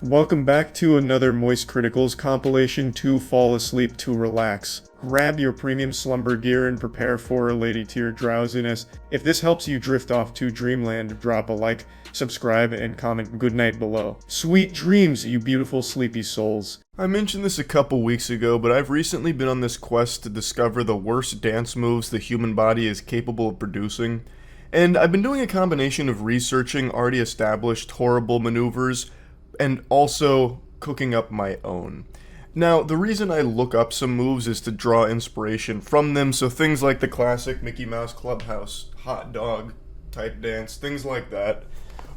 Welcome back to another Moist Critikals compilation to fall asleep to relax. Grab your premium slumber gear and prepare for a lady tier drowsiness. If this helps you drift off to dreamland, drop a like, subscribe, and comment goodnight below. Sweet dreams, you beautiful sleepy souls. I mentioned this a couple weeks ago, but I've recently been on this quest to discover the worst dance moves the human body is capable of producing. And I've been doing a combination of researching already established horrible maneuvers, and also cooking up my own. Now, the reason I look up some moves is to draw inspiration from them, so things like the classic Mickey Mouse Clubhouse, hot dog type dance, things like that.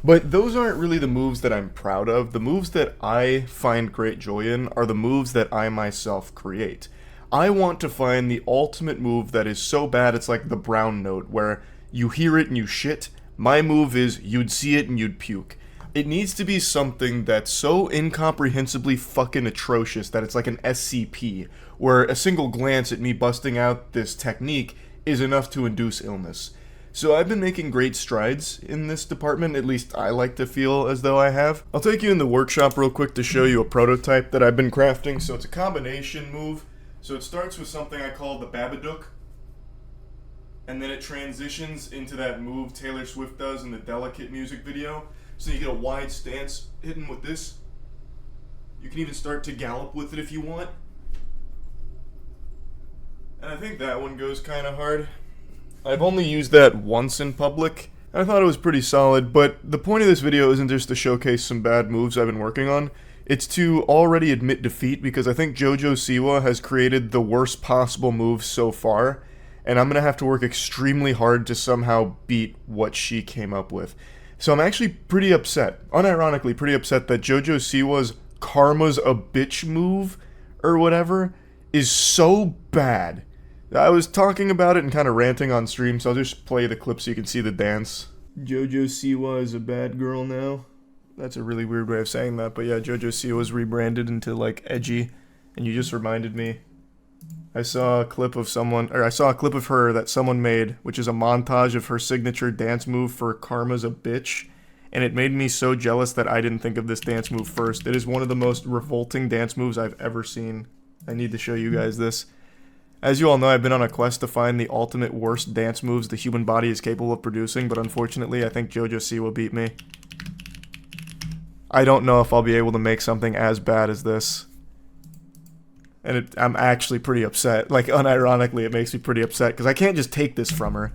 But those aren't really the moves that I'm proud of. The moves that I find great joy in are the moves that I myself create. I want to find the ultimate move that is so bad it's like the brown note, where you hear it and you shit. My move is you'd see it and you'd puke. It needs to be something that's so incomprehensibly fucking atrocious that it's like an SCP, where a single glance at me busting out this technique is enough to induce illness. So I've been making great strides in this department, at least I like to feel as though I have. I'll take you in the workshop real quick to show you a prototype that I've been crafting. So it's a combination move. So it starts with something I call the Babadook, and then it transitions into that move Taylor Swift does in the Delicate music video. So you get a wide stance hitting with this. You can even start to gallop with it if you want. And I think that one goes kind of hard. I've only used that once in public. I thought it was pretty solid, but the point of this video isn't just to showcase some bad moves I've been working on. It's to already admit defeat, because I think JoJo Siwa has created the worst possible moves so far, and I'm going to have to work extremely hard to somehow beat what she came up with. So I'm actually pretty upset, unironically pretty upset, that JoJo Siwa's Karma's a Bitch move, or whatever, is so bad. I was talking about it and kind of ranting on stream, so I'll just play the clip so you can see the dance. JoJo Siwa is a bad girl now. That's a really weird way of saying that, but yeah, JoJo Siwa was rebranded into, like, edgy, and you just reminded me. I saw a clip of her that someone made, which is a montage of her signature dance move for Karma's a Bitch, and it made me so jealous that I didn't think of this dance move first. It is one of the most revolting dance moves I've ever seen. I need to show you guys this. As you all know, I've been on a quest to find the ultimate worst dance moves the human body is capable of producing, but unfortunately I think JoJo Siwa beat me. I don't know if I'll be able to make something as bad as this. And I'm actually pretty upset. Like, unironically, it makes me pretty upset, because I can't just take this from her.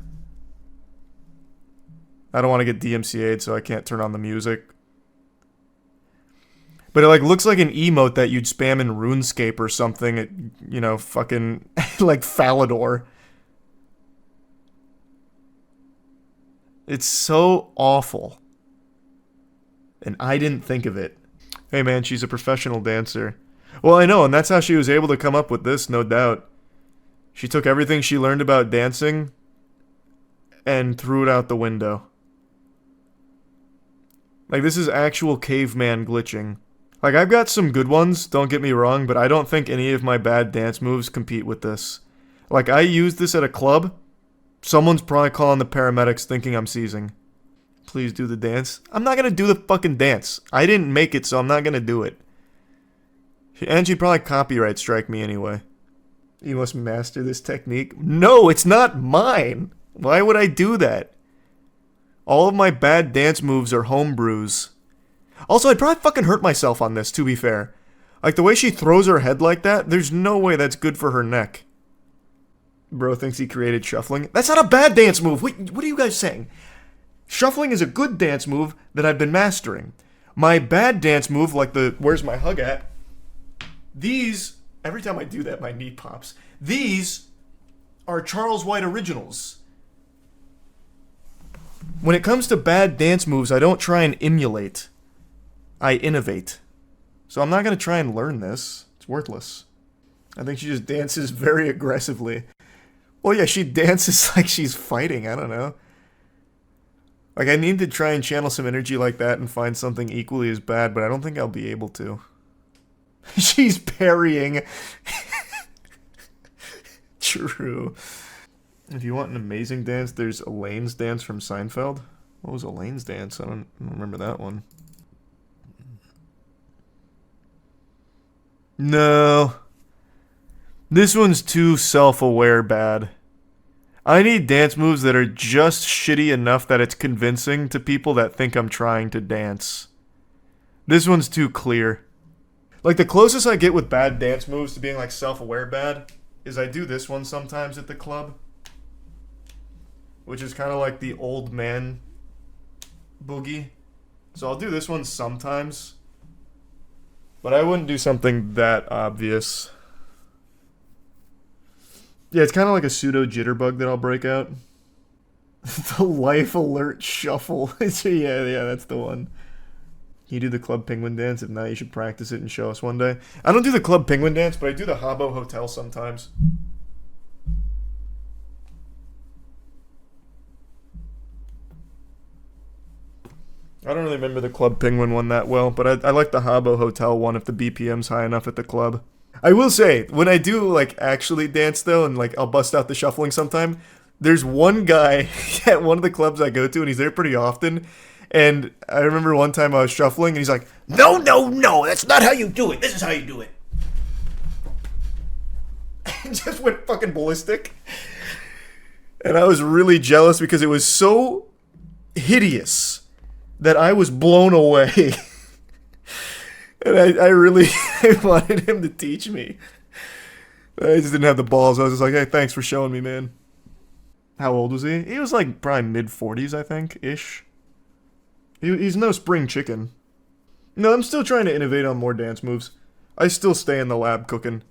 I don't want to get DMCA'd, so I can't turn on the music. But it, like, looks like an emote that you'd spam in RuneScape or something at, you know, fucking, like, Falador. It's so awful. And I didn't think of it. Hey man, she's a professional dancer. Well, I know, and that's how she was able to come up with this, no doubt. She took everything she learned about dancing and threw it out the window. Like, this is actual caveman glitching. Like, I've got some good ones, don't get me wrong, but I don't think any of my bad dance moves compete with this. Like, I used this at a club. Someone's probably calling the paramedics thinking I'm seizing. Please do the dance. I'm not gonna do the fucking dance. I didn't make it, so I'm not gonna do it. And she'd probably copyright strike me anyway. You must master this technique. No, it's not mine! Why would I do that? All of my bad dance moves are homebrews. Also, I'd probably fucking hurt myself on this, to be fair. Like, the way she throws her head like that, there's no way that's good for her neck. Bro thinks he created shuffling. That's not a bad dance move! Wait, what are you guys saying? Shuffling is a good dance move that I've been mastering. My bad dance move, like the where's my hug at? These, every time I do that, my knee pops. These are Charles White originals. When it comes to bad dance moves, I don't try and emulate. I innovate. So I'm not going to try and learn this. It's worthless. I think she just dances very aggressively. Well, yeah, she dances like she's fighting. I don't know. Like, I need to try and channel some energy like that and find something equally as bad, but I don't think I'll be able to. She's parrying. True. If you want an amazing dance, there's Elaine's dance from Seinfeld. What was Elaine's dance? I don't remember that one. No. This one's too self-aware bad. I need dance moves that are just shitty enough that it's convincing to people that think I'm trying to dance. This one's too clear. Like, the closest I get with bad dance moves to being, like, self-aware bad is I do this one sometimes at the club. Which is kind of like the old man boogie. So I'll do this one sometimes. But I wouldn't do something that obvious. Yeah, it's kind of like a pseudo jitterbug that I'll break out. The life alert shuffle. yeah, that's the one. You do the club penguin dance? If not, you should practice it and show us one day. I don't do the club penguin dance, but I do the Habbo Hotel sometimes. I don't really remember the club penguin one that well, but I like the Habbo Hotel one if the BPM's high enough at the club. I will say, when I do, like, actually dance, though, and, like, I'll bust out the shuffling sometime, there's one guy at one of the clubs I go to, and he's there pretty often, and I remember one time I was shuffling, and he's like, No, that's not how you do it. This is how you do it. and just went fucking ballistic. And I was really jealous because it was so hideous that I was blown away. And I really wanted him to teach me. I just didn't have the balls. I was just like, hey, thanks for showing me, man. How old was he? He was like probably mid-40s, I think, ish. He's no spring chicken. No, I'm still trying to innovate on more dance moves. I still stay in the lab cooking.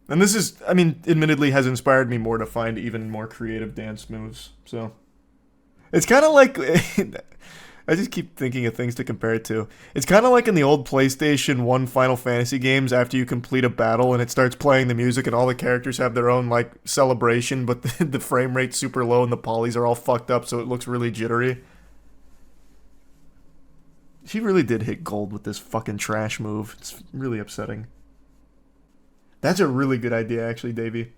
And this is, I mean, admittedly has inspired me more to find even more creative dance moves, so. It's kind of like, I just keep thinking of things to compare it to. It's kind of like in the old PlayStation 1 Final Fantasy games after you complete a battle and it starts playing the music and all the characters have their own, like, celebration, but the frame rate's super low and the polys are all fucked up so it looks really jittery. She really did hit gold with this fucking trash move. It's really upsetting. That's a really good idea, actually, Davey.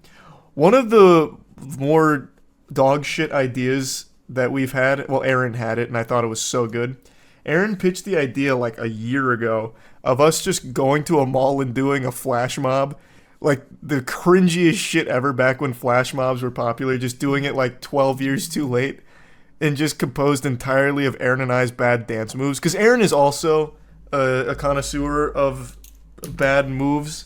One of the more dog shit ideas that we've had, well, Aaron had it, and I thought it was so good. Aaron pitched the idea like a year ago of us just going to a mall and doing a flash mob. Like, the cringiest shit ever back when flash mobs were popular, just doing it like 12 years too late. And just composed entirely of Aaron and I's bad dance moves. Because Aaron is also a connoisseur of bad moves.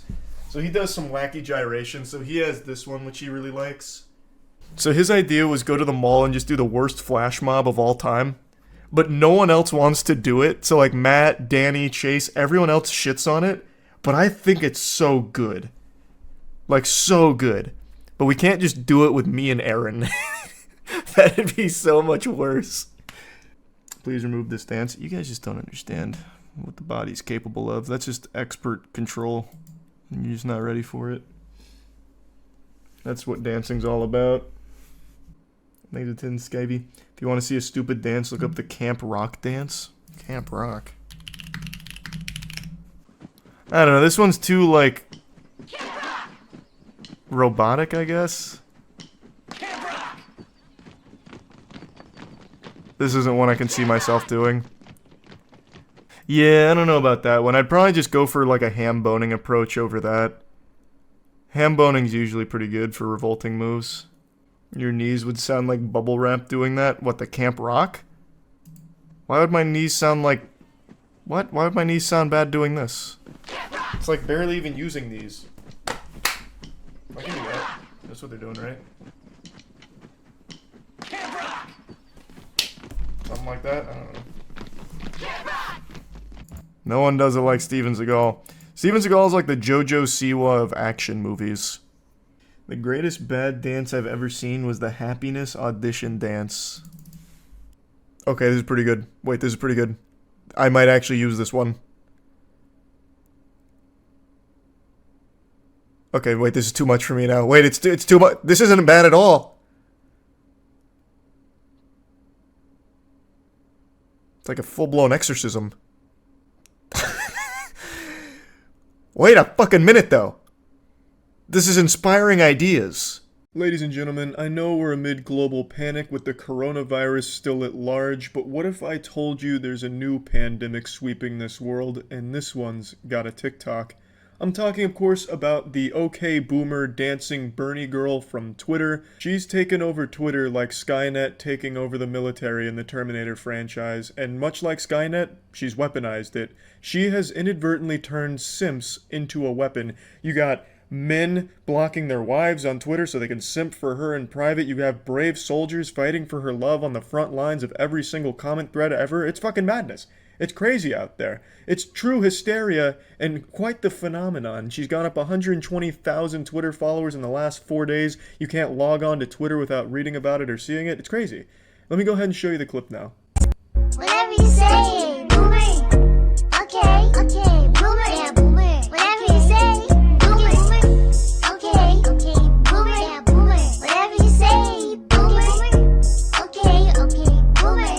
So he does some wacky gyrations. So he has this one, which he really likes. So his idea was go to the mall and just do the worst flash mob of all time. But no one else wants to do it. So like Matt, Danny, Chase, everyone else shits on it. But I think it's so good. Like, so good. But we can't just do it with me and Aaron. That'd be so much worse. Please remove this dance. You guys just don't understand what the body's capable of. That's just expert control. You're just not ready for it. That's what dancing's all about. Negative Skivey. If you want to see a stupid dance, look up the Camp Rock dance. Camp Rock. I don't know. This one's too, like, robotic, I guess. This isn't one I can see myself doing. Yeah, I don't know about that one. I'd probably just go for like a ham boning approach over that. Ham boning's usually pretty good for revolting moves. Your knees would sound like bubble wrap doing that. What, the Camp Rock? Why would my knees sound like... What? Why would my knees sound bad doing this? It's like barely even using these. I can do that. That's what they're doing, right? Something like that? I don't know. No one does it like Steven Seagal. Steven Seagal is like the JoJo Siwa of action movies. The greatest bad dance I've ever seen was the Happiness audition dance. Okay, this is pretty good. Wait, this is pretty good. I might actually use this one. Okay, wait, this is too much for me now. Wait, it's too much. This isn't bad at all. It's like a full-blown exorcism. Wait a fucking minute, though. This is inspiring ideas. Ladies and gentlemen, I know we're amid global panic with the coronavirus still at large, but what if I told you there's a new pandemic sweeping this world, and this one's got a TikTok? I'm talking, of course, about the OK Boomer dancing Bernie girl from Twitter. She's taken over Twitter like Skynet taking over the military in the Terminator franchise, and much like Skynet, she's weaponized it. She has inadvertently turned simps into a weapon. You got men blocking their wives on Twitter so they can simp for her in private. You have brave soldiers fighting for her love on the front lines of every single comment thread ever. It's fucking madness. It's crazy out there. It's true hysteria and quite the phenomenon. She's gone up 120,000 Twitter followers in the last 4 days. You can't log on to Twitter without reading about it or seeing it. It's crazy. Let me go ahead and show you the clip now. Whatever you say, boomer. Okay, boomer. Yeah, boomer. Whatever you say, boomer. Okay, boomer. Yeah, boomer. Whatever you say, boomer. Okay, boomer.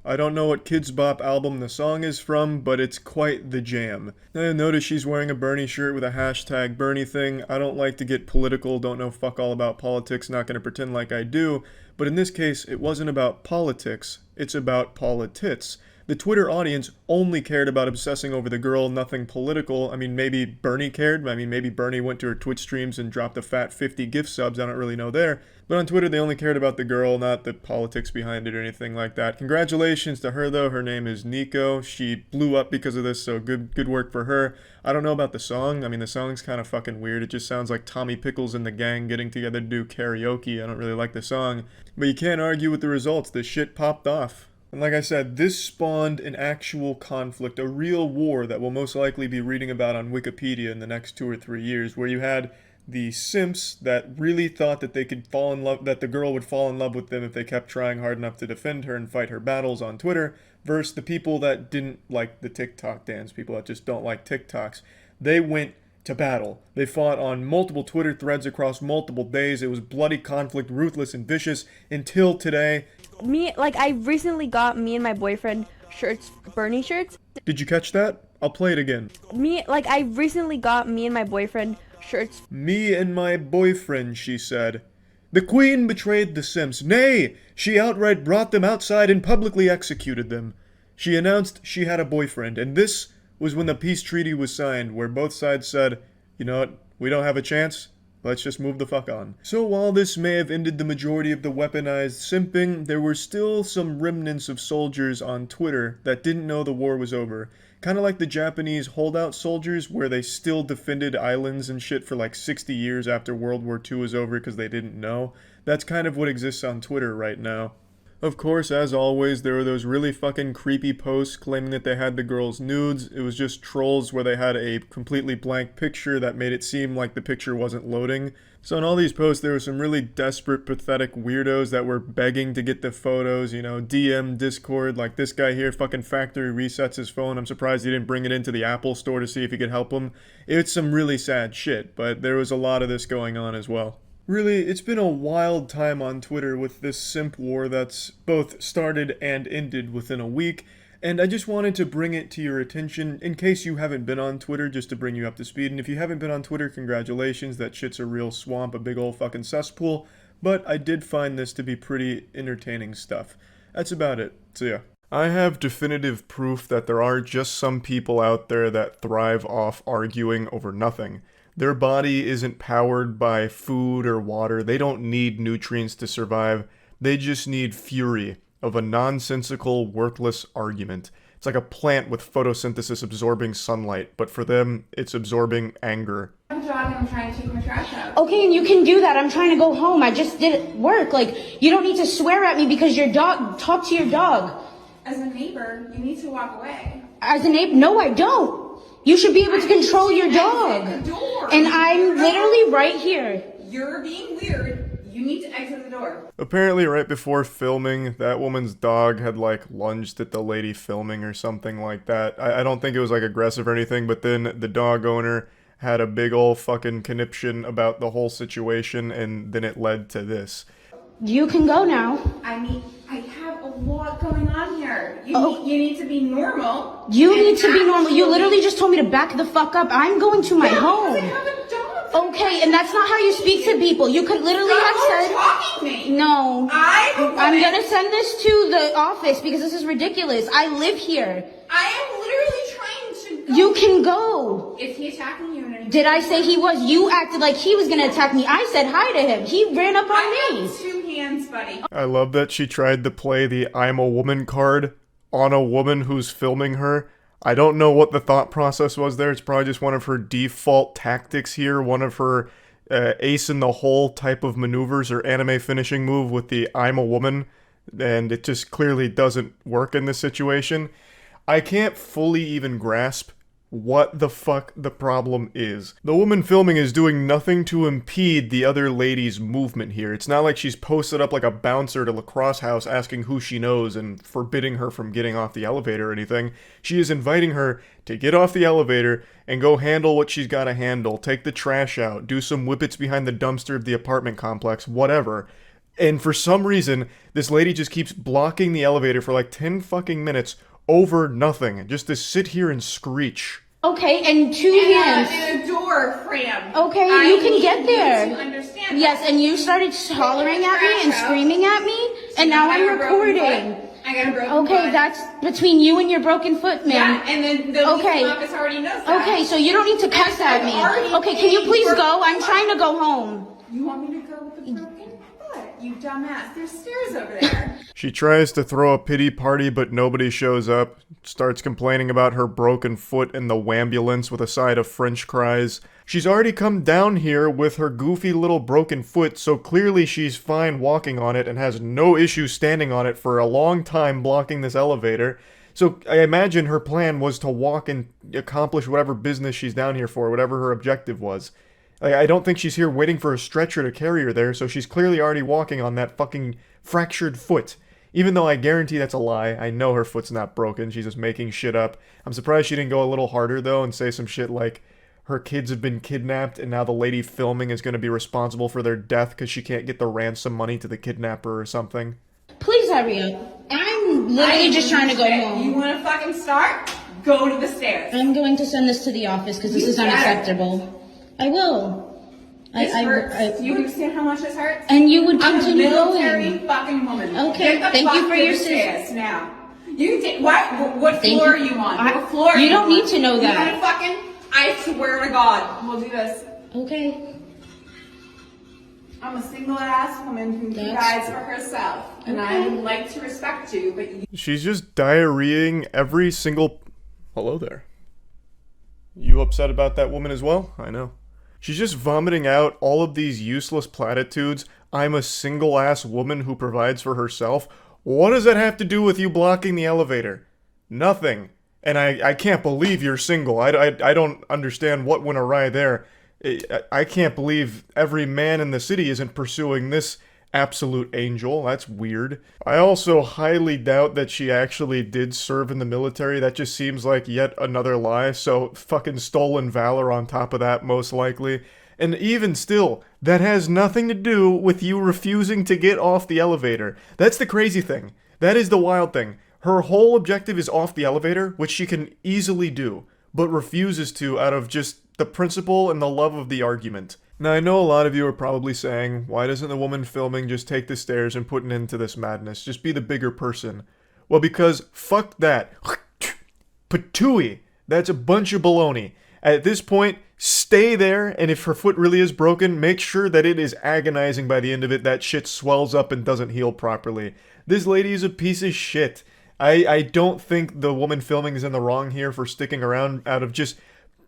I don't know what Kids Bop album the song is from, but it's quite the jam. Now you'll notice she's wearing a Bernie shirt with a hashtag Bernie thing. I don't like to get political, don't know fuck all about politics, not gonna pretend like I do, but in this case, it wasn't about politics, it's about politics. The Twitter audience only cared about obsessing over the girl, nothing political. I mean, maybe Bernie cared. I mean, maybe Bernie went to her Twitch streams and dropped a fat 50 gift subs. I don't really know there. But on Twitter, they only cared about the girl, not the politics behind it or anything like that. Congratulations to her, though. Her name is Sneako. She blew up because of this, so good work for her. I don't know about the song. I mean, the song's kind of fucking weird. It just sounds like Tommy Pickles and the gang getting together to do karaoke. I don't really like the song. But you can't argue with the results. This shit popped off. And like I said, this spawned an actual conflict, a real war that we'll most likely be reading about on Wikipedia in the next 2 or 3 years, where you had the simps that really thought that they could fall in love, that the girl would fall in love with them if they kept trying hard enough to defend her and fight her battles on Twitter, versus the people that didn't like the TikTok dance, people that just don't like TikToks. They went to battle. They fought on multiple Twitter threads across multiple days. It was bloody conflict, ruthless and vicious, until today. I recently got me and my boyfriend shirts, Bernie shirts. Did you catch that? I'll play it again. I recently got me and my boyfriend shirts. Me and my boyfriend, she said. The queen betrayed the simps. Nay, she outright brought them outside and publicly executed them. She announced she had a boyfriend, and this was when the peace treaty was signed, where both sides said, you know what, we don't have a chance. Let's just move the fuck on. So while this may have ended the majority of the weaponized simping, there were still some remnants of soldiers on Twitter that didn't know the war was over. Kind of like the Japanese holdout soldiers, where they still defended islands and shit for like 60 years after World War II was over because they didn't know. That's kind of what exists on Twitter right now. Of course, as always, there were those really fucking creepy posts claiming that they had the girl's nudes. It was just trolls where they had a completely blank picture that made it seem like the picture wasn't loading. So in all these posts, there were some really desperate, pathetic weirdos that were begging to get the photos, you know, DM, Discord, like this guy here fucking factory resets his phone. I'm surprised he didn't bring it into the Apple store to see if he could help him. It's some really sad shit, but there was a lot of this going on as well. Really, it's been a wild time on Twitter with this simp war that's both started and ended within a week, and I just wanted to bring it to your attention in case you haven't been on Twitter, just to bring you up to speed. And if you haven't been on Twitter, congratulations, that shit's a real swamp, a big old fucking cesspool, but I did find this to be pretty entertaining stuff. That's about it. So yeah. I have definitive proof that there are just some people out there that thrive off arguing over nothing. Their body isn't powered by food or water. They don't need nutrients to survive. They just need fury of a nonsensical, worthless argument. It's like a plant with photosynthesis absorbing sunlight, but for them, it's absorbing anger. I'm jogging, I'm trying to take my trash out. Okay, and you can do that. I'm trying to go home. I just did work. Like, you don't need to swear at me because your dog, talk to your dog. As a neighbor, you need to walk away. As a neighbor, no, I don't. You should be able to control your dog. Exit the door. And I'm literally right here. You're being weird. You need to exit the door. Apparently right before filming, that woman's dog had like lunged at the lady filming or something like that. I don't think it was like aggressive or anything, but then the dog owner had a big ol' fucking conniption about the whole situation, and then it led to this. You can go now. I have a lot going on here. You need to be normal. You need to be normal. You literally just told me to back the fuck up. I'm going to my home. I have a dog. Okay, and that's not how you speak to people. You could literally have said... talking to me. No. I'm going gonna send this to the office because this is ridiculous. I live here. I am literally trying to You can go. Is he attacking you? Or Did I say he was? You acted like he was gonna attack me. I said hi to him. He ran up on I me. have 2 hands, buddy. I love that she tried to play the I'm a woman card on a woman who's filming her. I don't know what the thought process was there. It's probably just one of her default tactics here, one of her ace in the hole type of maneuvers or anime finishing move with the I'm a woman, and it just clearly doesn't work in this situation. I can't fully even grasp what the fuck the problem is. The woman filming is doing nothing to impede the other lady's movement here. It's not like she's posted up like a bouncer to Lacrosse House asking who she knows and forbidding her from getting off the elevator or anything. She is inviting her to get off the elevator and go handle what she's gotta handle, take the trash out, do some whippets behind the dumpster of the apartment complex, whatever. And for some reason, this lady just keeps blocking the elevator for like 10 fucking minutes over nothing, just to sit here and screech. Okay, and 2 hands. And a door frame. Okay, I you can need get you there. to understand Yes, that. and you started hollering at me and screaming at me, and now I I'm got a broken recording. foot. I got a broken Okay, foot. that's between you and your broken foot, ma'am. Yeah, and then the Okay. office already knows that. Okay, so you don't need to cuss at me. already Okay, can you paid please for- go? I'm trying to go home. You want me to go with the broken foot? You dumbass. There's stairs over there. She tries to throw a pity party, but nobody shows up. Starts complaining about her broken foot in the wambulance with a side of French fries. She's already come down here with her goofy little broken foot, so clearly she's fine walking on it and has no issue standing on it for a long time blocking this elevator. So I imagine her plan was to walk and accomplish whatever business she's down here for, whatever her objective was. I don't think she's here waiting for a stretcher to carry her there, so she's clearly already walking on that fucking fractured foot. Even though I guarantee that's a lie. I know her foot's not broken. She's just making shit up. I'm surprised she didn't go a little harder, though, and say some shit like her kids have been kidnapped and now the lady filming is going to be responsible for their death because she can't get the ransom money to the kidnapper or something. Please hurry up. I'm literally just trying to go You home. want to fucking start? Go to the stairs. I'm going to send this to the office because this is better. unacceptable. I will. This hurts. You understand how much this hurts? And you would I'm a continue military going. fucking woman. Okay, Get the thank fuck you for to your the sis- stairs now. You can what Thank floor you. are you on? I- What floor? you are don't on? need to know that. You want to fucking? I swear to God, we'll do this. Okay. I'm a single ass woman who That's- provides for herself, and I Okay. would like to respect you, but you She's just diarrheaing every single... Hello there. You upset about that woman as well? I know. She's just vomiting out all of these useless platitudes. I'm a single-ass woman who provides for herself. What does that have to do with you blocking the elevator? Nothing. And I can't believe you're single. I don't understand what went awry there. I can't believe every man in the city isn't pursuing this absolute angel. That's weird. I also highly doubt that she actually did serve in the military. That just seems like yet another lie. So fucking stolen valor on top of that, most likely. And even still, that has nothing to do with you refusing to get off the elevator. That's the crazy thing. That is the wild thing. Her whole objective is off the elevator, which she can easily do, but refuses to out of just the principle and the love of the argument. Now, I know a lot of you are probably saying, why doesn't the woman filming just take the stairs and put an end to this madness? Just be the bigger person. Well, because fuck that. Patooey. That's a bunch of baloney. At this point, stay there, and if her foot really is broken, make sure that it is agonizing by the end of it, that shit swells up and doesn't heal properly. This lady is a piece of shit. I don't think the woman filming is in the wrong here for sticking around out of just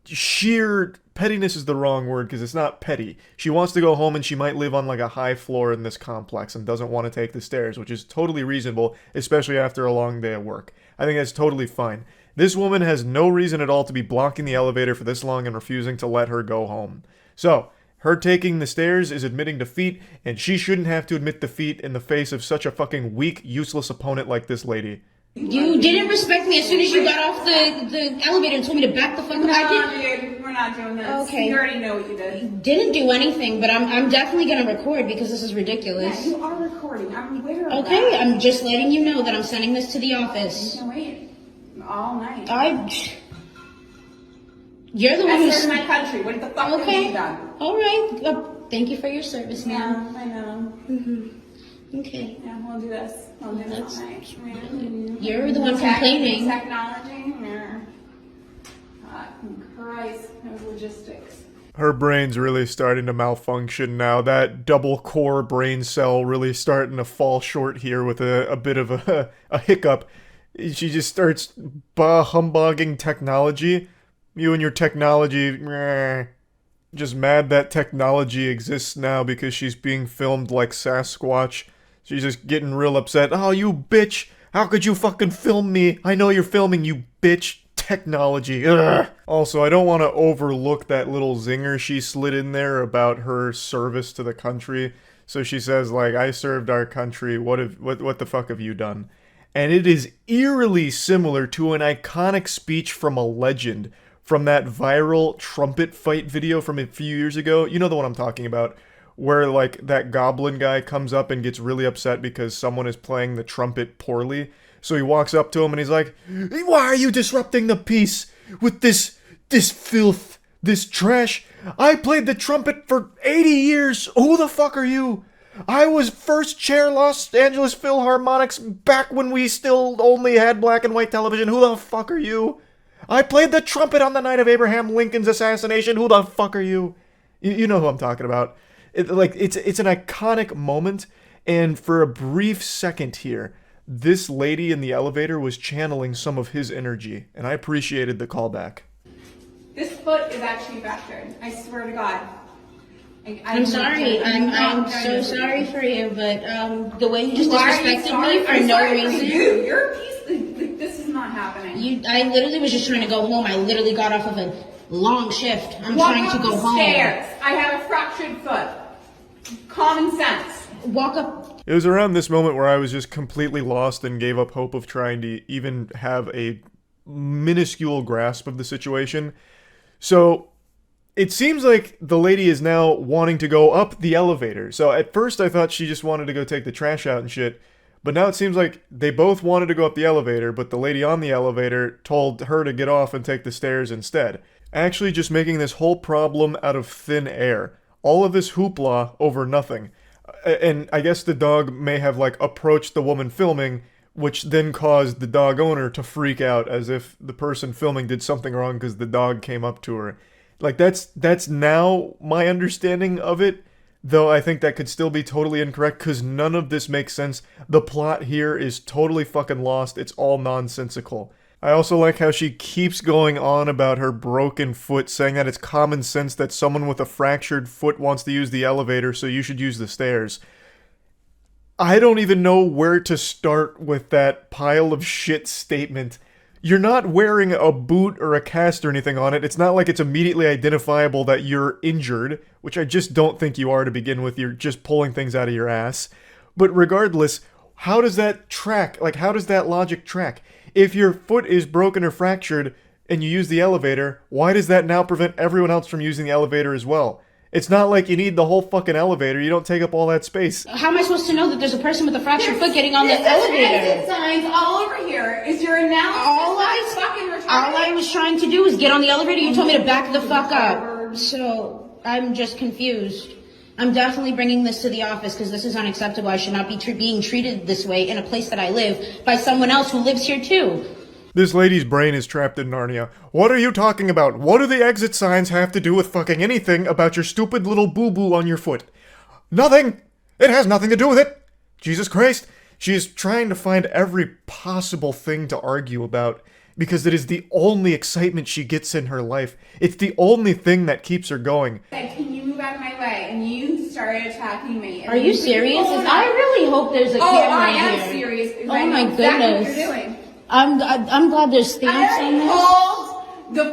sheer pettiness is the wrong word because it's not petty. She wants to go home and she might live on like a high floor in this complex and doesn't want to take the stairs, which is totally reasonable, especially after a long day of work. I think that's totally fine. This woman has no reason at all to be blocking the elevator for this long and refusing to let her go home. So, her taking the stairs is admitting defeat, and she shouldn't have to admit defeat in the face of such a fucking weak, useless opponent like this lady. You didn't respect me as soon as you got off the elevator and told me to back the fuck up. I dude, we're not doing this. Okay. You already know what you did. didn't do anything, but I'm definitely gonna record because this is Yeah, ridiculous. you are recording. I'm aware of Okay, that. I'm just letting you know that I'm sending this to the You office. can wait all night. You're the one I who's... served my country. What the fuck have Okay, you done? alright. Thank you for your service, ma'am. Yeah, I know. Okay. Yeah, we'll do this. We'll do this all night. You're the one complaining. Technology. Yeah. Christ, no logistics. Her brain's really starting to malfunction now. That double core brain cell really starting to fall short here with a bit of a hiccup. She just starts humbugging technology. You and your technology, meh. Just mad that technology exists now because she's being filmed like Sasquatch. She's just getting real upset. Oh, you bitch! How could you fucking film me? I know you're filming, you bitch. Technology. Ugh. Also, I don't want to overlook that little zinger she slid in there about her service to the country. So she says, like, I served our country. What the fuck have you done? And it is eerily similar to an iconic speech from a legend from that viral trumpet fight video from a few years ago. You know the one I'm talking about, where like that goblin guy comes up and gets really upset because someone is playing the trumpet poorly. So he walks up to him and he's like, why are you disrupting the peace with this filth, this trash? I played the trumpet for 80 years. Who the fuck are you? I was first chair Los Angeles Philharmonics back when we still only had black and white television. Who the fuck are you? I played the trumpet on the night of Abraham Lincoln's assassination. Who the fuck are you? You know who I'm talking about. It's an iconic moment, and for a brief second here, this lady in the elevator was channeling some of his energy, and I appreciated the callback. This foot is actually fractured. I swear to God. I'm sorry. I'm so sorry for you, but the way you just disrespected me for no reason. You're a piece. This is not happening. I literally was just trying to go home. I literally got off of a long shift. I'm trying to go home. Stairs. I have a fractured foot. Common sense. Walk up. It was around this moment where I was just completely lost and gave up hope of trying to even have a minuscule grasp of the situation. So it seems like the lady is now wanting to go up the elevator. So at first I thought she just wanted to go take the trash out and shit. But now it seems like they both wanted to go up the elevator, but the lady on the elevator told her to get off and take the stairs instead. Actually just making this whole problem out of thin air. All of this hoopla over nothing. And I guess the dog may have, like, approached the woman filming, which then caused the dog owner to freak out as if the person filming did something wrong because the dog came up to her. Like, that's now my understanding of it, though I think that could still be totally incorrect because none of this makes sense. The plot here is totally fucking lost. It's all nonsensical. I also like how she keeps going on about her broken foot, saying that it's common sense that someone with a fractured foot wants to use the elevator, so you should use the stairs. I don't even know where to start with that pile of shit statement. You're not wearing a boot or a cast or anything on it. It's not like it's immediately identifiable that you're injured, which I just don't think you are to begin with. You're just pulling things out of your ass. But regardless, how does that track? Like, how does that logic track? If your foot is broken or fractured and you use the elevator, why does that now prevent everyone else from using the elevator as well? It's not like you need the whole fucking elevator. You don't take up all that space. How am I supposed to know that there's a person with a fractured foot getting on the elevator? Exit signs all over here. Is your analysis fucking retarded? All I was trying to do was get on the elevator. You told me to back the fuck up. So I'm just confused. I'm definitely bringing this to the office because this is unacceptable. I should not be being treated this way in a place that I live by someone else who lives here too. This lady's brain is trapped in Narnia. What are you talking about? What do the exit signs have to do with fucking anything about your stupid little boo-boo on your foot? Nothing! It has nothing to do with it! Jesus Christ! She is trying to find every possible thing to argue about because it is the only excitement she gets in her life. It's the only thing that keeps her going. Can you move out of my way? And you started attacking me. Are you serious? I really hope there's a camera here. I am serious. Oh my goodness. Exactly what you're doing. I'm glad there's stamps on this.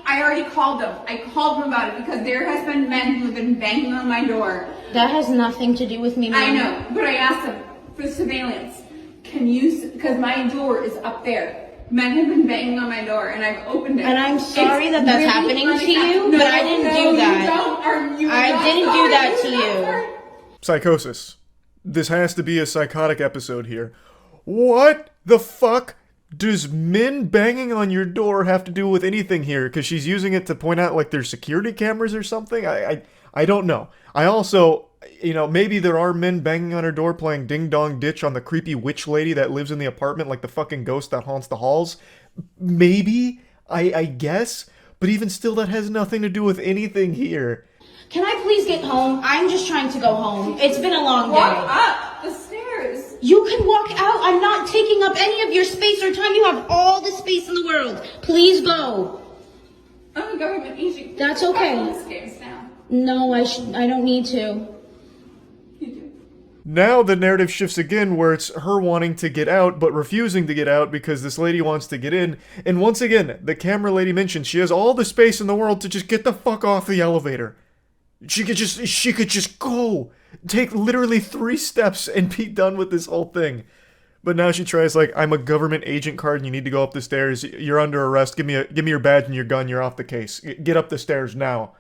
I already called them. I called them about it because there has been men who have been banging on my door. That has nothing to do with me, ma'am. I know, but I asked them for surveillance. Because my door is up there. Men have been banging on my door and I've opened it. And I'm sorry that that's happening to you, but I didn't do that. I didn't do that to you. Psychosis. This has to be a psychotic episode here. What the fuck does men banging on your door have to do with anything here? Because she's using it to point out like there's security cameras or something? I don't know. I also, maybe there are men banging on her door playing Ding Dong Ditch on the creepy witch lady that lives in the apartment like the fucking ghost that haunts the halls. Maybe. I guess, but even still, that has nothing to do with anything here. Can I please get home? I'm just trying to go home. It's been a long day. Walk up the stairs. You can walk out. I'm not taking up any of your space or time. You have all the space in the world. Please go. I'm a government agent. That's okay. Walk up the stairs now. No, I don't need to. You do. Now the narrative shifts again where it's her wanting to get out but refusing to get out because this lady wants to get in. And once again, the camera lady mentioned she has all the space in the world to just get the fuck off the elevator. She could just go. Take literally 3 steps and be done with this whole thing. But now she tries like, I'm a government agent card and you need to go up the stairs. You're under arrest. Give me your badge and your gun. You're off the case. Get up the stairs now.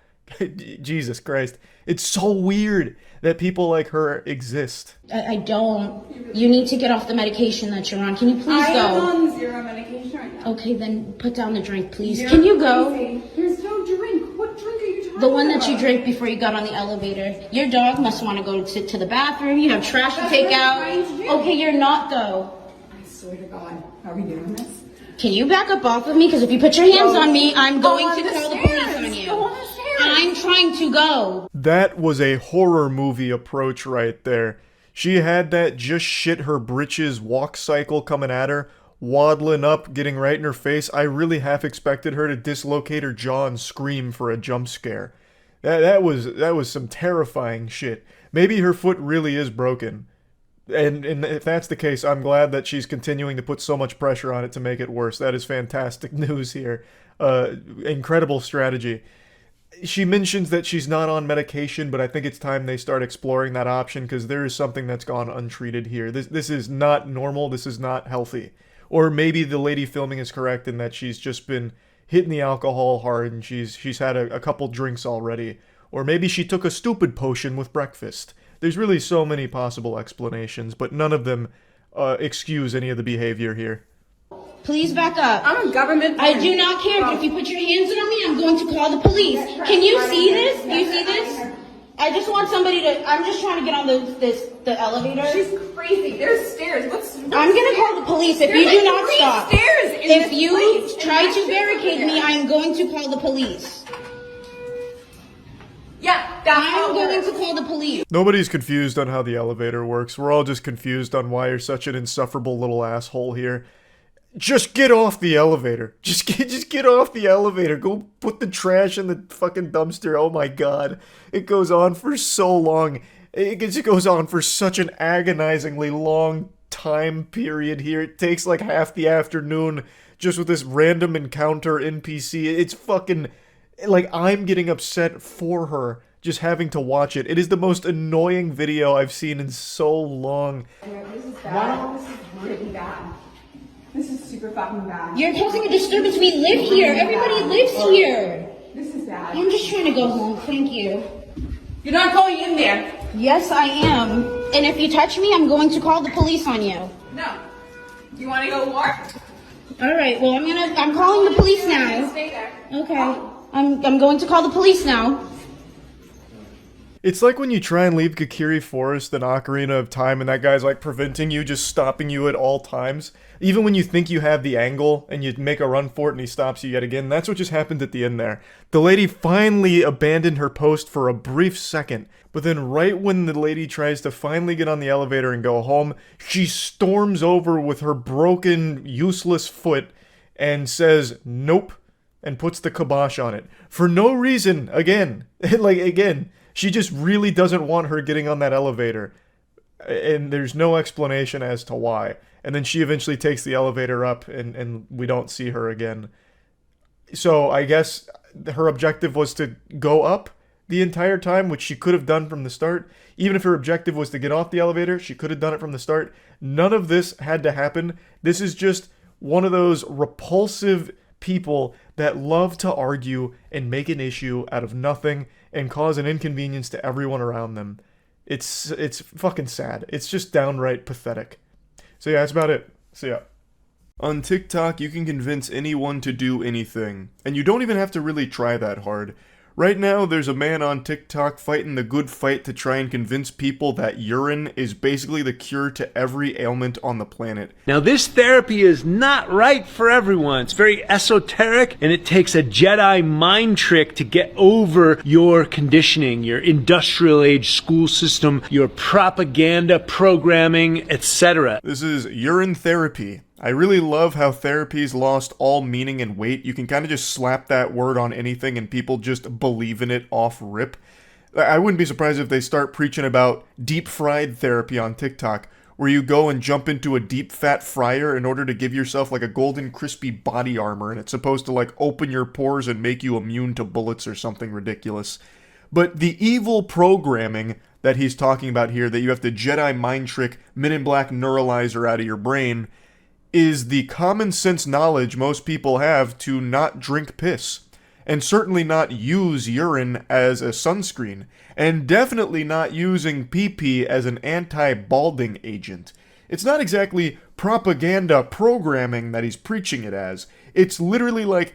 Jesus Christ. It's so weird that people like her exist. I don't. You need to get off the medication that you're on. Can you please I am go? on 0 medication right now. Okay, then put down the drink, please. You're Can you go? crazy. There's no drink. What drink are you talking about? The one that you drank before you got on the elevator. Your dog must want to go to the bathroom. You have trash to That's take what I'm out. trying to do. Okay, you're not though. I swear to God. Are we doing this? Can you back up off of me? Because if you put your hands on me, I'm Go going on to the call the stairs. police on you. Go on the stairs. I'm trying to go. That was a horror movie approach right there. She had that just shit her britches walk cycle coming at her, waddling up, getting right in her face. I really half expected her to dislocate her jaw and scream for a jump scare. That was some terrifying shit. Maybe her foot really is broken. And if that's the case, I'm glad that she's continuing to put so much pressure on it to make it worse. That is fantastic news here. Incredible strategy. She mentions that she's not on medication, but I think it's time they start exploring that option because there is something that's gone untreated here. This is not normal. This is not healthy. Or maybe the lady filming is correct in that she's just been hitting the alcohol hard and she's had a couple drinks already. Or maybe she took a stupid potion with breakfast. There's really so many possible explanations, but none of them excuse any of the behavior here. Please back up. I'm a government. I do not care, but if you put your hands on me, I'm going to call the police. Can you see this? Do you see this? I just want somebody to. I'm just trying to get on the elevator. She's crazy. There's stairs. I'm gonna call the police if you There's do like not 3 stop. stairs in If this you place, and try that to shit's barricade me, there. I'm going to call the police. Yeah, that's how I'm it going works. to call the police. Nobody's confused on how the elevator works. We're all just confused on why you're such an insufferable little asshole here. Just get off the elevator. Just get off the elevator. Go put the trash in the fucking dumpster. Oh my god. It goes on for so long. It just goes on for such an agonizingly long time period here. It takes like half the afternoon just with this random encounter NPC. It's fucking... like, I'm getting upset for her just having to watch it. It is the most annoying video I've seen in so long. This is bad. This is really bad. This is super fucking bad. You're causing a disturbance. We live here. Everybody lives here. This is bad. I'm just trying to go home. Thank you. You're not going in there. Yes, I am. And if you touch me, I'm going to call the police on you. No. You want to go war? All right. Well, I'm calling the police now. Stay there. Okay. I'm going to call the police now. It's like when you try and leave Kakiri Forest in Ocarina of Time and that guy's like preventing you, just stopping you at all times. Even when you think you have the angle and you make a run for it and he stops you yet again. That's what just happened at the end there. The lady finally abandoned her post for a brief second, but then right when the lady tries to finally get on the elevator and go home, she storms over with her broken, useless foot and says, nope, and puts the kibosh on it. For no reason, again. Again, she just really doesn't want her getting on that elevator. And there's no explanation as to why. And then she eventually takes the elevator up and we don't see her again. So I guess her objective was to go up the entire time, which she could have done from the start. Even if her objective was to get off the elevator, she could have done it from the start. None of this had to happen. This is just one of those repulsive people that love to argue and make an issue out of nothing and cause an inconvenience to everyone around them. It's fucking sad. It's just downright pathetic. So yeah, that's about it. See ya. On TikTok, you can convince anyone to do anything. And you don't even have to really try that hard. Right now, there's a man on TikTok fighting the good fight to try and convince people that urine is basically the cure to every ailment on the planet. Now, this therapy is not right for everyone. It's very esoteric, and it takes a Jedi mind trick to get over your conditioning, your industrial age school system, your propaganda programming, etc. This is urine therapy. I really love how therapy's lost all meaning and weight. You can kind of just slap that word on anything and people just believe in it off rip. I wouldn't be surprised if they start preaching about deep fried therapy on TikTok, where you go and jump into a deep fat fryer in order to give yourself like a golden crispy body armor, and it's supposed to like open your pores and make you immune to bullets or something ridiculous. But the evil programming that he's talking about here, that you have to Jedi mind trick Men in Black neuralizer out of your brain, is the common sense knowledge most people have to not drink piss, and certainly not use urine as a sunscreen, and definitely not using pee-pee as an anti-balding agent. It's not exactly propaganda programming that he's preaching it as. It's literally like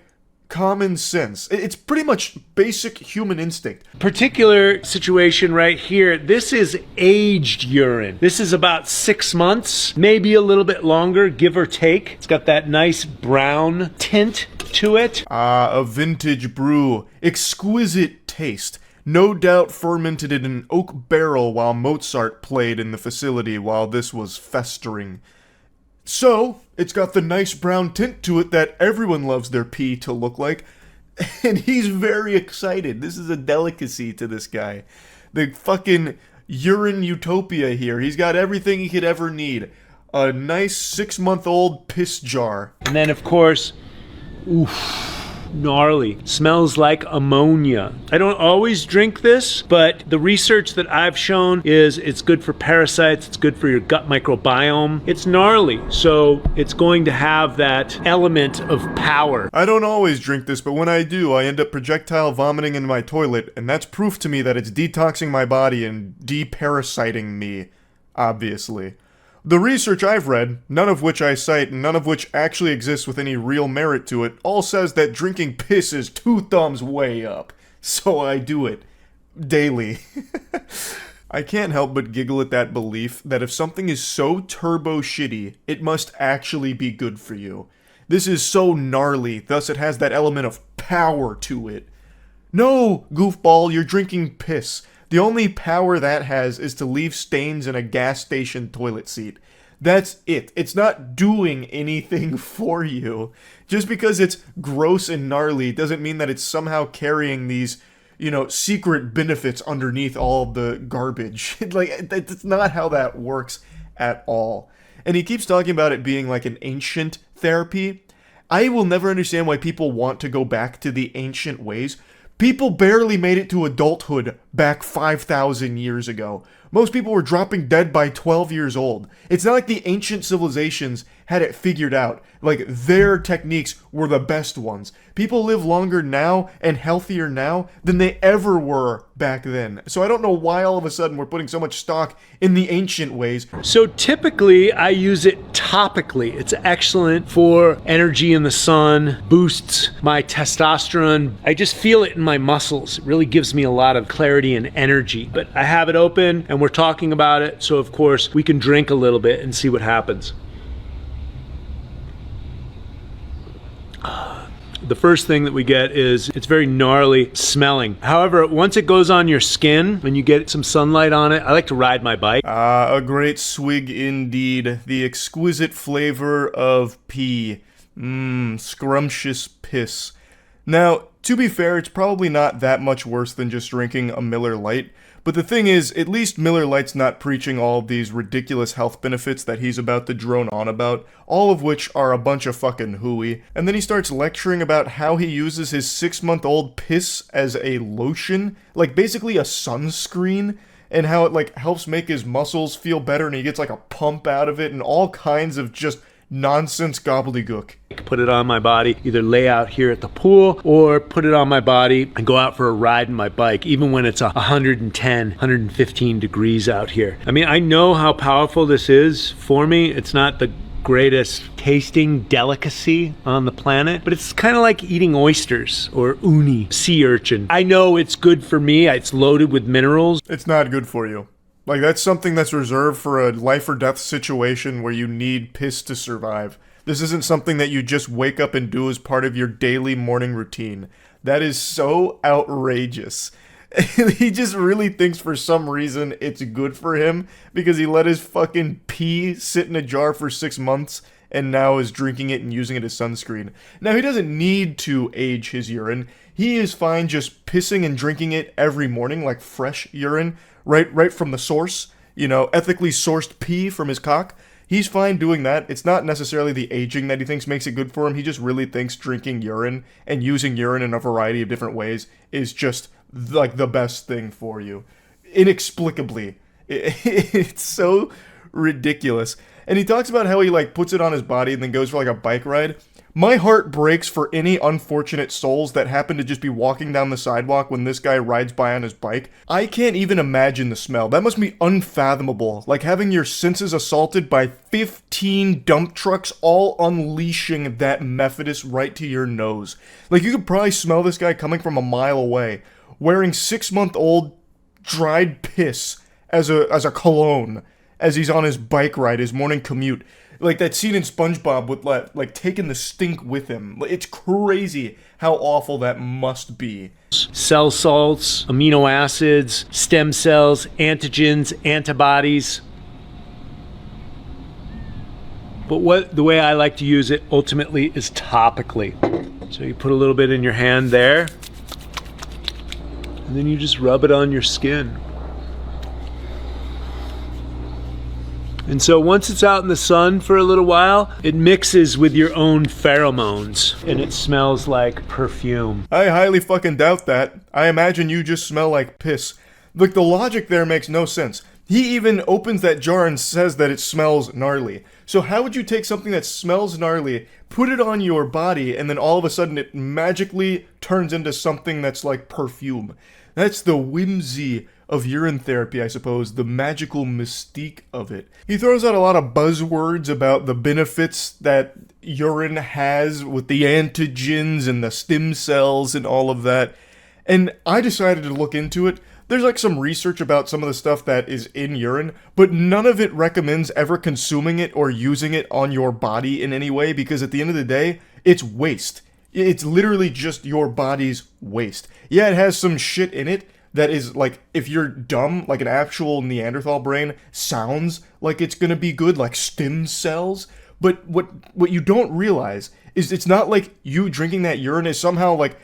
common sense. It's pretty much basic human instinct. Particular situation right here, this is aged urine. This is about 6 months, maybe a little bit longer, give or take. It's got that nice brown tint to it. A vintage brew. Exquisite taste. No doubt fermented in an oak barrel while Mozart played in the facility while this was festering. So, it's got the nice brown tint to it that everyone loves their pee to look like, and he's very excited. This is a delicacy to this guy. The fucking urine utopia here. He's got everything he could ever need. A nice 6-month-old piss jar. And then, of course, oof. Gnarly. Smells like ammonia. I don't always drink this, but the research that I've shown is it's good for parasites, it's good for your gut microbiome. It's gnarly, so it's going to have that element of power. I don't always drink this, but when I do, I end up projectile vomiting in my toilet, and that's proof to me that it's detoxing my body and deparasiting me, obviously. The research I've read, none of which I cite and none of which actually exists with any real merit to it, all says that drinking piss is 2 thumbs way up. So I do it. Daily. I can't help but giggle at that belief that if something is so turbo shitty, it must actually be good for you. This is so gnarly, thus it has that element of power to it. No, goofball, you're drinking piss. The only power that has is to leave stains in a gas station toilet seat. That's it. It's not doing anything for you. Just because it's gross and gnarly doesn't mean that it's somehow carrying these, secret benefits underneath all the garbage. That's not how that works at all. And he keeps talking about it being like an ancient therapy. I will never understand why people want to go back to the ancient ways. People barely made it to adulthood back 5,000 years ago. Most people were dropping dead by 12 years old. It's not like the ancient civilizations had it figured out. Like, their techniques were the best ones. People live longer now and healthier now than they ever were back then. So I don't know why all of a sudden we're putting so much stock in the ancient ways. So typically I use it topically. It's excellent for energy in the sun, boosts my testosterone. I just feel it in my muscles. It really gives me a lot of clarity and energy. But I have it open and we're talking about it, so of course we can drink a little bit and see what happens. The first thing that we get is it's very gnarly smelling. However, once it goes on your skin and you get some sunlight on it, I like to ride my bike. A great swig indeed. The exquisite flavor of pee. Scrumptious piss. Now, to be fair, it's probably not that much worse than just drinking a Miller Lite. But the thing is, at least Miller Lite's not preaching all of these ridiculous health benefits that he's about to drone on about, all of which are a bunch of fucking hooey. And then he starts lecturing about how he uses his 6-month-old piss as a lotion, like basically a sunscreen, and how it helps make his muscles feel better and he gets a pump out of it and all kinds of just nonsense gobbledygook. Put it on my body, either lay out here at the pool or put it on my body and go out for a ride in my bike, even when it's 110, 115 degrees out here. I mean, I know how powerful this is for me. It's not the greatest tasting delicacy on the planet, but it's kind of like eating oysters or uni, sea urchin. I know it's good for me. It's loaded with minerals. It's not good for you. Like, that's something that's reserved for a life or death situation where you need piss to survive. This isn't something that you just wake up and do as part of your daily morning routine. That is so outrageous. He just really thinks for some reason it's good for him because he let his fucking pee sit in a jar for 6 months and now is drinking it and using it as sunscreen. Now, he doesn't need to age his urine. He is fine just pissing and drinking it every morning, like fresh urine, right from the source, you know, ethically sourced pee from his cock. He's fine doing that. It's not necessarily the aging that he thinks makes it good for him. He just really thinks drinking urine and using urine in a variety of different ways is just like the best thing for you. Inexplicably. It's so ridiculous. And he talks about how he like puts it on his body and then goes for like a bike ride. My heart breaks for any unfortunate souls that happen to just be walking down the sidewalk when this guy rides by on his bike. I can't even imagine the smell. That must be unfathomable. Like having your senses assaulted by 15 dump trucks all unleashing that Methodist right to your nose. Like you could probably smell this guy coming from a mile away, wearing 6-month-old dried piss as a cologne as he's on his bike ride, his morning commute. Like that scene in SpongeBob with like taking the stink with him. It's crazy how awful that must be. Cell salts, amino acids, stem cells, antigens, antibodies. But the way I like to use it ultimately is topically. So you put a little bit in your hand there, and then you just rub it on your skin. And so once it's out in the sun for a little while, it mixes with your own pheromones and it smells like perfume. I highly fucking doubt that. I imagine you just smell like piss. Like, the logic there makes no sense. He even opens that jar and says that it smells gnarly. So how would you take something that smells gnarly, put it on your body, and then all of a sudden it magically turns into something that's like perfume? That's the whimsy of urine therapy, I suppose, the magical mystique of it. He throws out a lot of buzzwords about the benefits that urine has with the antigens and the stem cells and all of that. And I decided to look into it. There's like some research about some of the stuff that is in urine, but none of it recommends ever consuming it or using it on your body in any way, because at the end of the day, it's waste. It's literally just your body's waste. Yeah, it has some shit in it that is like, if you're dumb, like an actual Neanderthal brain, sounds like it's gonna be good, like stem cells. But what you don't realize is it's not like you drinking that urine is somehow like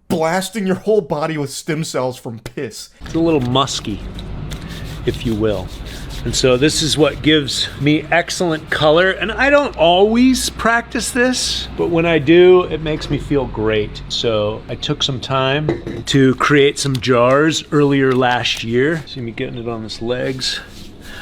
blasting your whole body with stem cells from piss. It's a little musky, if you will. And so this is what gives me excellent color. And I don't always practice this, but when I do, it makes me feel great. So I took some time to create some jars earlier last year. See me getting it on his legs.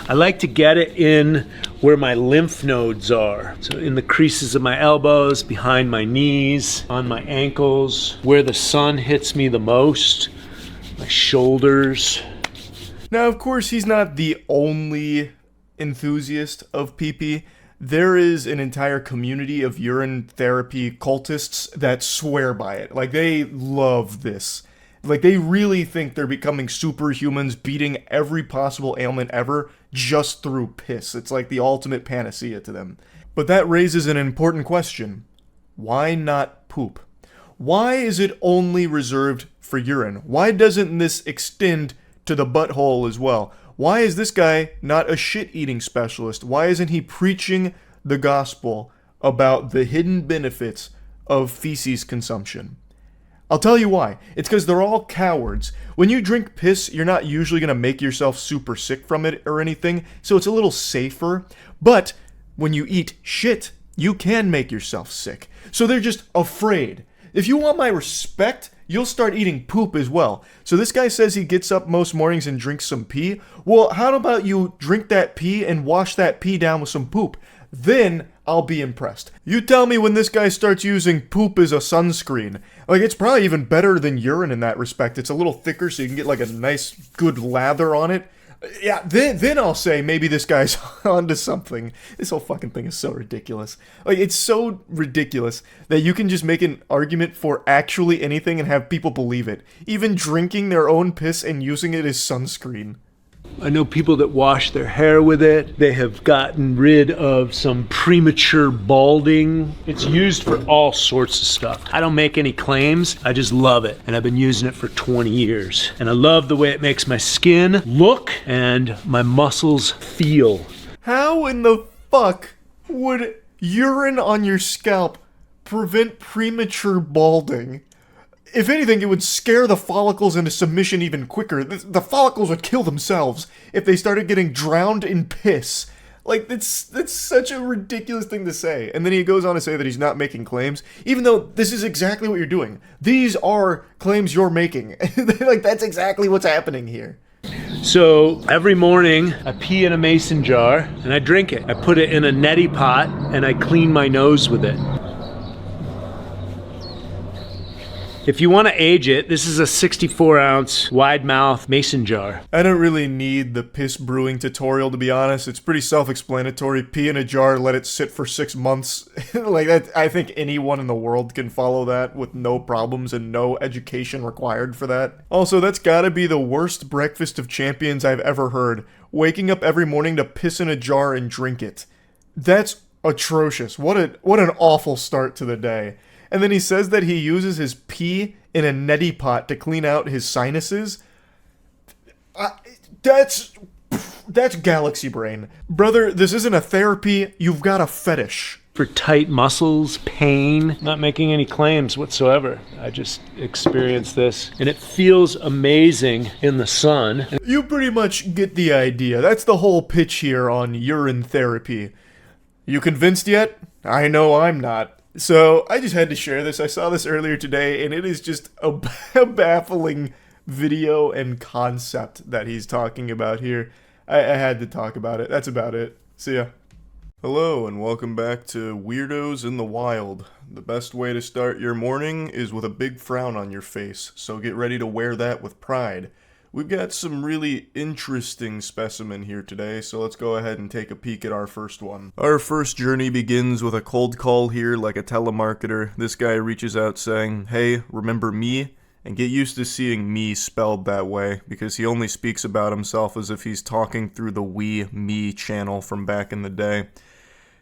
I like to get it in where my lymph nodes are. So in the creases of my elbows, behind my knees, on my ankles, where the sun hits me the most, my shoulders. Now, of course, he's not the only enthusiast of pee-pee. There is an entire community of urine therapy cultists that swear by it. Like, they love this. Like, they really think they're becoming superhumans, beating every possible ailment ever just through piss. It's like the ultimate panacea to them. But that raises an important question. Why not poop? Why is it only reserved for urine? Why doesn't this extend to the butthole as well? Why is this guy not a shit-eating specialist? Why isn't he preaching the gospel about the hidden benefits of feces consumption? I'll tell you why. It's because they're all cowards. When you drink piss, you're not usually going to make yourself super sick from it or anything, so it's a little safer. But when you eat shit, you can make yourself sick. So they're just afraid. If you want my respect, you'll start eating poop as well. So this guy says he gets up most mornings and drinks some pee. Well, how about you drink that pee and wash that pee down with some poop? Then I'll be impressed. You tell me when this guy starts using poop as a sunscreen. Like, it's probably even better than urine in that respect. It's a little thicker so you can get like a nice good lather on it. Yeah, then I'll say maybe this guy's onto something. This whole fucking thing is so ridiculous. Like, it's so ridiculous that you can just make an argument for actually anything and have people believe it. Even drinking their own piss and using it as sunscreen. I know people that wash their hair with it. They have gotten rid of some premature balding. It's used for all sorts of stuff. I don't make any claims. I just love it. And I've been using it for 20 years. And I love the way it makes my skin look and my muscles feel. How in the fuck would urine on your scalp prevent premature balding? If anything, it would scare the follicles into submission even quicker. The follicles would kill themselves if they started getting drowned in piss. Like, that's such a ridiculous thing to say. And then he goes on to say that he's not making claims, even though this is exactly what you're doing. These are claims you're making. Like, that's exactly what's happening here. So every morning I pee in a mason jar and I drink it. I put it in a neti pot and I clean my nose with it. If you want to age it, this is a 64-ounce wide mouth mason jar. I don't really need the piss brewing tutorial, to be honest. It's pretty self-explanatory. Pee in a jar, let it sit for 6 months. Like, that, I think anyone in the world can follow that with no problems and no education required for that. Also, that's gotta be the worst breakfast of champions I've ever heard. Waking up every morning to piss in a jar and drink it. That's atrocious. What an awful start to the day. And then he says that he uses his pee in a neti pot to clean out his sinuses. That's galaxy brain. Brother, this isn't a therapy, you've got a fetish. For tight muscles, pain, not making any claims whatsoever. I just experienced this and it feels amazing in the sun. You pretty much get the idea. That's the whole pitch here on urine therapy. You convinced yet? I know I'm not. So, I just had to share this. I saw this earlier today, and it is just a baffling video and concept that he's talking about here. I had to talk about it. That's about it. See ya. Hello, and welcome back to Weirdos in the Wild. The best way to start your morning is with a big frown on your face, so get ready to wear that with pride. We've got some really interesting specimen here today, so let's go ahead and take a peek at our first one. Our first journey begins with a cold call here like a telemarketer. This guy reaches out saying, "Hey, remember me?" And get used to seeing me spelled that way, because he only speaks about himself as if he's talking through the We Me channel from back in the day.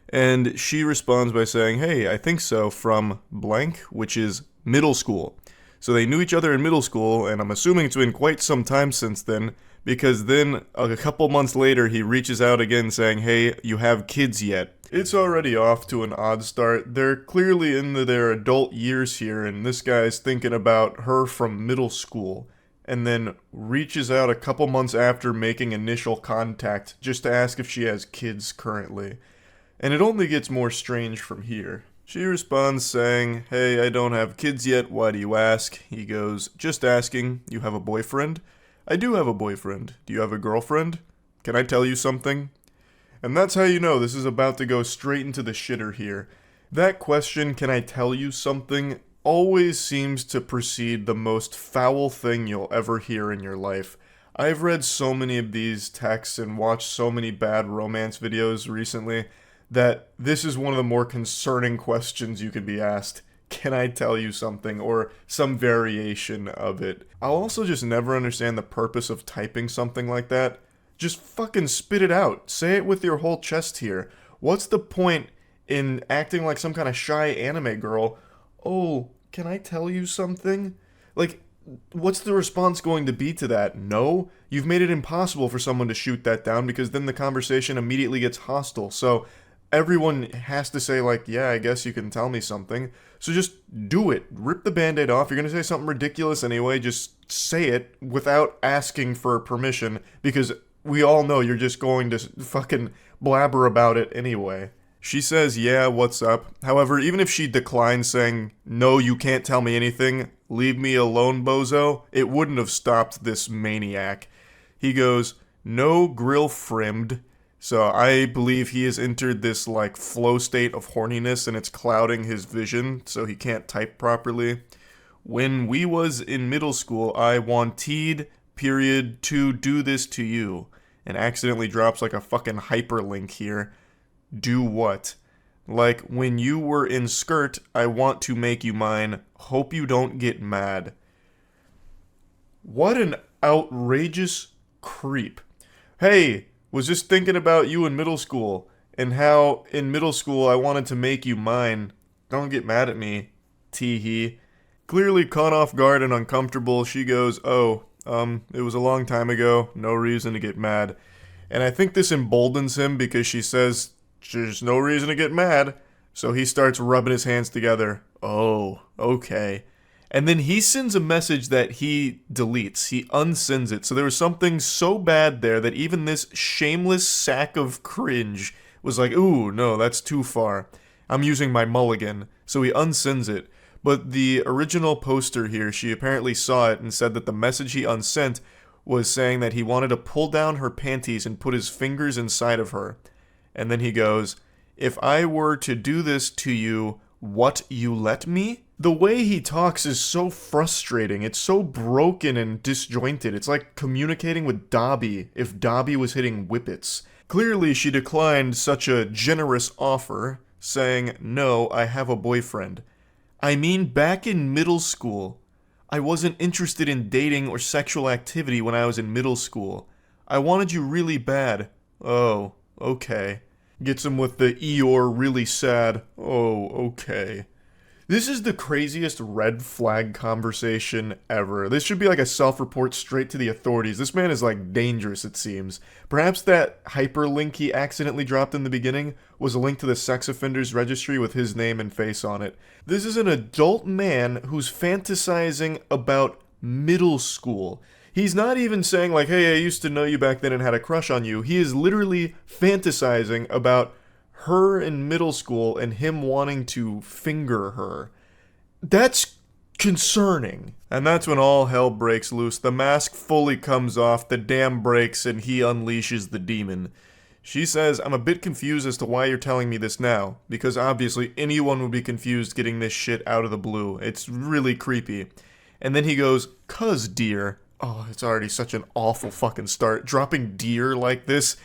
And she responds by saying, "Hey, I think so, from blank," which is middle school. So they knew each other in middle school, and I'm assuming it's been quite some time since then, because then a couple months later he reaches out again saying, "Hey, you have kids yet?" It's already off to an odd start. They're clearly into their adult years here, and this guy's thinking about her from middle school, and then reaches out a couple months after making initial contact just to ask if she has kids currently. And it only gets more strange from here. She responds saying, "Hey, I don't have kids yet, why do you ask?" He goes, "Just asking, you have a boyfriend?" "I do have a boyfriend. Do you have a girlfriend? Can I tell you something?" And that's how you know this is about to go straight into the shitter here. That question, "Can I tell you something?" always seems to precede the most foul thing you'll ever hear in your life. I've read so many of these texts and watched so many bad romance videos recently that this is one of the more concerning questions you could be asked. Can I tell you something? Or some variation of it. I'll also just never understand the purpose of typing something like that. Just fucking spit it out. Say it with your whole chest here. What's the point in acting like some kind of shy anime girl? "Oh, can I tell you something?" Like, what's the response going to be to that? No? You've made it impossible for someone to shoot that down, because then the conversation immediately gets hostile. So everyone has to say, like, "Yeah, I guess you can tell me something." So just do it. Rip the band-aid off. You're going to say something ridiculous anyway. Just say it without asking for permission, because we all know you're just going to fucking blabber about it anyway. She says, "Yeah, what's up?" However, even if she declines saying, "No, you can't tell me anything, leave me alone, bozo," it wouldn't have stopped this maniac. He goes, "No grill frimmed." So I believe he has entered this, like, flow state of horniness, and it's clouding his vision, so he can't type properly. "When we was in middle school, I wanted, period, to do this to you." and accidentally drops like a fucking hyperlink here. Do what? Like, when you were in skirt, I want to make you mine. Hope you don't get mad. What an outrageous creep. Hey, was just thinking about you in middle school, and how in middle school I wanted to make you mine. Don't get mad at me, tee-hee. Clearly caught off guard and uncomfortable, she goes, oh, it was a long time ago, no reason to get mad. And I think this emboldens him because she says, there's no reason to get mad. So he starts rubbing his hands together. Oh, okay. And then he sends a message that he deletes. He unsends it. So there was something so bad there that even this shameless sack of cringe was like, ooh, no, that's too far. I'm using my mulligan. So he unsends it. But the original poster here, she apparently saw it and said that the message he unsent was saying that he wanted to pull down her panties and put his fingers inside of her. And then he goes, if I were to do this to you, what, you let me? The way he talks is so frustrating. It's so broken and disjointed. It's like communicating with Dobby if Dobby was hitting whippets. Clearly, she declined such a generous offer, saying, no, I have a boyfriend. I mean, back in middle school, I wasn't interested in dating or sexual activity when I was in middle school. I wanted you really bad. Oh, okay. Gets him with the Eeyore really sad. Oh, okay. This is the craziest red flag conversation ever. This should be like a self-report straight to the authorities. This man is like dangerous, it seems. Perhaps that hyperlink he accidentally dropped in the beginning was a link to the sex offenders registry with his name and face on it. This is an adult man who's fantasizing about middle school. He's not even saying like, hey, I used to know you back then and had a crush on you. He is literally fantasizing about her in middle school and him wanting to finger her. That's concerning. And that's when all hell breaks loose. The mask fully comes off, the dam breaks, and he unleashes the demon. She says, I'm a bit confused as to why you're telling me this now, because obviously anyone would be confused getting this shit out of the blue. It's really creepy. And then he goes, 'cause dear. Oh, it's already such an awful fucking start. Dropping dear like this,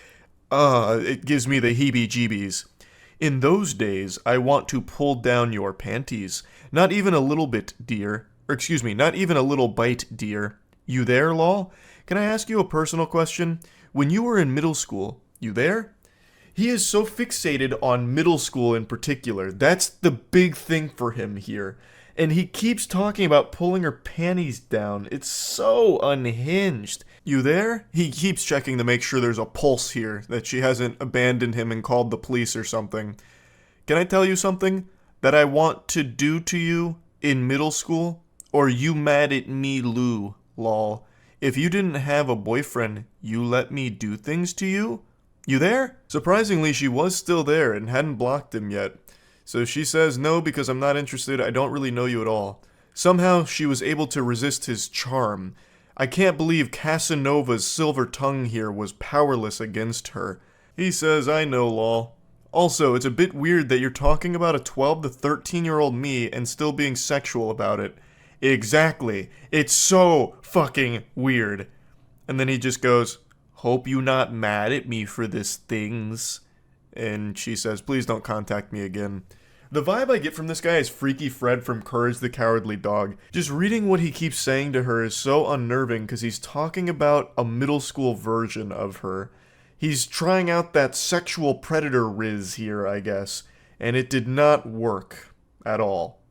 it gives me the heebie-jeebies. In those days, I want to pull down your panties. Not even a little bit, dear. Or excuse me, not even a little bite, dear. You there, lol? Can I ask you a personal question? When you were in middle school, you there? He is so fixated on middle school in particular. That's the big thing for him here. And he keeps talking about pulling her panties down. It's so unhinged. You there? He keeps checking to make sure there's a pulse here, that she hasn't abandoned him and called the police or something. Can I tell you something that I want to do to you in middle school? Or you mad at me, Lou, lol. If you didn't have a boyfriend, you let me do things to you? You there? Surprisingly, she was still there and hadn't blocked him yet. So she says, no, because I'm not interested, I don't really know you at all. Somehow, she was able to resist his charm. I can't believe Casanova's silver tongue here was powerless against her. He says, I know, lol. Also, it's a bit weird that you're talking about a 12 to 13-year-old me and still being sexual about it. Exactly. It's so fucking weird. And then he just goes, hope you not mad at me for this things. And she says, please don't contact me again. The vibe I get from this guy is Freaky Fred from Courage the Cowardly Dog. Just reading what he keeps saying to her is so unnerving because he's talking about a middle school version of her. He's trying out that sexual predator riz here, I guess, and it did not work at all.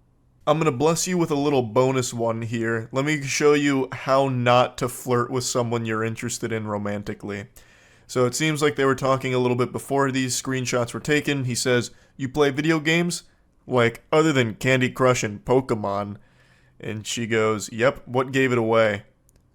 I'm gonna bless you with a little bonus one here. Let me show you how not to flirt with someone you're interested in romantically. So it seems like they were talking a little bit before these screenshots were taken. He says, you play video games? Like, other than Candy Crush and Pokemon. And she goes, yep, what gave it away?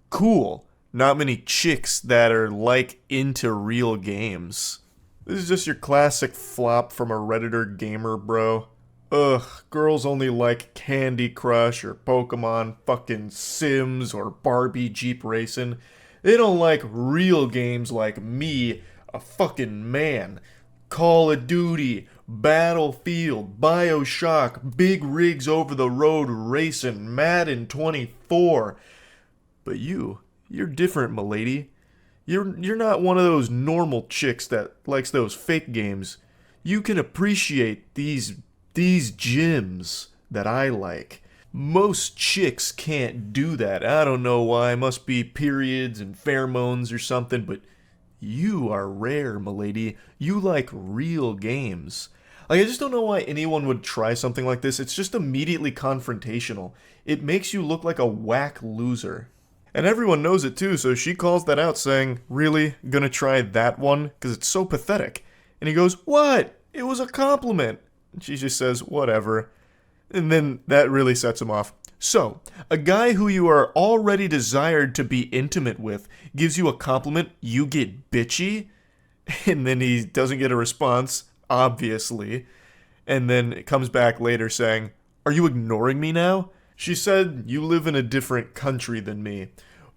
Cool. Not many chicks that are, like, into real games. This is just your classic flop from a Redditor gamer, bro. Ugh, girls only like Candy Crush or Pokemon, fucking Sims or Barbie Jeep Racing. They don't like real games like me, a fucking man. Call of Duty, Battlefield, BioShock, big rigs over the road racing, Madden 24. But you're different, m'lady. You're not one of those normal chicks that likes those fake games. You can appreciate these gems that I like. Most chicks can't do that. I don't know why. Must be periods and pheromones or something, but you are rare, milady. You like real games. Like, I just don't know why anyone would try something like this. It's just immediately confrontational. It makes you look like a whack loser. And everyone knows it too, so she calls that out saying, "Really? Gonna try that one? Because it's so pathetic." And he goes, "What? It was a compliment." And she just says, "Whatever." And then that really sets him off. So, a guy who you are already desired to be intimate with gives you a compliment, you get bitchy? And then he doesn't get a response, obviously. And then it comes back later saying, "Are you ignoring me now?" She said, "You live in a different country than me."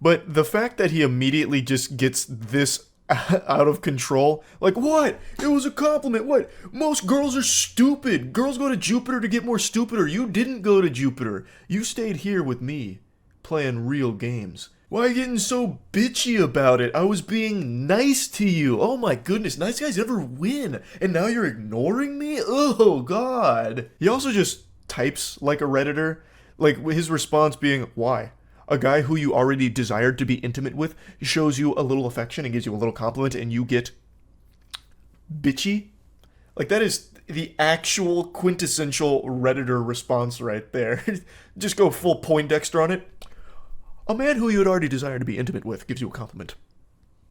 But the fact that he immediately just gets this out of control, like, "What? It was a compliment. What? Most girls are stupid. Girls go to Jupiter to get more stupider. You didn't go to Jupiter. You stayed here with me, playing real games. Why are you getting so bitchy about it? I was being nice to you. Oh my goodness, nice guys never win. And now you're ignoring me? Oh God." He also just types like a Redditor, like his response being, "Why? A guy who you already desired to be intimate with shows you a little affection and gives you a little compliment and you get bitchy?" Like, that is the actual quintessential Redditor response right there. Just go full Poindexter on it. A man who you had already desired to be intimate with gives you a compliment.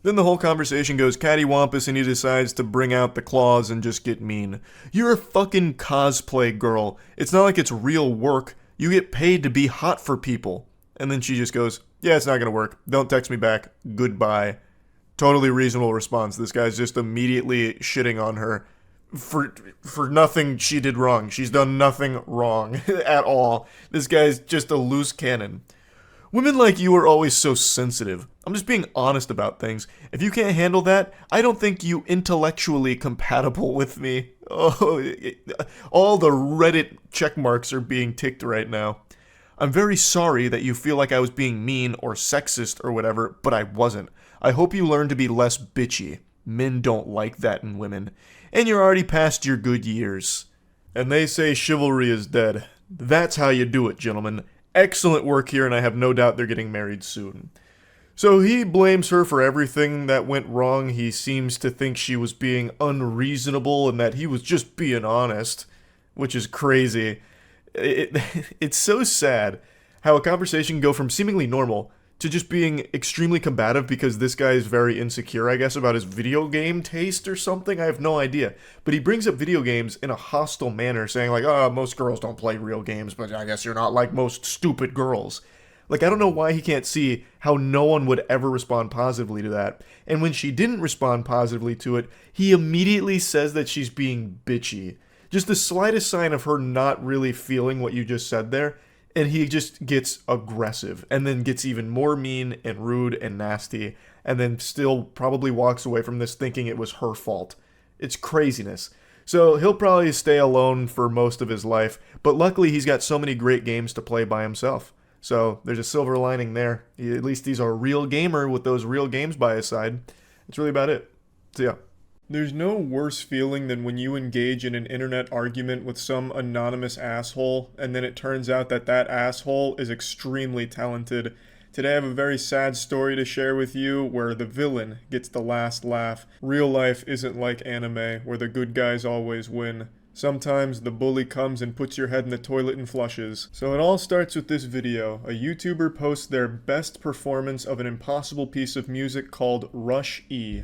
Then the whole conversation goes cattywampus and he decides to bring out the claws and just get mean. "You're a fucking cosplay girl. It's not like it's real work. You get paid to be hot for people." And then she just goes, "Yeah, it's not gonna work. Don't text me back. Goodbye." Totally reasonable response. This guy's just immediately shitting on her for nothing she did wrong. She's done nothing wrong at all. This guy's just a loose cannon. "Women like you are always so sensitive. I'm just being honest about things. If you can't handle that, I don't think you intellectually compatible with me." Oh, all the Reddit check marks are being ticked right now. "I'm very sorry that you feel like I was being mean or sexist or whatever, but I wasn't. I hope you learn to be less bitchy. Men don't like that in women. And you're already past your good years." And they say chivalry is dead. That's how you do it, gentlemen. Excellent work here, and I have no doubt they're getting married soon. So he blames her for everything that went wrong. He seems to think she was being unreasonable and that he was just being honest, which is crazy. It's so sad how a conversation can go from seemingly normal to just being extremely combative because this guy is very insecure, I guess, about his video game taste or something. I have no idea. But he brings up video games in a hostile manner, saying like, "Oh, most girls don't play real games, but I guess you're not like most stupid girls." Like, I don't know why he can't see how no one would ever respond positively to that. And when she didn't respond positively to it, he immediately says that she's being bitchy. Just the slightest sign of her not really feeling what you just said there, and he just gets aggressive, and then gets even more mean and rude and nasty, and then still probably walks away from this thinking it was her fault. It's craziness. So he'll probably stay alone for most of his life, but luckily he's got so many great games to play by himself. So there's a silver lining there. At least he's a real gamer with those real games by his side. That's really about it. So yeah. There's no worse feeling than when you engage in an internet argument with some anonymous asshole, and then it turns out that that asshole is extremely talented. Today I have a very sad story to share with you where the villain gets the last laugh. Real life isn't like anime, where the good guys always win. Sometimes the bully comes and puts your head in the toilet and flushes. So it all starts with this video. A YouTuber posts their best performance of an impossible piece of music called Rush E.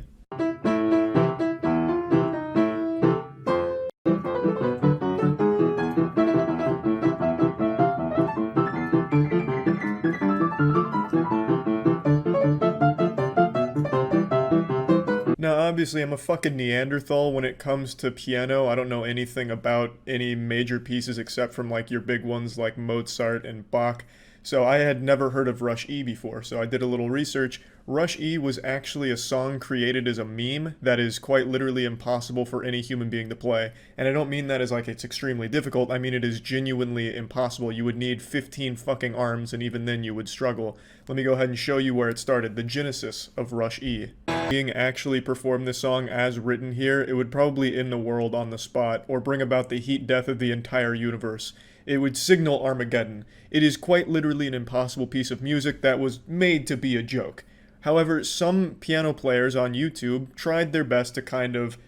Now, obviously, I'm a fucking Neanderthal when it comes to piano. I don't know anything about any major pieces except from, like, your big ones like Mozart and Bach. So I had never heard of Rush E before, so I did a little research. Rush E was actually a song created as a meme that is quite literally impossible for any human being to play. And I don't mean that as like it's extremely difficult, I mean it is genuinely impossible. You would need 15 fucking arms, and even then you would struggle. Let me go ahead and show you where it started, the genesis of Rush E. being actually perform this song as written here, it would probably end the world on the spot, or bring about the heat death of the entire universe. It would signal Armageddon. It is quite literally an impossible piece of music that was made to be a joke. However, some piano players on YouTube tried their best to kind of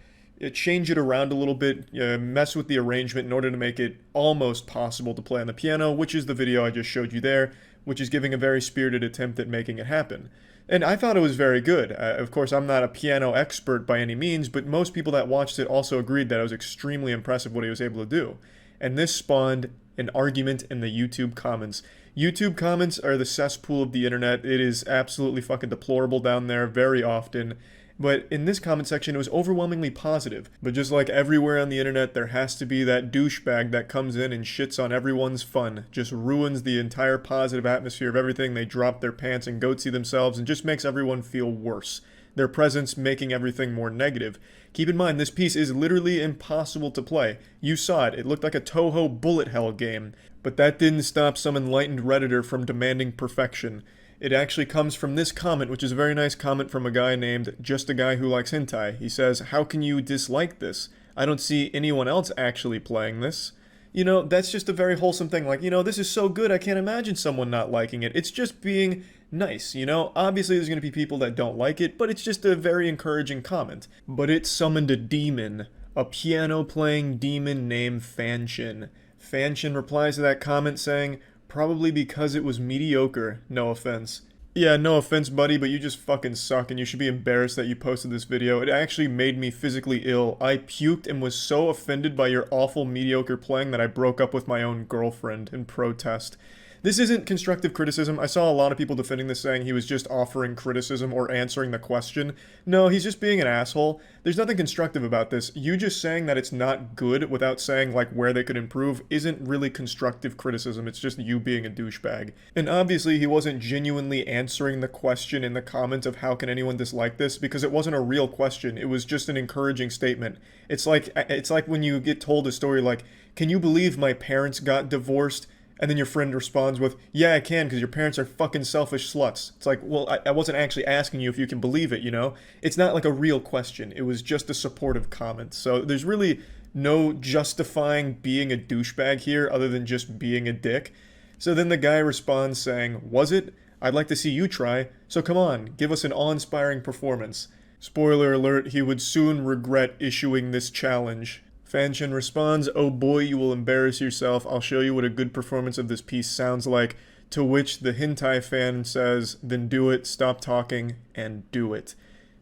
change it around a little bit, mess with the arrangement in order to make it almost possible to play on the piano, which is the video I just showed you there, which is giving a very spirited attempt at making it happen. And I thought it was very good. Of course, I'm not a piano expert by any means, but most people that watched it also agreed that it was extremely impressive what he was able to do. And this spawned an argument in the YouTube comments. YouTube comments are the cesspool of the internet. It is absolutely fucking deplorable down there very often. But in this comment section, it was overwhelmingly positive. But just like everywhere on the internet, there has to be that douchebag that comes in and shits on everyone's fun. Just ruins the entire positive atmosphere of everything. They drop their pants and goatsy themselves and just makes everyone feel worse. Their presence making everything more negative. Keep in mind, this piece is literally impossible to play. You saw it. It looked like a Toho bullet hell game. But that didn't stop some enlightened Redditor from demanding perfection. It actually comes from this comment, which is a very nice comment from a guy named Just a Guy Who Likes Hentai. He says, "How can you dislike this? I don't see anyone else actually playing this." You know, that's just a very wholesome thing. Like, you know, this is so good, I can't imagine someone not liking it. It's just being nice, you know? Obviously, there's going to be people that don't like it, but it's just a very encouraging comment. But it summoned a demon. A piano-playing demon named Fanshin. Fanshin replies to that comment saying, "Probably because it was mediocre, no offense." Yeah, no offense, buddy, but you just fucking suck and you should be embarrassed that you posted this video. It actually made me physically ill. I puked and was so offended by your awful mediocre playing that I broke up with my own girlfriend in protest. This isn't constructive criticism. I saw a lot of people defending this saying he was just offering criticism or answering the question. No, he's just being an asshole. There's nothing constructive about this. You just saying that it's not good without saying like where they could improve isn't really constructive criticism. It's just you being a douchebag. And obviously he wasn't genuinely answering the question in the comments of how can anyone dislike this, because it wasn't a real question. It was just an encouraging statement. It's like when you get told a story like, "Can you believe my parents got divorced?" And then your friend responds with, "Yeah, I can, because your parents are fucking selfish sluts." It's like, well, I wasn't actually asking you if you can believe it, you know? It's not like a real question. It was just a supportive comment. So there's really no justifying being a douchebag here other than just being a dick. So then the guy responds saying, "Was it? I'd like to see you try. So come on, give us an awe-inspiring performance." Spoiler alert, he would soon regret issuing this challenge. Fanshin responds, "Oh boy, you will embarrass yourself. I'll show you what a good performance of this piece sounds like." To which the hentai fan says, "Then do it, stop talking, and do it."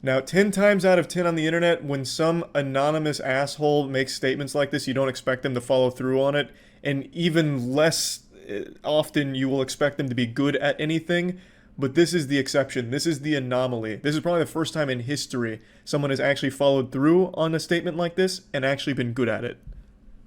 Now, 10 times out of 10 on the internet, when some anonymous asshole makes statements like this, you don't expect them to follow through on it. And even less often, you will expect them to be good at anything. But this is the exception. This is the anomaly. This is probably the first time in history someone has actually followed through on a statement like this and actually been good at it.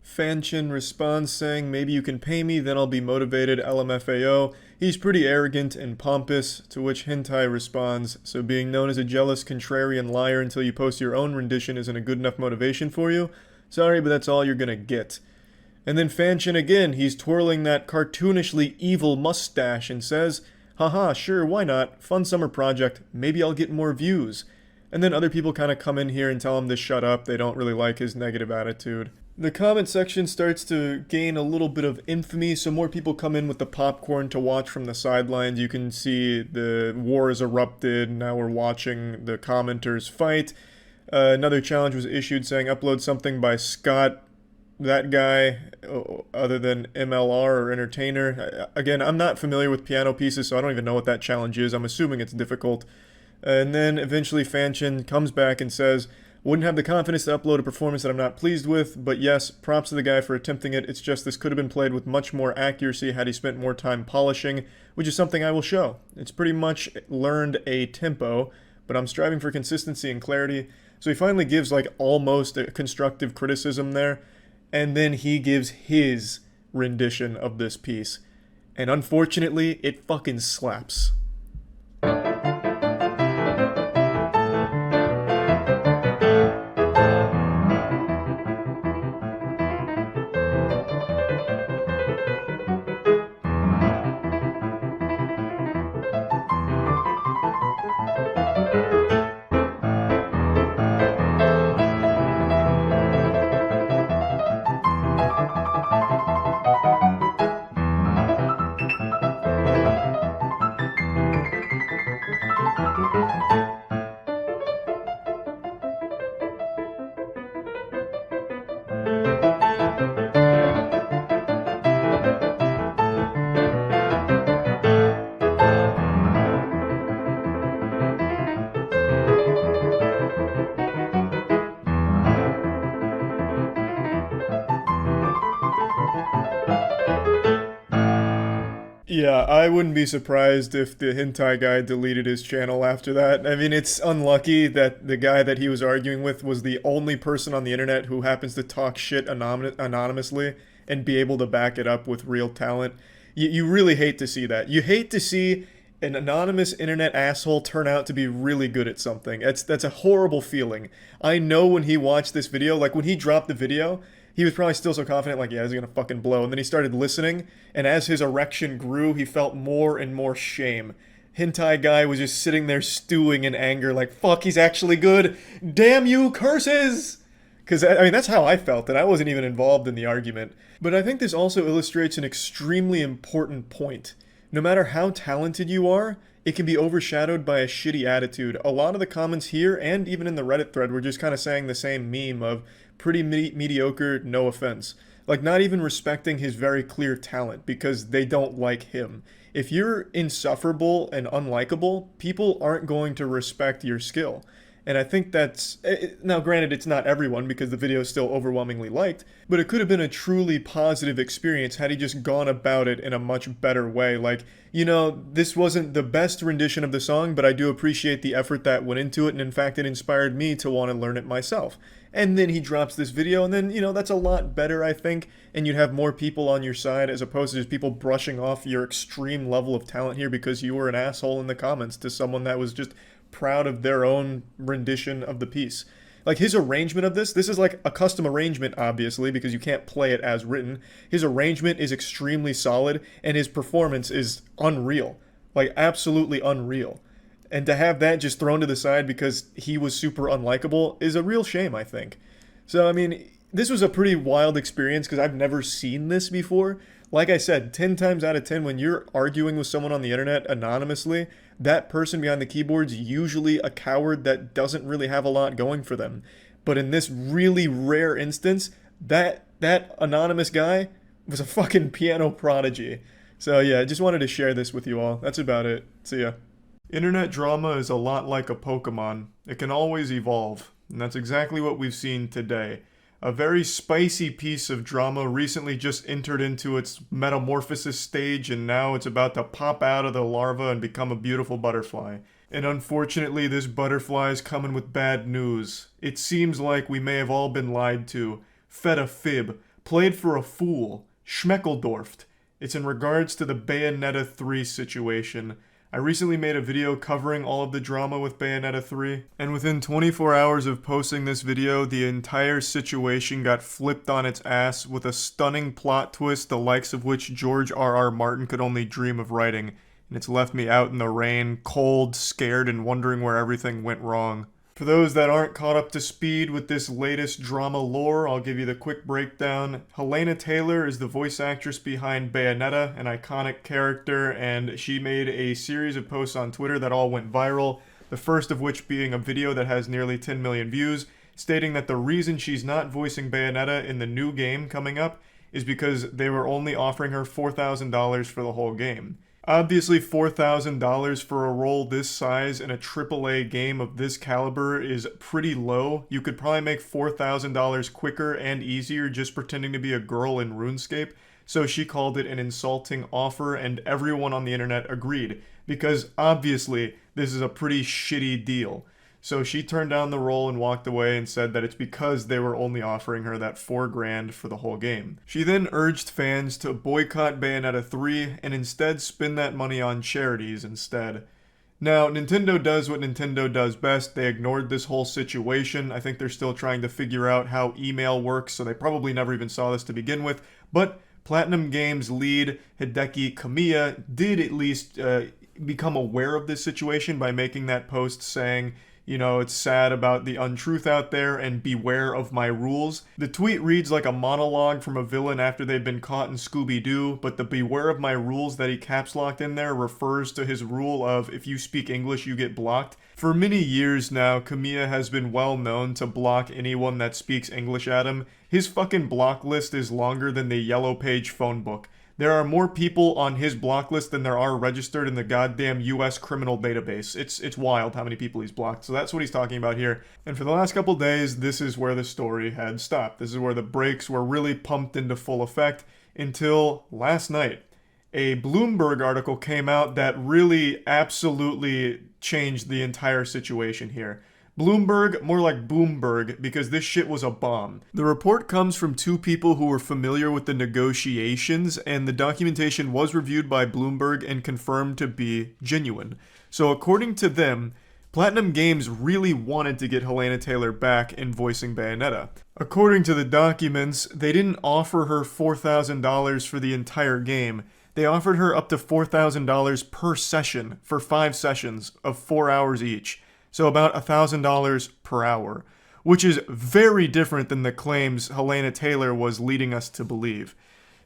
Fanshin responds saying, "Maybe you can pay me, then I'll be motivated, LMFAO. He's pretty arrogant and pompous," to which Hentai responds, "So being known as a jealous, contrarian liar until you post your own rendition isn't a good enough motivation for you? Sorry, but that's all you're gonna get." And then Fanshin again, he's twirling that cartoonishly evil mustache and says, "Haha, sure, why not? Fun summer project. Maybe I'll get more views." And then other people kind of come in here and tell him to shut up. They don't really like his negative attitude. The comment section starts to gain a little bit of infamy, so more people come in with the popcorn to watch from the sidelines. You can see the war has erupted. Now we're watching the commenters fight. Another challenge was issued saying upload something by Scott, that guy, other than MLR or Entertainer. Again, I'm not familiar with piano pieces, so I don't even know what that challenge is. I'm assuming it's difficult. And then eventually Fanshin comes back and says, "Wouldn't have the confidence to upload a performance that I'm not pleased with, but yes, props to the guy for attempting it. It's just this could have been played with much more accuracy had he spent more time polishing, which is something I will show. It's pretty much learned a tempo, but I'm striving for consistency and clarity." So he finally gives like almost a constructive criticism there. And then he gives his rendition of this piece. And unfortunately, it fucking slaps. Yeah, I wouldn't be surprised if the hentai guy deleted his channel after that. I mean, it's unlucky that the guy that he was arguing with was the only person on the internet who happens to talk shit anonymously and be able to back it up with real talent. You really hate to see that. You hate to see an anonymous internet asshole turn out to be really good at something. That's a horrible feeling. I know when he watched this video, like when he dropped the video, he was probably still so confident, like, yeah, this is gonna fucking blow. And then he started listening, and as his erection grew, he felt more and more shame. Hentai guy was just sitting there stewing in anger, like, fuck, he's actually good. Damn you, curses! Because, I mean, that's how I felt, and I wasn't even involved in the argument. But I think this also illustrates an extremely important point. No matter how talented you are, it can be overshadowed by a shitty attitude. A lot of the comments here, and even in the Reddit thread, were just kind of saying the same meme of pretty mediocre, no offense. Like, not even respecting his very clear talent, because they don't like him. If you're insufferable and unlikable, people aren't going to respect your skill. And I think that's... Now, granted, it's not everyone, because the video is still overwhelmingly liked, but it could have been a truly positive experience had he just gone about it in a much better way. Like, you know, this wasn't the best rendition of the song, but I do appreciate the effort that went into it, and in fact, it inspired me to want to learn it myself. And then he drops this video, and then, you know, that's a lot better, I think, and you'd have more people on your side, as opposed to just people brushing off your extreme level of talent here because you were an asshole in the comments to someone that was just proud of their own rendition of the piece. Like, his arrangement of this is like a custom arrangement, obviously, because you can't play it as written. His arrangement is extremely solid, and his performance is unreal. Like, absolutely unreal. And to have that just thrown to the side because he was super unlikable is a real shame, I think. So, I mean, this was a pretty wild experience because I've never seen this before. Like I said, 10 times out of 10, when you're arguing with someone on the internet anonymously, that person behind the keyboard's usually a coward that doesn't really have a lot going for them. But in this really rare instance, that anonymous guy was a fucking piano prodigy. So yeah, I just wanted to share this with you all. That's about it. See ya. Internet drama is a lot like a Pokemon. It can always evolve, and that's exactly what we've seen today. A very spicy piece of drama recently just entered into its metamorphosis stage, and now it's about to pop out of the larva and become a beautiful butterfly. And unfortunately, this butterfly is coming with bad news. It seems like we may have all been lied to, fed a fib, played for a fool, schmeckledorfed. It's in regards to the Bayonetta 3 situation. I recently made a video covering all of the drama with Bayonetta 3, and within 24 hours of posting this video, the entire situation got flipped on its ass with a stunning plot twist the likes of which George R.R. Martin could only dream of writing, and it's left me out in the rain, cold, scared, and wondering where everything went wrong. For those that aren't caught up to speed with this latest drama lore, I'll give you the quick breakdown. Helena Taylor is the voice actress behind Bayonetta, an iconic character, and she made a series of posts on Twitter that all went viral, the first of which being a video that has nearly 10 million views, stating that the reason she's not voicing Bayonetta in the new game coming up is because they were only offering her $4,000 for the whole game. Obviously, $4,000 for a role this size in a AAA game of this caliber is pretty low. You could probably make $4,000 quicker and easier just pretending to be a girl in RuneScape, so she called it an insulting offer, and everyone on the internet agreed, because obviously this is a pretty shitty deal. So she turned down the role and walked away and said that it's because they were only offering her that $4,000 for the whole game. She then urged fans to boycott Bayonetta 3 and instead spend that money on charities instead. Now, Nintendo does what Nintendo does best. They ignored this whole situation. I think they're still trying to figure out how email works, so they probably never even saw this to begin with. But Platinum Games lead Hideki Kamiya did at least become aware of this situation by making that post saying, you know, it's sad about the untruth out there and beware of my rules. The tweet reads like a monologue from a villain after they've been caught in Scooby-Doo, but the beware of my rules that he caps locked in there refers to his rule of if you speak English, you get blocked. For many years now, Kamiya has been well known to block anyone that speaks English at him. His fucking block list is longer than the Yellow Page phone book. There are more people on his block list than there are registered in the goddamn US criminal database. It's wild how many people he's blocked. So that's what he's talking about here. And for the last couple days, this is where the story had stopped. This is where the brakes were really pumped into full effect until last night. a Bloomberg article came out that really absolutely changed the entire situation here. Bloomberg, more like Boomberg, because this shit was a bomb. The report comes from two people who were familiar with the negotiations, and the documentation was reviewed by Bloomberg and confirmed to be genuine. So according to them, Platinum Games really wanted to get Helena Taylor back in voicing Bayonetta. According to the documents, they didn't offer her $4,000 for the entire game. They offered her up to $4,000 per session for 5 sessions of 4 hours each. So about $1,000 per hour, which is very different than the claims Helena Taylor was leading us to believe.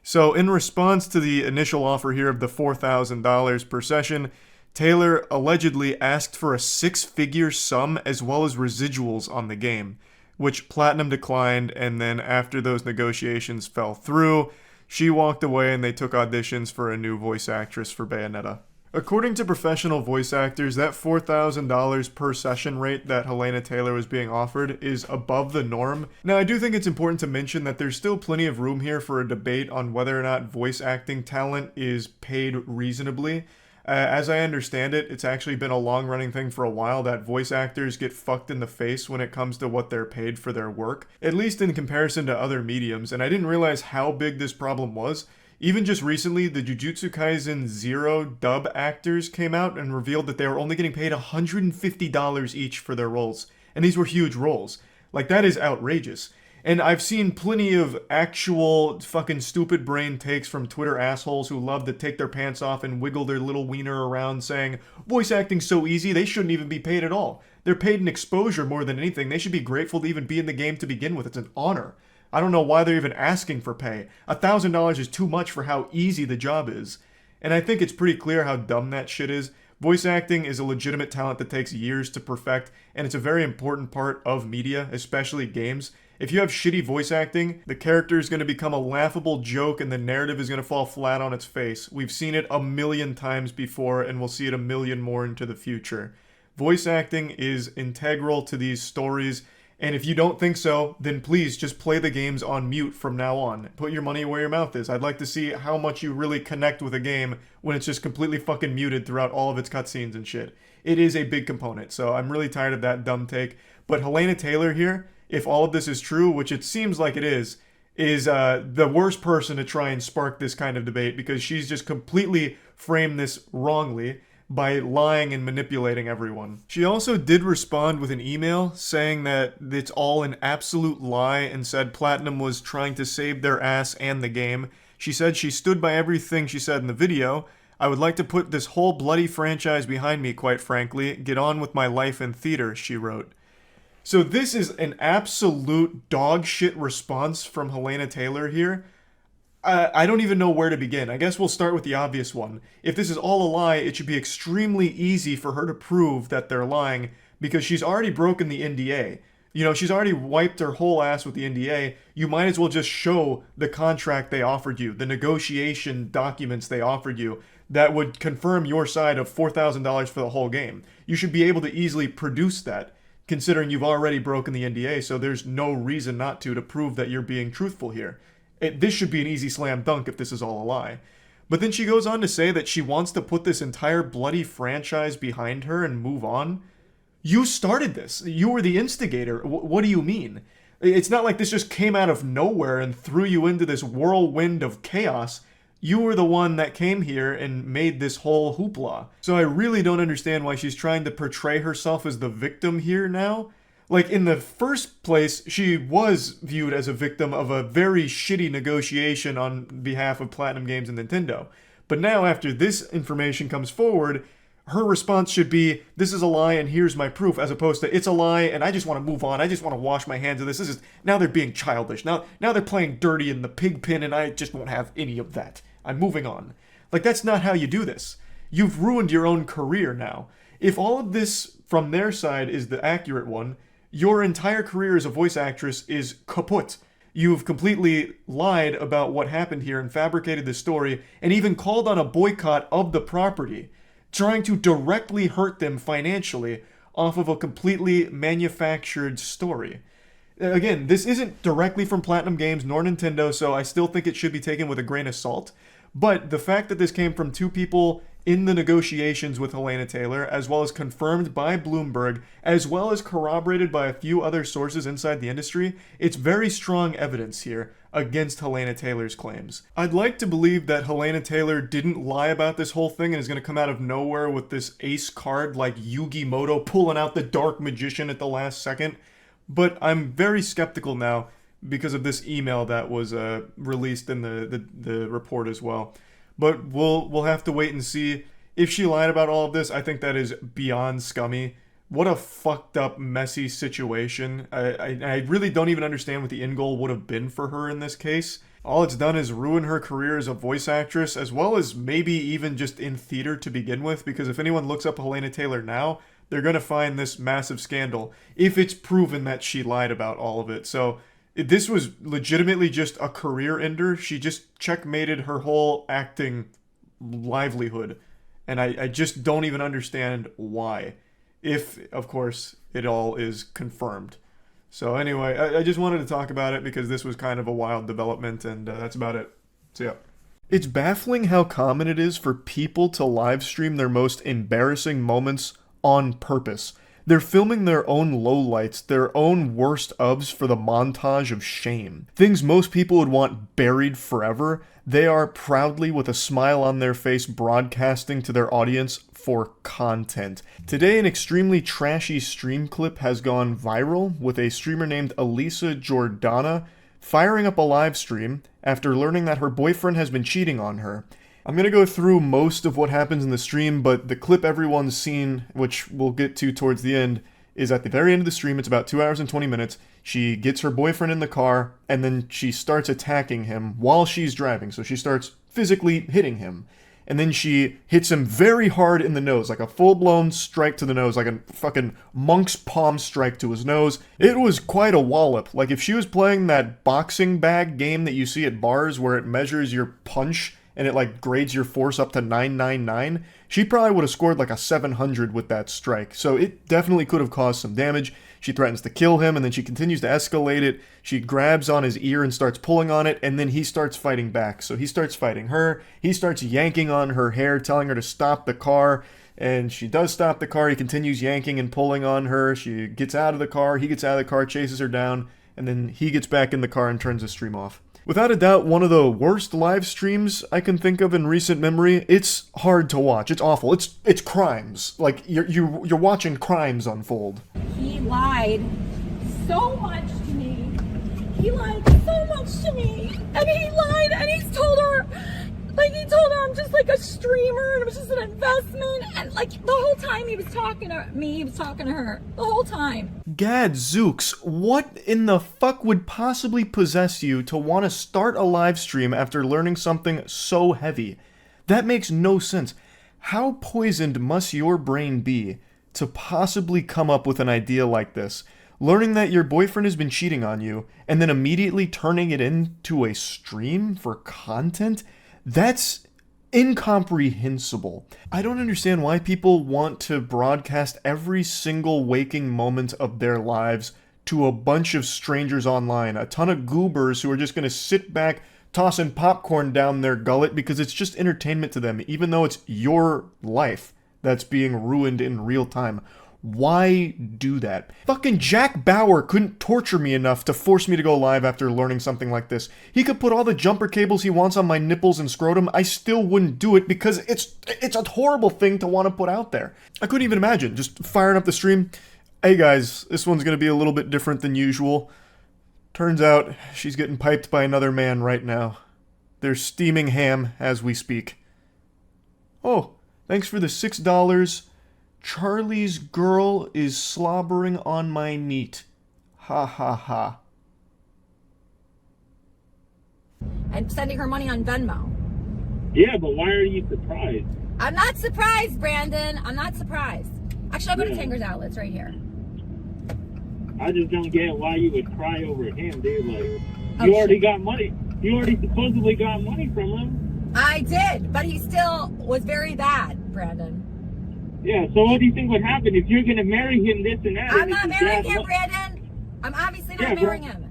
So in response to the initial offer here of the $4,000 per session, Taylor allegedly asked for a 6-figure sum as well as residuals on the game, which Platinum declined, and then after those negotiations fell through, she walked away and they took auditions for a new voice actress for Bayonetta. According to professional voice actors, that $4,000 per session rate that Helena Taylor was being offered is above the norm. Now, I do think it's important to mention that there's still plenty of room here for a debate on whether or not voice acting talent is paid reasonably. As I understand it, it's actually been a long-running thing for a while that voice actors get fucked in the face when it comes to what they're paid for their work, at least in comparison to other mediums, and I didn't realize how big this problem was. Even just recently, the Jujutsu Kaisen 0 dub actors came out and revealed that they were only getting paid $150 each for their roles, and these were huge roles. Like, that is outrageous. And I've seen plenty of actual fucking stupid brain takes from Twitter assholes who love to take their pants off and wiggle their little wiener around saying, voice acting's so easy, they shouldn't even be paid at all. They're paid in exposure more than anything. They should be grateful to even be in the game to begin with. It's an honor. I don't know why they're even asking for pay. $1,000 is too much for how easy the job is. And I think it's pretty clear how dumb that shit is. Voice acting is a legitimate talent that takes years to perfect, and it's a very important part of media, especially games. If you have shitty voice acting, the character is going to become a laughable joke and the narrative is going to fall flat on its face. We've seen it a million times before, and we'll see it a million more into the future. Voice acting is integral to these stories, and if you don't think so, then please just play the games on mute from now on. Put your money where your mouth is. I'd like to see how much you really connect with a game when it's just completely fucking muted throughout all of its cutscenes and shit. It is a big component, so I'm really tired of that dumb take. But Helena Taylor here, if all of this is true, which it seems like it is the worst person to try and spark this kind of debate because she's just completely framed this wrongly by lying and manipulating everyone. She also did respond with an email saying that it's all an absolute lie and said Platinum was trying to save their ass and the game. She said she stood by everything she said in the video. I would like to put this whole bloody franchise behind me, quite frankly. Get on with my life in theater, she wrote. So this is an absolute dog shit response from Helena Taylor here. I don't even know where to begin. I guess we'll start with the obvious one. If this is all a lie, it should be extremely easy for her to prove that they're lying because she's already broken the NDA. You know, she's already wiped her whole ass with the NDA. You might as well just show the contract they offered you, the negotiation documents they offered you that would confirm your side of $4,000 for the whole game. You should be able to easily produce that, considering you've already broken the NDA, so there's no reason not to prove that you're being truthful here. This should be an easy slam dunk if this is all a lie. But then she goes on to say that she wants to put this entire bloody franchise behind her and move on. You started this. You were the instigator. What do you mean? It's not like this just came out of nowhere and threw you into this whirlwind of chaos. You were the one that came here and made this whole hoopla. So I really don't understand why she's trying to portray herself as the victim here now. Like, in the first place, she was viewed as a victim of a very shitty negotiation on behalf of Platinum Games and Nintendo. But now, after this information comes forward, her response should be, this is a lie and here's my proof, as opposed to, it's a lie and I just want to move on. I just want to wash my hands of this. Now they're being childish. Now they're playing dirty in the pig pen and I just won't have any of that. I'm moving on. Like, that's not how you do this. You've ruined your own career now. If all of this from their side is the accurate one, your entire career as a voice actress is kaput. You've completely lied about what happened here and fabricated the story and even called on a boycott of the property, trying to directly hurt them financially off of a completely manufactured story. Again, this isn't directly from Platinum Games nor Nintendo, so I still think it should be taken with a grain of salt. But the fact that this came from two people in the negotiations with Helena Taylor, as well as confirmed by Bloomberg, as well as corroborated by a few other sources inside the industry, it's very strong evidence here against Helena Taylor's claims. I'd like to believe that Helena Taylor didn't lie about this whole thing and is going to come out of nowhere with this ace card like Yu-Gi-Moto pulling out the Dark Magician at the last second, but I'm very skeptical now because of this email that was released in the report as well. But we'll have to wait and see. If she lied about all of this, I think that is beyond scummy. What a fucked up, messy situation. I really don't even understand what the end goal would have been for her in this case. All it's done is ruin her career as a voice actress, as well as maybe even just in theater to begin with, because if anyone looks up Helena Taylor now, they're going to find this massive scandal, if it's proven that she lied about all of it. So this was legitimately just a career ender. She just checkmated her whole acting livelihood. And I just don't even understand why. If, of course, it all is confirmed. So anyway, I just wanted to talk about it because this was kind of a wild development, and that's about it. So yeah. It's baffling how common it is for people to live stream their most embarrassing moments on purpose. They're filming their own lowlights, their own worst ofs for the montage of shame. Things most people would want buried forever, they are proudly with a smile on their face broadcasting to their audience for content. Today, an extremely trashy stream clip has gone viral with a streamer named Elisa Jordana firing up a live stream after learning that her boyfriend has been cheating on her. I'm going to go through most of what happens in the stream, but the clip everyone's seen, which we'll get to towards the end, is at the very end of the stream. It's about 2 hours and 20 minutes. She gets her boyfriend in the car, and then she starts attacking him while she's driving. So she starts physically hitting him. And then she hits him very hard in the nose, like a full-blown strike to the nose, like a fucking monk's palm strike to his nose. It was quite a wallop. Like if she was playing that boxing bag game that you see at bars where it measures your punch and it like grades your force up to 999, she probably would have scored like a 700 with that strike. So it definitely could have caused some damage. She threatens to kill him, and then she continues to escalate it. She grabs on his ear and starts pulling on it, and then he starts fighting back. So he starts fighting her. He starts yanking on her hair, telling her to stop the car. And she does stop the car. He continues yanking and pulling on her. She gets out of the car. He gets out of the car, chases her down, and then he gets back in the car and turns the stream off. Without a doubt, one of the worst live streams I can think of in recent memory. It's hard to watch. It's awful. It's crimes. Like you're watching crimes unfold. He lied so much to me. He lied so much to me. And he lied and he told her I'm just like a streamer and it was just an investment. And like the whole time he was talking to me, he was talking to her. The whole time. Gadzooks, what in the fuck would possibly possess you to want to start a live stream after learning something so heavy? That makes no sense. How poisoned must your brain be to possibly come up with an idea like this? Learning that your boyfriend has been cheating on you and then immediately turning it into a stream for content? That's incomprehensible. I don't understand why people want to broadcast every single waking moment of their lives to a bunch of strangers online, a ton of goobers who are just going to sit back tossing popcorn down their gullet because it's just entertainment to them, even though it's your life that's being ruined in real time. Why do that? Fucking Jack Bauer couldn't torture me enough to force me to go live after learning something like this. He could put all the jumper cables he wants on my nipples and scrotum. I still wouldn't do it because it's a horrible thing to want to put out there. I couldn't even imagine just firing up the stream. Hey guys, this one's going to be a little bit different than usual. Turns out she's getting piped by another man right now. They're steaming ham as we speak. Oh, thanks for the $6. Charlie's girl is slobbering on my meat. Ha ha ha. And sending her money on Venmo. Yeah, but why are you surprised? I'm not surprised, Brandon. I'm not surprised. Actually, I'll go to Tanger's Outlets right here. I just don't get why you would cry over him, dude. Like, you already got money. You already supposedly got money from him. I did, but he still was very bad, Brandon. Yeah, so what do you think would happen if you're going to marry him, this and that? I'm not marrying him, Brandon. I'm obviously not marrying him.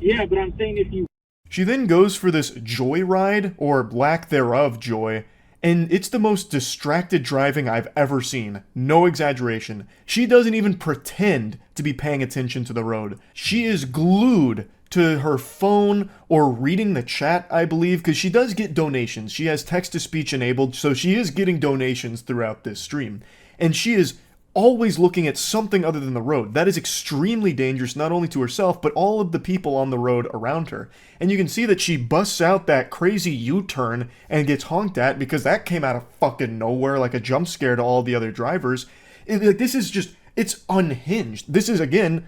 Yeah, but I'm saying if you She then goes for this joyride, or lack thereof joy, and it's the most distracted driving I've ever seen. No exaggeration. She doesn't even pretend to be paying attention to the road. She is glued to her phone or reading the chat, I believe, because she does get donations. She has text-to-speech enabled, so she is getting donations throughout this stream. And she is always looking at something other than the road. That is extremely dangerous, not only to herself, but all of the people on the road around her. And you can see that she busts out that crazy U-turn and gets honked at because that came out of fucking nowhere like a jump scare to all the other drivers. This is just, it's unhinged. This is, again,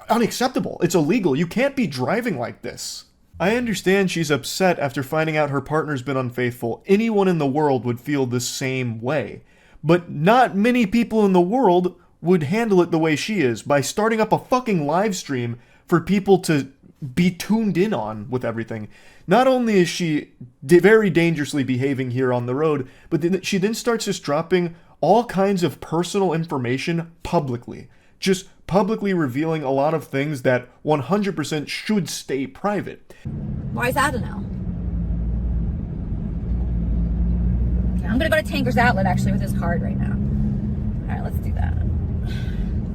unacceptable. It's illegal. You can't be driving like this. I understand she's upset after finding out her partner's been unfaithful. Anyone in the world would feel the same way. But not many people in the world would handle it the way she is, by starting up a fucking live stream for people to be tuned in on with everything. Not only is she very dangerously behaving here on the road, but she then starts just dropping all kinds of personal information publicly. Just publicly revealing a lot of things that 100% should stay private. Why is that a no? I'm gonna go to Tanker's Outlet actually with his card right now. All right, let's do that.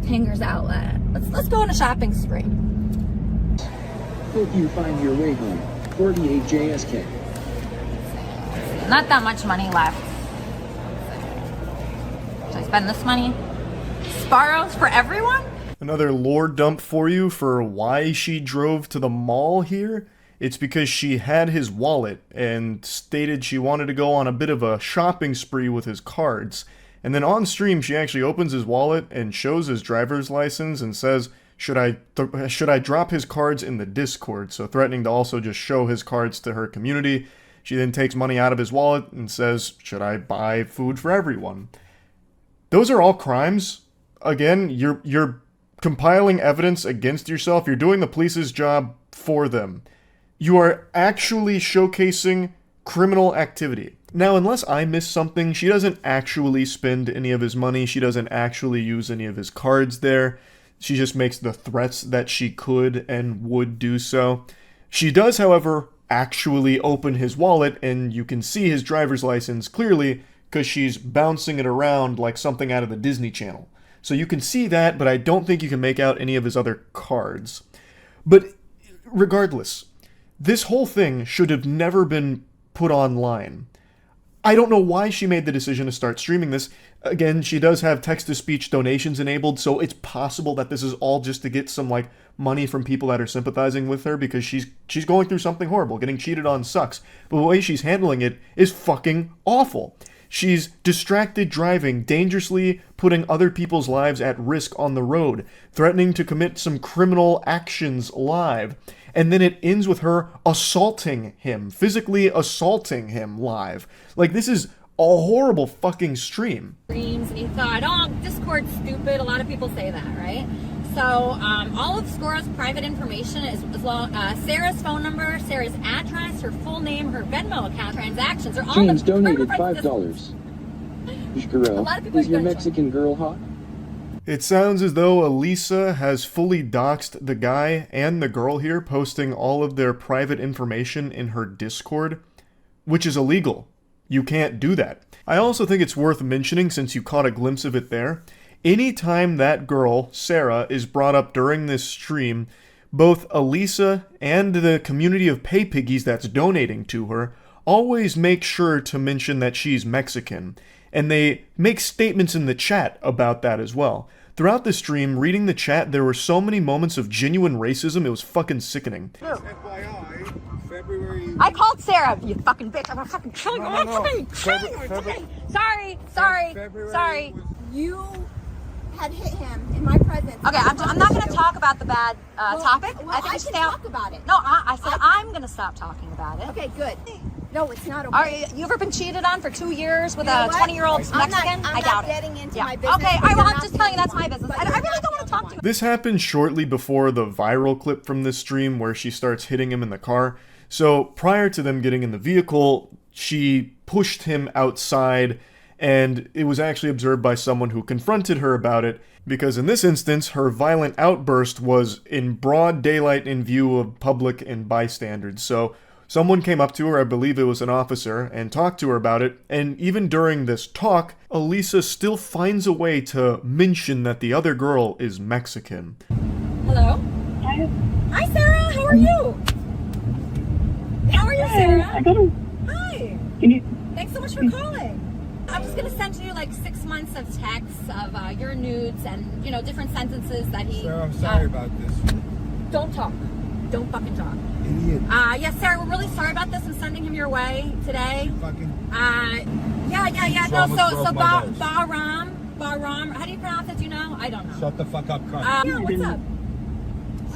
Tanker's Outlet. Let's go on a shopping spree. Hope you find your way home. 48 JSK. Not that much money left. Should I spend this money? Sparrows for everyone? Another lore dump for you for why she drove to the mall here. It's because she had his wallet and stated she wanted to go on a bit of a shopping spree with his cards. And then on stream, she actually opens his wallet and shows his driver's license and says, should I drop his cards in the Discord? So threatening to also just show his cards to her community. She then takes money out of his wallet and says, should I buy food for everyone? Those are all crimes. Again, you're compiling evidence against yourself. You're doing the police's job for them. You are actually showcasing criminal activity. Now, unless I miss something, she doesn't actually spend any of his money. She doesn't actually use any of his cards there. She just makes the threats that she could and would do so. She does, however, actually open his wallet, and you can see his driver's license clearly because she's bouncing it around like something out of the Disney Channel. So you can see that, but I don't think you can make out any of his other cards. But regardless, this whole thing should have never been put online. I don't know why she made the decision to start streaming this. Again, she does have text-to-speech donations enabled, so it's possible that this is all just to get some, like, money from people that are sympathizing with her because she's going through something horrible. Getting cheated on sucks. But the way she's handling it is fucking awful. She's distracted driving, dangerously putting other people's lives at risk on the road, threatening to commit some criminal actions live. And then it ends with her assaulting him, physically assaulting him live. Like, this is a horrible fucking stream. Dreams, and he thought, oh, Discord's stupid. A lot of people say that, right? So all of Scora's private information, as well Sarah's phone number, Sarah's address, her full name, her Venmo account, transactions, are all James the donated $5. Ishkarel, is your Mexican girl hot? It sounds as though Elisa has fully doxed the guy and the girl here, posting all of their private information in her Discord, which is illegal. You can't do that. I also think it's worth mentioning, since you caught a glimpse of it there, anytime that girl, Sarah, is brought up during this stream, both Elisa and the community of pay piggies that's donating to her always make sure to mention that she's Mexican. And they make statements in the chat about that as well. Throughout the stream, reading the chat, there were so many moments of genuine racism, it was fucking sickening. FYI, February... I called Sarah, you fucking bitch. I'm gonna fucking kill you. I'm fucking killing you. It's okay. Sorry. You had hit him in my presence. Okay, I'm not gonna talk about the bad topic. Well, I can talk about it. No, I said I'm gonna stop talking about it. Okay, good. No, it's not okay. Are you ever been cheated on for 2 years with a 20-year-old Mexican? I doubt it. Getting into my business. Okay, all right, well, I'm just telling you that's my business. I really don't want to talk to you. This happened shortly before the viral clip from this stream where she starts hitting him in the car. So prior to them getting in the vehicle, she pushed him outside And it was actually observed by someone who confronted her about it, because in this instance, her violent outburst was in broad daylight in view of public and bystanders. So someone came up to her, I believe it was an officer, and talked to her about it, and even during this talk, Elisa still finds a way to mention that the other girl is Mexican. Hello? Hi, Sarah. How are you? How are you, Sarah? Hi. Thanks so much for calling. I'm just gonna send you like 6 months of texts of your nudes and, you know, different sentences that he... Sarah, I'm sorry about this. Don't talk. Don't fucking talk. Idiot. Yes, Sarah, we're really sorry about this. I'm sending him your way today. Fucking... Yeah. No, so Bahram, how do you pronounce it? Do you know? I don't know. Shut the fuck up, cunt. Yeah, what's up?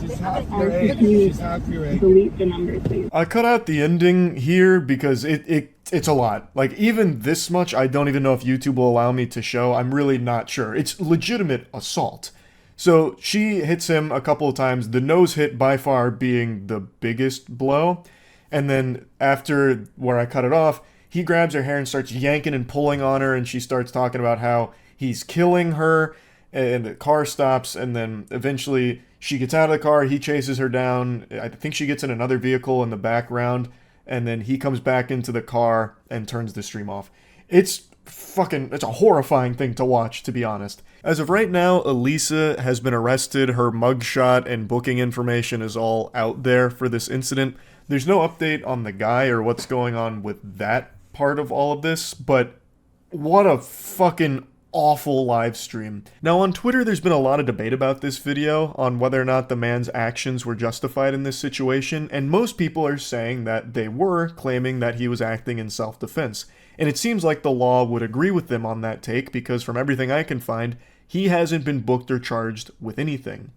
She's half your age. She's half your age. Delete the number, please. I cut out the ending here because it's a lot. Like, even this much, I don't even know if YouTube will allow me to show. I'm really not sure. It's legitimate assault. So she hits him a couple of times, the nose hit by far being the biggest blow. And then after where I cut it off, he grabs her hair and starts yanking and pulling on her, and she starts talking about how he's killing her, and the car stops, and then eventually she gets out of the car, he chases her down. I think she gets in another vehicle in the background, and then he comes back into the car and turns the stream off. It's a horrifying thing to watch, to be honest. As of right now, Elisa has been arrested. Her mugshot and booking information is all out there for this incident. There's no update on the guy or what's going on with that part of all of this, but what a fucking awful live stream. Now on Twitter, there's been a lot of debate about this video on whether or not the man's actions were justified in this situation, and most people are saying that they were, claiming that he was acting in self-defense. And it seems like the law would agree with them on that take, because from everything I can find, he hasn't been booked or charged with anything.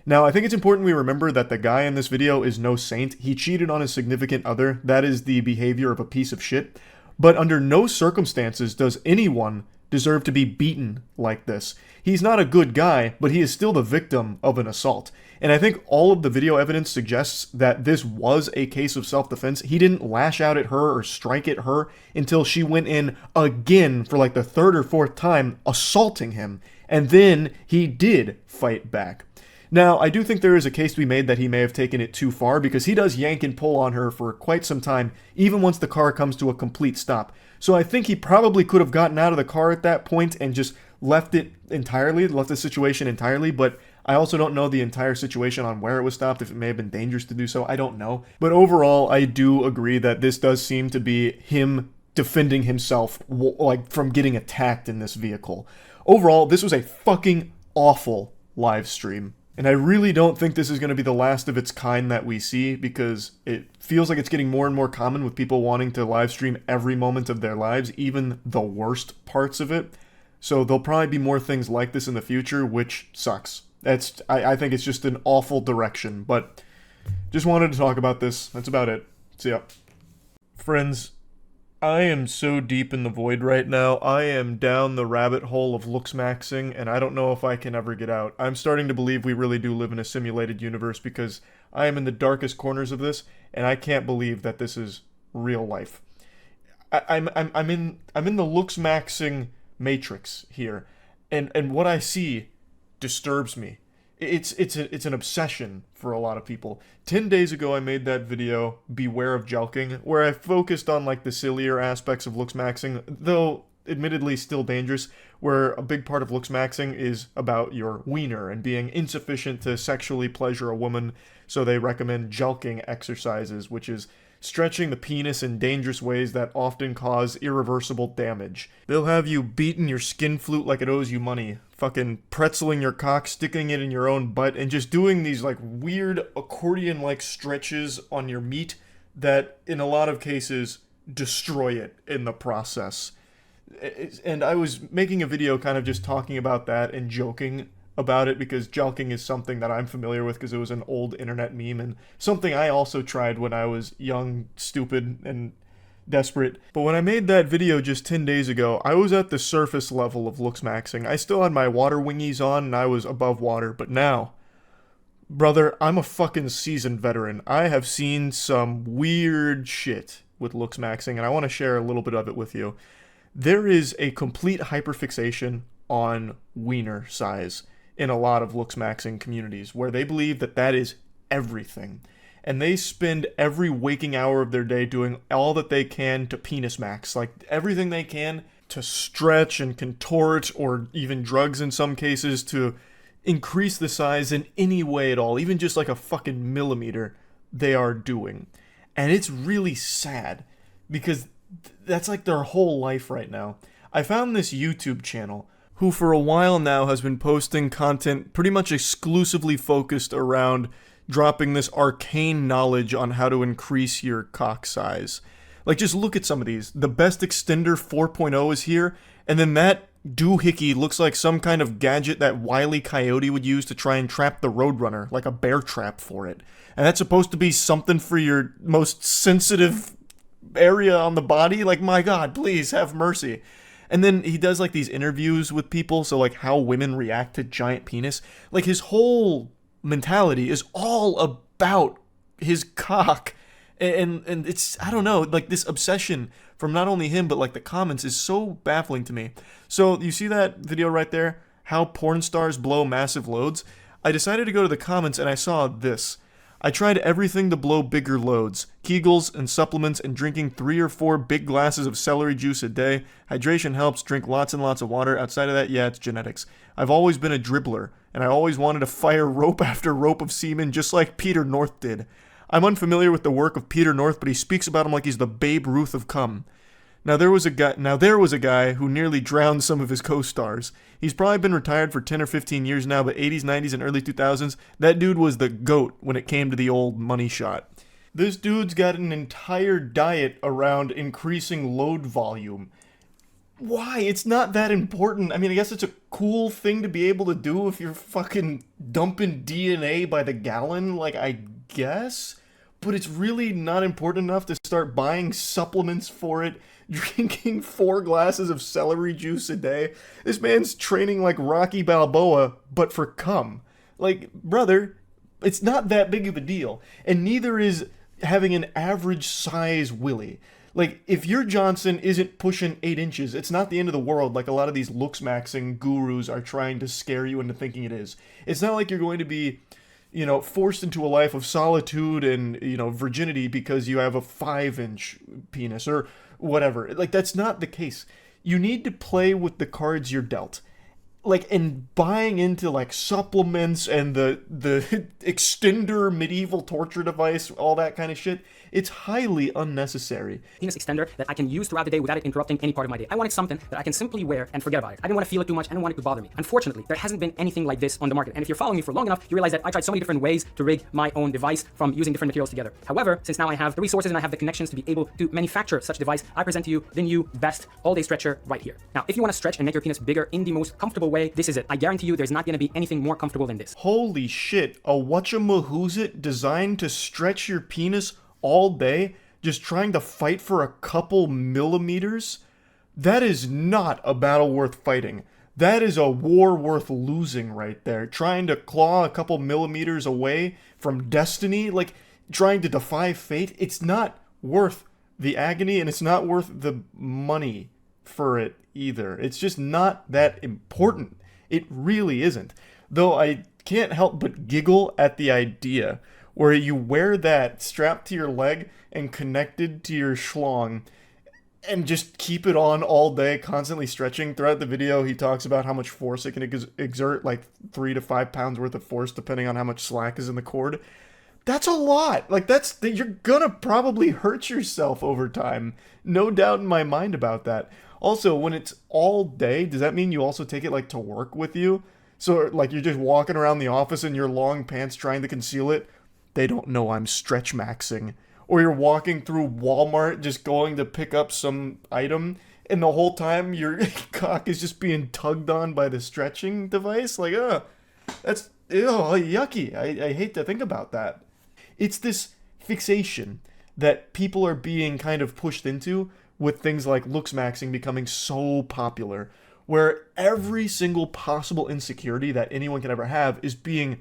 Now, I think it's important we remember that the guy in this video is no saint. He cheated on his significant other. That is the behavior of a piece of shit. But under no circumstances does anyone deserve to be beaten like this. He's not a good guy, but he is still the victim of an assault. And I think all of the video evidence suggests that this was a case of self-defense. He didn't lash out at her or strike at her until she went in again for like the third or fourth time, assaulting him. And then he did fight back. Now, I do think there is a case to be made that he may have taken it too far, because he does yank and pull on her for quite some time, even once the car comes to a complete stop. So I think he probably could have gotten out of the car at that point and just left the situation entirely, but I also don't know the entire situation on where it was stopped, if it may have been dangerous to do so, I don't know. But overall, I do agree that this does seem to be him defending himself, like, from getting attacked in this vehicle. Overall, this was a fucking awful live stream. And I really don't think this is going to be the last of its kind that we see, because it feels like it's getting more and more common with people wanting to live stream every moment of their lives, even the worst parts of it. So there'll probably be more things like this in the future, which sucks. I think it's just an awful direction, but just wanted to talk about this. That's about it. See ya. Friends, I am so deep in the void right now. I am down the rabbit hole of Looksmaxxing, and I don't know if I can ever get out. I'm starting to believe we really do live in a simulated universe, because I am in the darkest corners of this, and I can't believe that this is real life. I'm in the Looksmaxxing matrix here, and what I see disturbs me. It's an obsession for a lot of people. 10 days ago, I made that video, Beware of Jelking, where I focused on like the sillier aspects of Looksmaxxing, though admittedly still dangerous, where a big part of Looksmaxxing is about your wiener and being insufficient to sexually pleasure a woman, so they recommend jelking exercises, which is stretching the penis in dangerous ways that often cause irreversible damage. They'll have you beating your skin flute like it owes you money, fucking pretzeling your cock, sticking it in your own butt, and just doing these like weird accordion-like stretches on your meat that in a lot of cases destroy it in the process. And I was making a video kind of just talking about that and joking about it, because jelking is something that I'm familiar with because it was an old internet meme and something I also tried when I was young, stupid, and desperate. But when I made that video just 10 days ago, I was at the surface level of Looksmaxxing. I still had my water wingies on and I was above water, but now, brother, I'm a fucking seasoned veteran. I have seen some weird shit with Looksmaxxing, and I want to share a little bit of it with you. there is a complete hyperfixation on wiener size in a lot of Looksmaxxing communities, where they believe that that is everything. And they spend every waking hour of their day doing all that they can to penis max, like everything they can to stretch and contort, or even drugs in some cases, to increase the size in any way at all, even just like a fucking millimeter, they are doing. And it's really sad, because that's like their whole life right now. I found this YouTube channel who for a while now has been posting content pretty much exclusively focused around dropping this arcane knowledge on how to increase your cock size. Like, just look at some of these. The Best Extender 4.0 is here, and then that doohickey looks like some kind of gadget that Wile E. Coyote would use to try and trap the Roadrunner, like a bear trap for it. And that's supposed to be something for your most sensitive area on the body? Like, my God, please have mercy. And then he does like these interviews with people, so like how women react to giant penis. Like, his whole mentality is all about his cock. And it's, I don't know, like this obsession from not only him, but like the comments is so baffling to me. So you see that video right there? How porn stars blow massive loads? I decided to go to the comments and I saw this. I tried everything to blow bigger loads. Kegels and supplements and drinking 3 or 4 big glasses of celery juice a day. Hydration helps. Drink lots and lots of water. Outside of that, yeah, it's genetics. I've always been a dribbler, and I always wanted to fire rope after rope of semen just like Peter North did. I'm unfamiliar with the work of Peter North, but he speaks about him like he's the Babe Ruth of cum. Now there was a guy who nearly drowned some of his co-stars. He's probably been retired for 10 or 15 years now, but 80s, 90s, and early 2000s, that dude was the GOAT when it came to the old money shot. This dude's got an entire diet around increasing load volume. Why? It's not that important. I mean, I guess it's a cool thing to be able to do if you're fucking dumping DNA by the gallon, like, I guess? But it's really not important enough to start buying supplements for it, drinking 4 glasses of celery juice a day. This man's training like Rocky Balboa, but for cum. Like, brother, it's not that big of a deal. And neither is having an average size willy. Like, if your Johnson isn't pushing 8 inches, it's not the end of the world like a lot of these Looksmaxxing gurus are trying to scare you into thinking it is. It's not like you're going to be, you know, forced into a life of solitude and, you know, virginity because you have a 5-inch penis or whatever. Like, that's not the case. You need to play with the cards you're dealt. Like, and buying into, like, supplements and the extender medieval torture device, all that kind of shit, it's highly unnecessary. Penis extender that I can use throughout the day without it interrupting any part of my day. I wanted something that I can simply wear and forget about it. I didn't want to feel it too much. I didn't want it to bother me. Unfortunately, there hasn't been anything like this on the market. And if you're following me for long enough, you realize that I tried so many different ways to rig my own device from using different materials together. However, since now I have the resources and I have the connections to be able to manufacture such device, I present to you the new best all-day stretcher right here. Now, if you want to stretch and make your penis bigger in the most comfortable way, this is it. I guarantee you there's not going to be anything more comfortable than this. Holy shit, a whatchamahoosit designed to stretch your penis all day, just trying to fight for a couple millimeters? That is not a battle worth fighting. That is a war worth losing right there. Trying to claw a couple millimeters away from destiny, like trying to defy fate, it's not worth the agony and it's not worth the money for it either. It's just not that important. It really isn't. Though I can't help but giggle at the idea where you wear that strapped to your leg and connected to your schlong and just keep it on all day, constantly stretching. Throughout the video, he talks about how much force it can exert, like 3 to 5 pounds worth of force, depending on how much slack is in the cord. That's a lot. Like, you're gonna probably hurt yourself over time. No doubt in my mind about that. Also, when it's all day, does that mean you also take it, like, to work with you? So, like, you're just walking around the office in your long pants trying to conceal it? They don't know I'm stretch maxing. Or you're walking through Walmart just going to pick up some item, and the whole time your cock is just being tugged on by the stretching device? Like, that's yucky. I hate to think about that. It's this fixation that people are being kind of pushed into with things like Looksmaxxing becoming so popular, where every single possible insecurity that anyone can ever have is being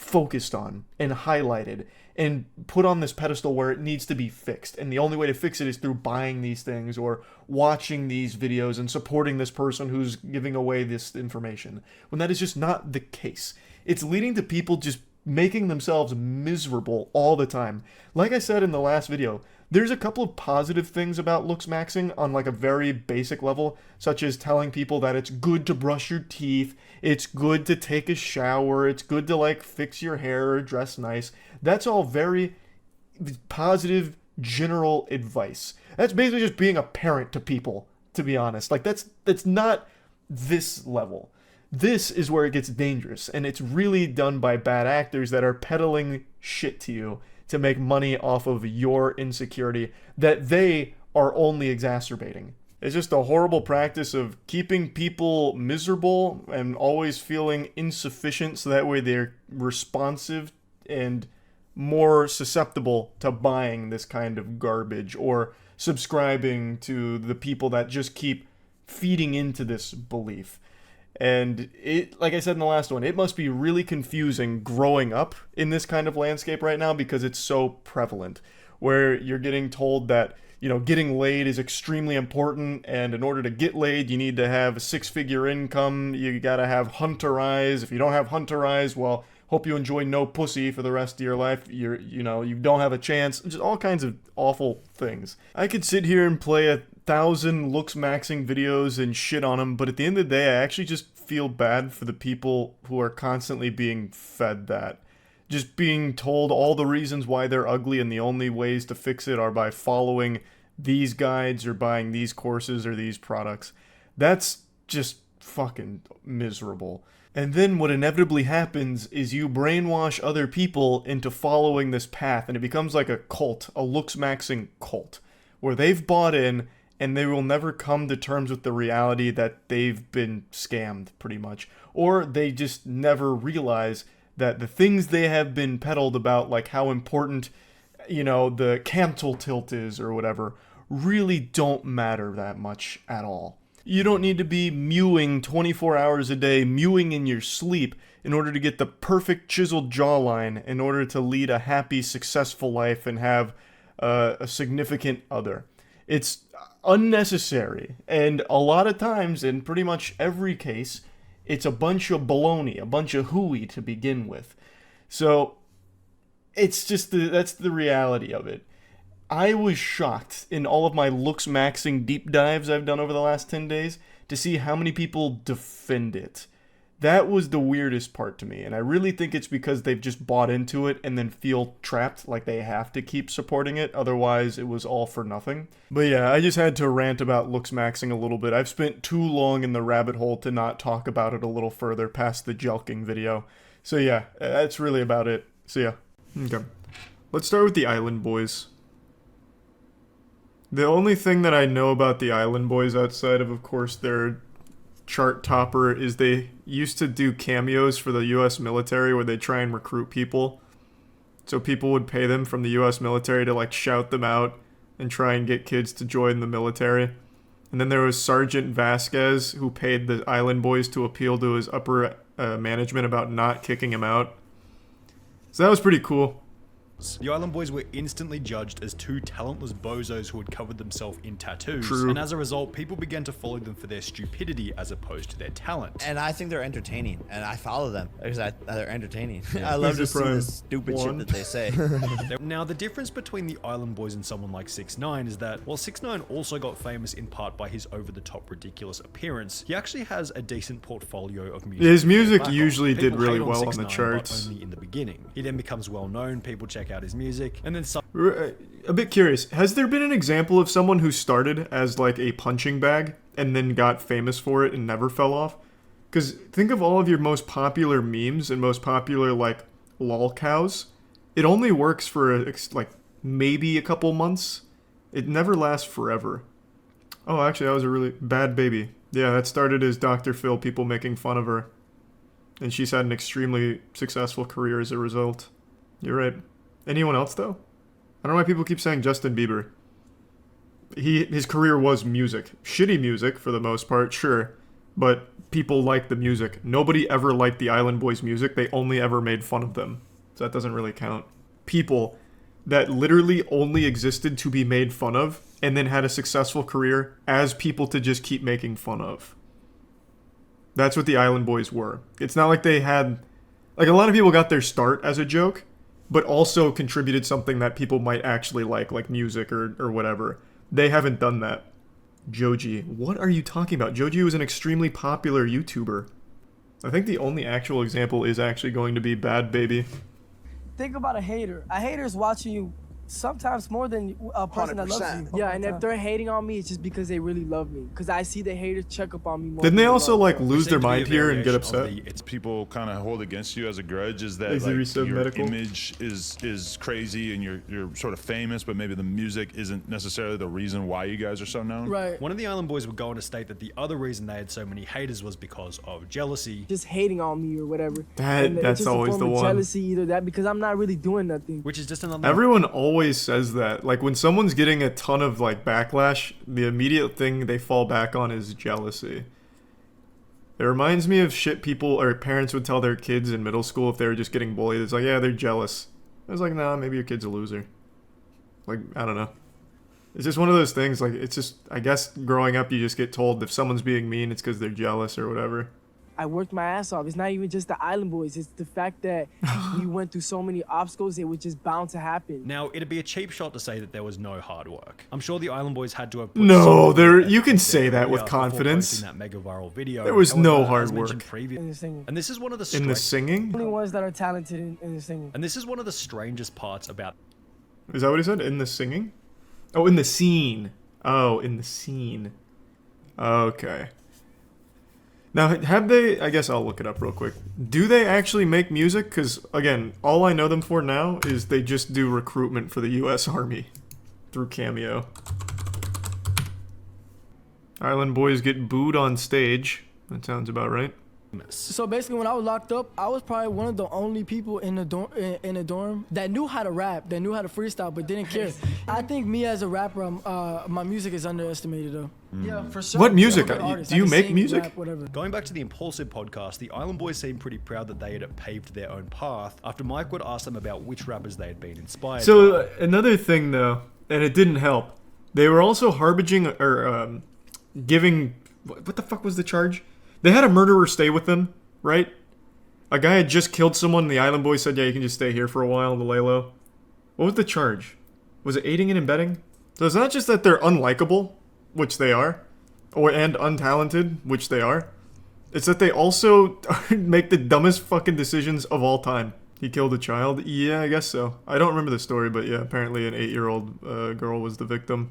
focused on and highlighted and put on this pedestal where it needs to be fixed. And the only way to fix it is through buying these things or watching these videos and supporting this person who's giving away this information, when that is just not the case. It's leading to people just making themselves miserable all the time. Like I said in the last video, there's a couple of positive things about Looksmaxxing on like a very basic level, such as telling people that it's good to brush your teeth, it's good to take a shower, it's good to like fix your hair or dress nice. That's all very positive general advice. That's basically just being a parent to people, to be honest. Like that's not this level. This is where it gets dangerous, and it's really done by bad actors that are peddling shit to you to make money off of your insecurity that they are only exacerbating. It's just a horrible practice of keeping people miserable and always feeling insufficient, so that way they're responsive and more susceptible to buying this kind of garbage or subscribing to the people that just keep feeding into this belief. And it, like I said in the last one, it must be really confusing growing up in this kind of landscape right now, because it's so prevalent, where you're getting told that, you know, getting laid is extremely important, and in order to get laid, you need to have a 6-figure income, you gotta have hunter eyes. If you don't have hunter eyes, well, hope you enjoy no pussy for the rest of your life. You don't have a chance. Just all kinds of awful things. I could sit here and play 1,000 Looksmaxxing videos and shit on them, but at the end of the day, I actually just feel bad for the people who are constantly being fed that. Just being told all the reasons why they're ugly, and the only ways to fix it are by following these guides or buying these courses or these products. That's just fucking miserable. And then what inevitably happens is you brainwash other people into following this path, and it becomes like a cult, a Looksmaxxing cult, where they've bought in and they will never come to terms with the reality that they've been scammed, pretty much. Or they just never realize that the things they have been peddled about, like how important, you know, the cantle tilt is or whatever, really don't matter that much at all. You don't need to be mewing 24 hours a day, mewing in your sleep, in order to get the perfect chiseled jawline, in order to lead a happy, successful life and have a significant other. It's unnecessary, and a lot of times, in pretty much every case, it's a bunch of baloney, a bunch of hooey to begin with. So, it's just that's the reality of it. I was shocked in all of my Looksmaxxing deep dives I've done over the last 10 days to see how many people defend it. That was the weirdest part to me, and I really think it's because they've just bought into it and then feel trapped, like they have to keep supporting it, otherwise it was all for nothing. But yeah, I just had to rant about Looksmaxxing a little bit. I've spent too long in the rabbit hole to not talk about it a little further past the jelking video. So yeah, that's really about it. So yeah. Okay. Let's start with the Island Boys. The only thing that I know about the Island Boys, outside of course, their chart topper, is they used to do cameos for the US military where they try and recruit people. So people would pay them from the US military to like shout them out and try and get kids to join the military. And then there was Sergeant Vasquez, who paid the Island Boys to appeal to his upper management about not kicking him out. So that was pretty cool. The Island Boys were instantly judged as two talentless bozos who had covered themselves in tattoos. True. And as a result, people began to follow them for their stupidity as opposed to their talent. And I think they're entertaining, and I follow them because they're entertaining. Yeah. I love to see the stupid shit that they say. Now, the difference between the Island Boys and someone like 6ix9ine is that while 6ix9ine also got famous in part by his over-the-top ridiculous appearance, he actually has a decent portfolio of music. His music usually did really well on the 6ix9ine, charts. but only in the beginning. He then becomes well known, people check out his music, and then some... A bit curious, has there been an example of someone who started as like a punching bag and then got famous for it and never fell off? Because think of all of your most popular memes and most popular like lol cows. It only works for like maybe a couple months. It never lasts forever. Oh, actually, that was a really bad baby. Yeah, that started as Dr. Phil, people making fun of her. And she's had an extremely successful career as a result. You're right. Anyone else, though? I don't know why people keep saying Justin Bieber. His career was music. Shitty music, for the most part, sure. but people like the music. Nobody ever liked the Island Boys music. They only ever made fun of them. So that doesn't really count. People that literally only existed to be made fun of and then had a successful career as people to just keep making fun of. That's what the Island Boys were. It's not like they had... Like, a lot of people got their start as a joke, but also contributed something that people might actually like music or whatever. They haven't done that. Joji. What are you talking about? Joji was an extremely popular YouTuber. I think the only actual example is actually going to be Bad Baby. Think about a hater. A hater is watching you sometimes more than a person that loves you. Yeah, and if they're hating on me, it's just because they really love me. Because I see the haters check up on me more. Didn't they also, like, lose their mind here and get variation of upset? It's people kind of hold against you as a grudge is that Is like, it so your medical? image is crazy and you're sort of famous, but maybe the music isn't necessarily the reason why you guys are so known. Right. One of the Island Boys would go on to state that the other reason they had so many haters was because of jealousy. Just hating on me or whatever. That's just always a form the of one. Jealousy, either that because I'm not really doing nothing. Which is just another... Everyone always says that. Like, when someone's getting a ton of, like, backlash, the immediate thing they fall back on is jealousy. It reminds me of shit people or parents would tell their kids in middle school if they were just getting bullied. It's like, yeah, they're jealous. I was like, nah, maybe your kid's a loser. Like, I don't know. It's just one of those things, like, it's just, I guess growing up you just get told if someone's being mean, it's because they're jealous or whatever. I worked my ass off. It's not even just the Island Boys. It's the fact that we went through so many obstacles, it was just bound to happen. Now, it'd be a cheap shot to say that there was no hard work. I'm sure the Island Boys had to have... No, you can say that with confidence. That mega viral video. There was no hard as mentioned work. In the singing. And this is one of the... In the singing? Only ones that are talented in the singing. And this is one of the strangest parts about... Is that what he said? In the singing? Oh, in the scene. Oh, in the scene. Okay. Now, have they... I guess I'll look it up real quick. Do they actually make music? Because, again, all I know them for now is they just do recruitment for the U.S. Army through Cameo. Island Boys get booed on stage. That sounds about right. So basically, when I was locked up, I was probably one of the only people in the dorm that knew how to rap, that knew how to freestyle, but didn't care. I think me as a rapper, my music is underestimated though. Yeah, for sure. What music? Do you make music? Rap, whatever. Going back to the Impulsive podcast, the Island Boys seemed pretty proud that they had paved their own path after Mike would ask them about which rappers they had been inspired So, by. another thing though, and it didn't help, they were also harbinging, or giving, what the fuck was the charge? They had a murderer stay with them, right? A guy had just killed someone, and the Island Boys said, yeah, you can just stay here for a while to lay low. What was the charge? Was it aiding and abetting? So it's not just that they're unlikable, which they are, and untalented, which they are. It's that they also make the dumbest fucking decisions of all time. He killed a child? Yeah, I guess so. I don't remember the story, but yeah, apparently an 8-year-old girl was the victim.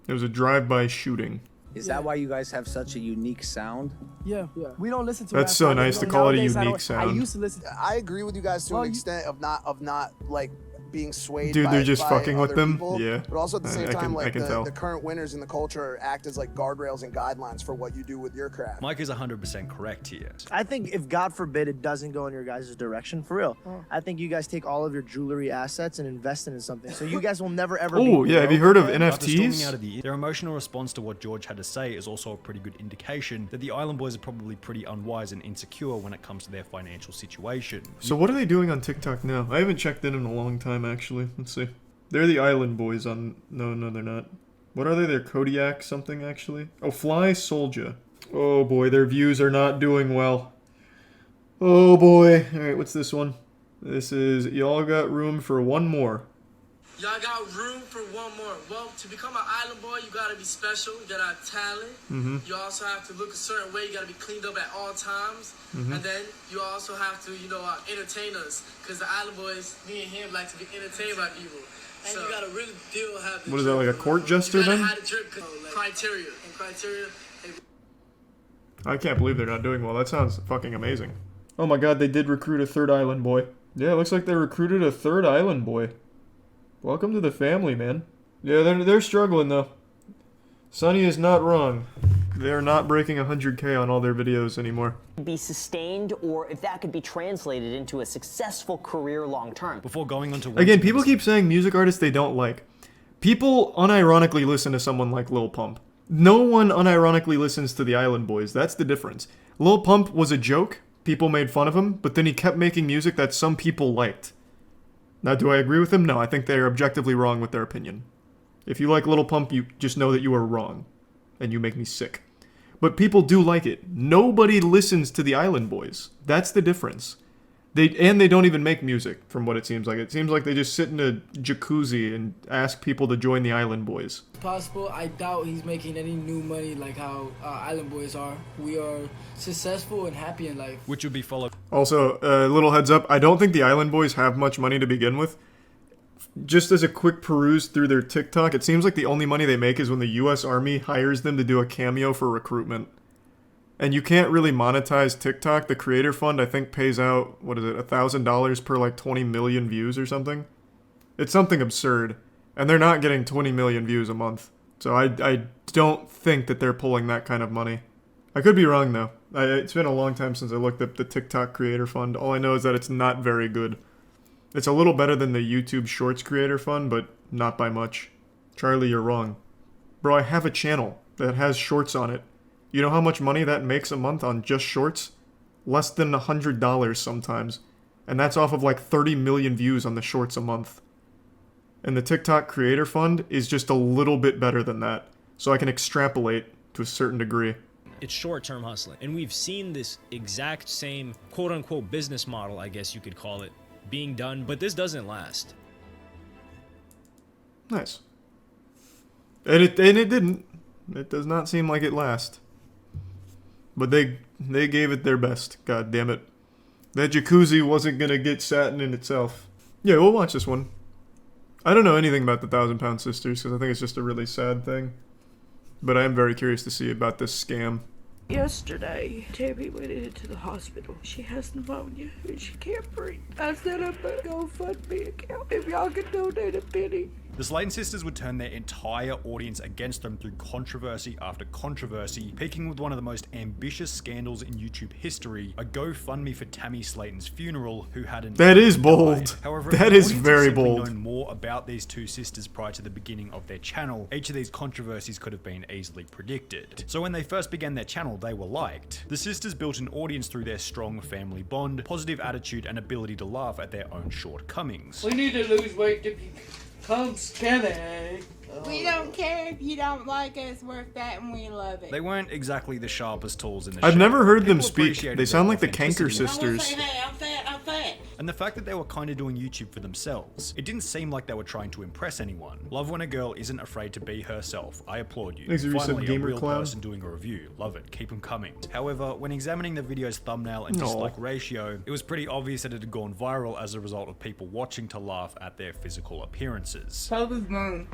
It was a drive-by shooting. Is that why you guys have such a unique sound? Yeah. We don't listen to That's rap so songs. nice to No, call it a nowadays, unique I sound. used to listen. I agree with you guys to an extent of not like being swayed. Dude, by, they're just by fucking with other them? people, Yeah. But also at the same time, like tell. the current winners in the culture act as like guardrails and guidelines for what you do with your craft. Mike is 100% correct here. I think if God forbid it doesn't go in your guys' direction, for real, I think you guys take all of your jewelry assets and invest it in something. So you guys will never ever Oh, be yeah, have you heard of After storming NFTs? out of the, their emotional response to what George had to say is also a pretty good indication that the Island Boys are probably pretty unwise and insecure when it comes to their financial situation. So what are they doing on TikTok now? I haven't checked in a long time, actually. Let's see. They're the Island Boys on... No, they're not. What are they? They're Kodiak something, actually. Oh, Fly Soldier. Oh, boy. Their views are not doing well. Oh, boy. Alright, what's this one? This is... Y'all got room for one more. Y'all got room for one more. Well, to become an Island Boy, you gotta be special. You gotta have talent. You also have to look a certain way. You gotta be cleaned up at all times. And then you also have to, entertain us. Because the Island Boys, me and him, like to be entertained by people. And so, you gotta really have the What is that, like a court jester, you gotta then? have the drip, criteria. And criteria... I can't believe they're not doing well. That sounds fucking amazing. Oh my god, they did recruit a third Island Boy. Yeah, it looks like they recruited a third Island Boy. Welcome to the family, man. Yeah, they're struggling, though. Sonny is not wrong. They're not breaking 100K on all their videos anymore. Be sustained, or if that could be translated into a successful career long term. Before going on to... Again, people keep saying music artists they don't like. People unironically listen to someone like Lil Pump. No one unironically listens to the Island Boys. That's the difference. Lil Pump was a joke. People made fun of him, but then he kept making music that some people liked. Now, do I agree with him? No, I think they are objectively wrong with their opinion. If you like Lil Pump, you just know that you are wrong. And you make me sick. But people do like it. Nobody listens to the Island Boys. That's the difference. They don't even make music, from what it seems like. It seems like they just sit in a jacuzzi and ask people to join the Island Boys. Possible. I doubt he's making any new money like how Island Boys are. We are successful and happy in life. Which would be followed. Also, a little heads up, I don't think the Island Boys have much money to begin with. Just as a quick peruse through their TikTok, it seems like the only money they make is when the US Army hires them to do a cameo for recruitment. And you can't really monetize TikTok. The Creator Fund, I think, pays out, what is it, $1,000 per like 20 million views or something? It's something absurd. And they're not getting 20 million views a month. So I don't think that they're pulling that kind of money. I could be wrong, though. It's been a long time since I looked up the TikTok Creator Fund. All I know is that it's not very good. It's a little better than the YouTube Shorts Creator Fund, but not by much. Charlie, you're wrong. Bro, I have a channel that has shorts on it. You know how much money that makes a month on just shorts? Less than $100 sometimes. And that's off of like 30 million views on the shorts a month. And the TikTok Creator Fund is just a little bit better than that. So I can extrapolate to a certain degree. It's short-term hustling. And we've seen this exact same quote-unquote business model, I guess you could call it, being done, but this doesn't last. Nice. And it didn't. It does not seem like it lasts. But they gave it their best. God damn it. That jacuzzi wasn't gonna get satin in itself. Yeah, we'll watch this one. I don't know anything about the 1,000 Pound Sisters because I think it's just a really sad thing. But I am very curious to see about this scam. Yesterday, Tammy went into the hospital. She has pneumonia and she can't breathe. I set up a GoFundMe account if y'all can donate a penny. The Slayton sisters would turn their entire audience against them through controversy after controversy, peaking with one of the most ambitious scandals in YouTube history, a GoFundMe for Tammy Slayton's funeral, who hadn't That is bold. However, that is very bold. Known more about these two sisters prior to the beginning of their channel, each of these controversies could have been easily predicted. So when they first began their channel, they were liked. The sisters built an audience through their strong family bond, positive attitude, and ability to laugh at their own shortcomings. We need to lose weight to become skinny. We don't care if you don't like us, we're fat and we love it. They weren't exactly the sharpest tools in the I've show. never heard them People speak. appreciated They sound their like the Kanker authenticity. sisters. I'm fat. And the fact that they were kind of doing YouTube for themselves. It didn't seem like they were trying to impress anyone. Love when a girl isn't afraid to be herself. I applaud you. Thanks for Finally, a Gamer real Clown. person doing a review. Love it. Keep them coming. However, when examining the video's thumbnail and Aw. dislike ratio, it was pretty obvious that it had gone viral as a result of people watching to laugh at their physical appearances. Tell his name.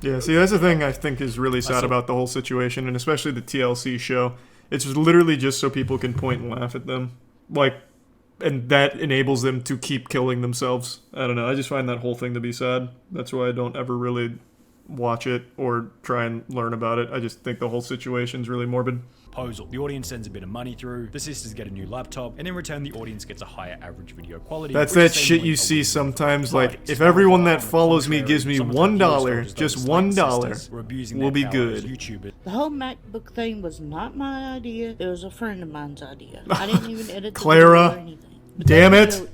Yeah, see, that's the thing I think is really sad about the whole situation, and especially the TLC show. It's literally just so people can point and laugh at them. Like, and that enables them to keep killing themselves. I don't know, I just find that whole thing to be sad. That's why I don't ever really watch it or try and learn about it. I just think the whole situation's really morbid. Proposal. The audience sends a bit of money through, the sisters get a new laptop, and in return the audience gets a higher average video quality. That's which that is shit seemingly you a see win-win. sometimes, But like, if everyone that follows me gives me $1, just $1, we're abusing we'll be their power as good. YouTubers. The whole MacBook thing was not my idea. It was a friend of mine's idea. I didn't even edit the Clara, video or anything. But damn that it. video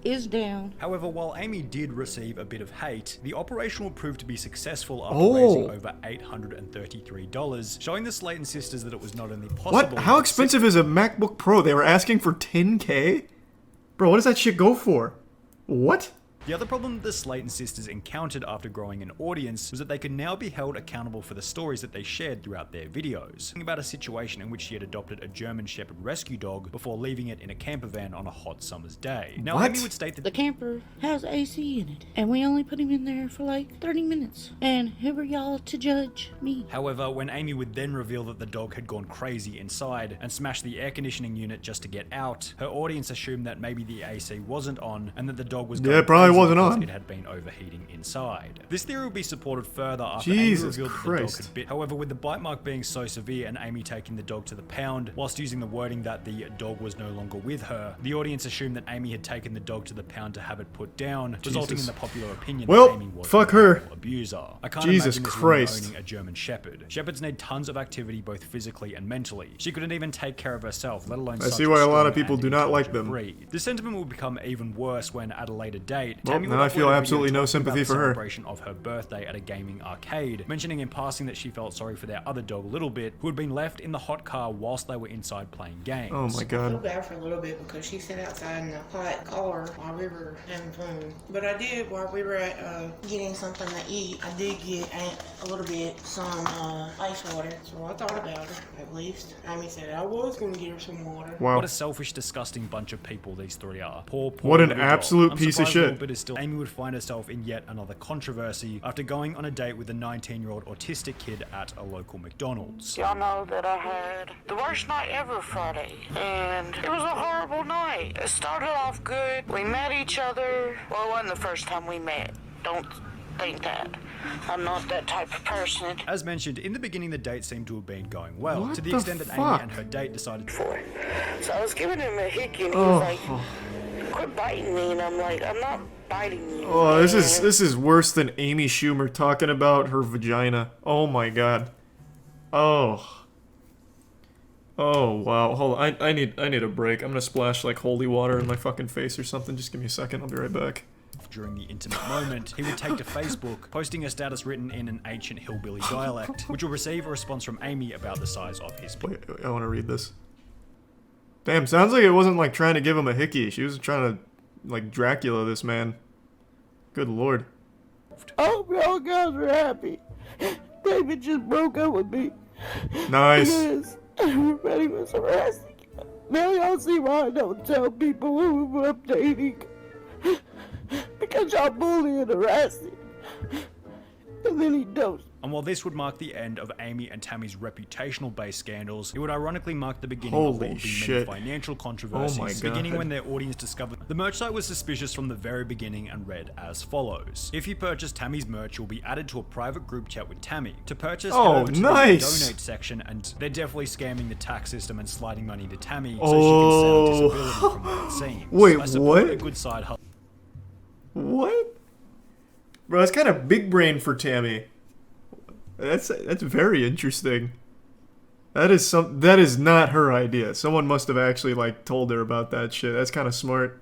is down. However, while Amy did receive a bit of hate, the operation will prove to be successful after Oh. raising over $833, showing the Slayton sisters that it was not only possible... What? How expensive is a MacBook Pro? They were asking for $10K? Bro, what does that shit go for? What? The other problem the Slayton sisters encountered after growing an audience was that they could now be held accountable for the stories that they shared throughout their videos. Think about a situation in which she had adopted a German Shepherd rescue dog before leaving it in a camper van on a hot summer's day. Now, Amy would state that The camper has AC in it, and we only put him in there for like 30 minutes. And who are y'all to judge me? However, when Amy would then reveal that the dog had gone crazy inside and smashed the air conditioning unit just to get out, her audience assumed that maybe the AC wasn't on and that the dog was Yeah, going it probably crazy wasn't because on. It had been overheating inside. This theory would be supported further after Jesus Amy revealed that the Christ. dog had bit. However, with the bite mark being so severe and Amy taking the dog to the pound, whilst using the wording that the dog was no longer with her, the audience assumed that Amy had taken the dog to the pound to have it put down, resulting in Jesus. the popular opinion Well, that Amy was fuck a her. horrible abuser. I can't Jesus imagine this Christ. woman owning a German Shepherd. Shepherds need tons of activity both physically and mentally. She couldn't even take care of herself, let alone I such see why a lot of strong people and do not like intelligent them. breed. This sentiment will become even worse when, at a later date, Well, Tammy now would I feel upload a video absolutely no talking sympathy about for the her. celebration of her birthday at a gaming arcade, mentioning in passing that she felt sorry for their other dog, Littlebit, who had been left in the hot car whilst they were inside playing games. Oh my I feel god. bad for a little bit because she sat outside in the hot car while we were having fun. But I did, while we were at getting something to eat, I did get a little bit some ice water. So I thought about her, at least. Amy said I was going to get her some water. Wow. What a selfish, disgusting bunch of people these three are. Poor What an little dog. absolute I'm piece of surprised shit. Littlebit is still. Amy would find herself in yet another controversy after going on a date with a 19-year-old autistic kid at a local McDonald's. Y'all know that I had the worst night ever Friday, and it was a horrible night. It started off good. We met each other. Well, it wasn't the first time we met. Don't think that. I'm not that type of person. As mentioned, in the beginning the date seemed to have been going well, What to the the extent that Amy fuck? and her date decided For. So I was giving him a hickey, and he Oh. was like, quit biting me, and I'm like, I'm not biting you. Oh, this is worse than Amy Schumer talking about her vagina. Oh my god. Oh. Oh wow. Hold on. I need a break. I'm gonna splash like holy water in my fucking face or something. Just give me a second. I'll be right back. during the intimate moment, he would take to Facebook, posting a status written in an ancient hillbilly dialect, which will receive a response from Amy about the size of his Wait, I want to read this. Damn, sounds like it wasn't like trying to give him a hickey. She was trying to like Dracula this man. Good lord. I hope y'all guys are happy. David just broke up with me. Nice. Because everybody was harassing him. Now y'all see why I don't tell people who I'm dating. Because y'all bully and harassing. And then he does. And while this would mark the end of Amy and Tammy's reputational-based scandals, it would ironically mark the beginning of what Holy would be shit. many financial controversies, Oh my beginning God. when their audience discovered the merch site was suspicious from the very beginning and read as follows. If you purchase Tammy's merch, you'll be added to a private group chat with Tammy. To purchase, head Oh, over to nice. the donate section, and they're definitely scamming the tax system and sliding money to Tammy Oh. so she can sell disability from what it seems. Wait, I support what? a good side hustle. What? Bro, that's kind of big brain for Tammy. That's very interesting. That is not her idea. Someone must have actually like told her about that shit. That's kind of smart.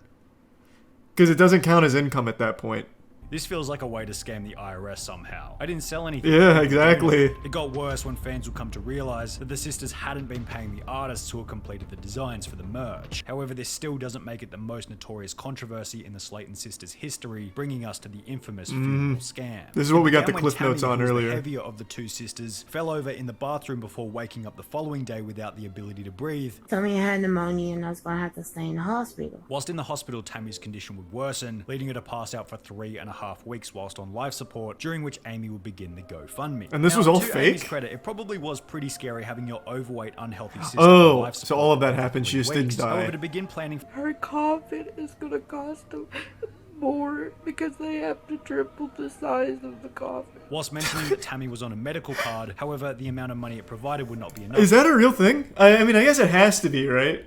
Because it doesn't count as income at that point. This feels like a way to scam the IRS somehow. I didn't sell anything. Yeah, exactly. It got worse when fans would come to realize that the sisters hadn't been paying the artists who had completed the designs for the merch. However, this still doesn't make it the most notorious controversy in the Slayton sisters' history, bringing us to the infamous funeral scam. This is what we got It the began when cliff notes Tammy, on who was earlier. The heavier of the two sisters fell over in the bathroom before waking up the following day without the ability to breathe. Told me I had pneumonia and I was gonna have to stay in the hospital. Whilst in the hospital, Tammy's condition would worsen, leading her to pass out for 3.5 weeks whilst on life support, during which Amy would begin the GoFundMe. And this Now, was all to Amy's fake? credit, it probably was pretty scary having your overweight, unhealthy sister Oh, on life so support all of that for happened, she 3 just didn't weeks. die. However, to begin planning Her coffin is gonna cost them more because they have to triple the size of the coffin. whilst mentioning that Tammy was on a medical card, however, the amount of money it provided would not be enough. Is that a real thing? I mean, I guess it has to be, right?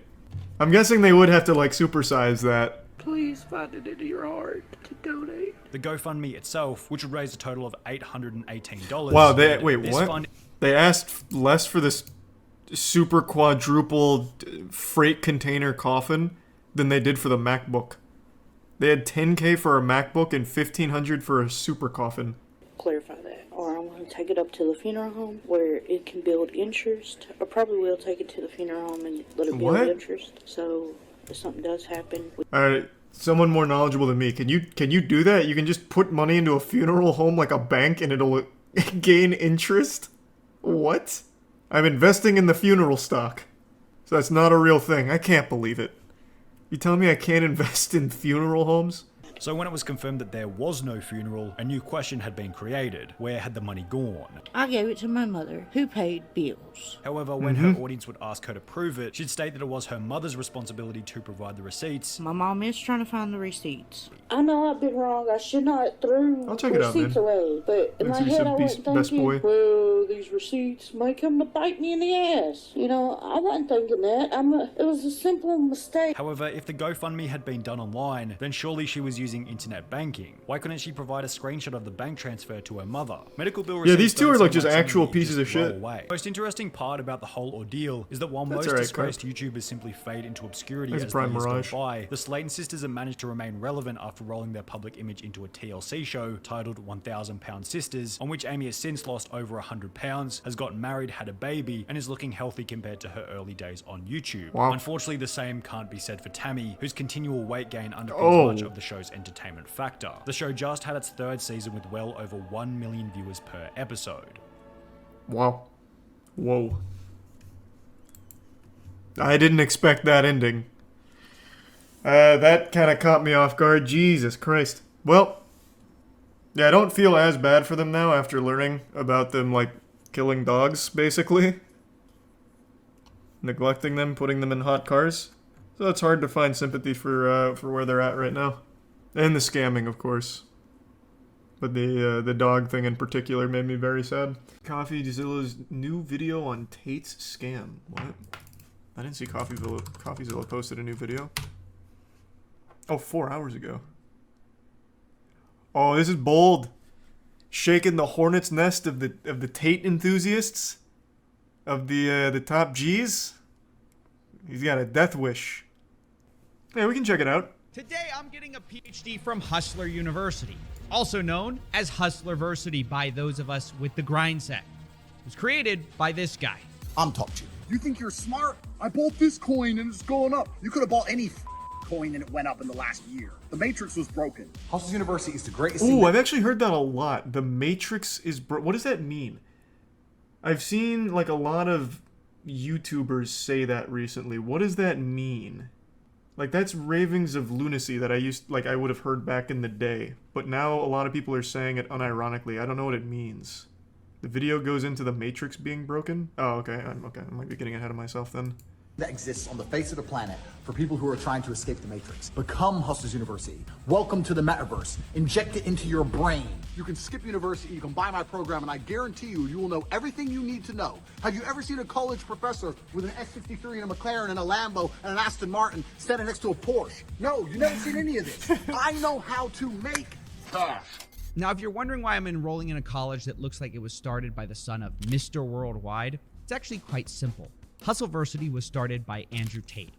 I'm guessing they would have to like supersize that. Please find it in your heart to donate. The GoFundMe itself, which would raise a total of $818. Wow, wait, This what? fund They asked less for this super quadruple freight container coffin than they did for the MacBook. They had $10K for a MacBook and $1,500 for a super coffin. Clarify that, or I'm going to take it up to the funeral home where it can build interest. I probably will take it to the funeral home and let it build What? interest. So if something does happen, Alright, someone more knowledgeable than me. Can you do that? You can just put money into a funeral home like a bank and it'll gain interest? What? I'm investing in the funeral stock. So that's not a real thing. I can't believe it. You telling me I can't invest in funeral homes? So when it was confirmed that there was no funeral, a new question had been created. Where had the money gone? I gave it to my mother, who paid bills. However, when her audience would ask her to prove it, she'd state that it was her mother's responsibility to provide the receipts. My mom is trying to find the receipts. I know I've been wrong. I should not throw I'll check it out, receipts man. away. But in my Let's see head, some I wasn't Best thinking, Boy. well, these receipts might come to bite me in the ass. You know, I wasn't thinking that. It was a simple mistake. However, if the GoFundMe had been done online, then surely she was using internet banking. Why couldn't she provide a screenshot of the bank transfer to her mother? Medical bill Yeah, these receipts two don't are like seem just something actual you pieces just of throw shit. away. Most interesting part about the whole ordeal is that while That's most alright, disgraced YouTubers simply fade into obscurity That's as Prime the years Mirage. go by, the Slayton sisters have managed to remain relevant after rolling their public image into a TLC show titled 1,000 Pound Sisters, on which Amy has since lost over 100 pounds, has gotten married, had a baby, and is looking healthy compared to her early days on YouTube. Wow. Unfortunately, the same can't be said for Tammy, whose continual weight gain underpins much of the show's entertainment factor. The show just had its third season with well over 1 million viewers per episode. Wow. Whoa. I didn't expect that ending. That kind of caught me off guard. Jesus Christ. Well, yeah, I don't feel as bad for them now after learning about them, like, killing dogs, basically. Neglecting them, putting them in hot cars. So it's hard to find sympathy for where they're at right now. And the scamming, of course. But the dog thing in particular made me very sad. CoffeeZilla's new video on Tate's scam. What? I didn't see CoffeeZilla posted a new video. Oh, 4 hours ago. Oh, this is bold. Shaking the hornet's nest of the Tate enthusiasts, of the top G's. He's got a death wish. Yeah, we can check it out. Today I'm getting a PhD from Hustler University, also known as Hustlerversity by those of us with the grind set. It was created by this guy. I'm top G. You think you're smart? I bought this coin and it's going up. You could have bought any coin and it went up in the last year. The Matrix was broken. Hustle University is the greatest Ooh, I've actually heard that a lot. The Matrix is what does that mean? I've seen like a lot of YouTubers say that recently. What does that mean? Like, that's ravings of lunacy that I would have heard back in the day. But now a lot of people are saying it unironically. I don't know what it means. The video goes into the Matrix being broken? Oh, okay. I might be getting ahead of myself then. That exists on the face of the planet for people who are trying to escape the Matrix. Become Hustlers University. Welcome to the metaverse. Inject it into your brain. You can skip university, you can buy my program, and I guarantee you, you will know everything you need to know. Have you ever seen a college professor with an S63 and a McLaren and a Lambo and an Aston Martin standing next to a Porsche? No, you've never seen any of this. I know how to make cash. Now, if you're wondering why I'm enrolling in a college that looks like it was started by the son of Mr. Worldwide, it's actually quite simple. Hustleversity was started by Andrew Tate.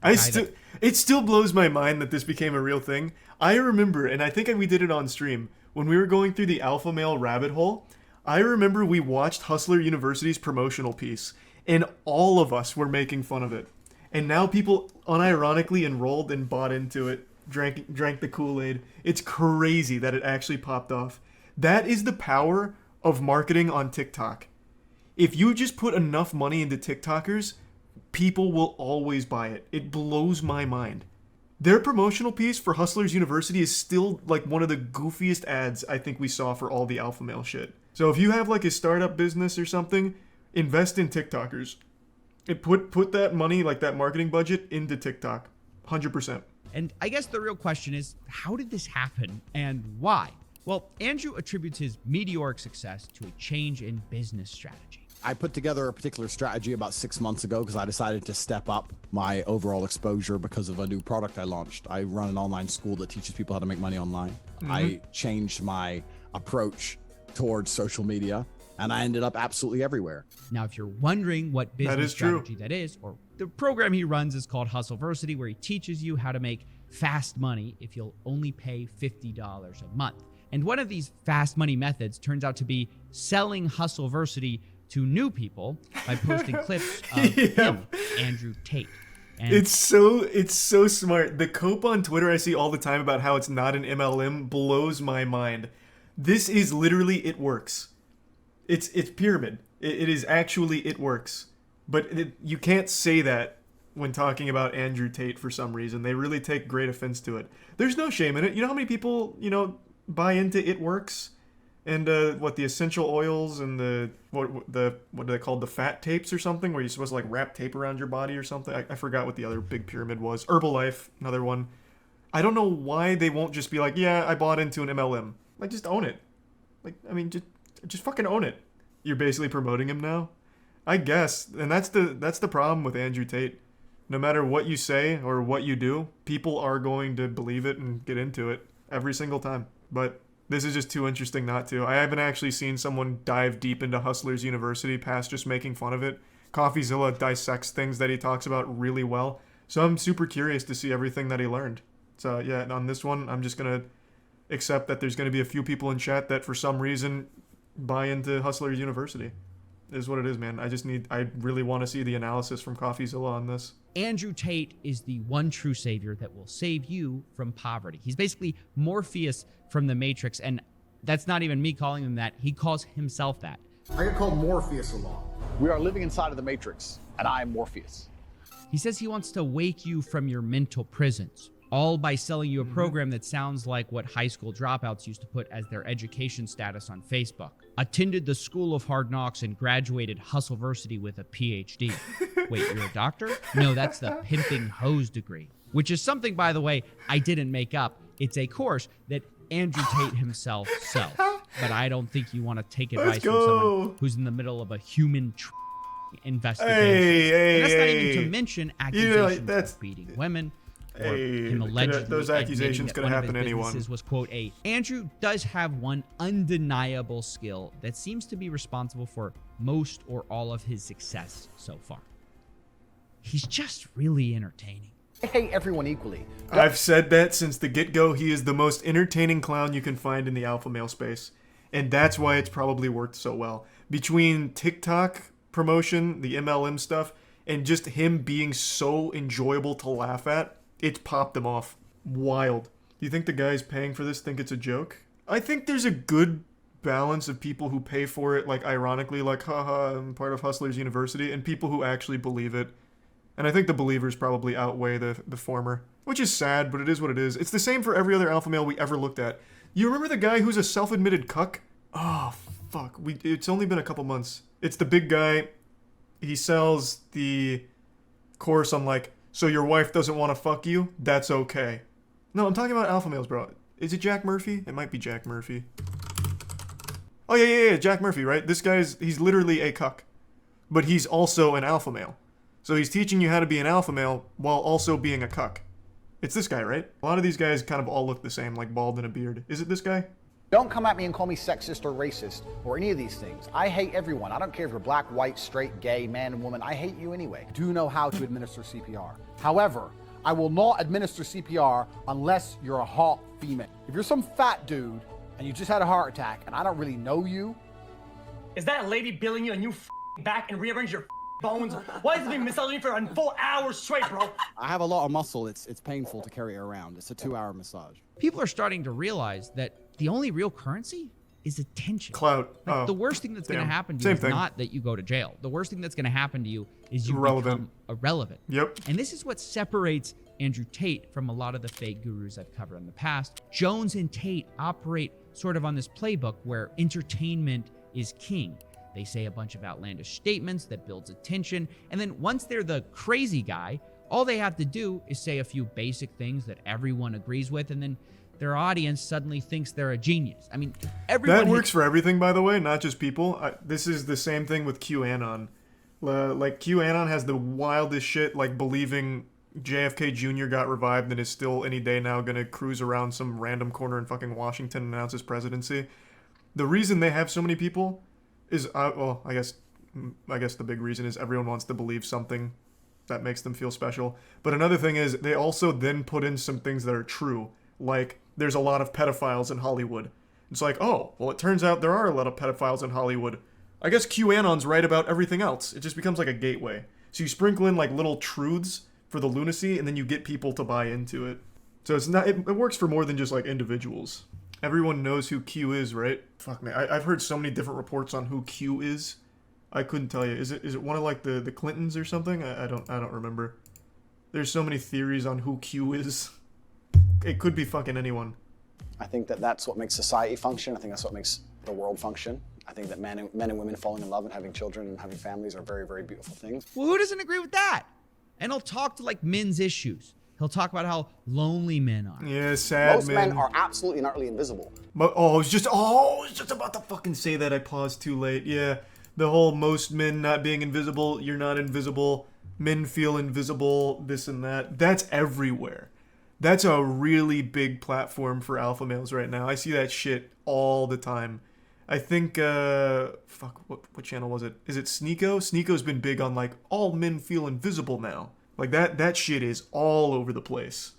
It still blows my mind that this became a real thing. I remember, and I think we did it on stream, when we were going through the alpha male rabbit hole, I remember we watched Hustler University's promotional piece, and all of us were making fun of it. And now people unironically enrolled and bought into it, drank the Kool-Aid. It's crazy that it actually popped off. That is the power of marketing on TikTok. If you just put enough money into TikTokers, people will always buy it. It blows my mind. Their promotional piece for Hustlers University is still like one of the goofiest ads I think we saw for all the alpha male shit. So if you have like a startup business or something, invest in TikTokers. Put that money, like that marketing budget, into TikTok. 100%. And I guess the real question is, how did this happen and why? Well, Andrew attributes his meteoric success to a change in business strategy. I put together a particular strategy about 6 months ago because I decided to step up my overall exposure because of a new product I launched. I run an online school that teaches people how to make money online. Mm-hmm. I changed my approach towards social media and I ended up absolutely everywhere. Now, if you're wondering what business strategy that is, or the program he runs is called Hustleversity, where he teaches you how to make fast money if you'll only pay $50 a month. And one of these fast money methods turns out to be selling Hustleversity to new people by posting clips of him, Andrew Tate. And it's so smart. The cope on Twitter I see all the time about how it's not an MLM blows my mind. This is literally it works. It's pyramid. It is actually it works. But you can't say that when talking about Andrew Tate for some reason. They really take great offense to it. There's no shame in it. You know how many people, buy into it works? And the essential oils and what are they called, the fat tapes or something, where you're supposed to like wrap tape around your body or something. I forgot what the other big pyramid was. Herbalife, another one. I don't know why they won't just be like, yeah, I bought into an MLM. Like, just own it. Like, I mean, just fucking own it. You're basically promoting him now, I guess. And that's the problem with Andrew Tate. No matter what you say or what you do, people are going to believe it and get into it every single time. But this is just too interesting not to. I haven't actually seen someone dive deep into Hustlers University past just making fun of it. CoffeeZilla dissects things that he talks about really well. So I'm super curious to see everything that he learned. So yeah, on this one, I'm just going to accept that there's going to be a few people in chat that for some reason buy into Hustlers University. Is what it is, man. I really want to see the analysis from CoffeeZilla on this. Andrew Tate is the one true savior that will save you from poverty. He's basically Morpheus from the Matrix, and that's not even me calling him that. He calls himself that. I get called Morpheus a lot. We are living inside of the Matrix, and I am Morpheus. He says he wants to wake you from your mental prisons, all by selling you a program that sounds like what high school dropouts used to put as their education status on Facebook. Attended the School of Hard Knocks and graduated Hustleversity with a PhD. Wait, you're a doctor? No, that's the pimping hose degree, which is something, by the way, I didn't make up. It's a course that Andrew Tate himself sells. But I don't think you want to take advice from someone who's in the middle of a human investigation. And that's not even to mention accusations of beating women. Or him allegedly those accusations could happen to anyone. Was, quote, Andrew does have one undeniable skill that seems to be responsible for most or all of his success so far. He's just really entertaining. I hate everyone equally. I've said that since the get-go. He is the most entertaining clown you can find in the alpha male space. And that's why it's probably worked so well. Between TikTok promotion, the MLM stuff, and just him being so enjoyable to laugh at, it's popped them off. Wild. Do you think the guys paying for this think it's a joke? I think there's a good balance of people who pay for it, like ironically, like, haha, I'm part of Hustlers University, and people who actually believe it. And I think the believers probably outweigh the former, which is sad, but it is what it is. It's the same for every other alpha male we ever looked at. You remember the guy who's a self-admitted cuck? Oh, fuck. It's only been a couple months. It's the big guy. He sells the course on, like, so your wife doesn't want to fuck you? That's okay. No, I'm talking about alpha males, bro. Is it Jack Murphy? It might be Jack Murphy. Oh, yeah, Jack Murphy, right? This he's literally a cuck. But he's also an alpha male. So he's teaching you how to be an alpha male while also being a cuck. It's this guy, right? A lot of these guys kind of all look the same, like bald and a beard. Is it this guy? Don't come at me and call me sexist or racist or any of these things. I hate everyone. I don't care if you're black, white, straight, gay, man, and woman. I hate you anyway. I do know how to administer CPR. However, I will not administer CPR unless you're a hot female. If you're some fat dude and you just had a heart attack and I don't really know you. Is that a lady billing you and you back and rearrange your bones? Why is it being massaging me for a full hour straight, bro? I have a lot of muscle. It's painful to carry it around. It's a 2-hour massage. People are starting to realize that the only real currency is attention. Clout. Like, the worst thing that's going to happen to you is not that you go to jail. The worst thing that's going to happen to you is you become irrelevant. Yep. And this is what separates Andrew Tate from a lot of the fake gurus I've covered in the past. Jones and Tate operate sort of on this playbook where entertainment is king. They say a bunch of outlandish statements that builds attention, and then once they're the crazy guy, all they have to do is say a few basic things that everyone agrees with, and then their audience suddenly thinks they're a genius. I mean, everyone... That works for everything, by the way, not just people. This is the same thing with QAnon. Like, QAnon has the wildest shit, like believing JFK Jr. got revived and is still any day now going to cruise around some random corner in fucking Washington and announce his presidency. The reason they have so many people is, well, I guess the big reason is everyone wants to believe something that makes them feel special. But another thing is they also then put in some things that are true. Like, there's a lot of pedophiles in Hollywood. It's like, oh, well, it turns out there are a lot of pedophiles in Hollywood. I guess QAnon's right about everything else. It just becomes like a gateway. So you sprinkle in like little truths for the lunacy, and then you get people to buy into it. So it's not, it works for more than just like individuals. Everyone knows who Q is, right? Fuck man, I've heard so many different reports on who Q is. I couldn't tell you. Is it one of like the Clintons or something? I don't remember. There's so many theories on who Q is. It could be fucking anyone. I think that that's what makes society function. I think that's what makes the world function. I think that men and women falling in love and having children and having families are very, very beautiful things. Well, who doesn't agree with that? And he'll talk to like men's issues. He'll talk about how lonely men are. Yeah, sad Most men are absolutely and utterly invisible. I was just about to fucking say that. I paused too late. Yeah, the whole most men not being invisible, you're not invisible, men feel invisible, this and that. That's everywhere. That's a really big platform for alpha males right now. I see that shit all the time. I think, what channel was it? Is it Sneako? Sneako's been big on, like, all men feel invisible now. Like, that shit is all over the place.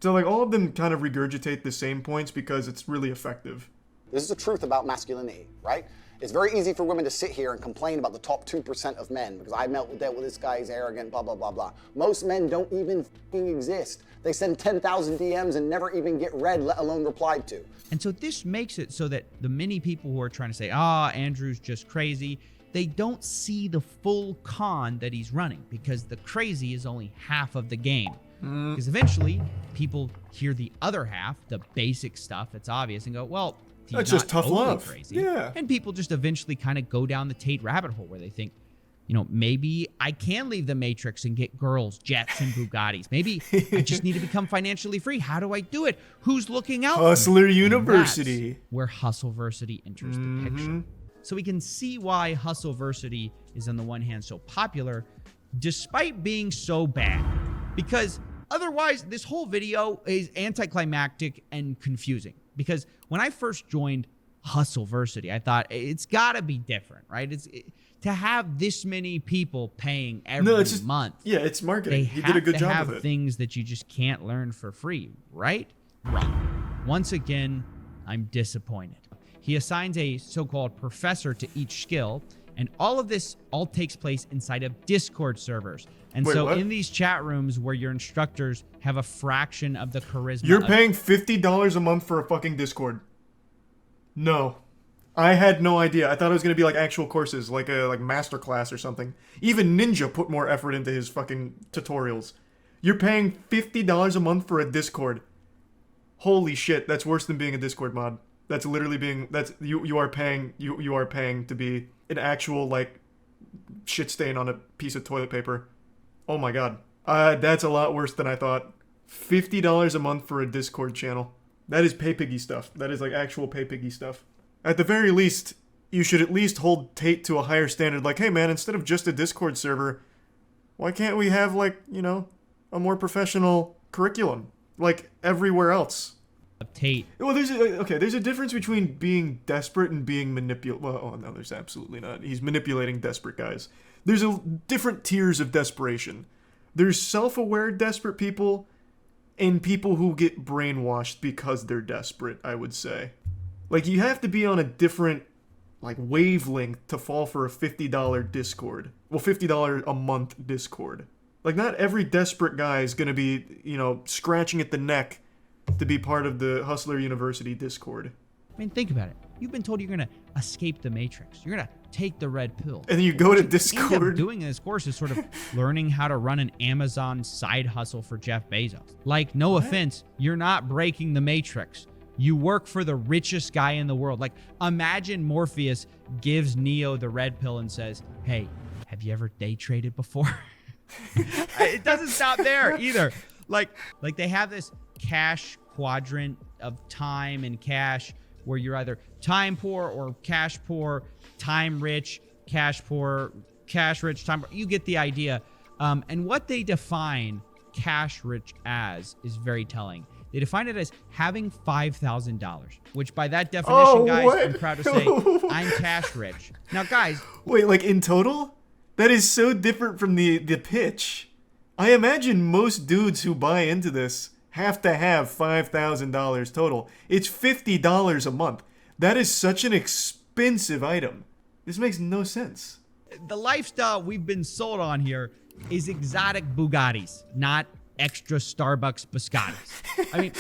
So, like, all of them kind of regurgitate the same points because it's really effective. This is the truth about masculinity, right? It's very easy for women to sit here and complain about the top 2% of men because I dealt with this guy, he's arrogant, blah, blah, blah, blah. Most men don't even fucking exist. They send 10,000 DMs and never even get read, let alone replied to. And so this makes it so that the many people who are trying to say, Andrew's just crazy, they don't see the full con that he's running because the crazy is only half of the game. Because eventually people hear the other half, the basic stuff that's obvious, and go, well, he's that's just tough totally love. Crazy. Yeah. And people just eventually kind of go down the Tate rabbit hole where they think, you know, maybe I can leave the Matrix and get girls, jets, and Bugattis. Maybe I just need to become financially free. How do I do it? Who's looking out? Hustler University. That's where Hustleversity enters the picture. So we can see why Hustleversity is on the one hand so popular, despite being so bad. Because otherwise, this whole video is anticlimactic and confusing. Because when I first joined Hustleversity, I thought it's got to be different, right? To have this many people paying every month. Yeah, it's marketing. He did a good job have of it. Things that you just can't learn for free, right? Wrong. Once again, I'm disappointed. He assigns a so-called professor to each skill, and all of this takes place inside of Discord servers. And Wait, so what? in these chat rooms where your instructors have a fraction of the charisma. You're paying $50 a month for a fucking Discord. No. I had no idea. I thought it was going to be like actual courses, like a masterclass or something. Even Ninja put more effort into his fucking tutorials. You're paying $50 a month for a Discord. Holy shit, that's worse than being a Discord mod. That's literally being, you are paying to be an actual, like, shit stain on a piece of toilet paper. Oh my god. That's a lot worse than I thought. $50 a month for a Discord channel. That is pay piggy stuff. That is like actual pay piggy stuff. At the very least, you should at least hold Tate to a higher standard. Like, hey man, instead of just a Discord server, why can't we have, like, you know, a more professional curriculum? Like everywhere else. Tate. Well, there's a difference between being desperate and being manipulated. Well, oh no, there's absolutely not. He's manipulating desperate guys. There's different tiers of desperation. There's self-aware desperate people and people who get brainwashed because they're desperate, I would say. Like, you have to be on a different, like, wavelength to fall for a $50 Discord. Well, $50 a month Discord. Like, not every desperate guy is going to be, you know, scratching at the neck to be part of the Hustler University Discord. I mean, think about it. You've been told you're going to escape the Matrix. You're going to take the red pill. And then you go to What Discord. You end up doing in this course is sort of learning how to run an Amazon side hustle for Jeff Bezos. Like, no offense, you're not breaking the Matrix. You work for the richest guy in the world. Like, imagine Morpheus gives Neo the red pill and says, hey, have you ever day traded before? It doesn't stop there either. Like they have this cash quadrant of time and cash where you're either time poor or cash poor, time rich, cash poor, cash rich, time poor. You get the idea. And what they define cash rich as is very telling. They define it as having $5,000, which by that definition, guys, what? I'm proud to say I'm cash rich. Now, guys. Wait, like in total? That is so different from the pitch. I imagine most dudes who buy into this have to have $5,000 total. It's $50 a month. That is such an expensive item. This makes no sense. The lifestyle we've been sold on here is exotic Bugattis, not extra Starbucks biscottis. I mean,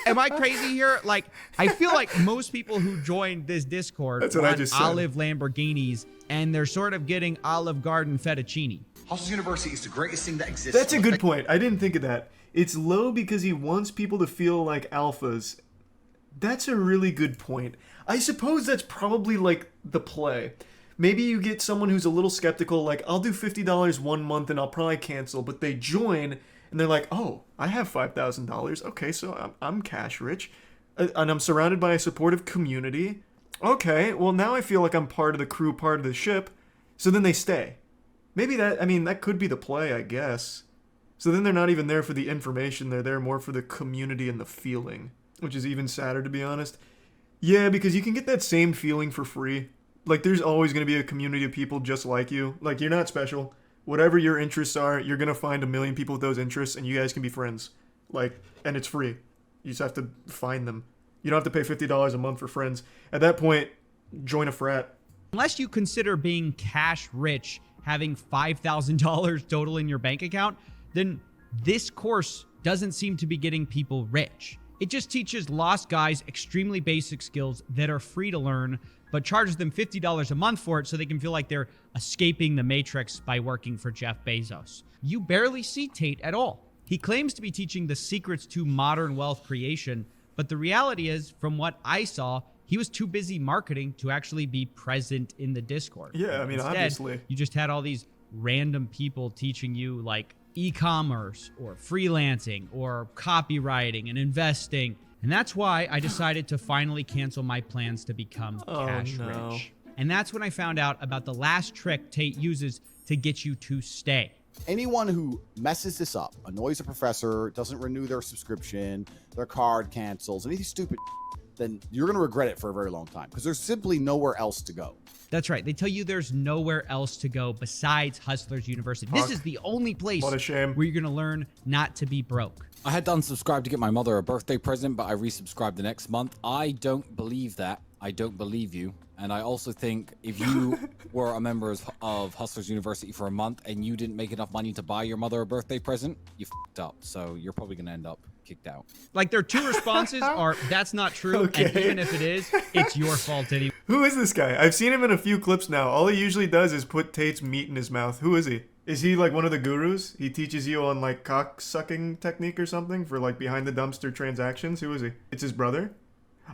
am I crazy here? Like, I feel like most people who joined this Discord want olive Lamborghinis, and they're sort of getting Olive Garden fettuccine. Hustle University is the greatest thing that exists. That's a good point. I didn't think of that. It's low because he wants people to feel like alphas. That's a really good point. I suppose that's probably like the play. Maybe you get someone who's a little skeptical, like, I'll do $50 one month and I'll probably cancel, but they join And they're like, oh, I have $5,000. Okay, so I'm cash rich. And I'm surrounded by a supportive community. Okay, well, now I feel like I'm part of the crew, part of the ship. So then they stay. Maybe that could be the play, I guess. So then they're not even there for the information. They're there more for the community and the feeling, which is even sadder, to be honest. Yeah, because you can get that same feeling for free. Like, there's always going to be a community of people just like you. Like, you're not special. Whatever your interests are, you're going to find a million people with those interests, and you guys can be friends. Like, and it's free. You just have to find them. You don't have to pay $50 a month for friends. At that point, join a frat. Unless you consider being cash rich, having $5,000 total in your bank account, then this course doesn't seem to be getting people rich. It just teaches lost guys extremely basic skills that are free to learn, but charges them $50 a month for it so they can feel like they're escaping the matrix by working for Jeff Bezos. You barely see Tate at all. He claims to be teaching the secrets to modern wealth creation, but the reality is, from what I saw, he was too busy marketing to actually be present in the Discord. Yeah, I mean, instead, obviously. You just had all these random people teaching you like e-commerce or freelancing or copywriting and investing. And that's why I decided to finally cancel my plans to become cash rich. And that's when I found out about the last trick Tate uses to get you to stay. Anyone who messes this up, annoys a professor, doesn't renew their subscription, their card cancels, anything stupid, then you're going to regret it for a very long time because there's simply nowhere else to go. That's right. They tell you there's nowhere else to go besides Hustlers University. This is the only place What a shame. where you're going to learn not to be broke. I had to unsubscribe to get my mother a birthday present, but I resubscribed the next month. I don't believe that. I don't believe you. And I also think if you were a member of Hustlers University for a month and you didn't make enough money to buy your mother a birthday present, you f***ed up. So you're probably going to end up kicked out. Like, their two responses are, that's not true. Okay. And even if it is, it's your fault anyway. Who is this guy? I've seen him in a few clips now. All he usually does is put Tate's meat in his mouth. Who is he? Is he like one of the gurus? He teaches you on like cock sucking technique or something for like behind the dumpster transactions? Who is he? It's his brother?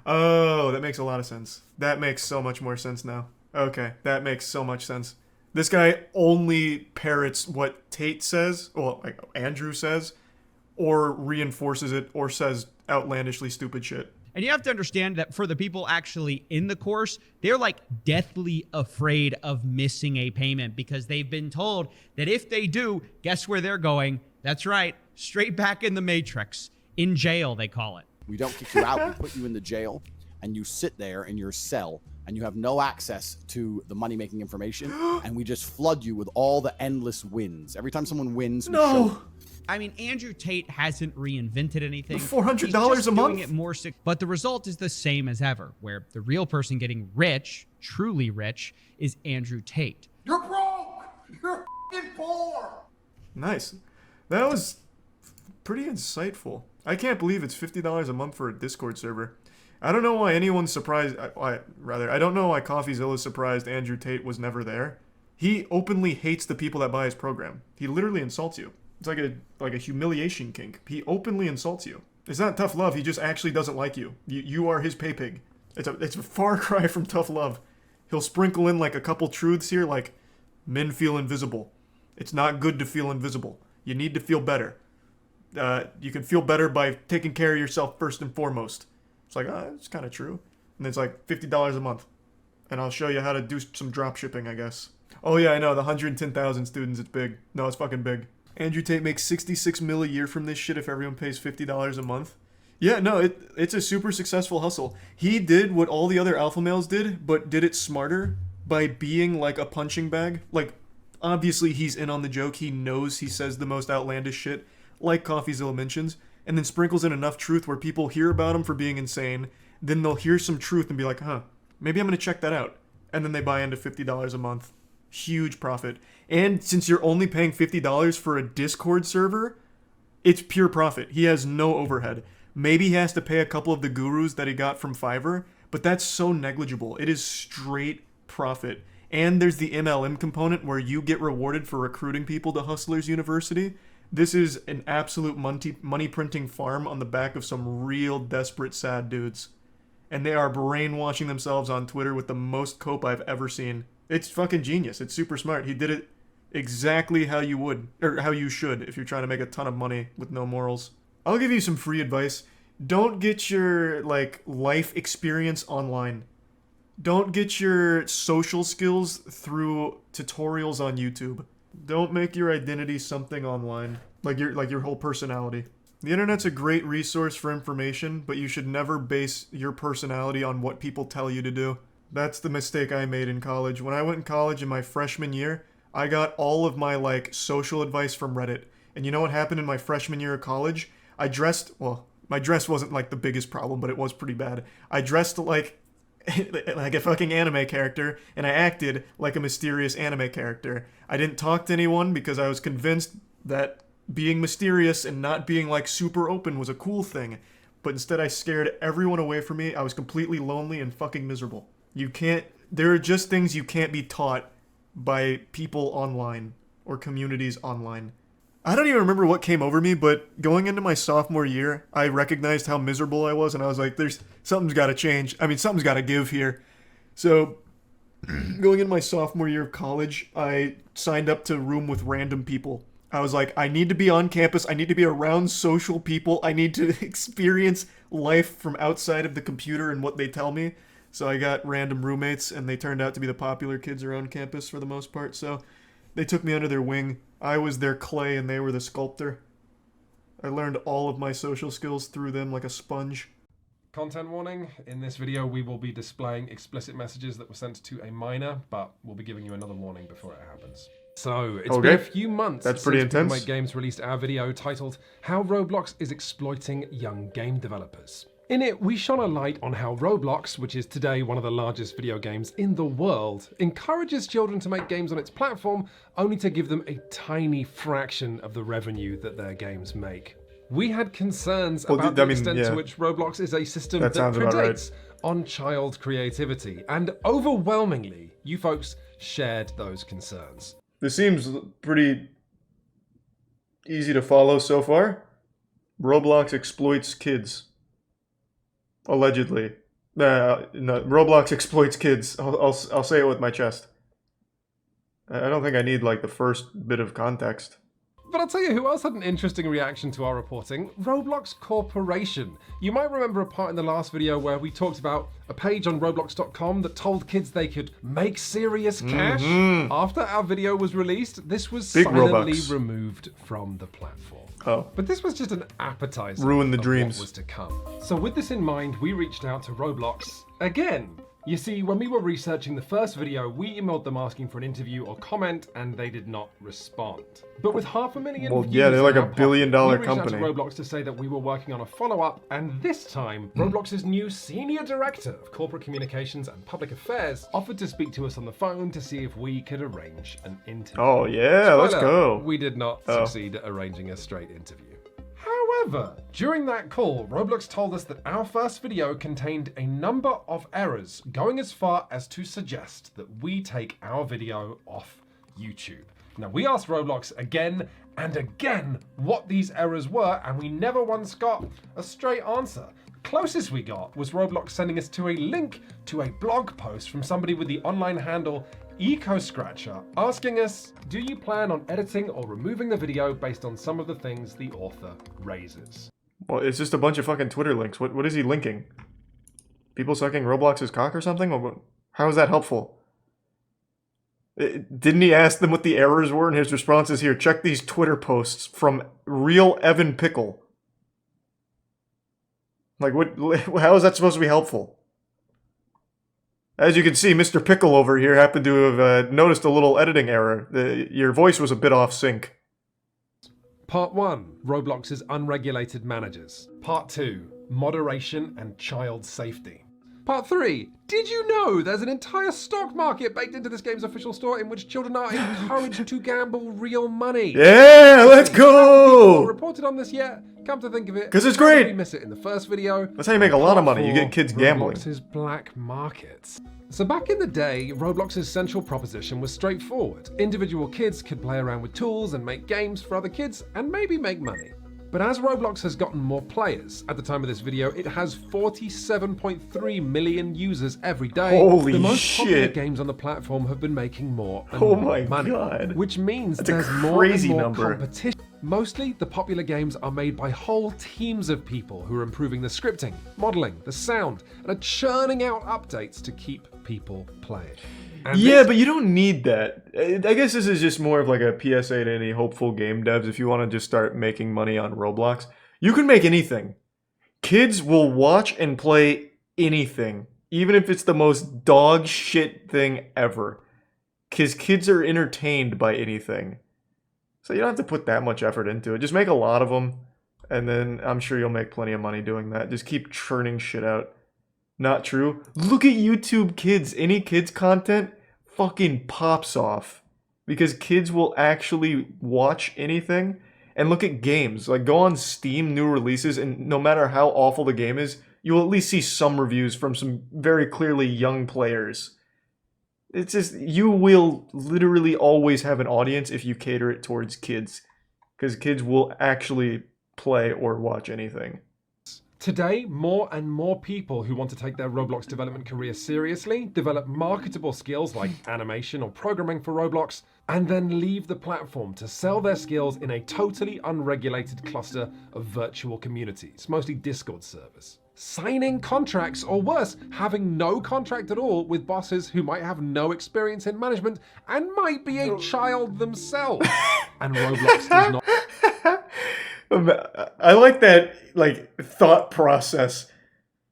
Oh, that makes a lot of sense. That makes so much more sense now. Okay, that makes so much sense. This guy only parrots what Tate says, well, like Andrew says, or reinforces it, or says outlandishly stupid shit. And you have to understand that for the people actually in the course, they're like deathly afraid of missing a payment because they've been told that if they do, guess where they're going? That's right, straight back in the Matrix. In jail, they call it. We don't kick you out. We put you in the jail, and you sit there in your cell, and you have no access to the money-making information, and we just flood you with all the endless wins. Every time someone wins, we show. I mean, Andrew Tate hasn't reinvented anything. $400 He's just a month? doing it more sick. But the result is the same as ever, where the real person getting rich, truly rich, is Andrew Tate. You're broke! You're f***ing poor! Nice. That was pretty insightful. I can't believe it's $50 a month for a Discord server. I don't know why anyone's surprised. I don't know why CoffeeZilla is surprised Andrew Tate was never there. He openly hates the people that buy his program. He literally insults you. It's like a humiliation kink. He openly insults you. It's not tough love. He just actually doesn't like you. You are his pay pig. It's a far cry from tough love. He'll sprinkle in like a couple truths here, like men feel invisible. It's not good to feel invisible. You need to feel better. You can feel better by taking care of yourself first and foremost. It's like, it's kind of true. And it's like $50 a month. And I'll show you how to do some drop shipping, I guess. Oh yeah, I know, the 110,000 students, it's big. No, it's fucking big. Andrew Tate makes $66 million a year from this shit if everyone pays $50 a month. Yeah, no, it's a super successful hustle. He did what all the other alpha males did, but did it smarter by being like a punching bag. Like, obviously he's in on the joke. He knows he says the most outlandish shit, like CoffeeZilla mentions, and then sprinkles in enough truth where people hear about him for being insane. Then they'll hear some truth and be like, maybe I'm going to check that out. And then they buy into $50 a month. Huge profit. And since you're only paying $50 for a Discord server, it's pure profit. He has no overhead. Maybe he has to pay a couple of the gurus that he got from Fiverr, but that's so negligible. It is straight profit. And there's the MLM component where you get rewarded for recruiting people to Hustlers University. This is an absolute money printing farm on the back of some real desperate sad dudes. And they are brainwashing themselves on Twitter with the most cope I've ever seen. It's fucking genius. It's super smart. He did it. exactly how you would, or how you should, if you're trying to make a ton of money with no morals. I'll give you some free advice. Don't get your, like, life experience online. Don't get your social skills through tutorials on YouTube. Don't make your identity something online, like your whole personality. The internet's a great resource for information, but you should never base your personality on what people tell you to do. That's the mistake I made in college. When I went in college in my freshman year, I got all of my, like, social advice from Reddit. And you know what happened in my freshman year of college? I dressed, well, my dress wasn't, like, the biggest problem, but it was pretty bad. I dressed like a fucking anime character, and I acted like a mysterious anime character. I didn't talk to anyone because I was convinced that being mysterious and not being, like, super open was a cool thing. But instead I scared everyone away from me. I was completely lonely and fucking miserable. There are just things you can't be taught by people online or communities online. I don't even remember what came over me, but going into my sophomore year, I recognized how miserable I was, and I was like, something's gotta change. I mean, something's gotta give here. So, going into my sophomore year of college, I signed up to room with random people. I was like, I need to be on campus, I need to be around social people, I need to experience life from outside of the computer and what they tell me. So I got random roommates, and they turned out to be the popular kids around campus for the most part, so they took me under their wing. I was their clay, and they were the sculptor. I learned all of my social skills through them like a sponge. Content warning, in this video we will be displaying explicit messages that were sent to a minor, but we'll be giving you another warning before it happens. So, it's been a few months since People Make Games released our video titled, How Roblox is Exploiting Young Game Developers. In it, we shone a light on how Roblox, which is today one of the largest video games in the world, encourages children to make games on its platform, only to give them a tiny fraction of the revenue that their games make. We had concerns about the extent to which Roblox is a system that predates on child creativity, and overwhelmingly, you folks shared those concerns. This seems pretty easy to follow so far. Roblox exploits kids. Allegedly. No, Roblox exploits kids. I'll say it with my chest. I don't think I need, like, the first bit of context. But I'll tell you who else had an interesting reaction to our reporting. Roblox Corporation. You might remember a part in the last video where we talked about a page on Roblox.com that told kids they could make serious cash. After our video was released, this was silently removed from the platform. But this was just an appetizer. Ruin the of dreams. what was to come. So with this in mind, we reached out to Roblox again. You see, when we were researching the first video, we emailed them asking for an interview or comment, and they did not respond. But with 500,000 views, yeah, they're like a billion-dollar company. We reached out to Roblox to say that we were working on a follow-up, and this time, Roblox's new Senior Director of Corporate Communications and Public Affairs offered to speak to us on the phone to see if we could arrange an interview. Oh yeah, let's go. We did not succeed at arranging a straight interview. However, during that call, Roblox told us that our first video contained a number of errors, going as far as to suggest that we take our video off YouTube. Now, we asked Roblox again and again what these errors were, and we never once got a straight answer. Closest we got was Roblox sending us to a link to a blog post from somebody with the online handle EcoScratcher, asking us, do you plan on editing or removing the video based on some of the things the author raises? Well, it's just a bunch of fucking Twitter links. What is he linking? People sucking Roblox's cock or something? Or how is that helpful? Didn't he ask them what the errors were? And his response is here, check these Twitter posts from real Evan Pickle. Like, how is that supposed to be helpful? As you can see, Mr. Pickle over here happened to have noticed a little editing error. Your voice was a bit off sync. Part 1, Roblox's unregulated managers. Part 2, moderation and child safety. Part 3, did you know there's an entire stock market baked into this game's official store in which children are encouraged to gamble real money? Yeah, let's go! Reported on this yet? Come to think of it, 'cause it's great. We miss it in the first video. That's how you make a lot of money. You get kids gambling. Roblox's black markets. So back in the day, Roblox's central proposition was straightforward. Individual kids could play around with tools and make games for other kids and maybe make money. But as Roblox has gotten more players, at the time of this video, it has 47.3 million users every day. Holy the most shit. popular games on the platform have been making more and Oh more my money, God. which means That's a there's more and crazy more number. competition. Mostly, the popular games are made by whole teams of people who are improving the scripting, modeling, the sound, and are churning out updates to keep people playing. And Yeah, but you don't need that. I guess this is just more of like a PSA to any hopeful game devs. If you want to just start making money on Roblox, you can make anything. Kids will watch and play anything, even if it's the most dog shit thing ever. Because kids are entertained by anything. So you don't have to put that much effort into it. Just make a lot of them, and then I'm sure you'll make plenty of money doing that. Just keep churning shit out. Not true. Look at YouTube Kids. Any kids content fucking pops off. Because kids will actually watch anything. And look at games. Like, go on Steam, new releases, and no matter how awful the game is, you'll at least see some reviews from some very clearly young players. It's just, you will literally always have an audience if you cater it towards kids. Because kids will actually play or watch anything. Today, more and more people who want to take their Roblox development career seriously develop marketable skills like animation or programming for Roblox, and then leave the platform to sell their skills in a totally unregulated cluster of virtual communities, mostly Discord servers. Signing contracts, or worse, having no contract at all with bosses who might have no experience in management and might be a child themselves. And Roblox does not... I like that, like, thought process.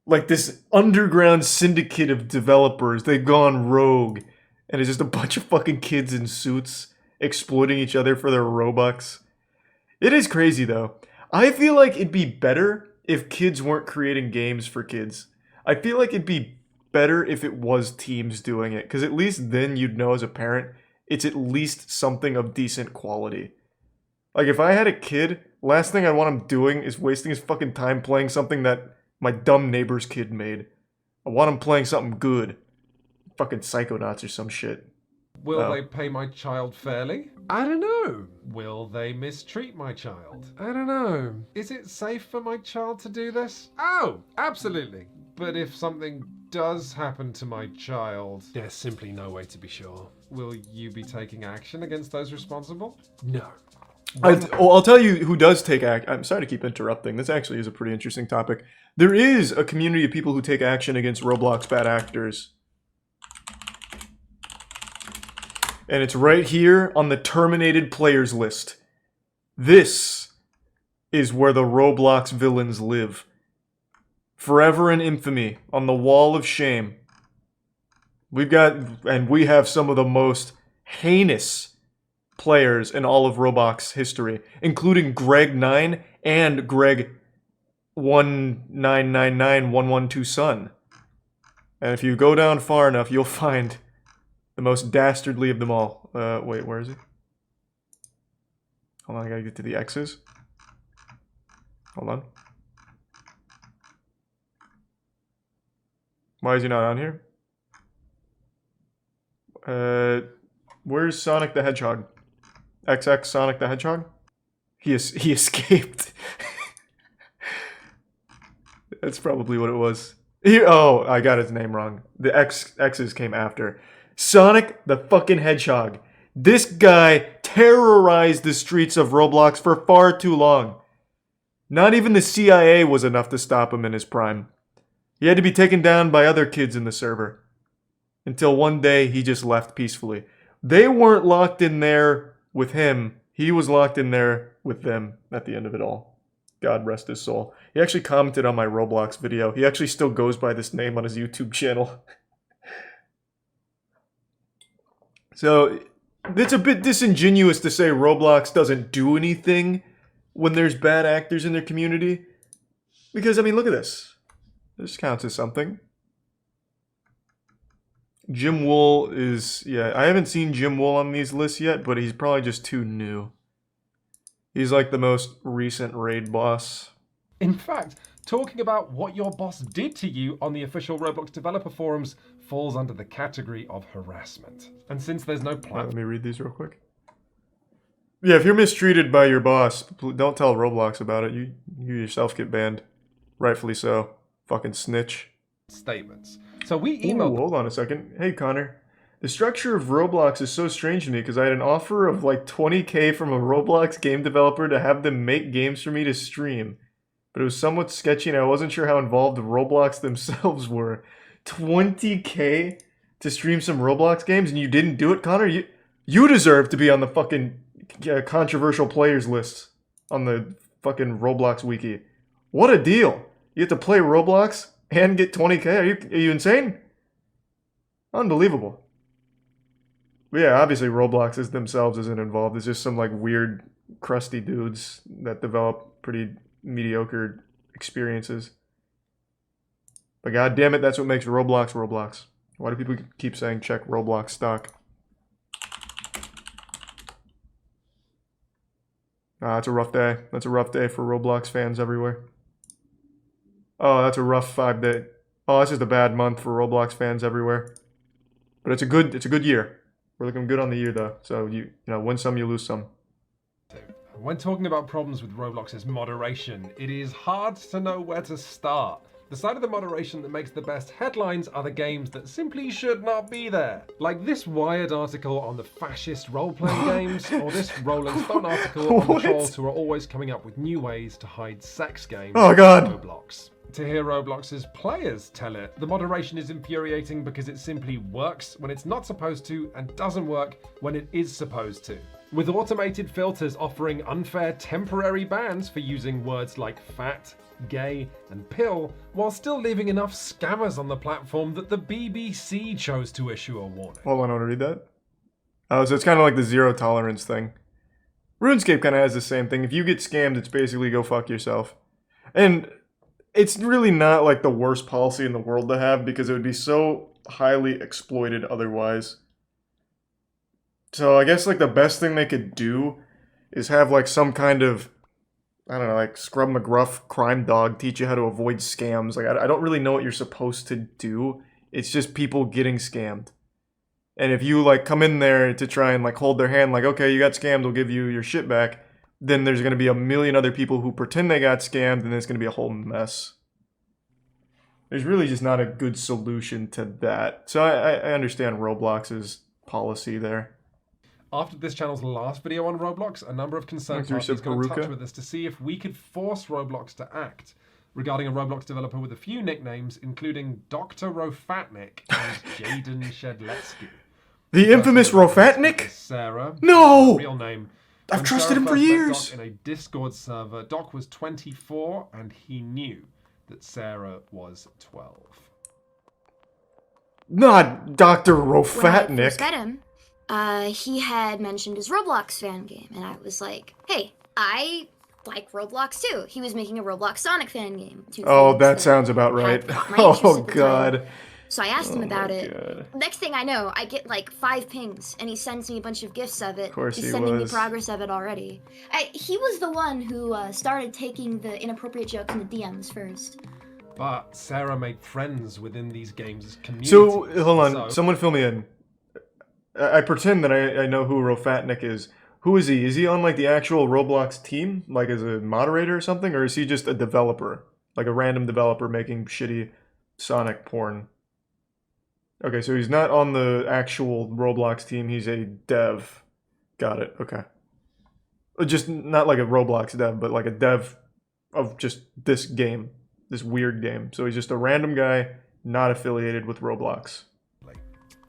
Like, this underground syndicate of developers, they've gone rogue. And it's just a bunch of fucking kids in suits exploiting each other for their Robux. It is crazy, though. I feel like it'd be better if kids weren't creating games for kids. I feel like it'd be better if it was teams doing it. Because at least then you'd know as a parent, it's at least something of decent quality. Like, if I had a kid, last thing I want him doing is wasting his fucking time playing something that my dumb neighbor's kid made. I want him playing something good. Fucking Psychonauts or some shit. Will they pay my child fairly? I don't know. Will they mistreat my child? I don't know. Is it safe for my child to do this? Oh, absolutely. But if something does happen to my child, there's simply no way to be sure. Will you be taking action against those responsible? No. I'll tell you who does take action. I'm sorry to keep interrupting. This actually is a pretty interesting topic. There is a community of people who take action against Roblox bad actors. And it's right here on the terminated players list. This is where the Roblox villains live. Forever in infamy, on the wall of shame. We have some of the most heinous players in all of Roblox history, including Greg9 and Greg1999112son. And if you go down far enough, you'll find the most dastardly of them all. Wait, where is he? Hold on, I gotta get to the X's. Hold on. Why is he not on here? Where's Sonic the Hedgehog? XX Sonic the Hedgehog? He escaped. That's probably what it was. Oh, I got his name wrong. The X's came after. Sonic the fucking Hedgehog. This guy terrorized the streets of Roblox for far too long. Not even the CIA was enough to stop him in his prime. He had to be taken down by other kids in the server. Until one day he just left peacefully. They weren't locked in there with him. He was locked in there with them at the end of it all. God rest his soul. He actually commented on my Roblox video. He actually still goes by this name on his YouTube channel. So, it's a bit disingenuous to say Roblox doesn't do anything when there's bad actors in their community. Because, I mean, look at this. This counts as something. Jim Wool is... Yeah, I haven't seen Jim Wool on these lists yet, but he's probably just too new. He's like the most recent raid boss. In fact, talking about what your boss did to you on the official Roblox developer forums falls under the category of harassment. And since there's no plan... Let me read these real quick. Yeah, if you're mistreated by your boss, don't tell Roblox about it. You yourself get banned. Rightfully so. Fucking snitch. Statements. So we Ooh, emailed. hold on a second. Hey, Connor. The structure of Roblox is so strange to me because I had an offer of like 20k from a Roblox game developer to have them make games for me to stream. But it was somewhat sketchy and I wasn't sure how involved Roblox themselves were. 20k to stream some Roblox games and you didn't do it, Connor? You deserve to be on the fucking controversial players list on the fucking Roblox wiki. What a deal! You get to play Roblox and get 20k? Are you insane? Unbelievable. But yeah, obviously Roblox is themselves isn't involved. It's just some like weird, crusty dudes that develop pretty mediocre experiences. But god damn it, that's what makes Roblox Roblox. Why do people keep saying check Roblox stock? It's a rough day. That's a rough day for Roblox fans everywhere. Oh, that's a rough 5 day. Oh, that's just a bad month for Roblox fans everywhere. But it's a good year. We're looking good on the year though. So you know, win some, you lose some. When talking about problems with Roblox's moderation, it is hard to know where to start. The side of the moderation that makes the best headlines are the games that simply should not be there. Like this Wired article on the fascist role-playing games, or this Rolling Stone article on the trolls who are always coming up with new ways to hide sex games Oh god! on Roblox. To hear Roblox's players tell it, the moderation is infuriating because it simply works when it's not supposed to and doesn't work when it is supposed to. With automated filters offering unfair temporary bans for using words like fat, gay, and pill, while still leaving enough scammers on the platform that the BBC chose to issue a warning. Hold on, I want to read that. Oh, so it's kind of like the zero tolerance thing. RuneScape kind of has the same thing. If you get scammed, it's basically go fuck yourself. And it's really not like the worst policy in the world to have because it would be so highly exploited otherwise. So I guess like the best thing they could do is have like some kind of, I don't know, like Scrub McGruff crime dog teach you how to avoid scams. Like I don't really know what you're supposed to do. It's just people getting scammed. And if you like come in there to try and like hold their hand like, okay, you got scammed, we'll give you your shit back, then there's going to be a million other people who pretend they got scammed and it's going to be a whole mess. There's really just not a good solution to that. So I understand Roblox's policy there. After this channel's last video on Roblox, a number of concerned parties got in touch with us to see if we could force Roblox to act regarding a Roblox developer with a few nicknames, including Dr. Rofatnik and Jaden Shedletsky. The infamous Rofatnik? Sarah. No! Real name. I've trusted him for years. Doc in a Discord server, Doc was 24 and he knew that Sarah was 12. Not Dr. When I Rofatnik. first met him, he had mentioned his Roblox fan game, and I was like, hey, I like Roblox too. He was making a Roblox Sonic fan game. Oh, that sounds about right. Oh, God. So I asked him about it. God. Next thing I know, I get like 5 pings, and he sends me a bunch of gifs of it. Of course He's he sending me was. progress of it already. He was the one who started taking the inappropriate jokes in the DMs first. But Sarah made friends within these games' community. So, hold on. Someone fill me in. I pretend that I know who Rofatnik is. Who is he? Is he on like the actual Roblox team? Like as a moderator or something? Or is he just a developer? Like a random developer making shitty Sonic porn? Okay, so he's not on the actual Roblox team. He's a dev. Got it. Okay. Just not like a Roblox dev, but like a dev of just this game. This weird game. So he's just a random guy not affiliated with Roblox.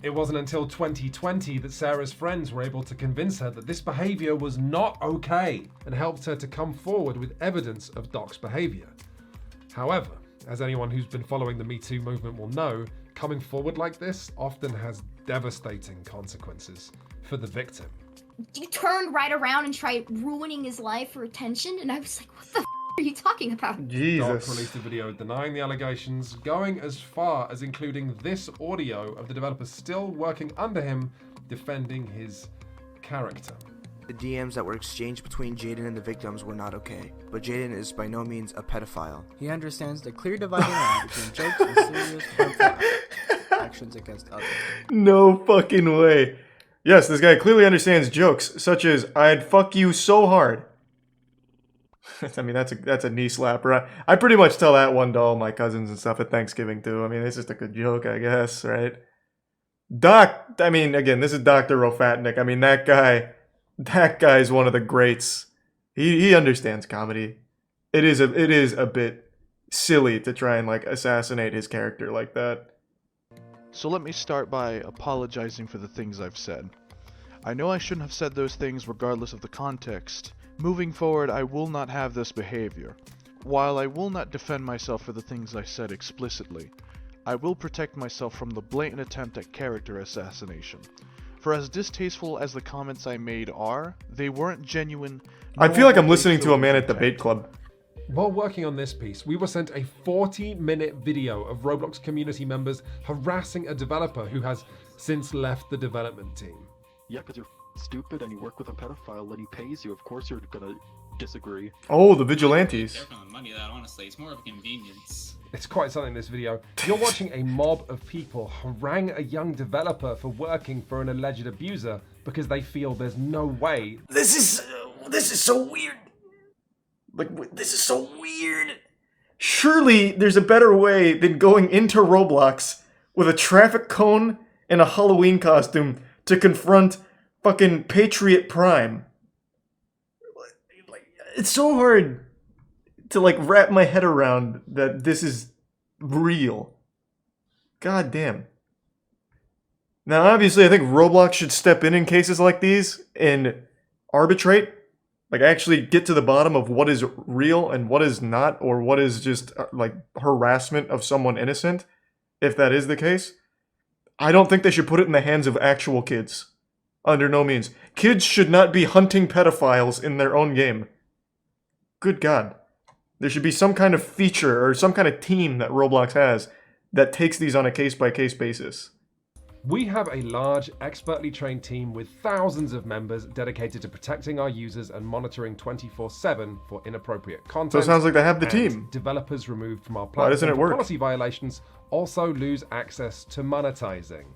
It wasn't until 2020 that Sarah's friends were able to convince her that this behavior was not okay and helped her to come forward with evidence of Doc's behavior. However, as anyone who's been following the Me Too movement will know, coming forward like this often has devastating consequences for the victim. You turned right around and tried ruining his life for attention, and I was like, what the are you talking about? Jesus. Doc released a video denying the allegations, going as far as including this audio of the developer still working under him, defending his character. The DMs that were exchanged between Jaden and the victims were not okay, but Jaden is by no means a pedophile. He understands the clear dividing line between jokes and serious harmful actions against others. No fucking way. Yes, this guy clearly understands jokes, such as, I'd fuck you so hard. I mean, that's a knee slapper. I pretty much tell that one to all my cousins and stuff at Thanksgiving, too. I mean, it's just a good joke, I guess, right? I mean, again, this is Dr. Rofatnik. I mean, that guy's one of the greats. He understands comedy. It is a bit silly to try and, like, assassinate his character like that. So let me start by apologizing for the things I've said. I know I shouldn't have said those things regardless of the context. Moving forward, I will not have this behavior. While I will not defend myself for the things I said explicitly, I will protect myself from the blatant attempt at character assassination. For as distasteful as the comments I made are, they weren't genuine. I feel like I'm listening to a man at Debate Club. While working on this piece, we were sent a 40-minute video of Roblox community members harassing a developer who has since left the development team. Yeah, because you're stupid and you work with a pedophile and he pays you. Of course you're gonna disagree. Oh, the vigilantes. They're gonna money that, honestly. It's more of a convenience. It's quite something in this video. You're watching a mob of people harangue a young developer for working for an alleged abuser because they feel there's no way. This is so weird. Like, this is so weird. Surely there's a better way than going into Roblox with a traffic cone and a Halloween costume to confront fucking Patriot Prime. It's so hard to, like, wrap my head around that this is real. God damn. Now, obviously, I think Roblox should step in cases like these and arbitrate. Like, actually get to the bottom of what is real and what is not, or what is just, like, harassment of someone innocent, if that is the case. I don't think they should put it in the hands of actual kids. Under no means. Kids should not be hunting pedophiles in their own game. Good God. There should be some kind of feature or some kind of team that Roblox has that takes these on a case-by-case basis. We have a large, expertly trained team with thousands of members dedicated to protecting our users and monitoring 24/7 for inappropriate content. So it sounds like they have the and team. Developers removed from our platform Why doesn't it work? for policy violations also lose access to monetizing.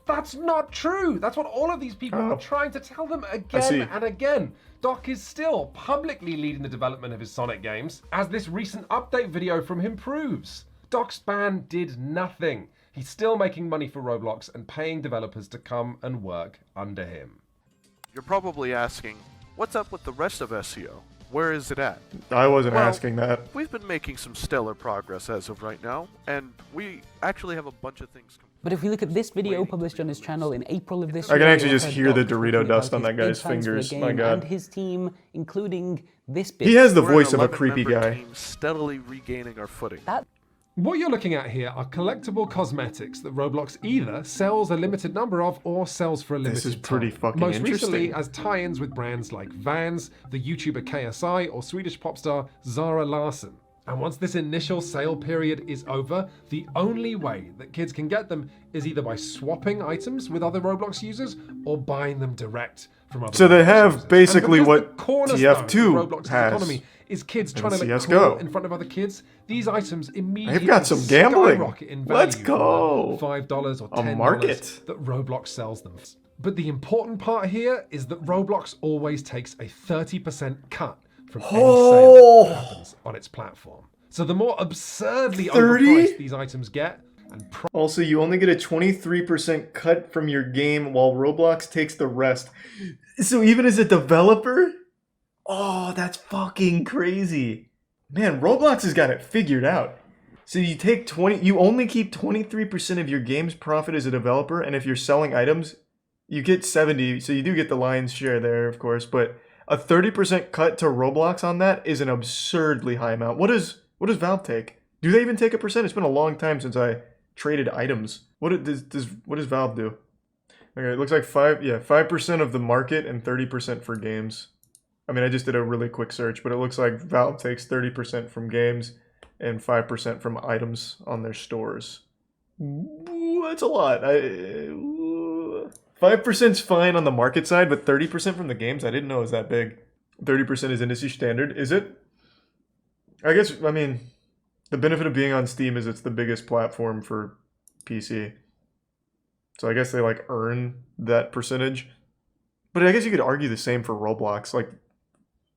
That's not true! That's what all of these people are trying to tell them again and again. Doc is still publicly leading the development of his Sonic games, as this recent update video from him proves. Doc's ban did nothing. He's still making money for Roblox and paying developers to come and work under him. You're probably asking, what's up with the rest of SEO? Where is it at? I wasn't asking that. We've been making some stellar progress as of right now, and we actually have a bunch of things. But if we look at this video published on his channel in April of this year, I can actually just hear the Dorito dust on that guy's fingers. My God. And his team, including this bit. He has the voice of a creepy guy. Team steadily regaining our footing. What you're looking at here are collectible cosmetics that Roblox either sells a limited number of or sells for a limited time. This is pretty fucking Most interesting. recently as tie-ins with brands like Vans, the YouTuber KSI, or Swedish pop star Zara Larsson. And once this initial sale period is over, the only way that kids can get them is either by swapping items with other Roblox users or buying them direct from other So they Roblox have users. basically And because what the cornerstone of TF2 Roblox's has economy is kids in trying to look CS:GO. cool in front of other kids, these items immediately They've got some gambling. skyrocket in value. Let's go. For $5 or $10 A market. that Roblox sells them. But the important part here is that Roblox always takes a 30% cut from any sale that happens on its platform. So the more absurdly 30? overpriced these items get, and Also, you only get a 23% cut from your game while Roblox takes the rest. So even as a developer? Oh, that's fucking crazy. Man, Roblox has got it figured out. So you take you only keep 23% of your game's profit as a developer, and if you're selling items, you get 70, so you do get the lion's share there, of course, but a 30% cut to Roblox on that is an absurdly high amount. What does Valve take? Do they even take a percent? It's been a long time since I traded items. What does Valve do? Okay, it looks like 5% of the market and 30% for games. I mean, I just did a really quick search, but it looks like Valve takes 30% from games and 5% from items on their stores. Ooh, that's a lot. 5%'s fine on the market side, but 30% from the games, I didn't know it was that big. 30% is industry standard, is it? I guess, I mean, the benefit of being on Steam is it's the biggest platform for PC. So I guess they like earn that percentage. But I guess you could argue the same for Roblox. Like,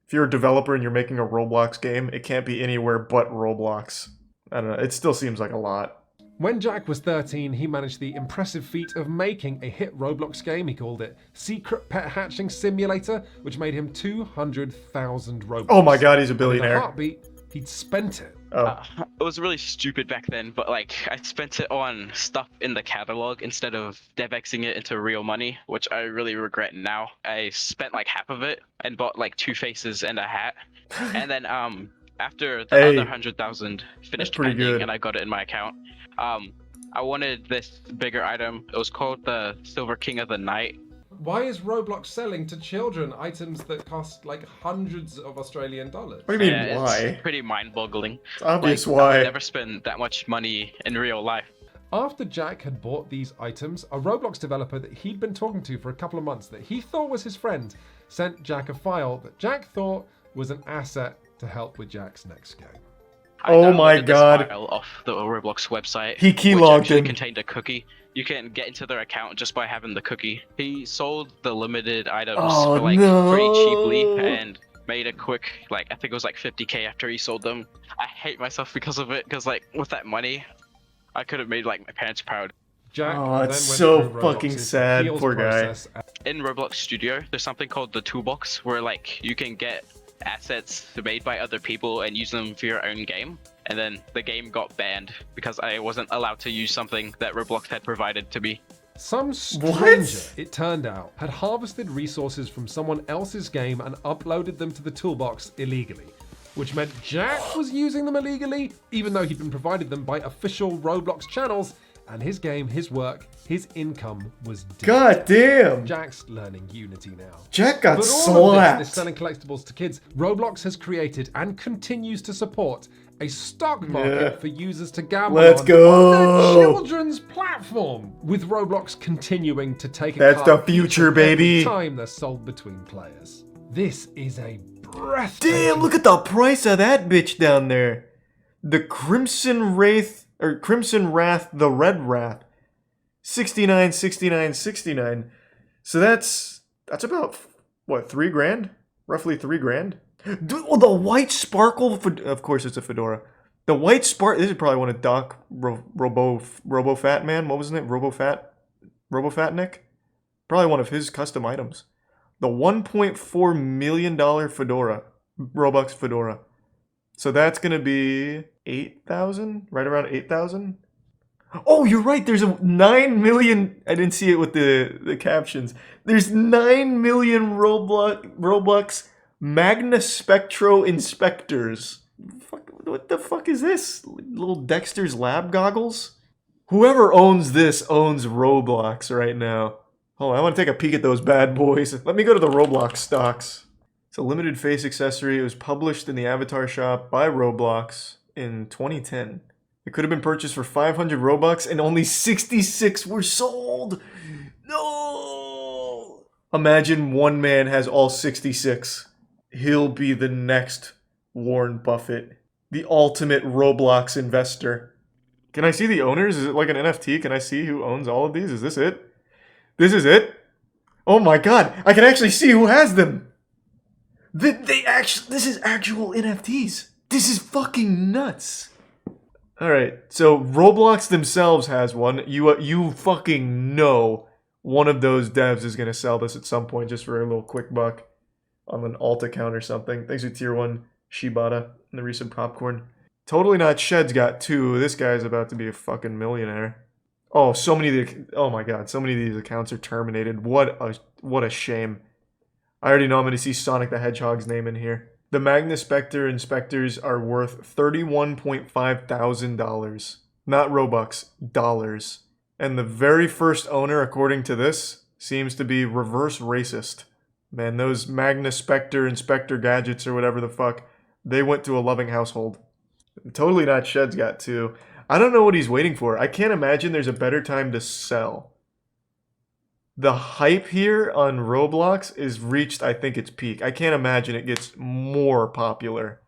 if you're a developer and you're making a Roblox game, it can't be anywhere but Roblox. I don't know, it still seems like a lot. When Jack was 13, he managed the impressive feat of making a hit Roblox game. He called it Secret Pet Hatching Simulator, which made him 200,000 Robux. Oh my god, he's a In billionaire. a heartbeat, he'd spent it. It was really stupid back then, but like I spent it on stuff in the catalog instead of DevXing it into real money, which I really regret now. I spent like half of it and bought like 2 faces and a hat, and then after the other 100,000 finished pending good. and I got it in my account, I wanted this bigger item. It was called the Silver King of the Night. Why is Roblox selling to children items that cost like hundreds of Australian dollars? What do you mean, why? It's pretty mind-boggling. It's obvious I why. would never spend that much money in real life. After Jack had bought these items, a Roblox developer that he'd been talking to for a couple of months that he thought was his friend sent Jack a file that Jack thought was an asset to help with Jack's next game. Oh my god. This file off the Roblox website. He keylogged which actually him. contained a cookie. You can get into their account just by having the cookie. He sold the limited items for like pretty cheaply and made a quick, like, I think it was like 50k after he sold them. I hate myself because of it, because like with that money, I could have made like my parents proud. Jack Oh, then it's went so through fucking Roblox's sad, appeals poor guy. process. In Roblox Studio, there's something called the toolbox where like you can get assets made by other people and use them for your own game. And then the game got banned because I wasn't allowed to use something that Roblox had provided to me. Some stranger, it turned out, had harvested resources from someone else's game and uploaded them to the toolbox illegally, which meant Jack was using them illegally, even though he'd been provided them by official Roblox channels, and his game, his work, his income was dead. God damn! Jack's learning Unity now. Jack got But all of slapped. this selling collectibles to kids, Roblox has created and continues to support a stock market for users to gamble Let's on go. their children's platform, with Roblox continuing to take a That's cut the future, every baby. time they're sold between players. This is a breathtaking. Damn, look at the price of that bitch down there. The Crimson Wrath, or Crimson Wrath, the Red Wrath. 69, 69, 69. So that's about, what, 3 grand? Roughly 3 grand? Dude, oh, the white sparkle, of course it's a fedora. The white sparkle, this is probably one of Doc RoboFat Man, what was his name? RoboFatnik? Probably one of his custom items. The $1.4 million fedora, Robux fedora. So that's gonna be 8,000? Right around 8,000? Oh, you're right, there's a 9 million, I didn't see it with the captions. There's 9 million Robux Magna Spectro Inspectors. What the fuck is this? Little Dexter's Lab goggles? Whoever owns this owns Roblox right now. Hold on, I want to take a peek at those bad boys. Let me go to the Roblox stocks. It's a limited face accessory. It was published in the Avatar shop by Roblox in 2010. It could have been purchased for 500 Robux and only 66 were sold. No! Imagine one man has all 66. He'll be the next Warren Buffett, the ultimate Roblox investor. Can I see the owners? Is it like an NFT? Can I see who owns all of these? Is this it? This is it? Oh my god, I can actually see who has them. This is actual NFTs. This is fucking nuts. Alright, so Roblox themselves has one. You fucking know one of those devs is going to sell this at some point just for a little quick buck on an alt account or something. Thanks to Tier 1 Shibata and the recent popcorn. Totally Not Shed's got 2. This guy's about to be a fucking millionaire. Oh, so many of the... Oh my god, so many of these accounts are terminated. What a shame. I already know I'm going to see Sonic the Hedgehog's name in here. The Magna Spectre Inspectors are worth $31.5 thousand. Not Robux, dollars. And the very first owner, according to this, seems to be reverse racist. Man, those Magna Spectre Inspector gadgets or whatever the fuck, they went to a loving household. Totally Not Shed's got 2. I don't know what he's waiting for. I can't imagine there's a better time to sell. The hype here on Roblox is reached, I think, its peak. I can't imagine it gets more popular.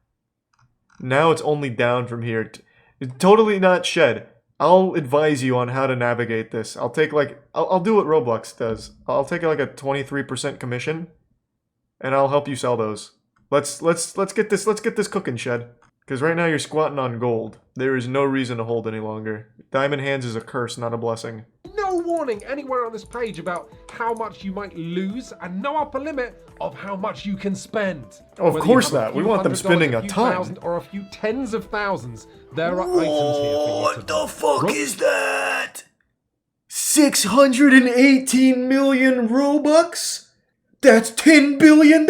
Now it's only down from here. Totally Not Shed. I'll advise you on how to navigate this. I'll take like I'll do what Roblox does. I'll take like a 23% commission, and I'll help you sell those. Let's get this cooking, Shed. Because right now you're squatting on gold. There is no reason to hold any longer. Diamond hands is a curse, not a blessing. No warning anywhere on this page about how much you might lose, and no upper limit of how much you can spend. Oh, of Whether course you have not. We want them $100, spending a few ton. thousand, or a few tens of thousands. There are items here for you. What the fuck is that? 618 million Robux? That's $10 billion!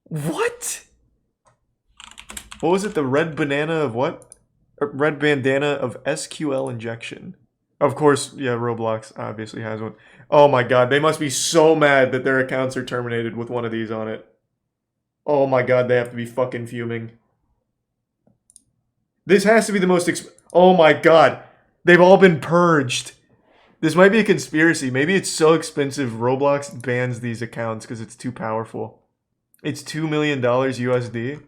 What? What was it? The red banana of what? Red bandana of SQL injection. Of course, yeah, Roblox obviously has one. Oh my god, they must be so mad that their accounts are terminated with one of these on it. Oh my god, they have to be fucking fuming. This has to be the most oh my god, they've all been purged. This might be a conspiracy. Maybe it's so expensive Roblox bans these accounts because it's too powerful. It's $2 million USD.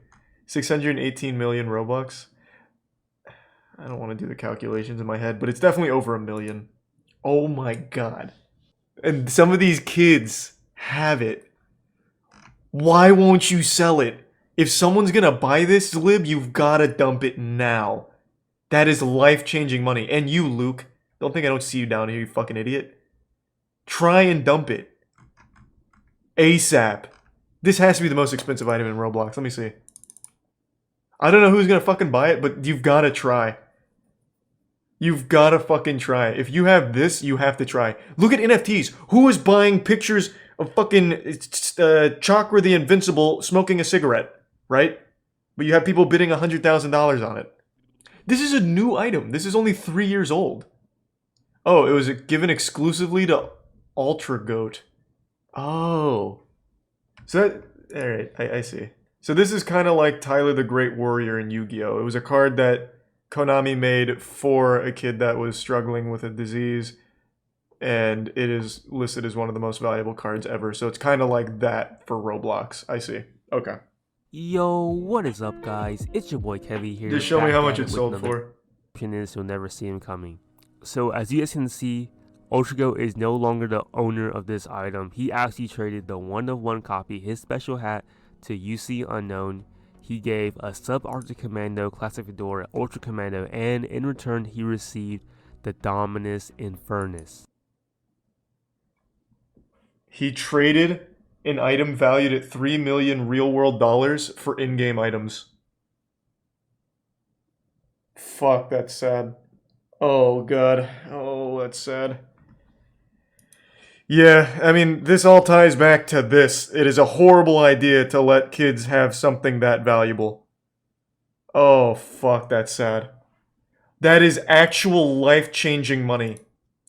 618 million Robux. I don't want to do the calculations in my head, but it's definitely over $1 million. Oh my god. And some of these kids have it. Why won't you sell it? If someone's gonna buy this, Lib, you've gotta dump it now. That is life-changing money. And you, Luke, don't think I don't see you down here, you fucking idiot. Try and dump it. ASAP. This has to be the most expensive item in Roblox. Let me see. I don't know who's gonna fucking buy it, but you've gotta try. You've gotta fucking try. If you have this, you have to try. Look at NFTs. Who is buying pictures of fucking Chakra the Invincible smoking a cigarette, right? But you have people bidding $100,000 on it. This is a new item. This is only 3 years old. Oh, it was given exclusively to Ultra Goat. Oh. So that, alright, I see. So this is kind of like Tyler the Great Warrior in Yu-Gi-Oh! It was a card that Konami made for a kid that was struggling with a disease, and it is listed as one of the most valuable cards ever. So it's kind of like that for Roblox. I see. Okay. Yo, what is up, guys? It's your boy Kevy here. Just show me how much it sold for. You'll never see him coming. So as you guys can see, Ultrago is no longer the owner of this item. He actually traded the one-of-one copy, his special hat, to UC Unknown. He gave a Sub-Arctic Commando, Classic Fedora, Ultra Commando, and in return he received the Dominus Infernus. He traded an item valued at $3 million real-world dollars for in-game items. Fuck, that's sad. Oh god. Oh, that's sad. Yeah, I mean, this all ties back to this. It is a horrible idea to let kids have something that valuable. Oh, fuck, that's sad. That is actual life-changing money.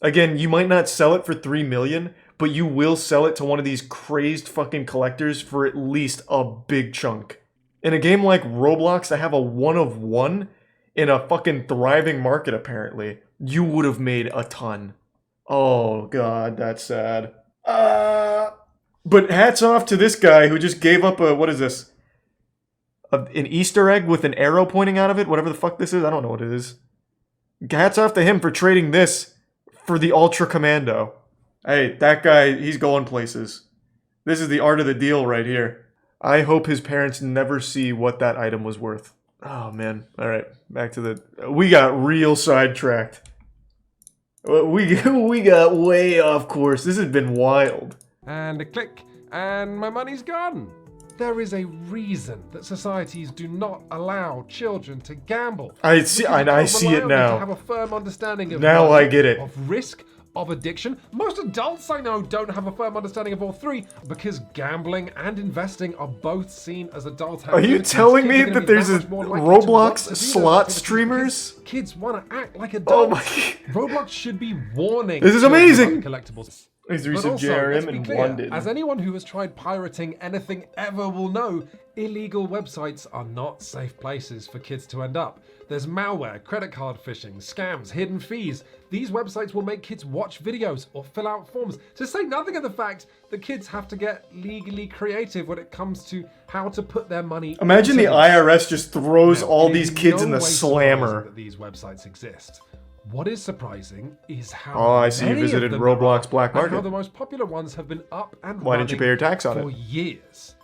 Again, you might not sell it for $3 million, but you will sell it to one of these crazed fucking collectors for at least a big chunk. In a game like Roblox, to have a one-of-one in a fucking thriving market, apparently, you would have made a ton. Oh god, that's sad. But hats off to this guy who just gave up a, what is this? An Easter egg with an arrow pointing out of it? Whatever the fuck this is, I don't know what it is. Hats off to him for trading this for the Ultra Commando. Hey, that guy, he's going places. This is the art of the deal right here. I hope his parents never see what that item was worth. Oh man, alright, back to the... We got real sidetracked. We got way off course. This has been wild. And a click, and my money's gone. There is a reason that societies do not allow children to gamble. I see it now. To have a firm understanding of now money, I get it. Of risk, of addiction. Most adults I know don't have a firm understanding of all three because gambling and investing are both seen as adult Are you telling me that there's a Roblox slot streamers? Kids want to act like adults. Oh my Roblox should be warning. This is amazing. Collectibles. He's recent JRM in London. As anyone who has tried pirating anything ever will know, illegal websites are not safe places for kids to end up. There's malware, credit card phishing, scams, hidden fees. These websites will make kids watch videos or fill out forms, to say nothing of the fact that kids have to get legally creative when it comes to how to put their money. Imagine the into IRS just throws Now, all it these is kids no in the way surprising slammer. that these websites exist. What is surprising is how Oh, I see you many of visited them Roblox there are, Black and how Market. the most popular ones have been up and Why didn't you pay your tax on for it? years.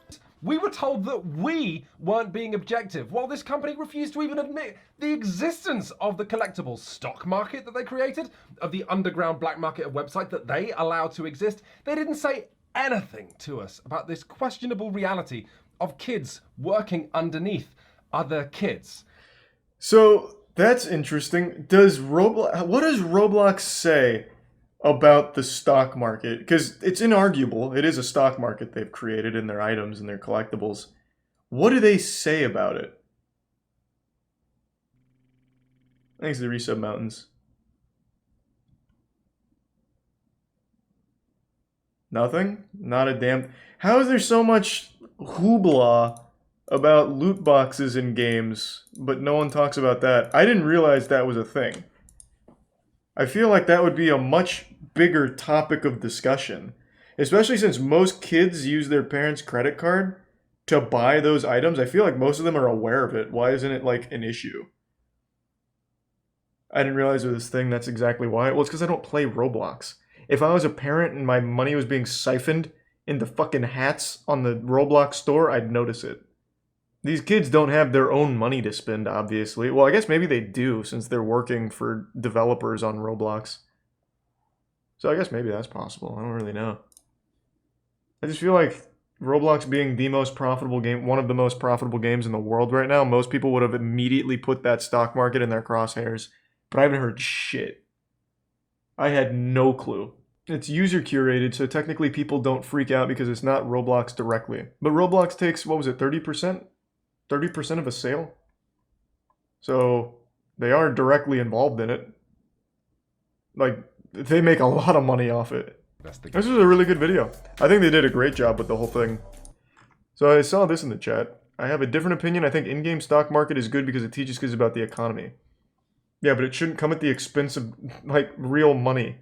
We were told that we weren't being objective, while this company refused to even admit the existence of the collectibles stock market that they created, of the underground black market website that they allowed to exist. They didn't say anything to us about this questionable reality of kids working underneath other kids. So that's interesting. What does Roblox say about the stock market? Because it's inarguable. It is a stock market they've created in their items and their collectibles. What do they say about it? Thanks to the Resub Mountains. Nothing? Not a damn... How is there so much hoopla about loot boxes in games, but no one talks about that? I didn't realize that was a thing. I feel like that would be a much bigger topic of discussion, especially since most kids use their parents' credit card to buy those items. I feel like most of them are aware of it. Why isn't it like an issue? I didn't realize it was this thing. That's exactly why. Well, it's because I don't play Roblox. If I was a parent and my money was being siphoned into fucking hats on the Roblox store, I'd notice it. These kids don't have their own money to spend, obviously. Well, I guess maybe they do, since they're working for developers on Roblox. So I guess maybe that's possible. I don't really know. I just feel like Roblox being the most profitable game, one of the most profitable games in the world right now, most people would have immediately put that stock market in their crosshairs. But I haven't heard shit. I had no clue. It's user curated, so technically people don't freak out because it's not Roblox directly. But Roblox takes, what was it, 30%? 30% of a sale? So they are directly involved in it. Like, they make a lot of money off it. This was a really good video. I think they did a great job with the whole thing. So I saw this in the chat. I have a different opinion. I think in-game stock market is good because it teaches kids about the economy. Yeah, but it shouldn't come at the expense of, like, real money.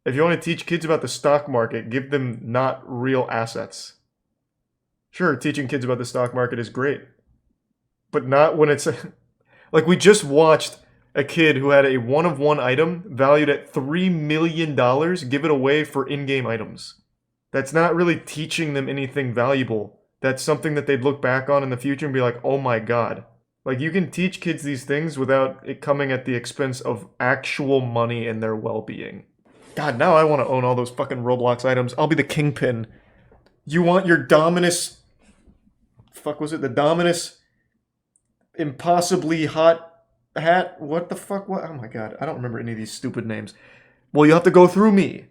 If you want to teach kids about the stock market, give them not real assets. Sure, teaching kids about the stock market is great. But not when it's... like, we just watched a kid who had a one-of-one item valued at $3 million give it away for in-game items. That's not really teaching them anything valuable. That's something that they'd look back on in the future and be like, oh my god. Like, you can teach kids these things without it coming at the expense of actual money and their well-being. God, now I want to own all those fucking Roblox items. I'll be the kingpin. You want your Dominus... Fuck, was it the Dominus impossibly hot hat? What the fuck? What? Oh my god, I don't remember any of these stupid names. Well, you have to go through me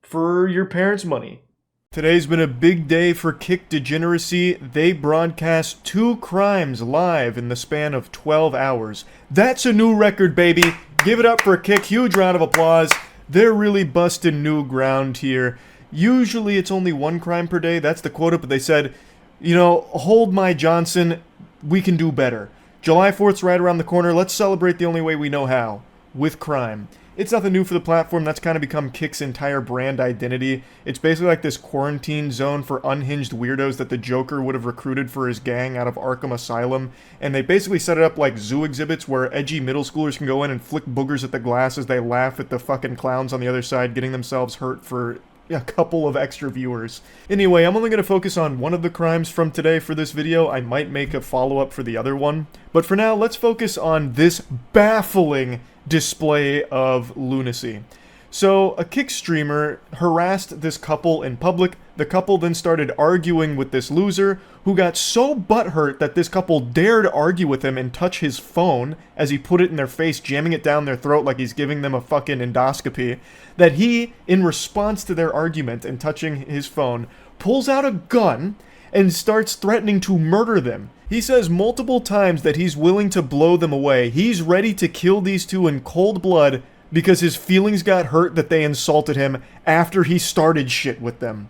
for your parents' money. Today's been a big day for Kick Degeneracy. They broadcast 2 crimes live in the span of 12 hours. That's a new record, baby. Give it up for Kick. Huge round of applause. They're really busting new ground here. Usually it's only 1 crime per day. That's the quota, but they said, you know, hold my Johnson. We can do better. July 4th's right around the corner. Let's celebrate the only way we know how. With crime. It's nothing new for the platform. That's kind of become Kick's entire brand identity. It's basically like this quarantine zone for unhinged weirdos that the Joker would have recruited for his gang out of Arkham Asylum. And they basically set it up like zoo exhibits where edgy middle schoolers can go in and flick boogers at the glass as they laugh at the fucking clowns on the other side, getting themselves hurt for a couple of extra viewers. Anyway, I'm only going to focus on one of the crimes from today for this video. I might make a follow-up for the other one. But for now, let's focus on this baffling display of lunacy. So, a Kick streamer harassed this couple in public. The couple then started arguing with this loser, who got so butthurt that this couple dared argue with him and touch his phone as he put it in their face, jamming it down their throat like he's giving them a fucking endoscopy, that he, in response to their argument and touching his phone, pulls out a gun and starts threatening to murder them. He says multiple times that he's willing to blow them away. He's ready to kill these two in cold blood because his feelings got hurt that they insulted him after he started shit with them.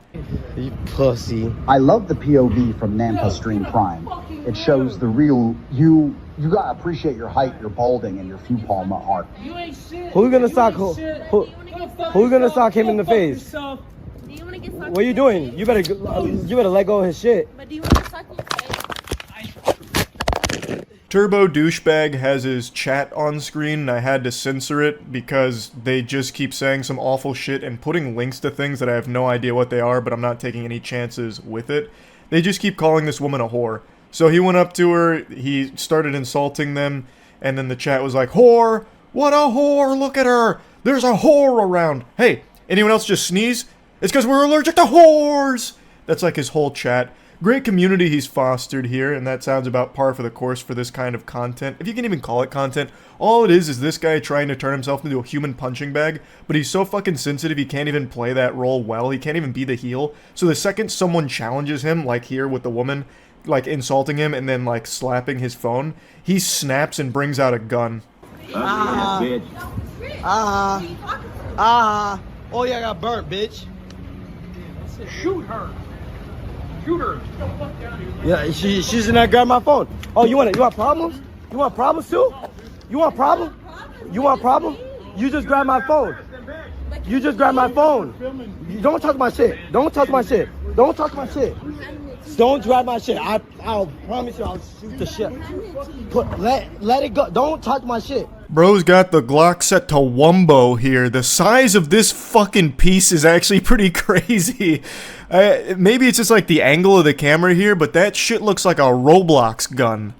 You pussy. I love the POV from Nampa Stream Prime. It shows the real you You gotta appreciate your height, your balding, and your few palm art. You ain't shit. Who's gonna sock who's gonna sock him in the face? What are you doing? You better let go of his shit. But do you want to suck his face? Turbo Douchebag has his chat on screen, and I had to censor it because they just keep saying some awful shit and putting links to things that I have no idea what they are, but I'm not taking any chances with it. They just keep calling this woman a whore. So he went up to her, he started insulting them, and then the chat was like, "Whore! What a whore! Look at her! There's a whore around! Hey, anyone else just sneeze? It's because we're allergic to whores!" That's like his whole chat. Great community he's fostered here, and that sounds about par for the course for this kind of content. If you can even call it content, all it is this guy trying to turn himself into a human punching bag, but he's so fucking sensitive he can't even play that role well, he can't even be the heel. So the second someone challenges him, like here with the woman, like insulting him and then like slapping his phone, he snaps and brings out a gun. Oh yeah, I got burnt, bitch. Shoot her. Shoot her. Yeah, she's in there grabbing my phone. Oh, you want problems? You want problems too? You want problem? You want problem? You just grabbed my phone. You just grabbed my phone. You don't touch my shit. Don't touch my shit. Don't touch my shit. Don't grab my shit. I'll promise you I'll shoot the shit. Let it go. Don't touch my shit. Bro's got the Glock set to Wumbo here. The size of this fucking piece is actually pretty crazy. Maybe it's just like the angle of the camera here, but that shit looks like a Roblox gun.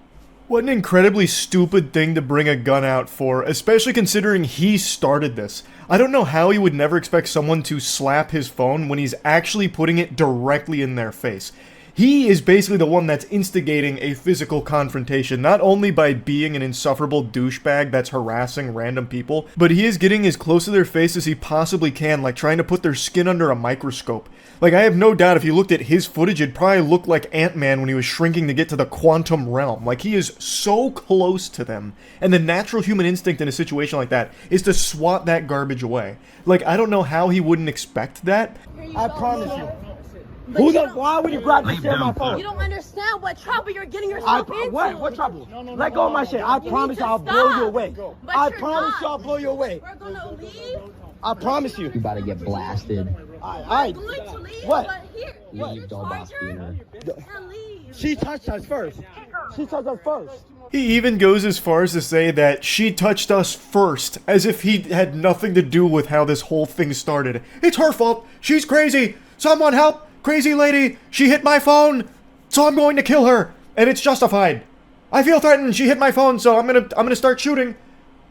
What an incredibly stupid thing to bring a gun out for, especially considering he started this. I don't know how he would never expect someone to slap his phone when he's actually putting it directly in their face. He is basically the one that's instigating a physical confrontation, not only by being an insufferable douchebag that's harassing random people, but he is getting as close to their face as he possibly can, like trying to put their skin under a microscope. Like, I have no doubt if you looked at his footage, it'd probably look like Ant-Man when he was shrinking to get to the quantum realm. Like, he is so close to them. And the natural human instinct in a situation like that is to swat that garbage away. Like, I don't know how he wouldn't expect that. I promise you. Why would you grab the shit on my phone? You don't understand what trouble you're getting yourself into. What trouble? Let go of my shit. I promise you I'll blow you away. I promise you I'll blow you away. We're gonna leave. I promise you. You about to get blasted. Alright. What? Leave, don't boss dinner. She touched us first. She touched us first. He even goes as far as to say that she touched us first, as if he had nothing to do with how this whole thing started. It's her fault. She's crazy. Someone help. Crazy lady. She hit my phone. So I'm going to kill her. And it's justified. I feel threatened. She hit my phone, so I'm gonna start shooting.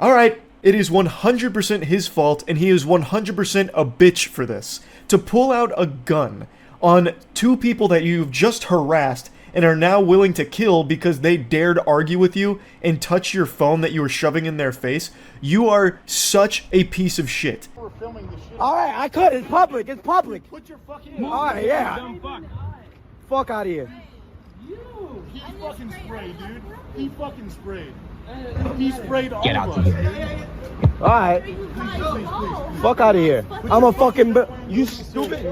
Alright. It is 100% his fault, and he is 100% a bitch for this. To pull out a gun on two people that you've just harassed and are now willing to kill because they dared argue with you and touch your phone that you were shoving in their face, you are such a piece of shit. Alright, I could. It's public. It's public. Put your fucking Alright, yeah. Fuck out of here. He fucking sprayed, dude. He fucking sprayed. He sprayed all Get of out us. of here. Alright. Fuck out of here. I'm a fucking... You stupid.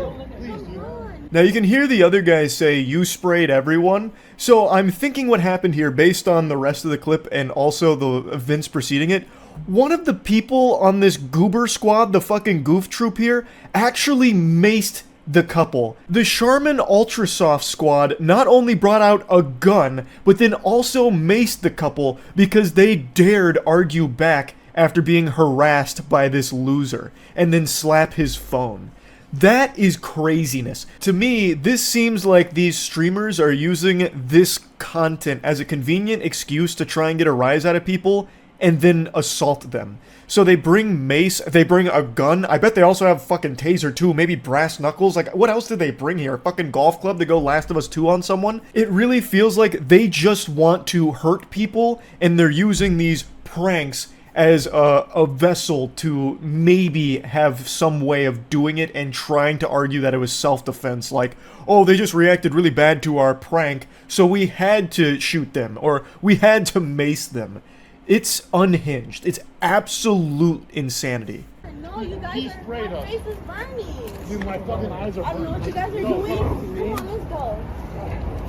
Now you can hear the other guys say, "You sprayed everyone." So I'm thinking what happened here based on the rest of the clip and also the events preceding it. One of the people on this goober squad, the fucking goof troop here, actually maced the couple. The Charmin Ultrasoft squad not only brought out a gun, but then also maced the couple because they dared argue back after being harassed by this loser, and then slap his phone. That is craziness. To me, this seems like these streamers are using this content as a convenient excuse to try and get a rise out of people and then assault them. So they bring mace, they bring a gun, I bet they also have fucking taser too, maybe brass knuckles, like what else did they bring here? A fucking golf club to go Last of Us 2 on someone? It really feels like they just want to hurt people and they're using these pranks as a vessel to maybe have some way of doing it and trying to argue that it was self-defense, like, oh, they just reacted really bad to our prank, so we had to shoot them, or we had to mace them. It's unhinged. It's absolute insanity. No, you guys are, my face is burning. Dude, my fucking eyes are I don't know what you guys are doing. Come on, let's go.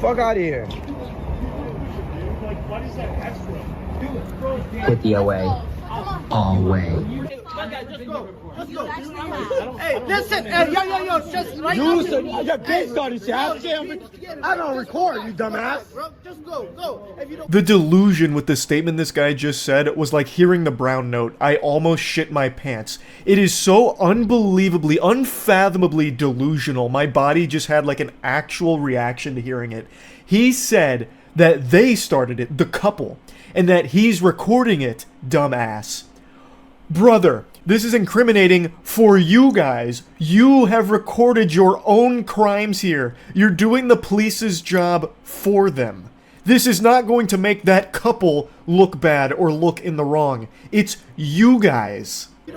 Fuck out of here. Like, What is that extra? Hit the away. All way. Hey, listen, hey, yo, just right now. Your bitch started shit. I don't record, you dumbass. Just go. If you don't. The delusion with the statement this guy just said was like hearing the brown note. I almost shit my pants. It is so unbelievably, unfathomably delusional. My body just had like an actual reaction to hearing it. He said that they started it, the couple, and that he's recording it, dumbass. Brother, this is incriminating for you guys. You have recorded your own crimes here. You're doing the police's job for them. This is not going to make that couple look bad or look in the wrong. It's you guys. You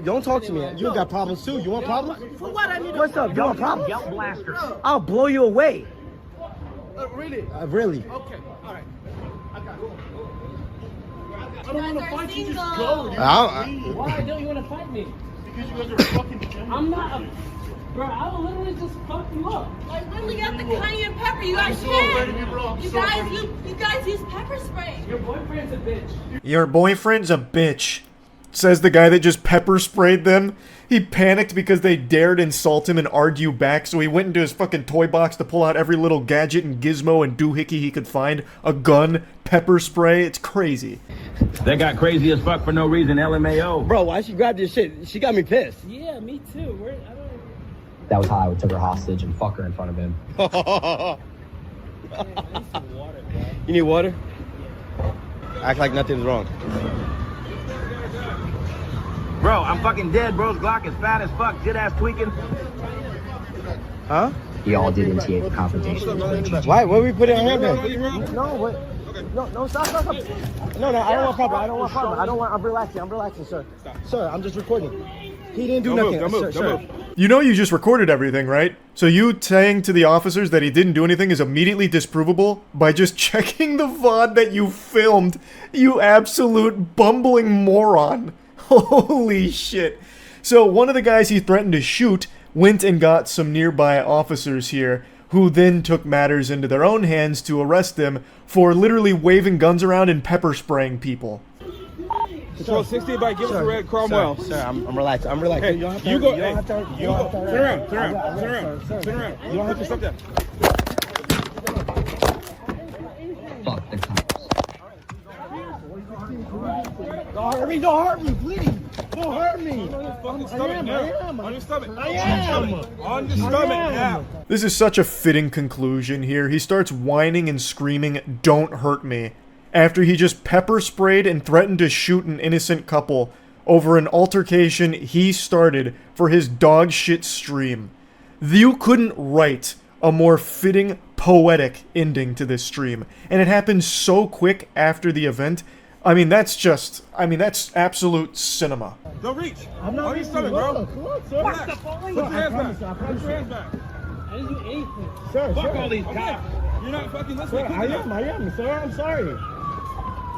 don't talk to me. You got problems too. You want problems? For what I need? What's up? You want problems? Yelp blaster. I'll blow you away. Really? Really? Okay, alright. I got it. I don't want to fight you, just go. Dude. Why don't you want to fight me? Because you guys are fucking degenerates. I'm not a... Bro, I will literally just fuck you up. Like literally got the cayenne pepper. You guys You guys use pepper spray. Your boyfriend's a bitch. Your boyfriend's a bitch, says the guy that just pepper sprayed them. He panicked because they dared insult him and argue back, so he went into his fucking toy box to pull out every little gadget and gizmo and doohickey he could find. A gun, pepper spray, it's crazy. They got crazy as fuck for no reason, LMAO. Bro, why she grabbed this shit? She got me pissed. Yeah, me too. That was how I took her hostage and fuck her in front of him. You need water? Act like nothing's wrong. Bro, I'm fucking dead. Bro's Glock is fat as fuck. Shit ass tweaking. Huh? Y'all did initiate the confrontation. Why? What we put it on her bed? No, what? No, stop. No, I don't want problem. I'm relaxing, sir. Sir, I'm just recording. He didn't do nothing. Sir. You know you just recorded everything, right? So you saying to the officers that he didn't do anything is immediately disprovable by just checking the VOD that you filmed, you absolute bumbling moron. Holy shit. So one of the guys he threatened to shoot went and got some nearby officers here, who then took matters into their own hands to arrest them for literally waving guns around and pepper spraying people. Control 60 by give us a red Cromwell. Sir, I'm relaxed. Hey, you go. Turn around. You don't have to stop that. Fuck the cops. Don't hurt me, please. Don't hurt me. On your stomach. Yeah. This is such a fitting conclusion here. He starts whining and screaming, "Don't hurt me," after he just pepper sprayed and threatened to shoot an innocent couple over an altercation he started for his dog shit stream. You couldn't write a more fitting, poetic ending to this stream, and it happened so quick after the event. I mean, that's absolute cinema. Don't reach. I'm not reaching, bro. Relax. Put your hands back. Put your hands back. I didn't do anything. Sir, Fuck all these cops. You're not fucking listening. I am, sir. I'm sorry.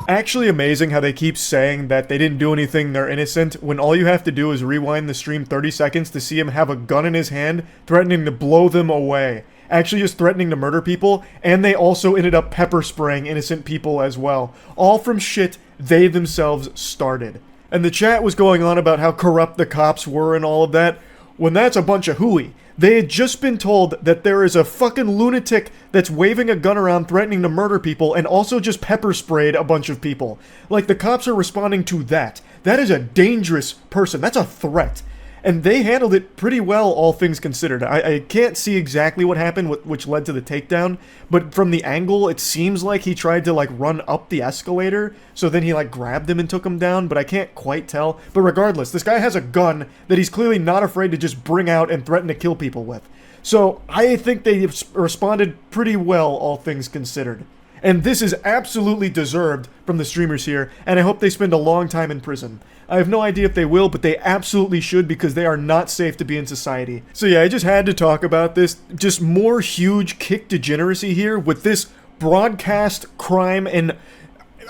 Actually amazing how they keep saying that they didn't do anything, they're innocent, when all you have to do is rewind the stream 30 seconds to see him have a gun in his hand, threatening to blow them away. Actually just threatening to murder people, and they also ended up pepper spraying innocent people as well. All from shit they themselves started. And the chat was going on about how corrupt the cops were and all of that, when that's a bunch of hooey. They had just been told that there is a fucking lunatic that's waving a gun around threatening to murder people and also just pepper sprayed a bunch of people. Like, the cops are responding to that. That is a dangerous person. That's a threat. And they handled it pretty well, all things considered. I can't see exactly what happened, which led to the takedown, but from the angle, it seems like he tried to, like, run up the escalator, so then he, like, grabbed him and took him down, but I can't quite tell. But regardless, this guy has a gun that he's clearly not afraid to just bring out and threaten to kill people with. So, I think they responded pretty well, all things considered. And this is absolutely deserved from the streamers here, and I hope they spend a long time in prison. I have no idea if they will, but they absolutely should because they are not safe to be in society. So yeah, I just had to talk about this. Just more huge kick degeneracy here with this broadcast crime, and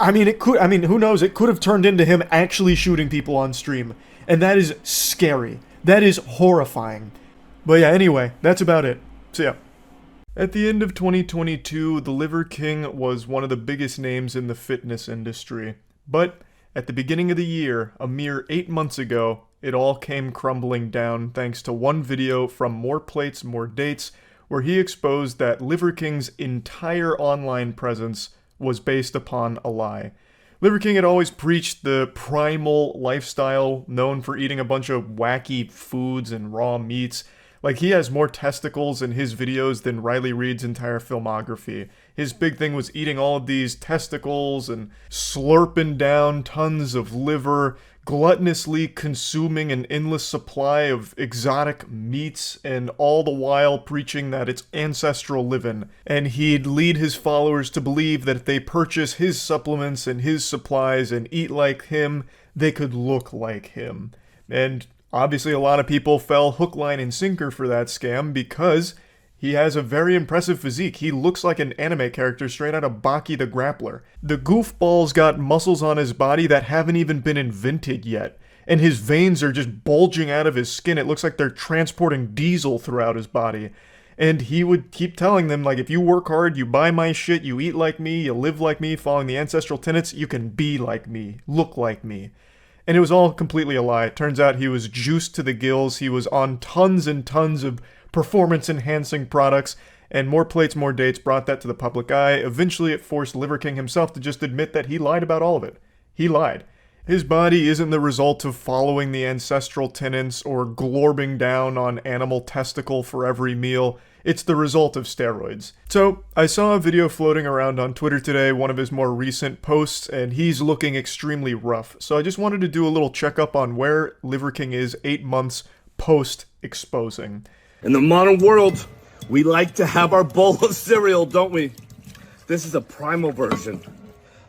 I mean, who knows, it could have turned into him actually shooting people on stream. And that is scary. That is horrifying. But yeah, anyway, that's about it. See ya. At the end of 2022, the Liver King was one of the biggest names in the fitness industry. But at the beginning of the year, a mere 8 months ago, it all came crumbling down thanks to one video from More Plates, More Dates, where he exposed that Liver King's entire online presence was based upon a lie. Liver King had always preached the primal lifestyle, known for eating a bunch of wacky foods and raw meats. Like, he has more testicles in his videos than Riley Reid's entire filmography. His big thing was eating all of these testicles and slurping down tons of liver, gluttonously consuming an endless supply of exotic meats, and all the while preaching that it's ancestral living. And he'd lead his followers to believe that if they purchase his supplements and his supplies and eat like him, they could look like him. And obviously, a lot of people fell hook, line, and sinker for that scam because he has a very impressive physique. He looks like an anime character straight out of Baki the Grappler. The goofball's got muscles on his body that haven't even been invented yet. And his veins are just bulging out of his skin. It looks like they're transporting diesel throughout his body. And he would keep telling them, like, if you work hard, you buy my shit, you eat like me, you live like me, following the ancestral tenets, you can be like me, look like me. And it was all completely a lie. It turns out he was juiced to the gills. He was on tons and tons of performance-enhancing products, and More Plates, More Dates brought that to the public eye. Eventually, it forced Liver King himself to just admit that he lied about all of it. He lied. His body isn't the result of following the ancestral tenets or glorbing down on animal testicle for every meal. It's the result of steroids. So, I saw a video floating around on Twitter today, one of his more recent posts, and he's looking extremely rough. So I just wanted to do a little checkup on where Liver King is 8 months post-exposing. In the modern world, we like to have our bowl of cereal, don't we? This is a primal version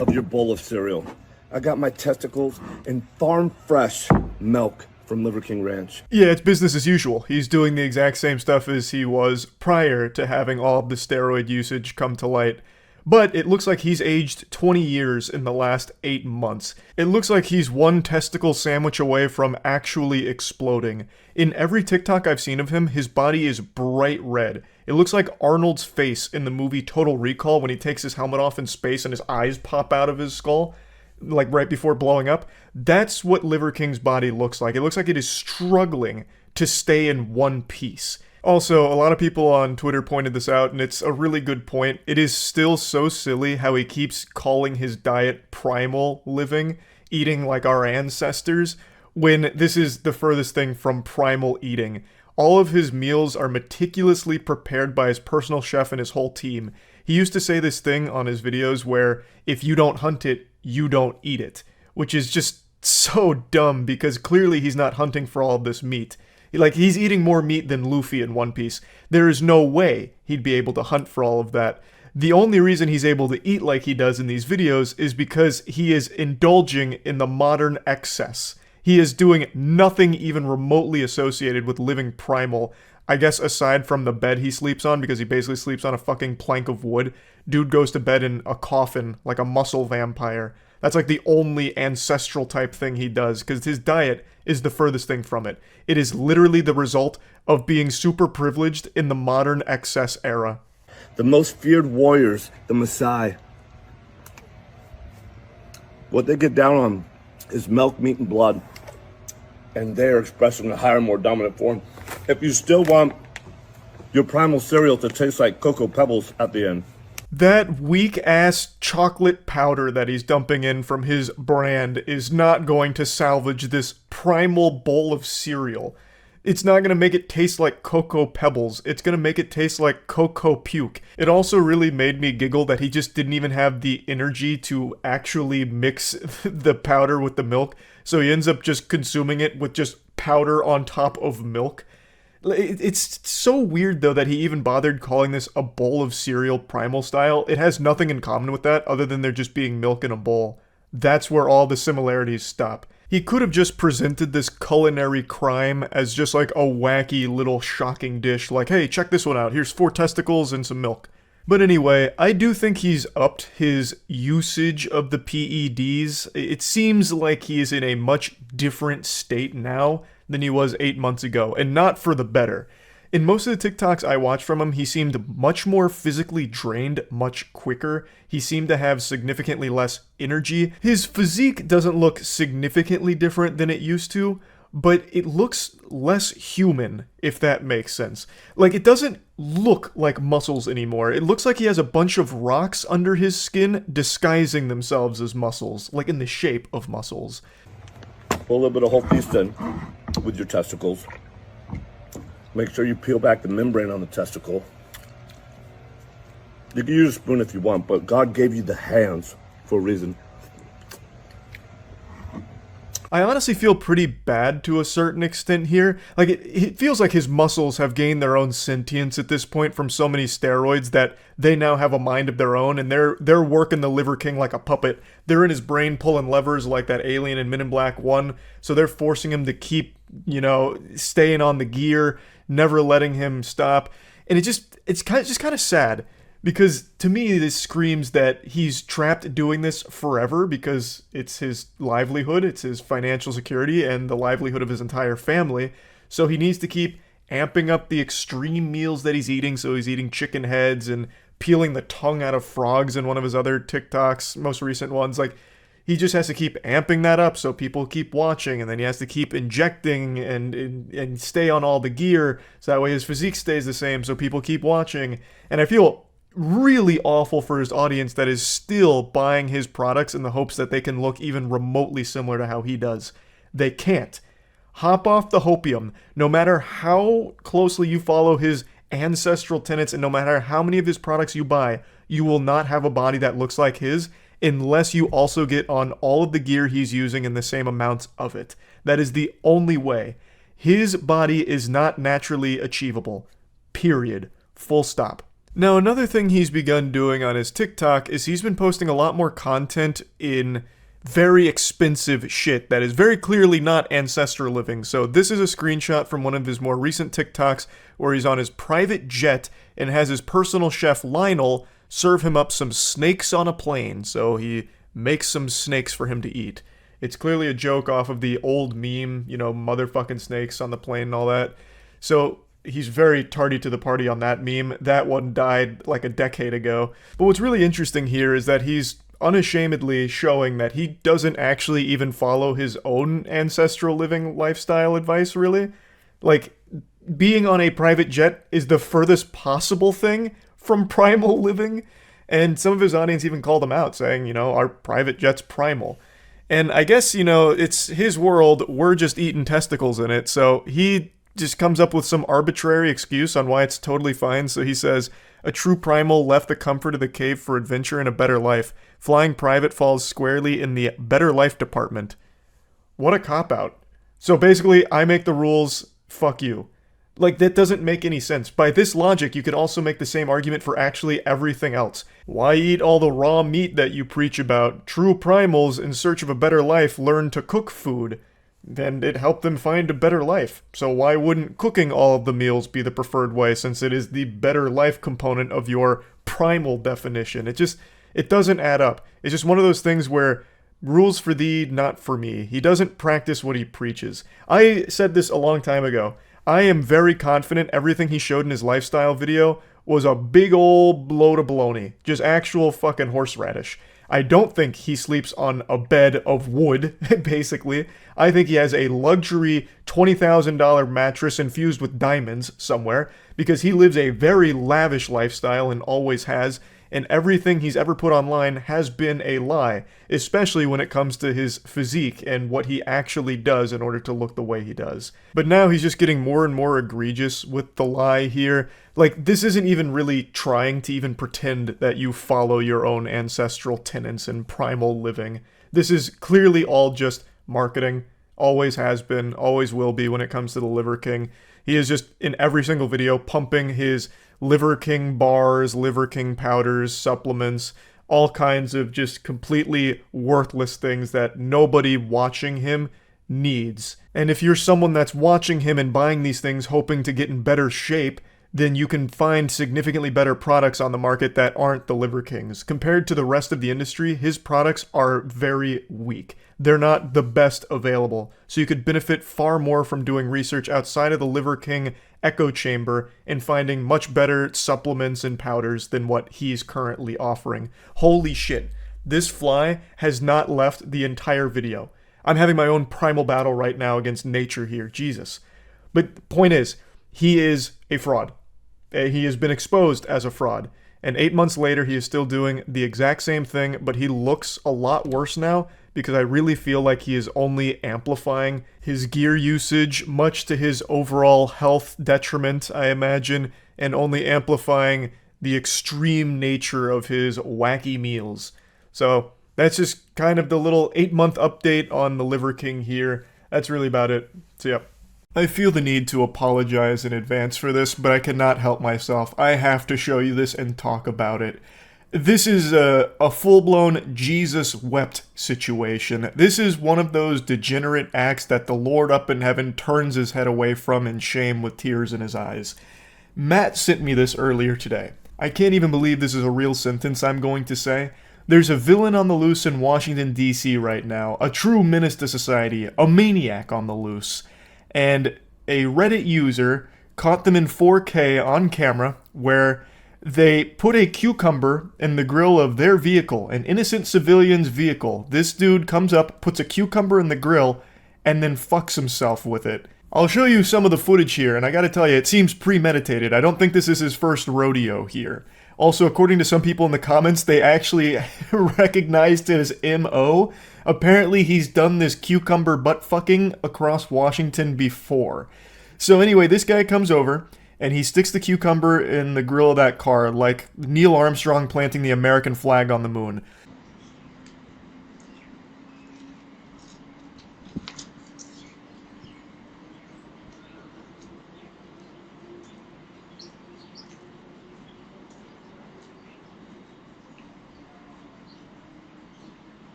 of your bowl of cereal. I got my testicles in farm-fresh milk from Liver King Ranch. Yeah, it's business as usual. He's doing the exact same stuff as he was prior to having all of the steroid usage come to light. But it looks like he's aged 20 years in the last 8 months. It looks like he's one testicle sandwich away from actually exploding. In every TikTok I've seen of him, his body is bright red. It looks like Arnold's face in the movie Total Recall when he takes his helmet off in space and his eyes pop out of his skull, like right before blowing up. That's what Liver King's body looks like. It looks like it is struggling to stay in one piece. Also, a lot of people on Twitter pointed this out, and it's a really good point. It is still so silly how he keeps calling his diet primal living, eating like our ancestors, when this is the furthest thing from primal eating. All of his meals are meticulously prepared by his personal chef and his whole team. He used to say this thing on his videos where, if you don't hunt it, you don't eat it, which is just so dumb because clearly he's not hunting for all of this meat. Like, he's eating more meat than Luffy in One Piece. There is no way he'd be able to hunt for all of that. The only reason he's able to eat like he does in these videos is because he is indulging in the modern excess. He is doing nothing even remotely associated with living primal, I guess aside from the bed he sleeps on, because he basically sleeps on a fucking plank of wood. Dude goes to bed in a coffin, like a muscle vampire. That's like the only ancestral type thing he does, because his diet is the furthest thing from it. It is literally the result of being super privileged in the modern excess era. The most feared warriors, the Maasai. What they get down on is milk, meat, and blood. And they are expressing the higher, more dominant form. If you still want your primal cereal to taste like Cocoa Pebbles at the end. That weak-ass chocolate powder that he's dumping in from his brand is not going to salvage this primal bowl of cereal. It's not going to make it taste like Cocoa Pebbles. It's going to make it taste like Cocoa Puke. It also really made me giggle that he just didn't even have the energy to actually mix the powder with the milk, so he ends up just consuming it with just powder on top of milk. It's so weird, though, that he even bothered calling this a bowl of cereal primal style. It has nothing in common with that other than there just being milk in a bowl. That's where all the similarities stop. He could have just presented this culinary crime as just like a wacky little shocking dish, like, hey, check this one out, here's 4 testicles and some milk. But anyway, I do think he's upped his usage of the PEDs. It seems like he is in a much different state now than he was 8 months ago, and not for the better. In most of the TikToks I watched from him, he seemed much more physically drained, much quicker. He seemed to have significantly less energy. His physique doesn't look significantly different than it used to, but it looks less human, if that makes sense. Like, it doesn't look like muscles anymore. It looks like he has a bunch of rocks under his skin disguising themselves as muscles, like in the shape of muscles. Put a little bit of whole yeast in with your testicles. Make sure you peel back the membrane on the testicle. You can use a spoon if you want, but God gave you the hands for a reason. I honestly feel pretty bad to a certain extent here. Like, it feels like his muscles have gained their own sentience at this point from so many steroids that they now have a mind of their own, and they're working the Liver King like a puppet. They're in his brain pulling levers like that alien in Men in Black 1, so they're forcing him to keep, you know, staying on the gear, never letting him stop. And it's just kind of sad. Because to me, this screams that he's trapped doing this forever because it's his livelihood, it's his financial security, and the livelihood of his entire family. So he needs to keep amping up the extreme meals that he's eating. So he's eating chicken heads and peeling the tongue out of frogs in one of his other TikToks, most recent ones. Like, he just has to keep amping that up so people keep watching, and then he has to keep injecting and stay on all the gear so that way his physique stays the same so people keep watching. And I feel really awful for his audience that is still buying his products in the hopes that they can look even remotely similar to how he does. They can't. Hop off the hopium. No matter how closely you follow his ancestral tenets and no matter how many of his products you buy, you will not have a body that looks like his unless you also get on all of the gear he's using in the same amounts of it. That is the only way. His body is not naturally achievable. Period. Full stop. Now, another thing he's begun doing on his TikTok is he's been posting a lot more content in very expensive shit that is very clearly not ancestral living. So this is a screenshot from one of his more recent TikToks where he's on his private jet and has his personal chef Lionel serve him up some snakes on a plane. So he makes some snakes for him to eat. It's clearly a joke off of the old meme, you know, motherfucking snakes on the plane and all that. So he's very tardy to the party on that meme. That one died like a decade ago. But what's really interesting here is that he's unashamedly showing that he doesn't actually even follow his own ancestral living lifestyle advice, really. Like, being on a private jet is the furthest possible thing from primal living. And some of his audience even called him out, saying, you know, our private jet's primal. And I guess, you know, it's his world, we're just eating testicles in it, so he just comes up with some arbitrary excuse on why it's totally fine. So he says, a true primal left the comfort of the cave for adventure and a better life. Flying private falls squarely in the better life department. What a cop-out. So basically, I make the rules, fuck you. Like, that doesn't make any sense. By this logic, you could also make the same argument for actually everything else. Why eat all the raw meat that you preach about? True primals in search of a better life learn to cook food. And it helped them find a better life. So why wouldn't cooking all of the meals be the preferred way, since it is the better life component of your primal definition? It doesn't add up. It's just one of those things where rules for thee, not for me. He doesn't practice what he preaches. I said this a long time ago. I am very confident everything he showed in his lifestyle video was a big old load of baloney. Just actual fucking horseradish. I don't think he sleeps on a bed of wood, basically. I think he has a luxury $20,000 mattress infused with diamonds somewhere, because he lives a very lavish lifestyle and always has, and everything he's ever put online has been a lie, especially when it comes to his physique and what he actually does in order to look the way he does. But now he's just getting more and more egregious with the lie here. Like, this isn't even really trying to even pretend that you follow your own ancestral tenets and primal living. This is clearly all just marketing. Always has been, always will be when it comes to the Liver King. He is just, in every single video, pumping his Liver King bars, Liver King powders, supplements, all kinds of just completely worthless things that nobody watching him needs. And if you're someone that's watching him and buying these things hoping to get in better shape, then you can find significantly better products on the market that aren't the Liver Kings. Compared to the rest of the industry, his products are very weak. They're not the best available, so you could benefit far more from doing research outside of the Liver King echo chamber and finding much better supplements and powders than what he's currently offering. Holy shit. This fly has not left the entire video. I'm having my own primal battle right now against nature here. Jesus. But the point is, he is a fraud. He has been exposed as a fraud. And 8 months later, he is still doing the exact same thing, but he looks a lot worse now because I really feel like he is only amplifying his gear usage, much to his overall health detriment, I imagine, and only amplifying the extreme nature of his wacky meals. So that's just kind of the little 8-month update on the Liver King here. That's really about it. So yeah. I feel the need to apologize in advance for this, but I cannot help myself. I have to show you this and talk about it. This is a full-blown Jesus wept situation. This is one of those degenerate acts that the Lord up in heaven turns his head away from in shame with tears in his eyes. Matt sent me this earlier today. I can't even believe this is a real sentence I'm going to say. There's a villain on the loose in Washington, D.C. right now, a true menace to society, a maniac on the loose. And a Reddit user caught them in 4K on camera where they put a cucumber in the grill of their vehicle, an innocent civilian's vehicle. This dude comes up, puts a cucumber in the grill, and then fucks himself with it. I'll show you some of the footage here, and I gotta tell you, it seems premeditated. I don't think this is his first rodeo here. Also, according to some people in the comments, they actually recognized his MO. Apparently, he's done this cucumber butt fucking across Washington before. So anyway, this guy comes over, and he sticks the cucumber in the grill of that car, like Neil Armstrong planting the American flag on the moon.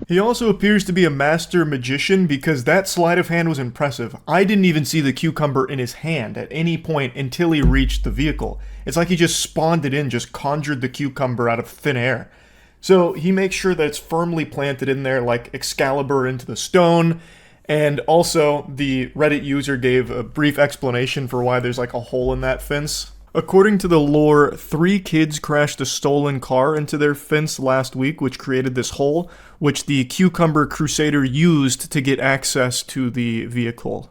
He also appears to be a master magician because that sleight of hand was impressive. I didn't even see the cucumber in his hand at any point until he reached the vehicle. It's like he just spawned it in, just conjured the cucumber out of thin air. So he makes sure that it's firmly planted in there like Excalibur into the stone. And also, the Reddit user gave a brief explanation for why there's like a hole in that fence. According to the lore, 3 kids crashed a stolen car into their fence last week, which created this hole, which the Cucumber Crusader used to get access to the vehicle.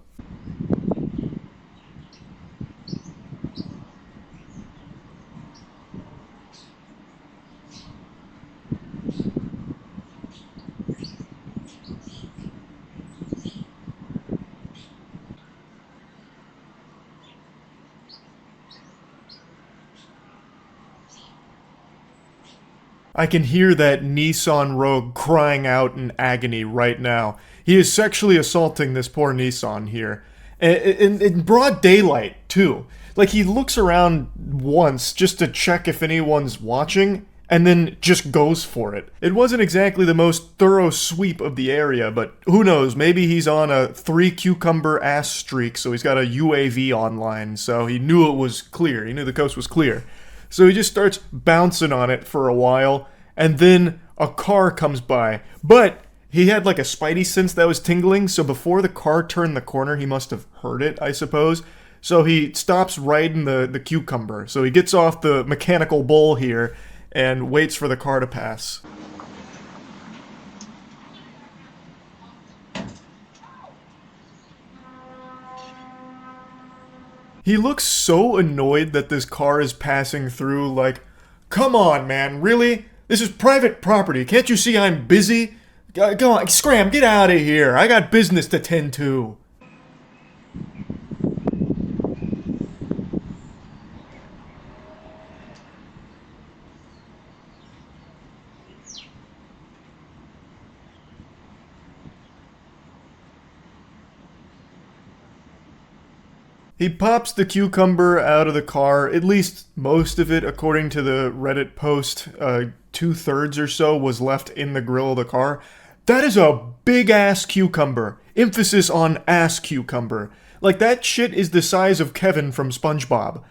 I can hear that Nissan Rogue crying out in agony right now. He is sexually assaulting this poor Nissan here. In broad daylight, too. Like, he looks around once just to check if anyone's watching, and then just goes for it. It wasn't exactly the most thorough sweep of the area, but who knows, maybe he's on a 3 cucumber ass streak, so he's got a UAV online, so he knew it was clear. He knew the coast was clear. So he just starts bouncing on it for a while, and then a car comes by. But he had like a spidey sense that was tingling, so before the car turned the corner, he must have heard it, I suppose. So he stops riding the cucumber. So he gets off the mechanical bull here and waits for the car to pass. He looks so annoyed that this car is passing through, like, come on, man, really? This is private property. Can't you see I'm busy? Go on, scram, get out of here. I got business to tend to. He pops the cucumber out of the car, at least most of it, according to the Reddit post. 2/3 or so was left in the grill of the car. That is a big-ass cucumber. Emphasis on ass cucumber. Like, that shit is the size of Kevin from SpongeBob.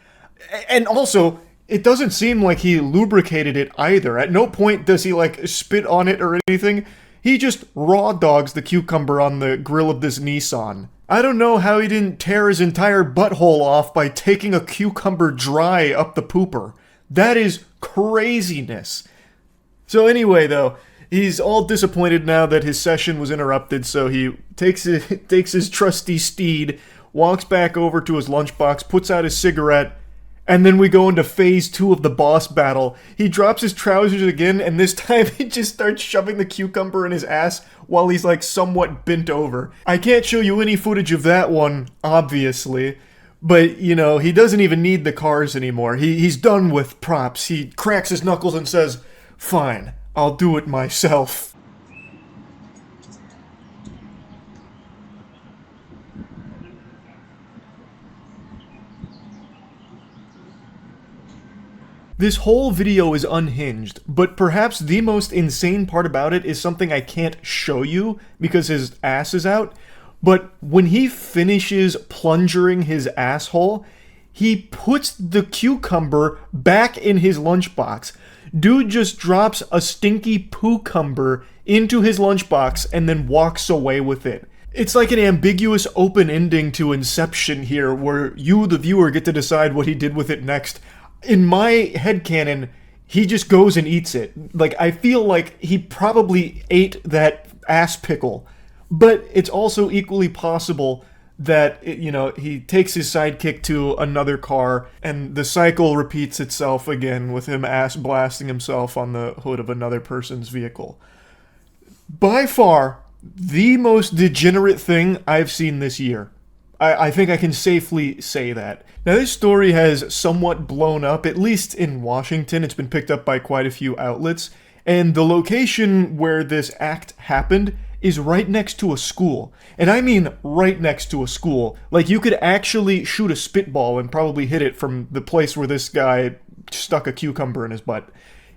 And also, it doesn't seem like he lubricated it either. At no point does he, like, spit on it or anything. He just raw dogs the cucumber on the grill of this Nissan. I don't know how he didn't tear his entire butthole off by taking a cucumber dry up the pooper. That is craziness. So anyway, though, he's all disappointed now that his session was interrupted, so he takes his trusty steed, walks back over to his lunchbox, puts out his cigarette, and then we go into phase 2 of the boss battle. He drops his trousers again, and this time he just starts shoving the cucumber in his ass while he's like somewhat bent over. I can't show you any footage of that one, obviously, but you know, he doesn't even need the cars anymore. He's done with props. He cracks his knuckles and says, "Fine, I'll do it myself." This whole video is unhinged, but perhaps the most insane part about it is something I can't show you because his ass is out. But when he finishes plungering his asshole, he puts the cucumber back in his lunchbox. Dude just drops a stinky poo-cumber into his lunchbox and then walks away with it. It's like an ambiguous open ending to Inception here, where you, the viewer, get to decide what he did with it next. In my headcanon, he just goes and eats it. Like, I feel like he probably ate that ass pickle. But it's also equally possible that, you know, he takes his sidekick to another car, and the cycle repeats itself again with him ass blasting himself on the hood of another person's vehicle. By far, the most degenerate thing I've seen this year. I think I can safely say that. Now, this story has somewhat blown up, at least in Washington. It's been picked up by quite a few outlets. And the location where this act happened is right next to a school. And I mean right next to a school. Like, you could actually shoot a spitball and probably hit it from the place where this guy stuck a cucumber in his butt.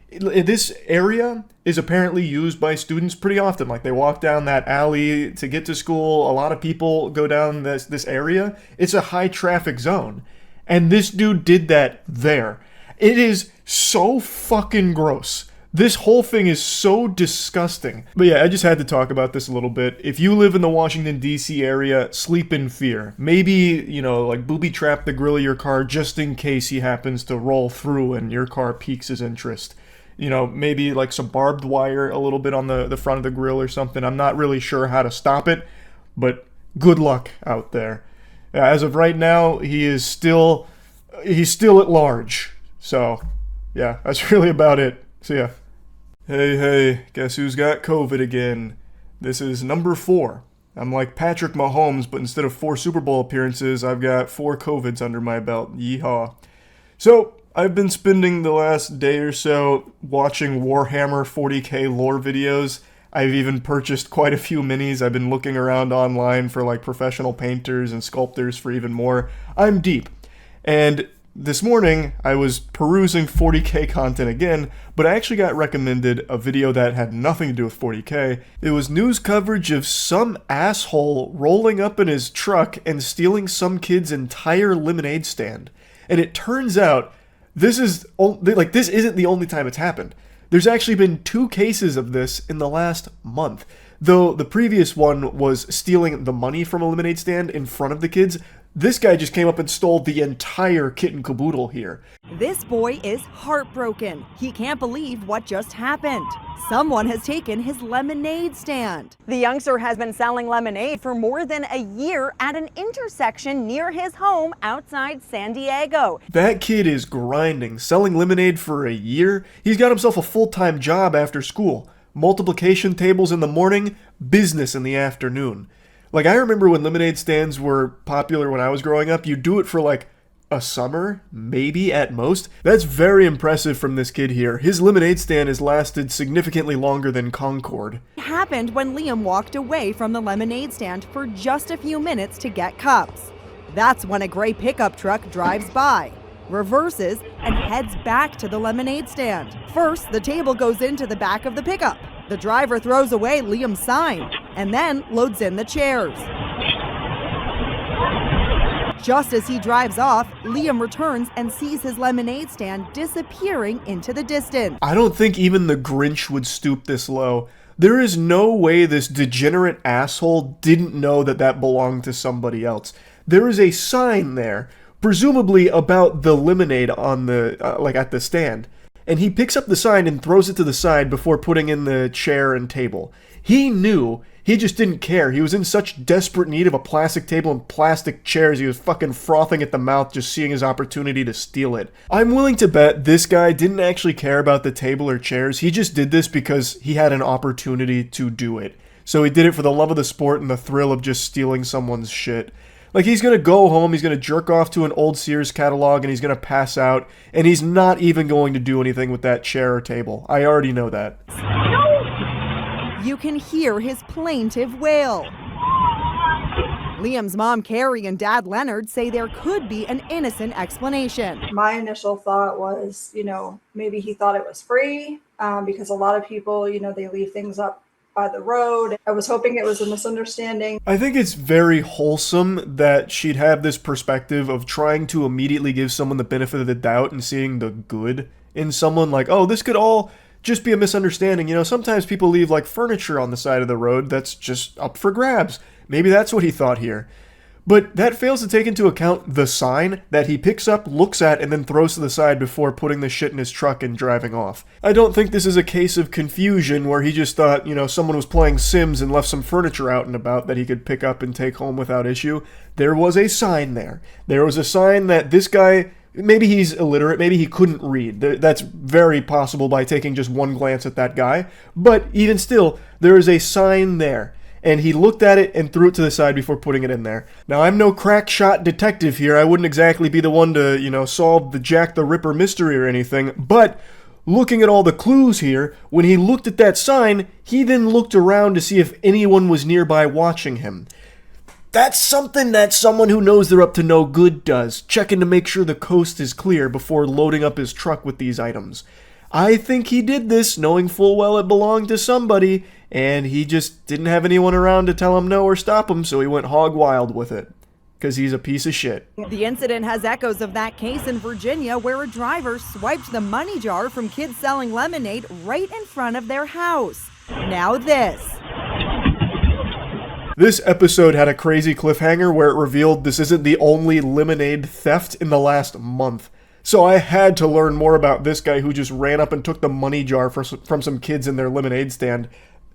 This area is apparently used by students pretty often. Like, they walk down that alley to get to school. A lot of people go down this area. It's a high traffic zone. And this dude did that there. It is so fucking gross. This whole thing is so disgusting. But yeah, I just had to talk about this a little bit. If you live in the Washington, D.C. area, sleep in fear. Maybe, you know, like, booby trap the grill of your car just in case he happens to roll through and your car piques his interest. You know, maybe like some barbed wire a little bit on the front of the grill or something. I'm not really sure how to stop it, but good luck out there. As of right now, he's still at large. So, yeah, that's really about it. See ya. Hey, guess who's got COVID again? This is number 4. I'm like Patrick Mahomes, but instead of 4 Super Bowl appearances, I've got 4 COVIDs under my belt. Yeehaw. So, I've been spending the last day or so watching Warhammer 40k lore videos. I've even purchased quite a few minis. I've been looking around online for like professional painters and sculptors for even more. I'm deep. And this morning, I was perusing 40k content again, but I actually got recommended a video that had nothing to do with 40k. It was news coverage of some asshole rolling up in his truck and stealing some kid's entire lemonade stand. And it turns out this isn't the only time it's happened. There's actually been 2 cases of this in the last month. Though the previous one was stealing the money from a lemonade stand in front of the kids, this guy just came up and stole the entire kit and caboodle here. This boy is heartbroken. He can't believe what just happened. Someone has taken his lemonade stand. The youngster has been selling lemonade for more than a year at an intersection near his home outside San Diego. That kid is grinding, selling lemonade for a year. He's got himself a full-time job after school. Multiplication tables in the morning, business in the afternoon. Like, I remember when lemonade stands were popular when I was growing up, you'd do it for like a summer, maybe at most. That's very impressive from this kid here. His lemonade stand has lasted significantly longer than Concord. It happened when Liam walked away from the lemonade stand for just a few minutes to get cups. That's when a gray pickup truck drives by, reverses, and heads back to the lemonade stand. First, the table goes into the back of the pickup. The driver throws away Liam's sign and then loads in the chairs. Just as he drives off, Liam returns and sees his lemonade stand disappearing into the distance. I don't think even the Grinch would stoop this low. There is no way this degenerate asshole didn't know that that belonged to somebody else. There is a sign there, presumably about the lemonade on the, like at the stand. And he picks up the sign and throws it to the side before putting in the chair and table. He knew, he just didn't care. He was in such desperate need of a plastic table and plastic chairs, he was fucking frothing at the mouth just seeing his opportunity to steal it. I'm willing to bet this guy didn't actually care about the table or chairs, he just did this because he had an opportunity to do it. So he did it for the love of the sport and the thrill of just stealing someone's shit. Like, he's gonna go home, he's gonna jerk off to an old Sears catalog, and he's gonna pass out, and he's not even going to do anything with that chair or table. I already know that. You can hear his plaintive wail. Liam's mom, Carrie, and dad, Leonard, say there could be an innocent explanation. My initial thought was, maybe he thought it was free because a lot of people, they leave things up by the road. I was hoping it was a misunderstanding. I think it's very wholesome that she'd have this perspective of trying to immediately give someone the benefit of the doubt and seeing the good in someone, like, oh, this could all just be a misunderstanding. Sometimes people leave like furniture on the side of the road that's just up for grabs. Maybe that's what he thought here. But that fails to take into account the sign that he picks up, looks at, and then throws to the side before putting the shit in his truck and driving off. I don't think this is a case of confusion where he just thought, someone was playing Sims and left some furniture out and about that he could pick up and take home without issue. There was a sign there. There was a sign that this guy, maybe he's illiterate, maybe he couldn't read. That's very possible by taking just one glance at that guy. But even still, there is a sign there. And he looked at it and threw it to the side before putting it in there. Now, I'm no crack shot detective here. I wouldn't exactly be the one to, solve the Jack the Ripper mystery or anything. But looking at all the clues here, when he looked at that sign, he then looked around to see if anyone was nearby watching him. That's something that someone who knows they're up to no good does, checking to make sure the coast is clear before loading up his truck with these items. I think he did this knowing full well it belonged to somebody, and he just didn't have anyone around to tell him no or stop him, so he went hog wild with it. Because he's a piece of shit. The incident has echoes of that case in Virginia where a driver swiped the money jar from kids selling lemonade right in front of their house. Now this. This episode had a crazy cliffhanger where it revealed this isn't the only lemonade theft in the last month. So I had to learn more about this guy who just ran up and took the money jar from some kids in their lemonade stand.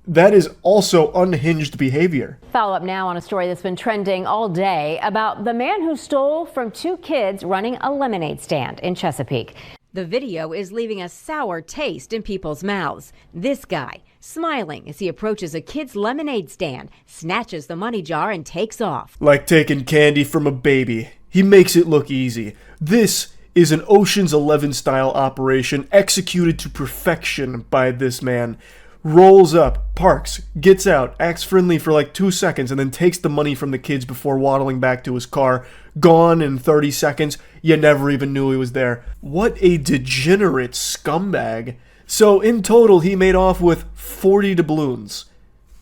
That is also unhinged behavior. Follow up now on a story that's been trending all day about the man who stole from two kids running a lemonade stand in Chesapeake. The video is leaving a sour taste in people's mouths. This guy, smiling as he approaches a kid's lemonade stand, snatches the money jar and takes off. Like taking candy from a baby. He makes it look easy. This is an Ocean's 11 style operation executed to perfection by this man. Rolls up, parks, gets out, acts friendly for like 2 seconds, and then takes the money from the kids before waddling back to his car. Gone in 30 seconds. You never even knew he was there. What a degenerate scumbag. So in total, he made off with 40 doubloons.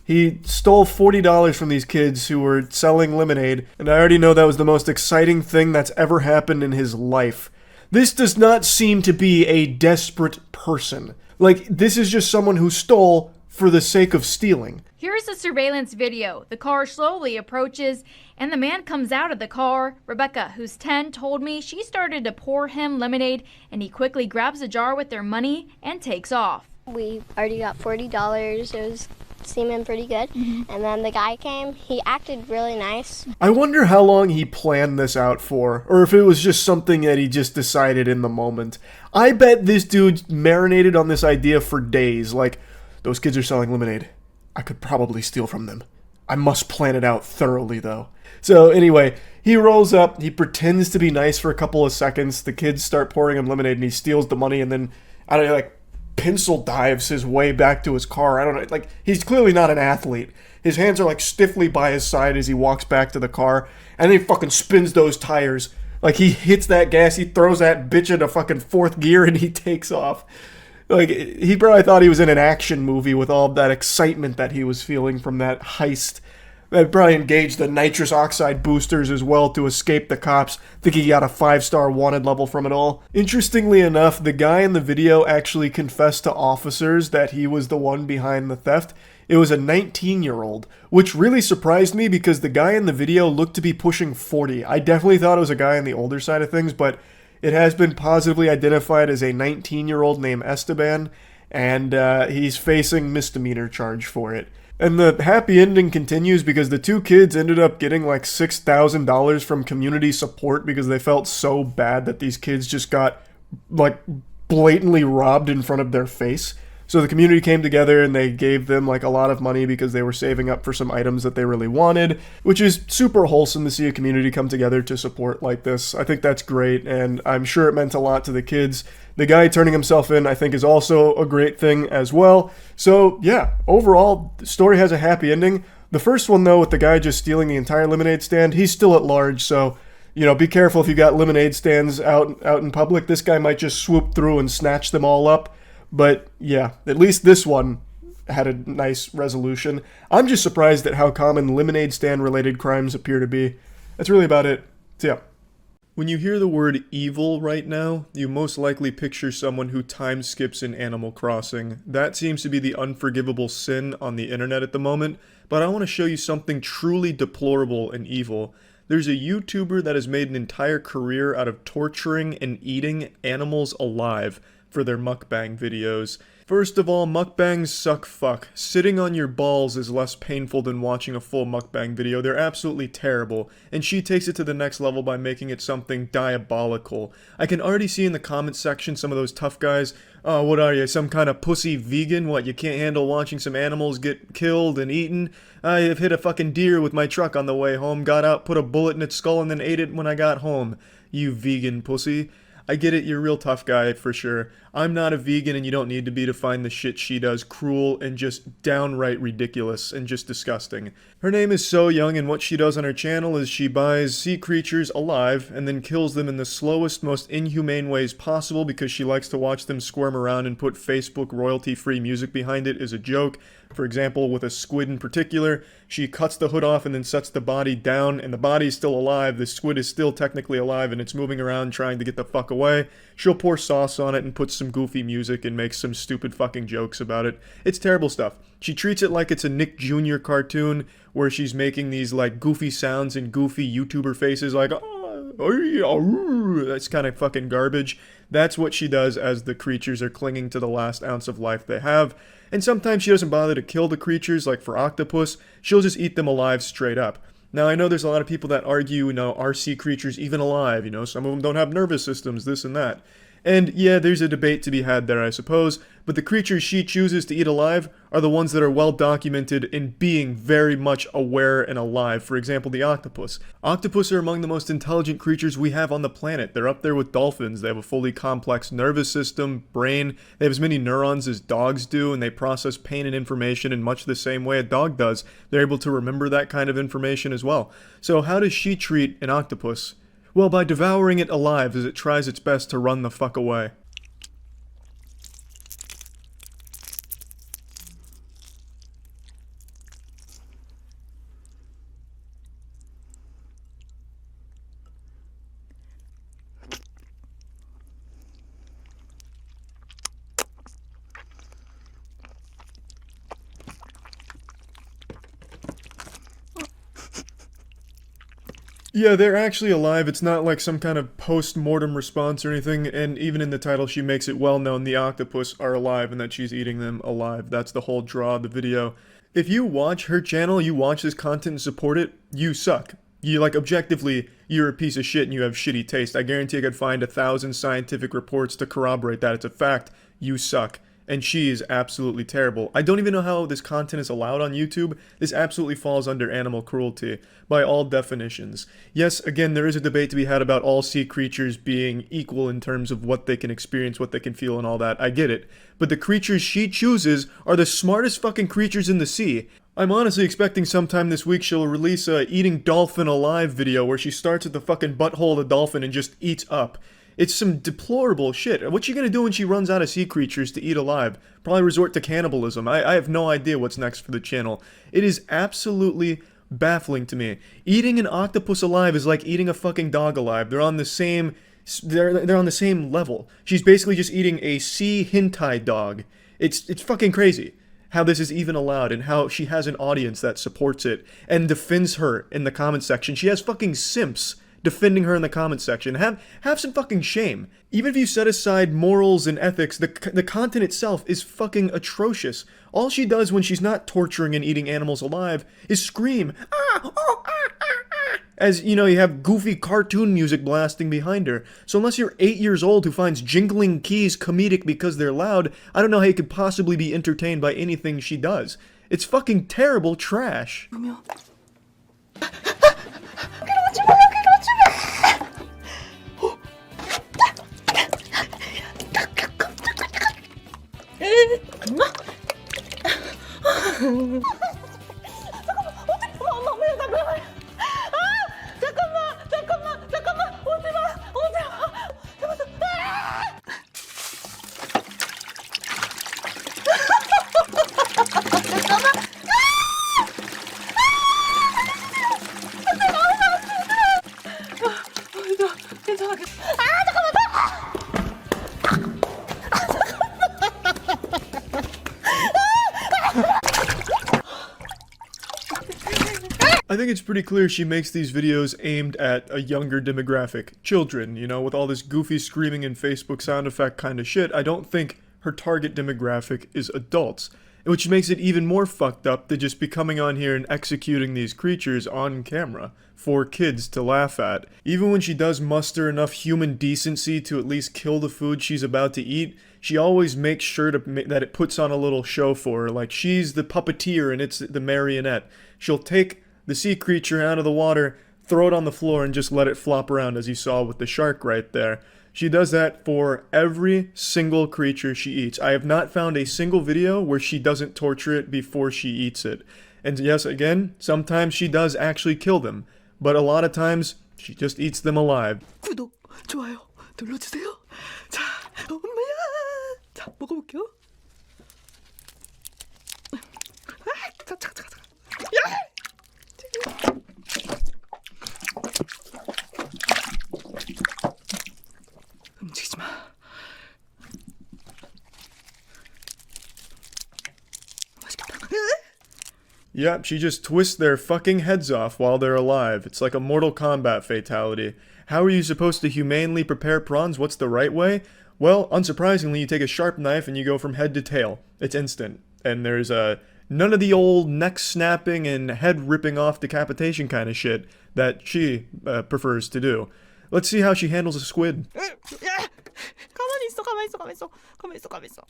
He stole $40 from these kids who were selling lemonade, and I already know that was the most exciting thing that's ever happened in his life. This does not seem to be a desperate person. Like, this is just someone who stole for the sake of stealing. Here's the surveillance video. The car slowly approaches, and the man comes out of the car. Rebecca, who's 10, told me she started to pour him lemonade, and he quickly grabs a jar with their money and takes off. We already got $40. It was seeming pretty good. And then the guy came. He acted really nice. I wonder how long he planned this out for, or if it was just something that he just decided in the moment. I bet this dude marinated on this idea for days, like, those kids are selling lemonade. I could probably steal from them. I must plan it out thoroughly, though. So anyway, he rolls up, he pretends to be nice for a couple of seconds, the kids start pouring him lemonade, and he steals the money, and then, I don't know, like, pencil dives his way back to his car. I don't know, like, he's clearly not an athlete. His hands are like stiffly by his side as he walks back to the car, and then he fucking spins those tires. Like, he hits that gas, he throws that bitch into fucking fourth gear, and he takes off. Like, he probably thought he was in an action movie with all of that excitement that he was feeling from that heist. They'd probably engage the nitrous oxide boosters as well to escape the cops. Think he got a 5-star wanted level from it all. Interestingly enough, the guy in the video actually confessed to officers that he was the one behind the theft. It was a 19-year-old, which really surprised me because the guy in the video looked to be pushing 40. I definitely thought it was a guy on the older side of things, but it has been positively identified as a 19-year-old named Esteban, and he's facing misdemeanor charge for it. And the happy ending continues because the two kids ended up getting like $6,000 from community support because they felt so bad that these kids just got like blatantly robbed in front of their face. So the community came together and they gave them like a lot of money because they were saving up for some items that they really wanted, which is super wholesome to see a community come together to support like this. I think that's great, and I'm sure it meant a lot to the kids. The guy turning himself in, I think, is also a great thing as well. So yeah, overall, the story has a happy ending. The first one though, with the guy just stealing the entire lemonade stand, he's still at large, so you know, be careful if you got lemonade stands out in public. This guy might just swoop through and snatch them all up. But yeah, at least this one had a nice resolution. I'm just surprised at how common lemonade stand related crimes appear to be. That's really about it. So yeah. When you hear the word evil right now, you most likely picture someone who time skips in Animal Crossing. That seems to be the unforgivable sin on the internet at the moment, but I want to show you something truly deplorable and evil. There's a YouTuber that has made an entire career out of torturing and eating animals alive for their mukbang videos. First of all, mukbangs suck fuck. Sitting on your balls is less painful than watching a full mukbang video. They're absolutely terrible. And she takes it to the next level by making it something diabolical. I can already see in the comment section some of those tough guys, oh, what are you, some kind of pussy vegan? What, you can't handle watching some animals get killed and eaten? I have hit a fucking deer with my truck on the way home, got out, put a bullet in its skull, and then ate it when I got home. You vegan pussy. I get it, you're a real tough guy, for sure. I'm not a vegan and you don't need to be to find the shit she does cruel and just downright ridiculous and just disgusting. Her name is So Young, and what she does on her channel is she buys sea creatures alive and then kills them in the slowest, most inhumane ways possible because she likes to watch them squirm around and put Facebook royalty-free music behind it as a joke. For example, with a squid in particular, she cuts the hood off and then sets the body down, and the body's still alive, the squid is still technically alive, and it's moving around trying to get the fuck away. She'll pour sauce on it and put some goofy music and make some stupid fucking jokes about it. It's terrible stuff. She treats it like it's a Nick Jr. cartoon, where she's making these like goofy sounds and goofy YouTuber faces like, that's kind of fucking garbage. That's what she does as the creatures are clinging to the last ounce of life they have. And sometimes she doesn't bother to kill the creatures, like for octopus, she'll just eat them alive straight up. Now, I know there's a lot of people that argue, you know, are sea creatures even alive? You know, some of them don't have nervous systems, this and that. And yeah, there's a debate to be had there, I suppose, but the creatures she chooses to eat alive are the ones that are well documented in being very much aware and alive. For example, the octopus. Octopus are among the most intelligent creatures we have on the planet. They're up there with dolphins. They have a fully complex nervous system, brain. They have as many neurons as dogs do, and they process pain and information in much the same way a dog does. They're able to remember that kind of information as well. So how does she treat an octopus? Well, by devouring it alive as it tries its best to run the fuck away. Yeah, they're actually alive. It's not like some kind of post-mortem response or anything, and even in the title she makes it well known the octopus are alive and that she's eating them alive. That's the whole draw of the video. If you watch her channel, you watch this content and support it, you suck. You, like, objectively, you're a piece of shit and you have shitty taste. I guarantee I could find 1,000 scientific reports to corroborate that. It's a fact. You suck. And she is absolutely terrible. I don't even know how this content is allowed on YouTube. This absolutely falls under animal cruelty, by all definitions. Yes, again, there is a debate to be had about all sea creatures being equal in terms of what they can experience, what they can feel, and all that. I get it. But the creatures she chooses are the smartest fucking creatures in the sea. I'm honestly expecting sometime this week she'll release a eating dolphin alive video where she starts at the fucking butthole of the dolphin and just eats up. It's some deplorable shit. What's she gonna do when she runs out of sea creatures to eat alive? Probably resort to cannibalism. I have no idea what's next for the channel. It is absolutely baffling to me. Eating an octopus alive is like eating a fucking dog alive. They're on the same level. She's basically just eating a sea hentai dog. It's fucking crazy how this is even allowed and how she has an audience that supports it and defends her in the comment section. She has fucking simps defending her in the comment section. Have some fucking shame. Even if you set aside morals and ethics, the content itself is fucking atrocious. All she does when she's not torturing and eating animals alive is scream, ah, oh, ah, ah, ah, as, you know, you have goofy cartoon music blasting behind her. So unless you're 8 years old who finds jingling keys comedic because they're loud, I don't know how you could possibly be entertained by anything she does. It's fucking terrible trash. I think it's pretty clear she makes these videos aimed at a younger demographic. Children, you know, with all this goofy screaming and Facebook sound effect kind of shit. I don't think her target demographic is adults. Which makes it even more fucked up to just be coming on here and executing these creatures on camera for kids to laugh at. Even when she does muster enough human decency to at least kill the food she's about to eat, she always makes sure that it puts on a little show for her. Like she's the puppeteer and it's the marionette. She'll take the sea creature out of the water, throw it on the floor, and just let it flop around, as you saw with the shark right there. She does that for every single creature she eats. I have not found a single video where she doesn't torture it before she eats it. And yes, again, sometimes she does actually kill them, but a lot of times she just eats them alive. 구독, 좋아요 눌러주세요. 자, 엄마야. 자, 먹어볼게요. 잠깐. 야! 움직이지 마. 맛있겠다. Yep, she just twists their fucking heads off while they're alive. It's like a Mortal Kombat fatality. How are you supposed to humanely prepare prawns? What's the right way? Well, unsurprisingly, you take a sharp knife and you go from head to tail. It's instant. And there's none of the old neck snapping and head ripping off decapitation kind of shit that she prefers to do. Let's see how she handles a squid. 가만히 있어.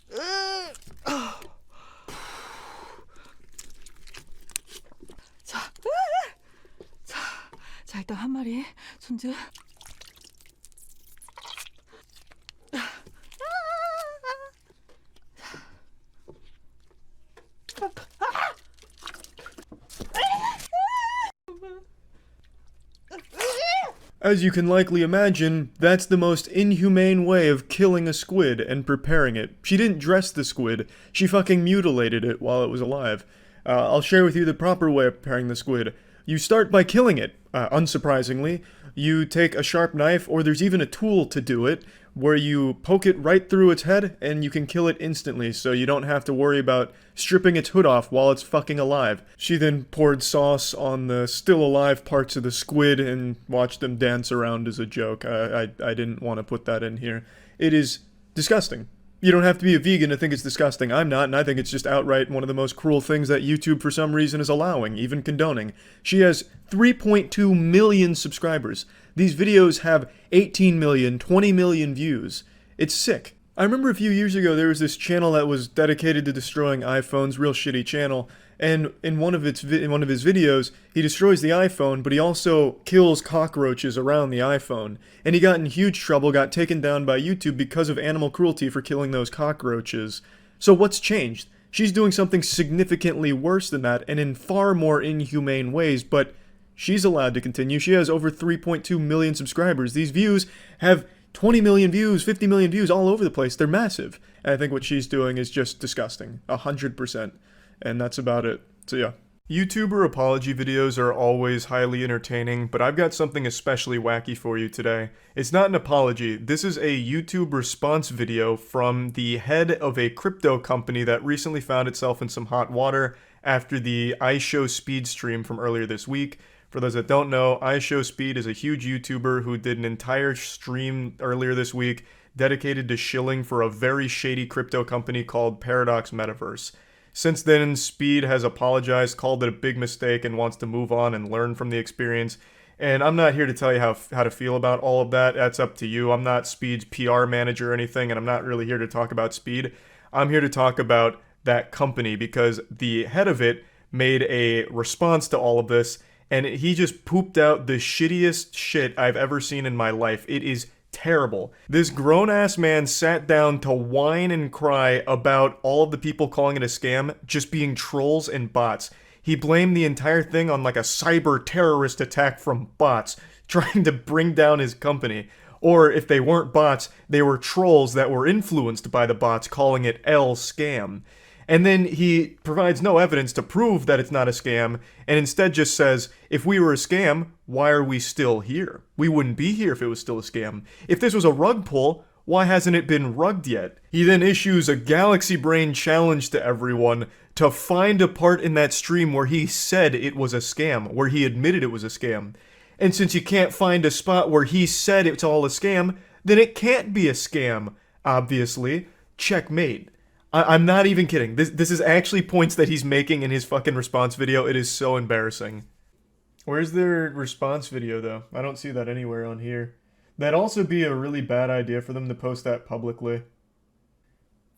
자, 일단 한 마리 손질. As you can likely imagine, that's the most inhumane way of killing a squid and preparing it. She didn't dress the squid, she fucking mutilated it while it was alive. I'll share with you the proper way of preparing the squid. You start by killing it, unsurprisingly. You take a sharp knife, or there's even a tool to do it, where you poke it right through its head and you can kill it instantly, so you don't have to worry about stripping its hood off while it's fucking alive. She then poured sauce on the still alive parts of the squid and watched them dance around as a joke. I didn't want to put that in here. It is disgusting. You don't have to be a vegan to think it's disgusting. I'm not, and I think it's just outright one of the most cruel things that YouTube for some reason is allowing, even condoning. She has 3.2 million subscribers. These videos have 18 million, 20 million views. It's sick. I remember a few years ago there was this channel that was dedicated to destroying iPhones, real shitty channel, and in one of his videos, he destroys the iPhone, but he also kills cockroaches around the iPhone. And he got in huge trouble, got taken down by YouTube because of animal cruelty for killing those cockroaches. So what's changed? She's doing something significantly worse than that, and in far more inhumane ways, but she's allowed to continue. She has over 3.2 million subscribers. These views have 20 million views, 50 million views all over the place. They're massive. And I think what she's doing is just disgusting. 100%. And that's about it. So yeah. YouTuber apology videos are always highly entertaining, but I've got something especially wacky for you today. It's not an apology, this is a YouTube response video from the head of a crypto company that recently found itself in some hot water after the iShowSpeed stream from earlier this week. For those that don't know, iShowSpeed is a huge YouTuber who did an entire stream earlier this week dedicated to shilling for a very shady crypto company called Paradox Metaverse. Since then, Speed has apologized, called it a big mistake, and wants to move on and learn from the experience. And I'm not here to tell you how to feel about all of that. That's up to you. I'm not Speed's PR manager or anything, and I'm not really here to talk about Speed. I'm here to talk about that company because the head of it made a response to all of this, and he just pooped out the shittiest shit I've ever seen in my life. It is terrible. This grown-ass man sat down to whine and cry about all of the people calling it a scam just being trolls and bots. He blamed the entire thing on like a cyber terrorist attack from bots trying to bring down his company. Or if they weren't bots, they were trolls that were influenced by the bots calling it L scam. And then he provides no evidence to prove that it's not a scam, and instead just says, if we were a scam, why are we still here? We wouldn't be here if it was still a scam. If this was a rug pull, why hasn't it been rugged yet? He then issues a Galaxy Brain challenge to everyone to find a part in that stream where he said it was a scam, where he admitted it was a scam. And since you can't find a spot where he said it's all a scam, then it can't be a scam, obviously. Checkmate. I'm not even kidding. This is actually points that he's making in his fucking response video. It is so embarrassing. Where's their response video, though? I don't see that anywhere on here. That'd also be a really bad idea for them to post that publicly.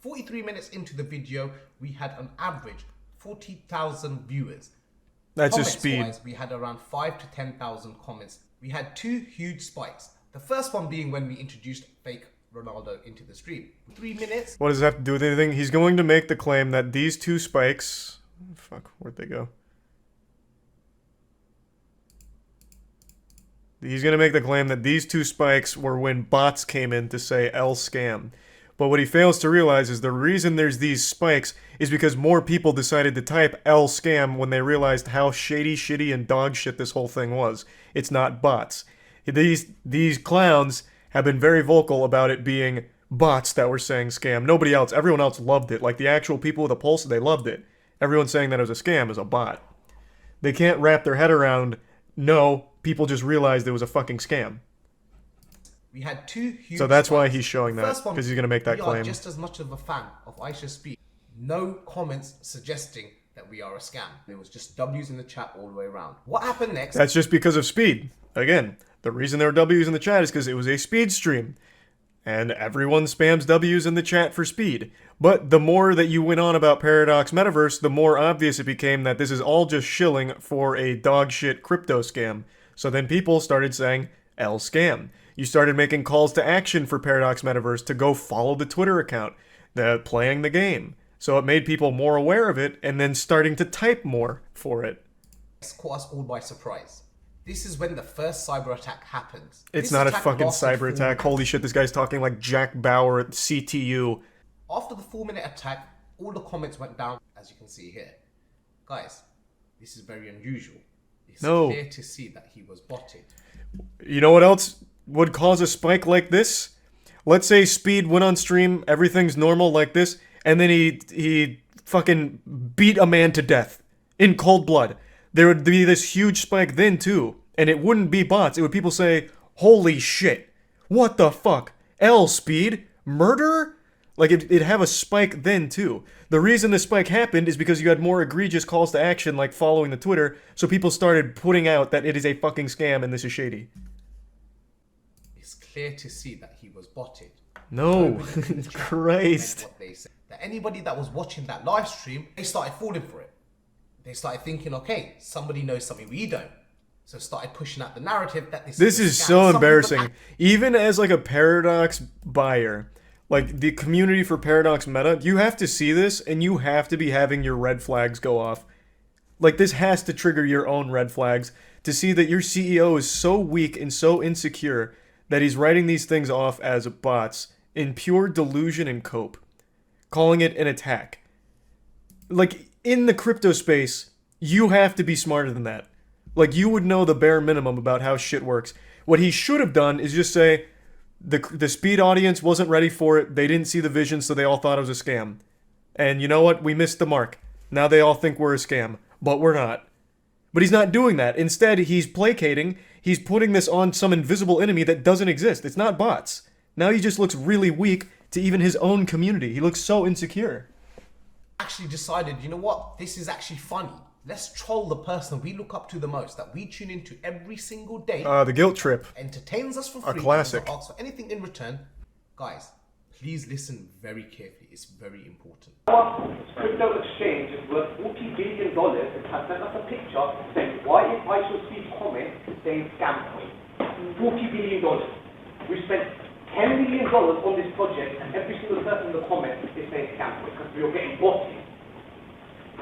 43 minutes into the video, we had on average 40,000 viewers. That's just Speed. Wise, we had around 5 to 10,000 comments. We had two huge spikes. The first one being when we introduced fake Ronaldo into the stream. 3 minutes. What does it have to do with anything? He's going to make the claim that these two spikes... Fuck, where'd they go? He's going to make the claim that these two spikes were when bots came in to say L scam. But what he fails to realize is the reason there's these spikes is because more people decided to type L scam when they realized how shady, shitty, and dog shit this whole thing was. It's not bots. These clowns have been very vocal about it being bots that were saying scam. Nobody else, everyone else loved it. Like the actual people with a pulse, they loved it. Everyone saying that it was a scam is a bot. They can't wrap their head around, no, people just realized it was a fucking scam. We had two huge So that's why spikes. he's showing that, because he's going to make that we claim. are just as much of a fan of iShowSpeed. No comments suggesting that we are a scam. There was just W's in the chat all the way around. What happened next? That's just because of Speed. Again, the reason there are W's in the chat is because it was a Speed stream. And everyone spams W's in the chat for Speed. But the more that you went on about Paradox Metaverse, the more obvious it became that this is all just shilling for a dogshit crypto scam. So then people started saying, L scam. You started making calls to action for Paradox Metaverse to go follow the Twitter account, playing the game. So it made people more aware of it, and then starting to type more for it. It's caught us all by surprise. This is when the first cyber attack happens. It's This not a attack fucking lasted cyber 4 attack. minutes. Holy shit, this guy's talking like Jack Bauer at CTU. After the 4-minute attack, all the comments went down, as you can see here. Guys, this is very unusual. It's clear to see that he was botted. You know what else would cause a spike like this? Let's say Speed went on stream, everything's normal like this, and then he fucking beat a man to death in cold blood. There would be this huge spike then too, and it wouldn't be bots. It would people say, holy shit, what the fuck? L Speed? Murder? Like it'd have a spike then too. The reason the spike happened is because you had more egregious calls to action like following the Twitter, so people started putting out that it is a fucking scam and this is shady. It's clear to see that he was botted. No, Christ. What they said. That anybody that was watching that live stream, they started falling for it. They started thinking, okay, somebody knows something we don't. So started pushing out the narrative that this is a scam. so Some embarrassing. people Even as like a Paradox buyer, like the community for Paradox Meta, you have to see this and you have to be having your red flags go off. Like this has to trigger your own red flags to see that your CEO is so weak and so insecure that he's writing these things off as bots in pure delusion and cope, calling it an attack. Like in the crypto space, You have to be smarter than that. Like, you would know the bare minimum about how shit works. What he should have done is just say, the speed audience wasn't ready for it, they didn't see the vision, so they all thought it was a scam. And you know what? We missed the mark. Now they all think we're a scam. But we're not. But he's not doing that. Instead, he's placating, he's putting this on some invisible enemy that doesn't exist. It's not bots. Now he just looks really weak to even his own community. He looks so insecure. Actually decided, you know what? This is actually funny. Let's troll the person we look up to the most, that we tune into every single day. The guilt trip. Entertains us for free. A classic. Ask for anything in return. Guys, please listen very carefully. It's very important. Our crypto exchange is worth $40 billion and has sent us a picture saying, why is I shall speak comment saying scam coin? $40 billion. We spent $10 million on this project and every single person in the comment is saying scam coin because we are getting botted.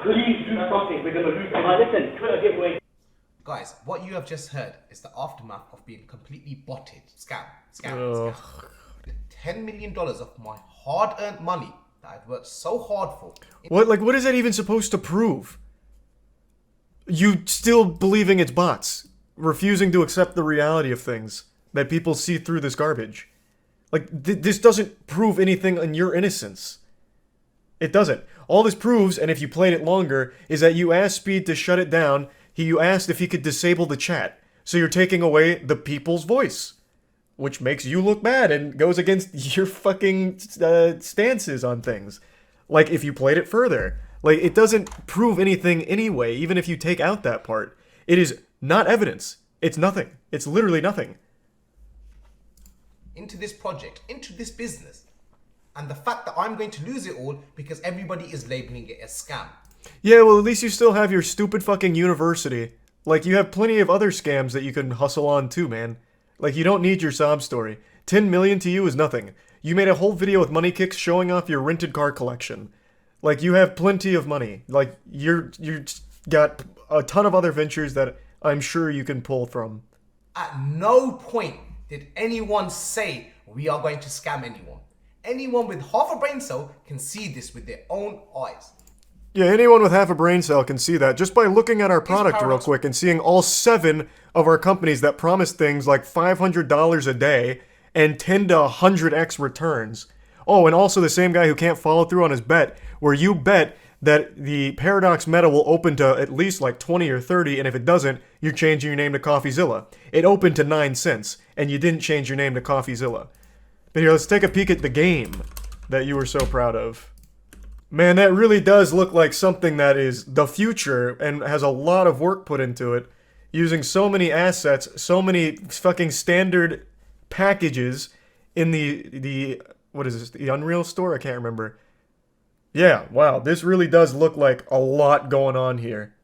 Please do something. We're going to lose. Listen, Twitter giveaway. Guys, what you have just heard is the aftermath of being completely botted. Scam. $10 million of my hard-earned money that I've worked so hard for. What is that even supposed to prove? You still believing it's bots. Refusing to accept the reality of things. That people see through this garbage. Like, this doesn't prove anything on your innocence. It doesn't. All this proves, and if you played it longer, is that you asked Speed to shut it down. You asked if he could disable the chat. So you're taking away the people's voice. Which makes you look bad and goes against your fucking stances on things. Like, if you played it further. Like, it doesn't prove anything anyway, even if you take out that part. It is not evidence. It's nothing. It's literally nothing. Into this project, into this business. And the fact that I'm going to lose it all because everybody is labeling it as scam. Yeah, well, at least you still have your stupid fucking university. Like, you have plenty of other scams that you can hustle on too, man. Like, you don't need your sob story. 10 million to you is nothing. You made a whole video with money kicks showing off your rented car collection. Like, you have plenty of money. Like, you're got a ton of other ventures that I'm sure you can pull from. At no point did anyone say we are going to scam anyone. Anyone with half a brain cell can see this with their own eyes. Yeah, anyone with half a brain cell can see that just by looking at our product real quick and seeing all 7 of our companies that promise things like $500 a day and 10 to 100x returns. Oh, and also the same guy who can't follow through on his bet, where you bet that the Paradox meta will open to at least like 20 or 30, and if it doesn't, you're changing your name to CoffeeZilla. It opened to 9 cents, and you didn't change your name to CoffeeZilla. But here, let's take a peek at the game that you were so proud of. Man, that really does look like something that is the future and has a lot of work put into it. Using so many assets, so many fucking standard packages in the what is this, the Unreal Store? I can't remember. Yeah, wow, this really does look like a lot going on here.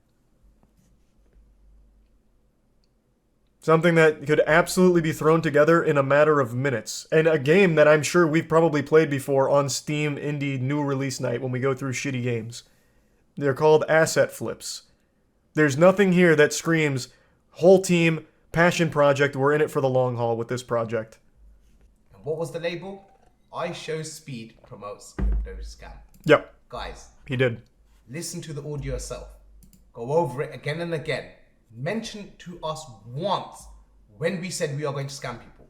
Something that could absolutely be thrown together in a matter of minutes. And a game that I'm sure we've probably played before on Steam Indie New Release Night when we go through shitty games. They're called asset flips. There's nothing here that screams, whole team, passion project, we're in it for the long haul with this project. And what was the label? I Show Speed promotes crypto scam. Yep. Guys. He did. Listen to the audio yourself. Go over it again and again. Mention to us once when we said we are going to scam people.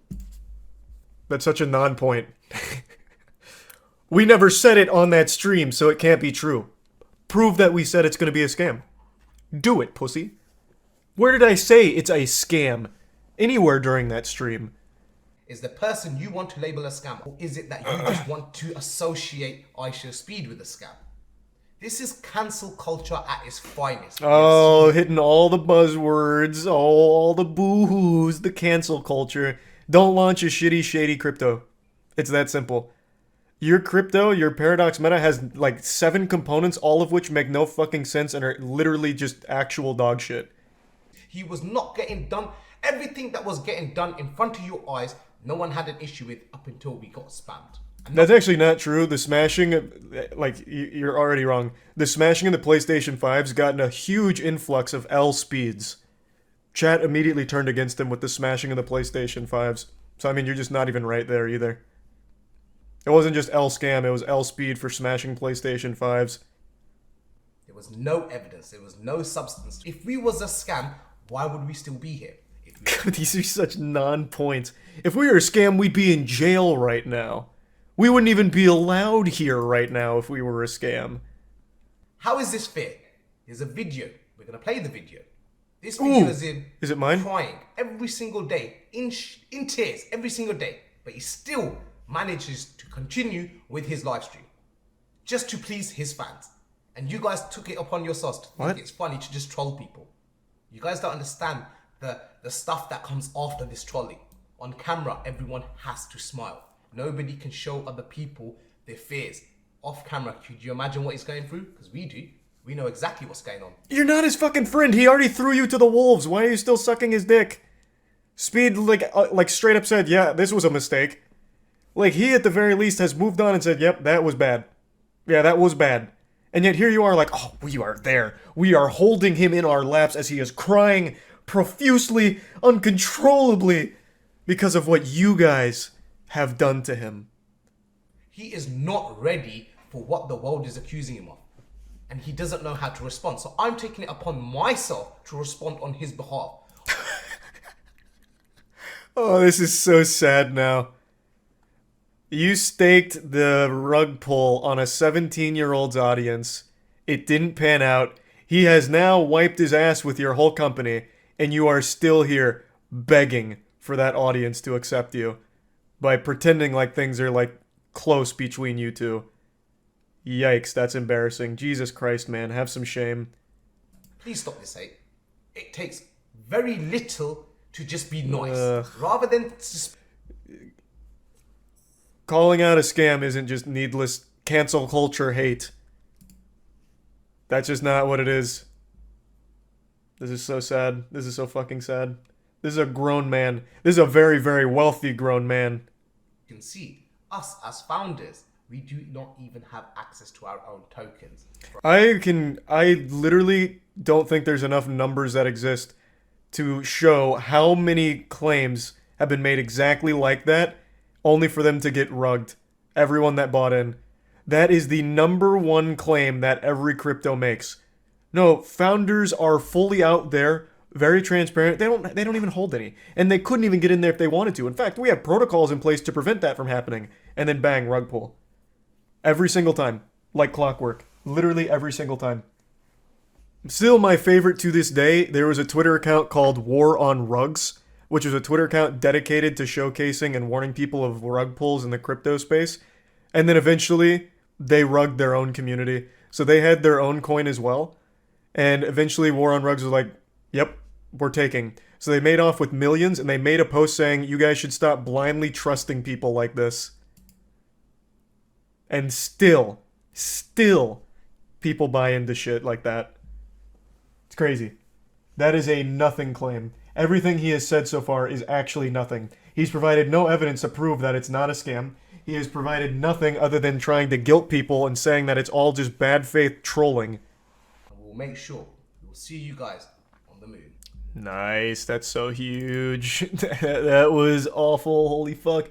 That's such a non-point. We never said it on that stream, so it can't be true. Prove that we said it's going to be a scam. Do it, pussy. Where did I say it's a scam? Anywhere during that stream. Is the person you want to label a scam, or is it that you just want to associate I Show Speed with a scam? This is cancel culture at its finest. Oh, hitting all the buzzwords, all the boo-hoos, the cancel culture. Don't launch a shitty, shady crypto. It's that simple. Your crypto, your Paradox meta has like 7 components, all of which make no fucking sense and are literally just actual dog shit. He was not getting done. Everything that was getting done in front of your eyes, no one had an issue with up until we got spammed. That's actually not true. The smashing, like, you're already wrong. The smashing in the PlayStation 5's gotten a huge influx of L speeds. Chat immediately turned against him with the smashing of the PlayStation 5's. So, I mean, you're just not even right there either. It wasn't just L scam, it was L speed for smashing PlayStation 5's. was no evidence. There was no substance. If we was a scam, why would we still be here? These are such non-points. If we were a scam, we'd be in jail right now. We wouldn't even be allowed here right now if we were a scam. How is this fair? Here's a video. We're going to play the video. This video is in... Is it mine? Crying every single day, in tears every single day. But he still manages to continue with his live stream. Just to please his fans. And you guys took it upon yourselves to think it's funny to just troll people. You guys don't understand the stuff that comes after this trolling. On camera, everyone has to smile. Nobody can show other people their fears. Off camera, could you imagine what he's going through? Because we do. We know exactly what's going on. You're not his fucking friend. He already threw you to the wolves. Why are you still sucking his dick? Speed, like straight up said, yeah, this was a mistake. Like, he at the very least has moved on and said, yep, that was bad. Yeah, that was bad. And yet here you are like, oh, we are there. We are holding him in our laps as he is crying profusely, uncontrollably, because of what you guys have done to him. He is not ready for what the world is accusing him of. And he doesn't know how to respond. So I'm taking it upon myself to respond on his behalf. Oh, this is so sad now. You staked the rug pull on a 17-year-old's audience. It didn't pan out. He has now wiped his ass with your whole company, and you are still here begging for that audience to accept you by pretending like things are, like, close between you two. Yikes, that's embarrassing. Jesus Christ, man, have some shame. Please stop this, Tate. It takes very little to just be nice. Rather than... Calling out a scam isn't just needless cancel culture hate. That's just not what it is. This is so sad. This is so fucking sad. This is a grown man. This is a very, very wealthy grown man. You can see, us as founders, we do not even have access to our own tokens. I literally don't think there's enough numbers that exist to show how many claims have been made exactly like that, only for them to get rugged. Everyone that bought in. That is the #1 claim that every crypto makes. No, founders are fully out there, very transparent. They don't even hold any. And they couldn't even get in there if they wanted to. In fact, we have protocols in place to prevent that from happening. And then bang, rug pull. Every single time. Like clockwork. Literally every single time. Still my favorite to this day, there was a Twitter account called War on Rugs, which was a Twitter account dedicated to showcasing and warning people of rug pulls in the crypto space. And then eventually, they rugged their own community. So they had their own coin as well. And eventually War on Rugs was like, yep, we're taking. So they made off with millions, and they made a post saying, you guys should stop blindly trusting people like this. And still, people buy into shit like that. It's crazy. That is a nothing claim. Everything he has said so far is actually nothing. He's provided no evidence to prove that it's not a scam. He has provided nothing other than trying to guilt people and saying that it's all just bad faith trolling. And we'll make sure we'll see you guys on the moon. Nice, that's so huge. That was awful, holy fuck.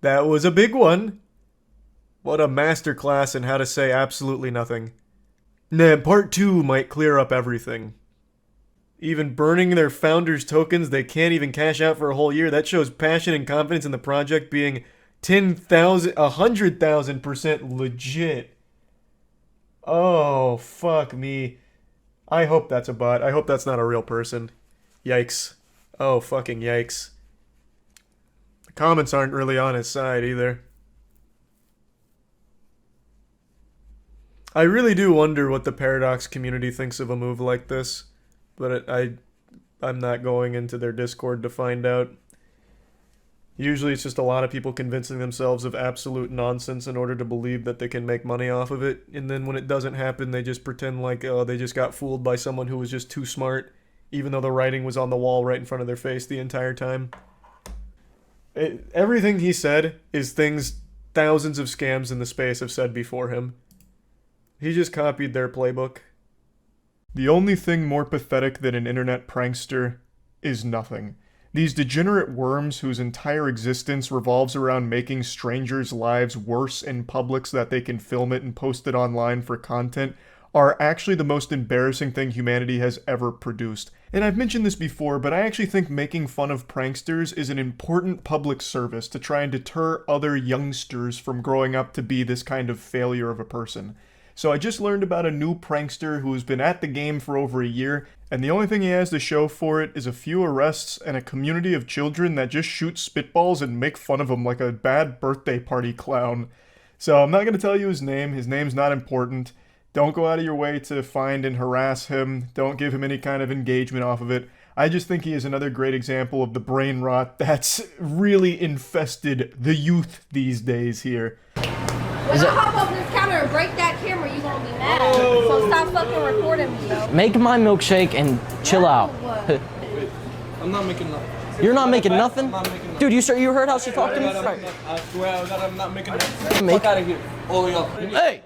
That was a big one. What a masterclass in how to say absolutely nothing. Nah, part 2 might clear up everything. Even burning their founders' tokens they can't even cash out for a whole year. That shows passion and confidence in the project being 10,000, 100,000% legit. Oh, fuck me. I hope that's a bot. I hope that's not a real person. Yikes. Oh, fucking yikes. The comments aren't really on his side either. I really do wonder what the Paradox community thinks of a move like this. But I'm not going into their Discord to find out. Usually it's just a lot of people convincing themselves of absolute nonsense in order to believe that they can make money off of it. And then when it doesn't happen, they just pretend like, oh, they just got fooled by someone who was just too smart, even though the writing was on the wall right in front of their face the entire time. Everything he said is things thousands of scams in the space have said before him. He just copied their playbook. The only thing more pathetic than an internet prankster is nothing. These degenerate worms whose entire existence revolves around making strangers' lives worse in public so that they can film it and post it online for content are actually the most embarrassing thing humanity has ever produced. And I've mentioned this before, but I actually think making fun of pranksters is an important public service to try and deter other youngsters from growing up to be this kind of failure of a person. So I just learned about a new prankster who's been at the game for over a year, and the only thing he has to show for it is a few arrests and a community of children that just shoot spitballs and make fun of him like a bad birthday party clown. So I'm not going to tell you his name's not important. Don't go out of your way to find and harass him. Don't give him any kind of engagement off of it. I just think he is another great example of the brain rot that's really infested the youth these days here. When I hop up this counter and break that camera, you gonna be mad. So stop fucking recording me, though. Make my milkshake and chill out. I'm not making nothing. You're not making nothing? I'm not making nothing. Dude, you heard how she talked to me? I swear I'm not making nothing. Make- Fuck out of here. Oh, yo. Hey!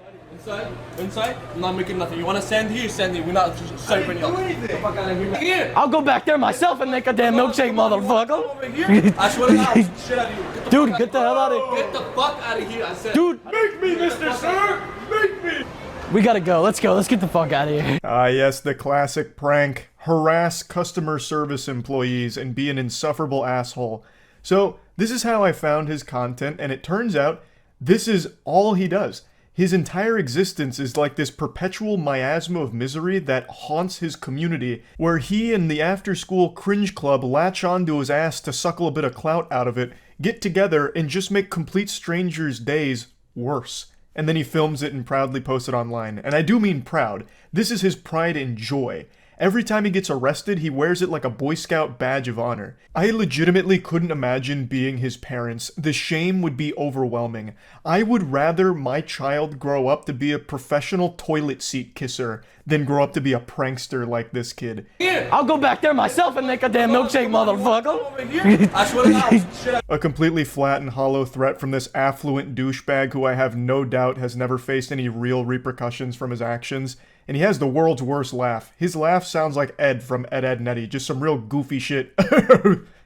Inside? I'm not making nothing. You want to send here? Send here. We're not serving you. Get the fuck out of here. I'll go back there myself and make a damn milkshake, motherfucker. Over here? I swear to God, I'll shit out of you. Dude, get the hell out of here. Get the fuck out of here, I said. Dude. Make me, Mr. Sir. Make me. We gotta go. Let's go. Let's get the fuck out of here. Ah, yes, the classic prank. Harass customer service employees and be an insufferable asshole. So, this is how I found his content, and it turns out this is all he does. His entire existence is like this perpetual miasma of misery that haunts his community, where he and the after-school cringe club latch onto his ass to suckle a bit of clout out of it, get together, and just make complete strangers' days worse. And then he films it and proudly posts it online. And I do mean proud. This is his pride and joy. Every time he gets arrested, he wears it like a Boy Scout badge of honor. I legitimately couldn't imagine being his parents. The shame would be overwhelming. I would rather my child grow up to be a professional toilet seat kisser than grow up to be a prankster like this kid. I'll go back there myself and make a damn milkshake, motherfucker. I swear to God, shit out. A completely flat and hollow threat from this affluent douchebag who I have no doubt has never faced any real repercussions from his actions. And he has the world's worst laugh. His laugh sounds like Ed from Ed, Edd n Eddy. Just some real goofy shit.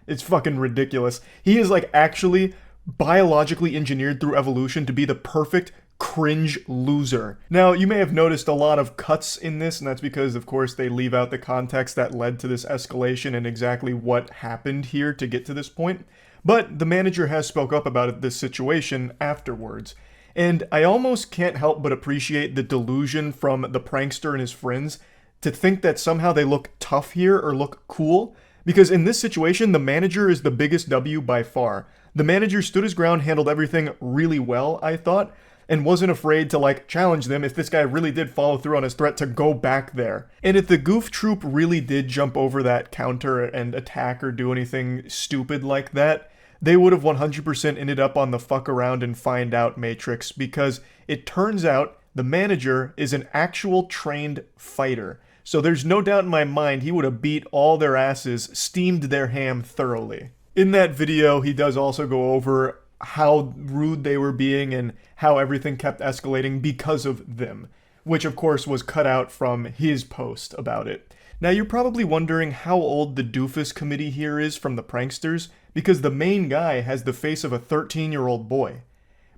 It's fucking ridiculous. He is like actually biologically engineered through evolution to be the perfect cringe loser. Now, you may have noticed a lot of cuts in this, and that's because, of course, they leave out the context that led to this escalation and exactly what happened here to get to this point. But the manager has spoke up about this situation afterwards. And I almost can't help but appreciate the delusion from the prankster and his friends to think that somehow they look tough here or look cool. Because in this situation, the manager is the biggest W by far. The manager stood his ground, handled everything really well, I thought, and wasn't afraid to like challenge them if this guy really did follow through on his threat to go back there. And if the goof troop really did jump over that counter and attack or do anything stupid like that, they would have 100% ended up on the fuck around and find out matrix, because it turns out the manager is an actual trained fighter. So there's no doubt in my mind he would have beat all their asses, steamed their ham thoroughly. In that video, he does also go over how rude they were being and how everything kept escalating because of them, which of course was cut out from his post about it. Now you're probably wondering how old the doofus committee here is from the pranksters, because the main guy has the face of a 13-year-old boy.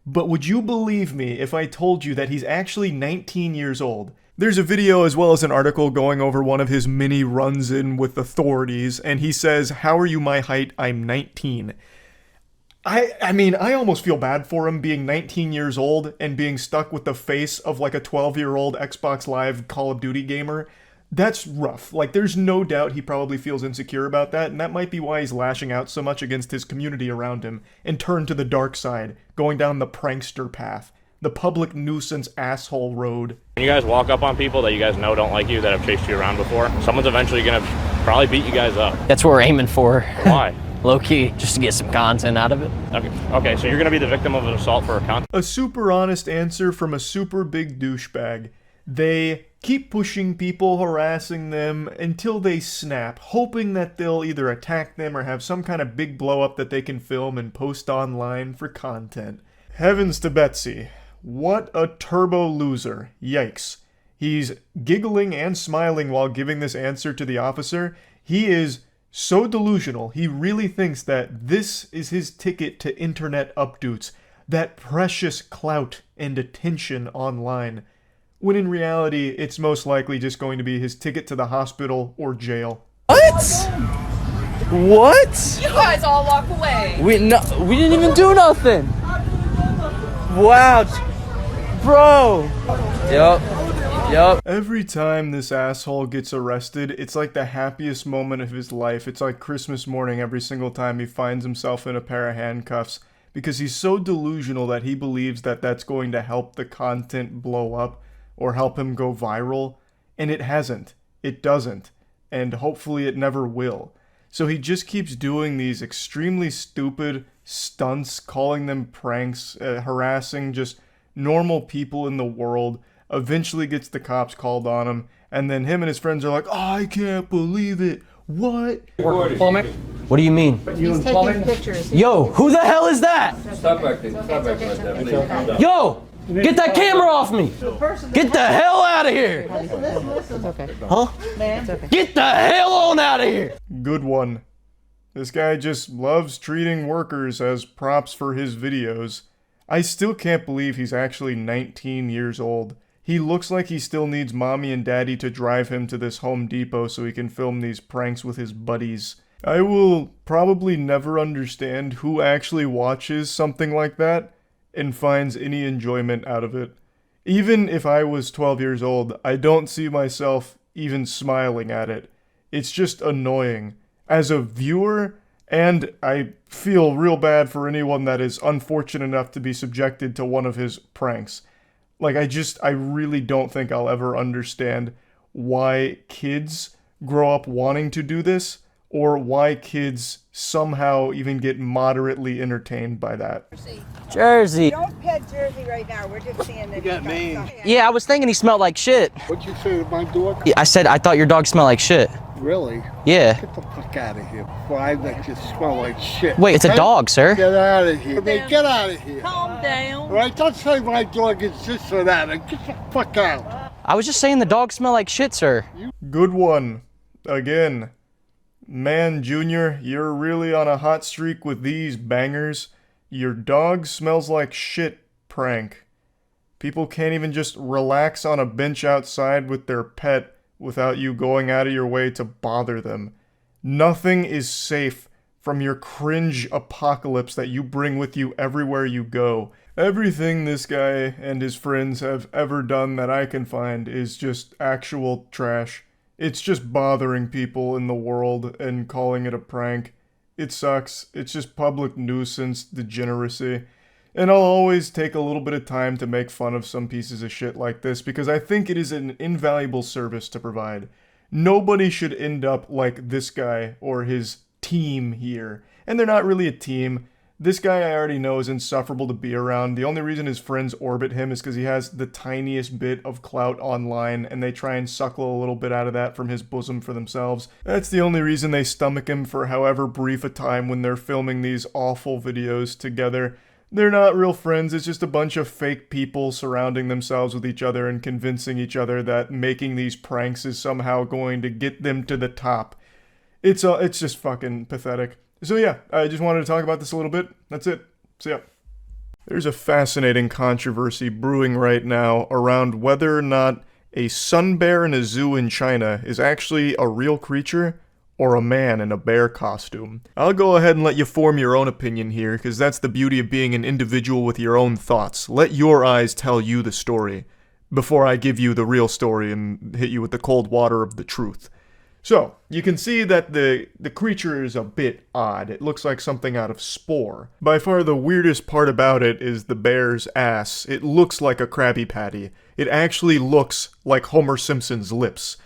But would you believe me if I told you that he's actually 19 years old? There's a video as well as an article going over one of his mini runs-in with authorities, and he says, "How are you my height? I'm 19. I mean, I almost feel bad for him being 19 years old and being stuck with the face of like a 12-year-old Xbox Live Call of Duty gamer. That's rough. Like, there's no doubt he probably feels insecure about that, and that might be why he's lashing out so much against his community around him and turned to the dark side, going down the prankster path, the public nuisance asshole road. When you guys walk up on people that you guys know don't like you, that have chased you around before, someone's eventually gonna probably beat you guys up. That's what we're aiming for. Why? Low-key, just to get some content out of it. Okay, so you're gonna be the victim of an assault for a content? A super honest answer from a super big douchebag. They keep pushing people, harassing them, until they snap, hoping that they'll either attack them or have some kind of big blow-up that they can film and post online for content. Heavens to Betsy. What a turbo loser. Yikes. He's giggling and smiling while giving this answer to the officer. He is so delusional, he really thinks that this is his ticket to internet updates, that precious clout and attention online. when in reality, it's most likely just going to be his ticket to the hospital or jail. What? What? You guys all walk away. We didn't even do nothing. Wow, bro. Yup. Every time this asshole gets arrested, it's like the happiest moment of his life. It's like Christmas morning every single time he finds himself in a pair of handcuffs, because he's so delusional that he believes that that's going to help the content blow up or help him go viral, and it hasn't. It doesn't, and hopefully it never will. So he just keeps doing these extremely stupid stunts, calling them pranks, harassing just normal people in the world, eventually gets the cops called on him, and then him and his friends are like, oh, I can't believe it. What? What do you mean? He's taking pictures. Yo, who the hell is that? Stop acting. Stop acting. Yo, get that camera off me. Get the hell out of here. Huh? Get the hell on out of here. Good one. This guy just loves treating workers as props for his videos. I still can't believe he's actually 19 years old. He looks like he still needs mommy and daddy to drive him to this Home Depot so he can film these pranks with his buddies. I will probably never understand who actually watches something like that and finds any enjoyment out of it. Even if I was 12 years old, I don't see myself even smiling at it. It's just annoying. As a viewer, and I feel real bad for anyone that is unfortunate enough to be subjected to one of his pranks. Like, I really don't think I'll ever understand why kids grow up wanting to do this, or why kids somehow even get moderately entertained by that. Jersey. Don't pet Jersey right now. We're just seeing that. You got me. Yeah, I was thinking he smelled like shit. What'd you say to my dog? Yeah, I said I thought your dog smelled like shit. Really? Yeah. Get the fuck out of here before I let you smell like shit. Wait, it's a dog, sir. Get out of here. Hey, get out of here. Calm down. All right, don't say my dog is this or that. Get the fuck out. I was just saying the dog smelled like shit, sir. Good one. Again. Man, Junior, you're really on a hot streak with these bangers. Your dog smells like shit prank. People can't even just relax on a bench outside with their pet without you going out of your way to bother them. Nothing is safe from your cringe apocalypse that you bring with you everywhere you go. Everything this guy and his friends have ever done that I can find is just actual trash. It's just bothering people in the world and calling it a prank. It sucks. It's just public nuisance degeneracy. And I'll always take a little bit of time to make fun of some pieces of shit like this because I think it is an invaluable service to provide. Nobody should end up like this guy or his team here. And they're not really a team. This guy I already know is insufferable to be around. The only reason his friends orbit him is because he has the tiniest bit of clout online and they try and suckle a little bit out of that from his bosom for themselves. That's the only reason they stomach him for however brief a time when they're filming these awful videos together. They're not real friends, it's just a bunch of fake people surrounding themselves with each other and convincing each other that making these pranks is somehow going to get them to the top. It's just fucking pathetic. So yeah, I just wanted to talk about this a little bit. That's it. See ya. There's a fascinating controversy brewing right now around whether or not a sun bear in a zoo in China is actually a real creature or a man in a bear costume. I'll go ahead and let you form your own opinion here, because that's the beauty of being an individual with your own thoughts. Let your eyes tell you the story, before I give you the real story and hit you with the cold water of the truth. So, you can see that the creature is a bit odd. It looks like something out of Spore. By far the weirdest part about it is the bear's ass. It looks like a Krabby Patty. It actually looks like Homer Simpson's lips.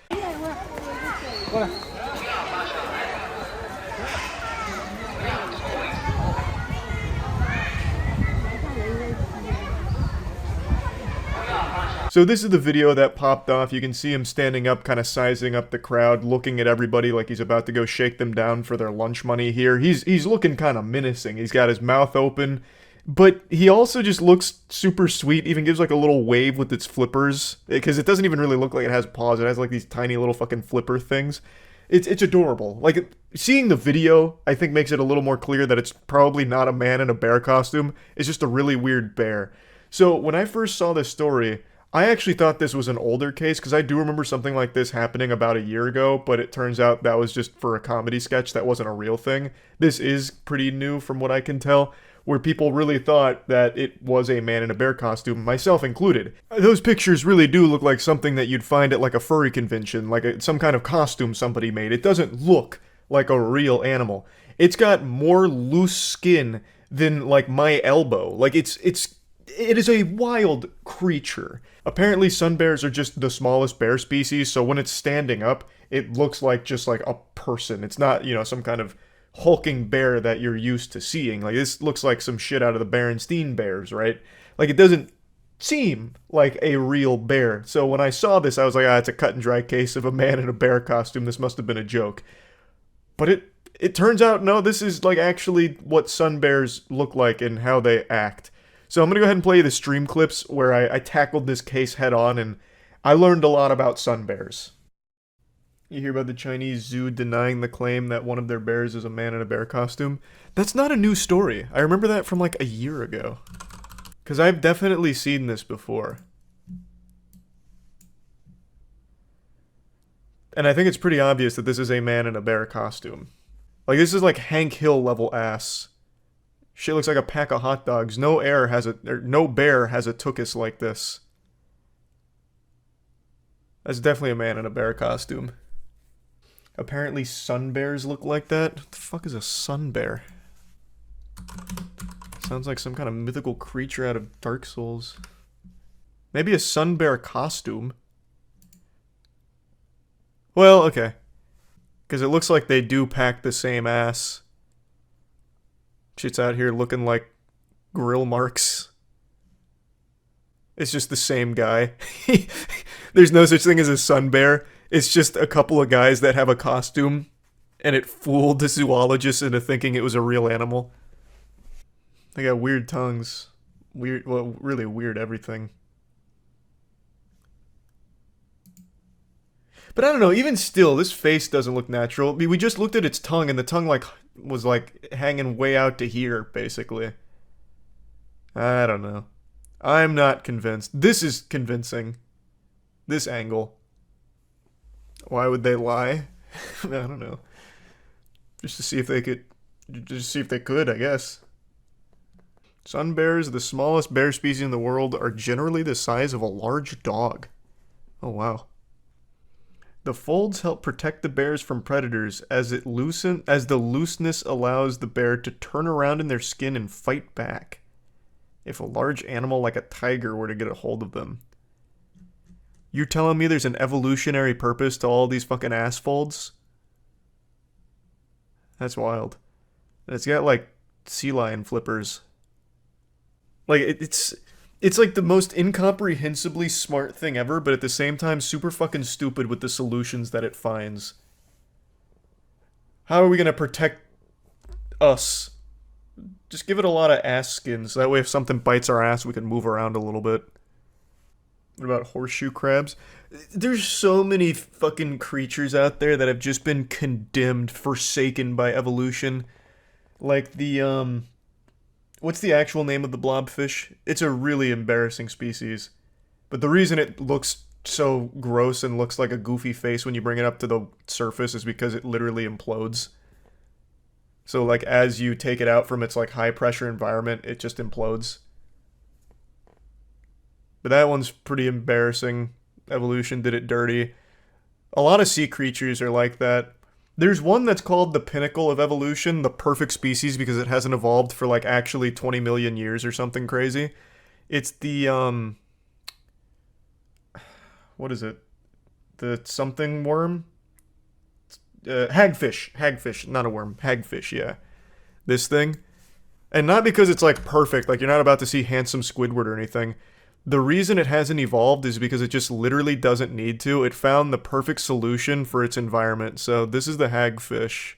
So this is the video that popped off. You can see him standing up, kind of sizing up the crowd, looking at everybody like he's about to go shake them down for their lunch money here. He's looking kind of menacing. He's got his mouth open, but he also just looks super sweet. Even gives like a little wave with its flippers, because it doesn't even really look like it has paws. It has like these tiny little fucking flipper things. It's adorable. Like, seeing the video, I think makes it a little more clear that it's probably not a man in a bear costume. It's just a really weird bear. So when I first saw this story, I actually thought this was an older case, because I do remember something like this happening about a year ago, but it turns out that was just for a comedy sketch, that wasn't a real thing. This is pretty new from what I can tell, where people really thought that it was a man in a bear costume, myself included. Those pictures really do look like something that you'd find at like a furry convention, like some kind of costume somebody made. It doesn't look like a real animal. It's got more loose skin than like my elbow. Like it is a wild creature. Apparently sun bears are just the smallest bear species, so when it's standing up, it looks like just like a person. It's not, you know, some kind of hulking bear that you're used to seeing. Like, this looks like some shit out of the Berenstain Bears, right? Like, it doesn't seem like a real bear. So when I saw this, I was like, it's a cut and dry case of a man in a bear costume. This must have been a joke. But it turns out, no, this is like actually what sun bears look like and how they act. So I'm gonna go ahead and play you the stream clips where I tackled this case head on, and I learned a lot about sun bears. You hear about the Chinese zoo denying the claim that one of their bears is a man in a bear costume? That's not a new story. I remember that from like a year ago. Because I've definitely seen this before. And I think it's pretty obvious that this is a man in a bear costume. Like, this is like Hank Hill level ass. Shit looks like a pack of hot dogs. No bear has a tuchus like this. That's definitely a man in a bear costume. Apparently sun bears look like that. What the fuck is a sun bear? Sounds like some kind of mythical creature out of Dark Souls. Maybe a sun bear costume. Well, okay. Because it looks like they do pack the same ass. Shit's out here looking like grill marks. It's just the same guy. There's no such thing as a sun bear. It's just a couple of guys that have a costume, and it fooled the zoologist into thinking it was a real animal. They got weird tongues. Weird, well, really weird everything. But I don't know, even still, this face doesn't look natural. I mean, we just looked at its tongue, and the tongue, like, was, like, hanging way out to here, basically. I don't know. I'm not convinced. This is convincing. This angle. Why would they lie? I don't know. Just to see if they could... Just see if they could, I guess. Sun bears, the smallest bear species in the world, are generally the size of a large dog. Oh, wow. The folds help protect the bears from predators as the looseness allows the bear to turn around in their skin and fight back if a large animal like a tiger were to get a hold of them. You're telling me there's an evolutionary purpose to all these fucking ass folds? That's wild. And it's got like sea lion flippers. Like it's like the most incomprehensibly smart thing ever, but at the same time super fucking stupid with the solutions that it finds. How are we gonna protect us? Just give it a lot of ass skin, so that way if something bites our ass, we can move around a little bit. What about horseshoe crabs? There's so many fucking creatures out there that have just been condemned, forsaken by evolution. Like the, what's the actual name of the blobfish? It's a really embarrassing species. But the reason it looks so gross and looks like a goofy face when you bring it up to the surface is because it literally implodes. So, like, as you take it out from its, like, high-pressure environment, it just implodes. But that one's pretty embarrassing. Evolution did it dirty. A lot of sea creatures are like that. There's one that's called the pinnacle of evolution, the perfect species, because it hasn't evolved for, like, actually 20 million years or something crazy. It's the, what is it? The something worm? Hagfish, not a worm. Hagfish, yeah. This thing. And not because it's, like, perfect, like, you're not about to see handsome Squidward or anything. The reason it hasn't evolved is because it just literally doesn't need to. It found the perfect solution for its environment. So this is the hagfish.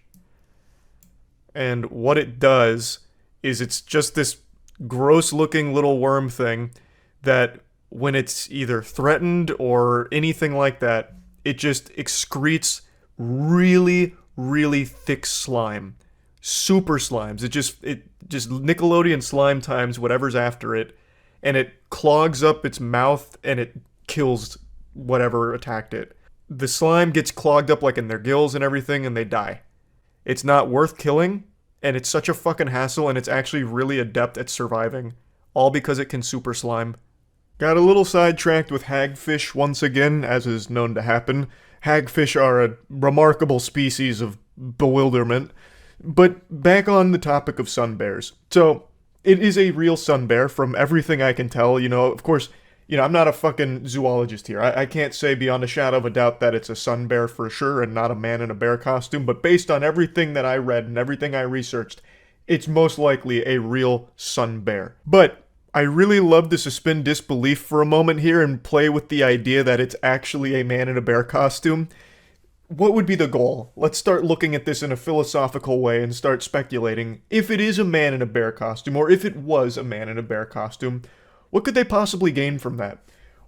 And what it does is it's just this gross-looking little worm thing that when it's either threatened or anything like that, it just excretes really, really thick slime. Super slimes. It just Nickelodeon slime times whatever's after it. and it clogs up its mouth and it kills whatever attacked it. The slime gets clogged up like in their gills and everything, and they die. It's not worth killing, and it's such a fucking hassle, and it's actually really adept at surviving. All because it can super slime. Got a little sidetracked with hagfish once again, as is known to happen. Hagfish are a remarkable species of bewilderment. But back on the topic of sun bears. So, it is a real sun bear from everything I can tell. You know, of course, you know, I'm not a fucking zoologist here. I can't say beyond a shadow of a doubt that it's a sun bear for sure and not a man in a bear costume. But based on everything that I read and everything I researched, it's most likely a real sun bear. But I really love to suspend disbelief for a moment here and play with the idea that it's actually a man in a bear costume. What would be the goal? Let's start looking at this in a philosophical way and start speculating. If it is a man in a bear costume, or if it was a man in a bear costume, what could they possibly gain from that?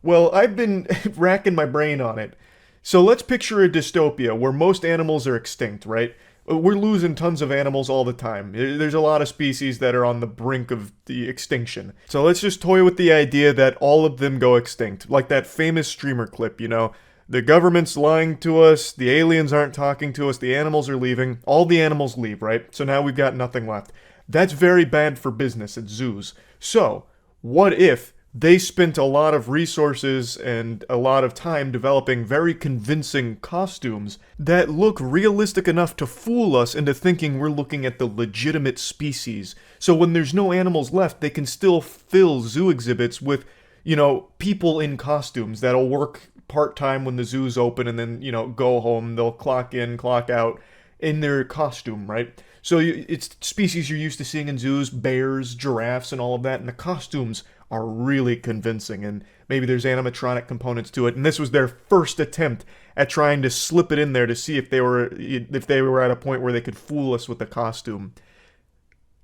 Well, I've been racking my brain on it. So let's picture a dystopia where most animals are extinct, right? We're losing tons of animals all the time. There's a lot of species that are on the brink of the extinction. So let's just toy with the idea that all of them go extinct. Like that famous streamer clip, you know? The government's lying to us, the aliens aren't talking to us, the animals are leaving. All the animals leave, right? So now we've got nothing left. That's very bad for business at zoos. So, what if they spent a lot of resources and a lot of time developing very convincing costumes that look realistic enough to fool us into thinking we're looking at the legitimate species. So when there's no animals left, they can still fill zoo exhibits with, you know, people in costumes that'll work part-time when the zoo's open and then, you know, go home. They'll clock in, clock out in their costume, right? So it's species you're used to seeing in zoos, bears, giraffes, and all of that, and the costumes are really convincing, and maybe there's animatronic components to it, and this was their first attempt at trying to slip it in there to see if they were at a point where they could fool us with the costume.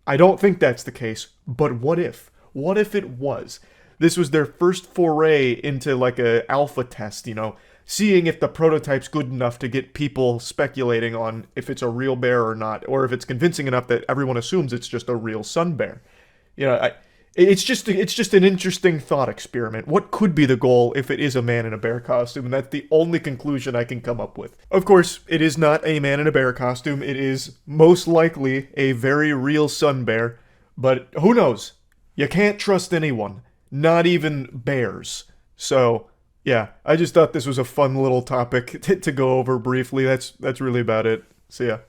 I don't think that's the case, but what if? What if it was? This was their first foray into like a alpha test, you know, seeing if the prototype's good enough to get people speculating on if it's a real bear or not, or if it's convincing enough that everyone assumes it's just a real sun bear. You know, it's just an interesting thought experiment. What could be the goal if it is a man in a bear costume? And that's the only conclusion I can come up with. Of course, it is not a man in a bear costume. It is most likely a very real sun bear. But who knows? You can't trust anyone. Not even bears. So, yeah, I just thought this was a fun little topic to go over briefly. That's really about it. See ya.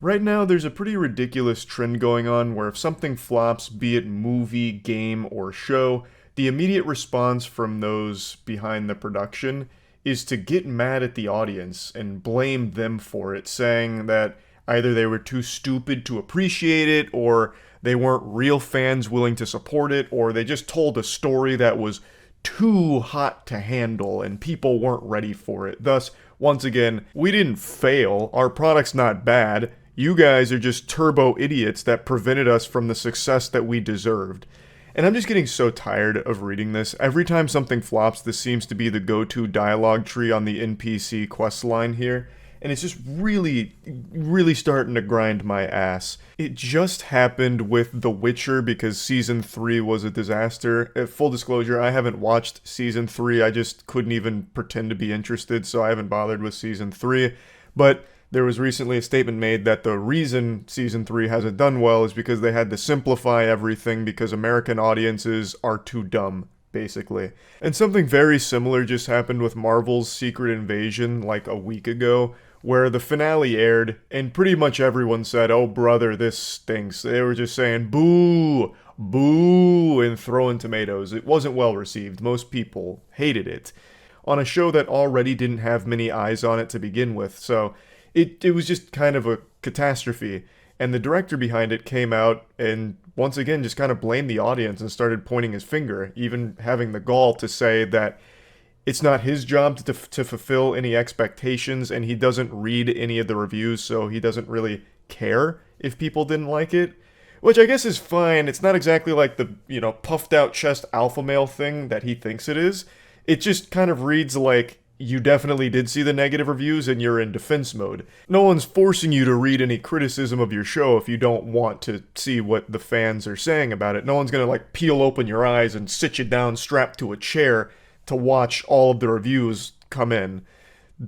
Right now, there's a pretty ridiculous trend going on where if something flops, be it movie, game, or show, the immediate response from those behind the production is to get mad at the audience and blame them for it, saying that either they were too stupid to appreciate it, or they weren't real fans willing to support it, or they just told a story that was too hot to handle and people weren't ready for it. Thus, once again, we didn't fail. Our product's not bad. You guys are just turbo idiots that prevented us from the success that we deserved. And I'm just getting so tired of reading this. Every time something flops, this seems to be the go-to dialogue tree on the NPC quest line here. And it's just really, really starting to grind my ass. It just happened with The Witcher because Season 3 was a disaster. Full disclosure, I haven't watched Season 3. I just couldn't even pretend to be interested, so I haven't bothered with Season 3. But there was recently a statement made that the reason Season 3 hasn't done well is because they had to simplify everything because American audiences are too dumb, basically. And something very similar just happened with Marvel's Secret Invasion like a week ago, where the finale aired, and pretty much everyone said, "Oh brother, this stinks." They were just saying, "Boo! Boo!" and throwing tomatoes. It wasn't well received. Most people hated it. On a show that already didn't have many eyes on it to begin with, so it was just kind of a catastrophe. And the director behind it came out and once again just kind of blamed the audience and started pointing his finger, even having the gall to say that it's not his job to fulfill any expectations, and he doesn't read any of the reviews, so he doesn't really care if people didn't like it. Which I guess is fine. It's not exactly like the, you know, puffed out chest alpha male thing that he thinks it is. It just kind of reads like you definitely did see the negative reviews and you're in defense mode. No one's forcing you to read any criticism of your show if you don't want to see what the fans are saying about it. No one's gonna like peel open your eyes and sit you down strapped to a chair to watch all of the reviews come in.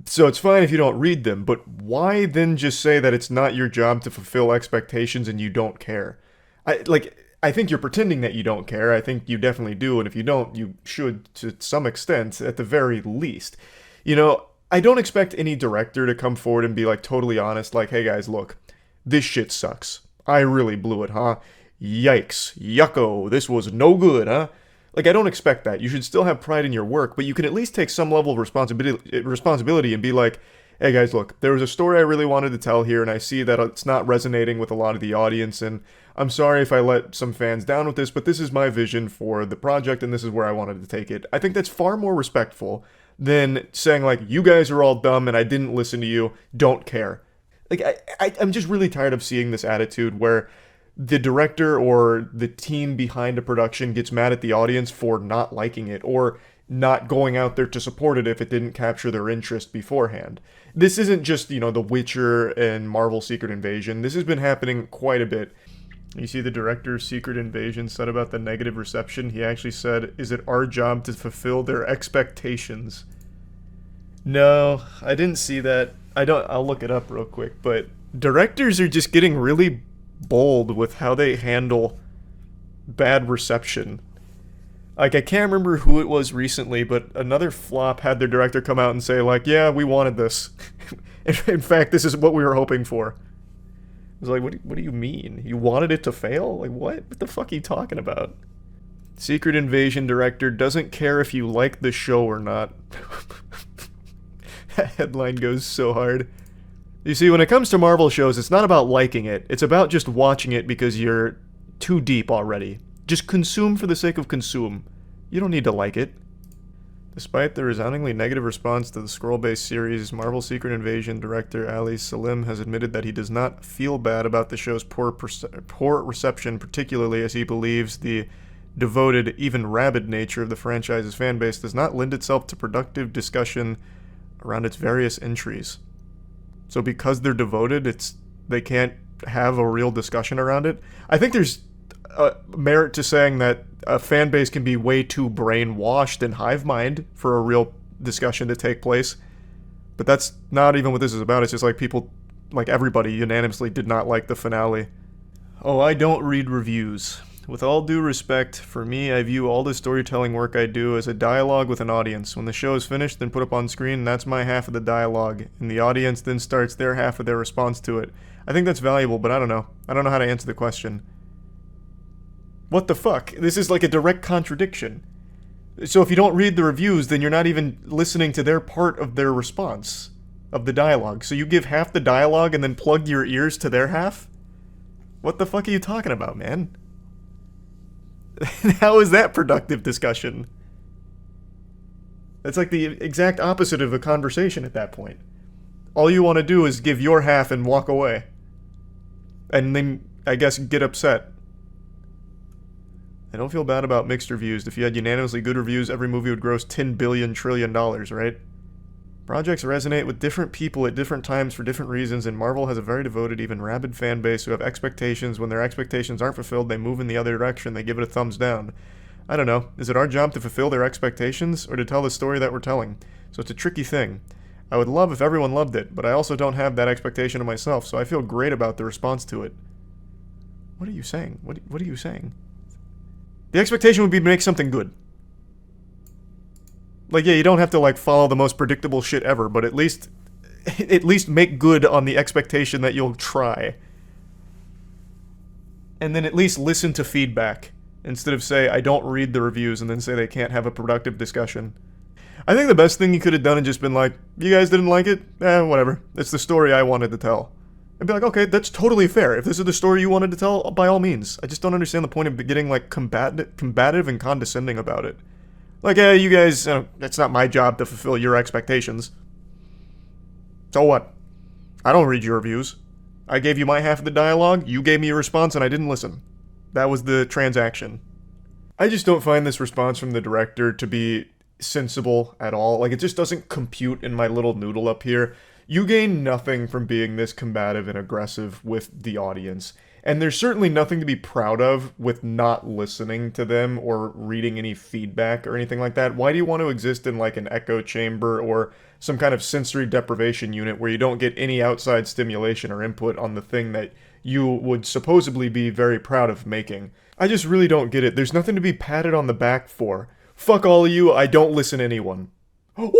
So it's fine if you don't read them, but why then just say that it's not your job to fulfill expectations and you don't care? I think you're pretending that you don't care. I think you definitely do, and if you don't, you should to some extent, at the very least. You know, I don't expect any director to come forward and be like totally honest, like, hey guys, look, this shit sucks. I really blew it, huh? Yikes. Yucko. This was no good, huh? Like, I don't expect that. You should still have pride in your work, but you can at least take some level of responsibility and be like, hey guys, look, there was a story I really wanted to tell here, and I see that it's not resonating with a lot of the audience, and I'm sorry if I let some fans down with this, but this is my vision for the project, and this is where I wanted to take it. I think that's far more respectful than saying, like, you guys are all dumb and I didn't listen to you, don't care. Like, I'm just really tired of seeing this attitude where the director or the team behind a production gets mad at the audience for not liking it or not going out there to support it if it didn't capture their interest beforehand. This isn't just, you know, The Witcher and Marvel Secret Invasion. This has been happening quite a bit. You see the director's Secret Invasion said about the negative reception. He actually said, is it our job to fulfill their expectations? No, I didn't see that. I'll look it up real quick, but directors are just getting really bold with how they handle bad reception. Like, I can't remember who it was recently, but another flop had their director come out and say, like, yeah, we wanted this. In fact, this is what we were hoping for. I was like, what do you mean? You wanted it to fail? Like, what? What the fuck are you talking about? Secret Invasion director doesn't care if you like the show or not. That headline goes so hard. You see, when it comes to Marvel shows, it's not about liking it. It's about just watching it because you're too deep already. Just consume for the sake of consume. You don't need to like it. Despite the resoundingly negative response to the scroll-based series, Marvel Secret Invasion director Ali Salim has admitted that he does not feel bad about the show's poor reception, particularly as he believes the devoted, even rabid nature of the franchise's fanbase does not lend itself to productive discussion around its various entries. So because they're devoted, they can't have a real discussion around it? I think there's merit to saying that a fan base can be way too brainwashed and hive mind for a real discussion to take place. But that's not even what this is about. It's just like people, like everybody, unanimously did not like the finale. Oh, I don't read reviews. With all due respect, for me, I view all the storytelling work I do as a dialogue with an audience. When the show is finished and put up on screen, that's my half of the dialogue, and the audience then starts their half of their response to it. I think that's valuable, but I don't know. I don't know how to answer the question. What the fuck? This is like a direct contradiction. So if you don't read the reviews, then you're not even listening to their part of their response of the dialogue. So you give half the dialogue and then plug your ears to their half? What the fuck are you talking about, man? How is that productive discussion? That's like the exact opposite of a conversation at that point. All you want to do is give your half and walk away. And then, I guess, get upset. I don't feel bad about mixed reviews. If you had unanimously good reviews, every movie would gross $10 billion trillion, right? Projects resonate with different people at different times for different reasons, and Marvel has a very devoted, even rabid fan base who have expectations. When their expectations aren't fulfilled, they move in the other direction. They give it a thumbs down. I don't know. Is it our job to fulfill their expectations, or to tell the story that we're telling? So it's a tricky thing. I would love if everyone loved it, but I also don't have that expectation of myself, so I feel great about the response to it. What are you saying? What are you saying? The expectation would be to make something good. Like, yeah, you don't have to, like, follow the most predictable shit ever, but at least make good on the expectation that you'll try. And then at least listen to feedback, instead of say, I don't read the reviews, and then say they can't have a productive discussion. I think the best thing you could have done is just been like, you guys didn't like it? Whatever. It's the story I wanted to tell. I'd be like, okay, that's totally fair. If this is the story you wanted to tell, by all means. I just don't understand the point of getting, like, combative and condescending about it. Like, yeah, you guys, it's not my job to fulfill your expectations. So what? I don't read your reviews. I gave you my half of the dialogue, you gave me a response, and I didn't listen. That was the transaction. I just don't find this response from the director to be sensible at all. Like, it just doesn't compute in my little noodle up here. You gain nothing from being this combative and aggressive with the audience. And there's certainly nothing to be proud of with not listening to them or reading any feedback or anything like that. Why do you want to exist in like an echo chamber or some kind of sensory deprivation unit where you don't get any outside stimulation or input on the thing that you would supposedly be very proud of making? I just really don't get it. There's nothing to be patted on the back for. Fuck all of you, I don't listen to anyone. Woo!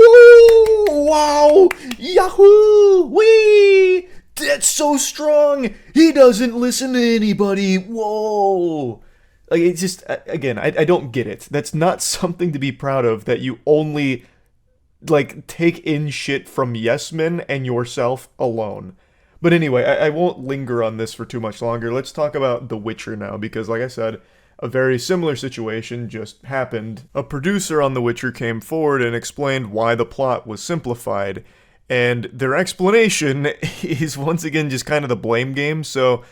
Wow! Yahoo! Wee! That's so strong! He doesn't listen to anybody! Whoa! Like, it's just, again, I don't get it. That's not something to be proud of, that you only, like, take in shit from yes men and yourself alone. But anyway, I won't linger on this for too much longer. Let's talk about The Witcher now, because like I said, a very similar situation just happened. A producer on The Witcher came forward and explained why the plot was simplified, and their explanation is once again just kind of the blame game. So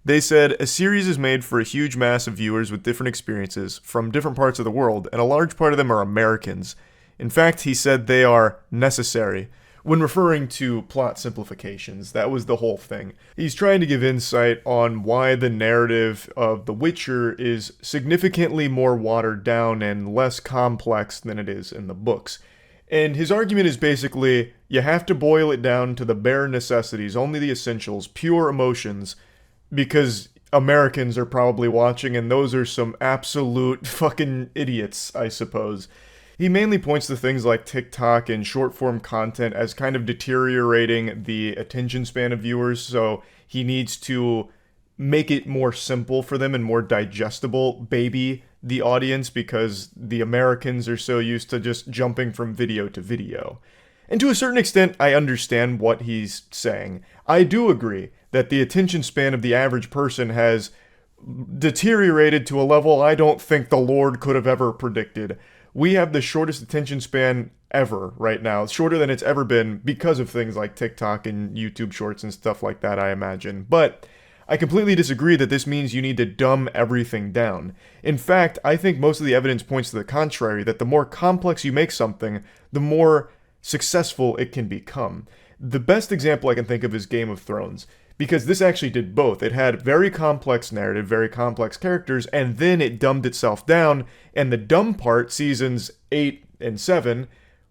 they said, a series is made for a huge mass of viewers with different experiences from different parts of the world, and a large part of them are Americans. In fact, he said they are necessary. When referring to plot simplifications, that was the whole thing. He's trying to give insight on why the narrative of The Witcher is significantly more watered down and less complex than it is in the books. And his argument is basically, you have to boil it down to the bare necessities, only the essentials, pure emotions, because Americans are probably watching, and those are some absolute fucking idiots, I suppose. He mainly points to things like TikTok and short-form content as kind of deteriorating the attention span of viewers, so he needs to make it more simple for them and more digestible, baby the audience, because the Americans are so used to just jumping from video to video. And to a certain extent, I understand what he's saying. I do agree that the attention span of the average person has deteriorated to a level I don't think the Lord could have ever predicted. We have the shortest attention span ever right now, shorter than it's ever been because of things like TikTok and YouTube Shorts and stuff like that, I imagine. But I completely disagree that this means you need to dumb everything down. In fact, I think most of the evidence points to the contrary, that the more complex you make something, the more successful it can become. The best example I can think of is Game of Thrones, because this actually did both. It had very complex narrative, very complex characters, and then it dumbed itself down, and the dumb part, seasons 8 and 7,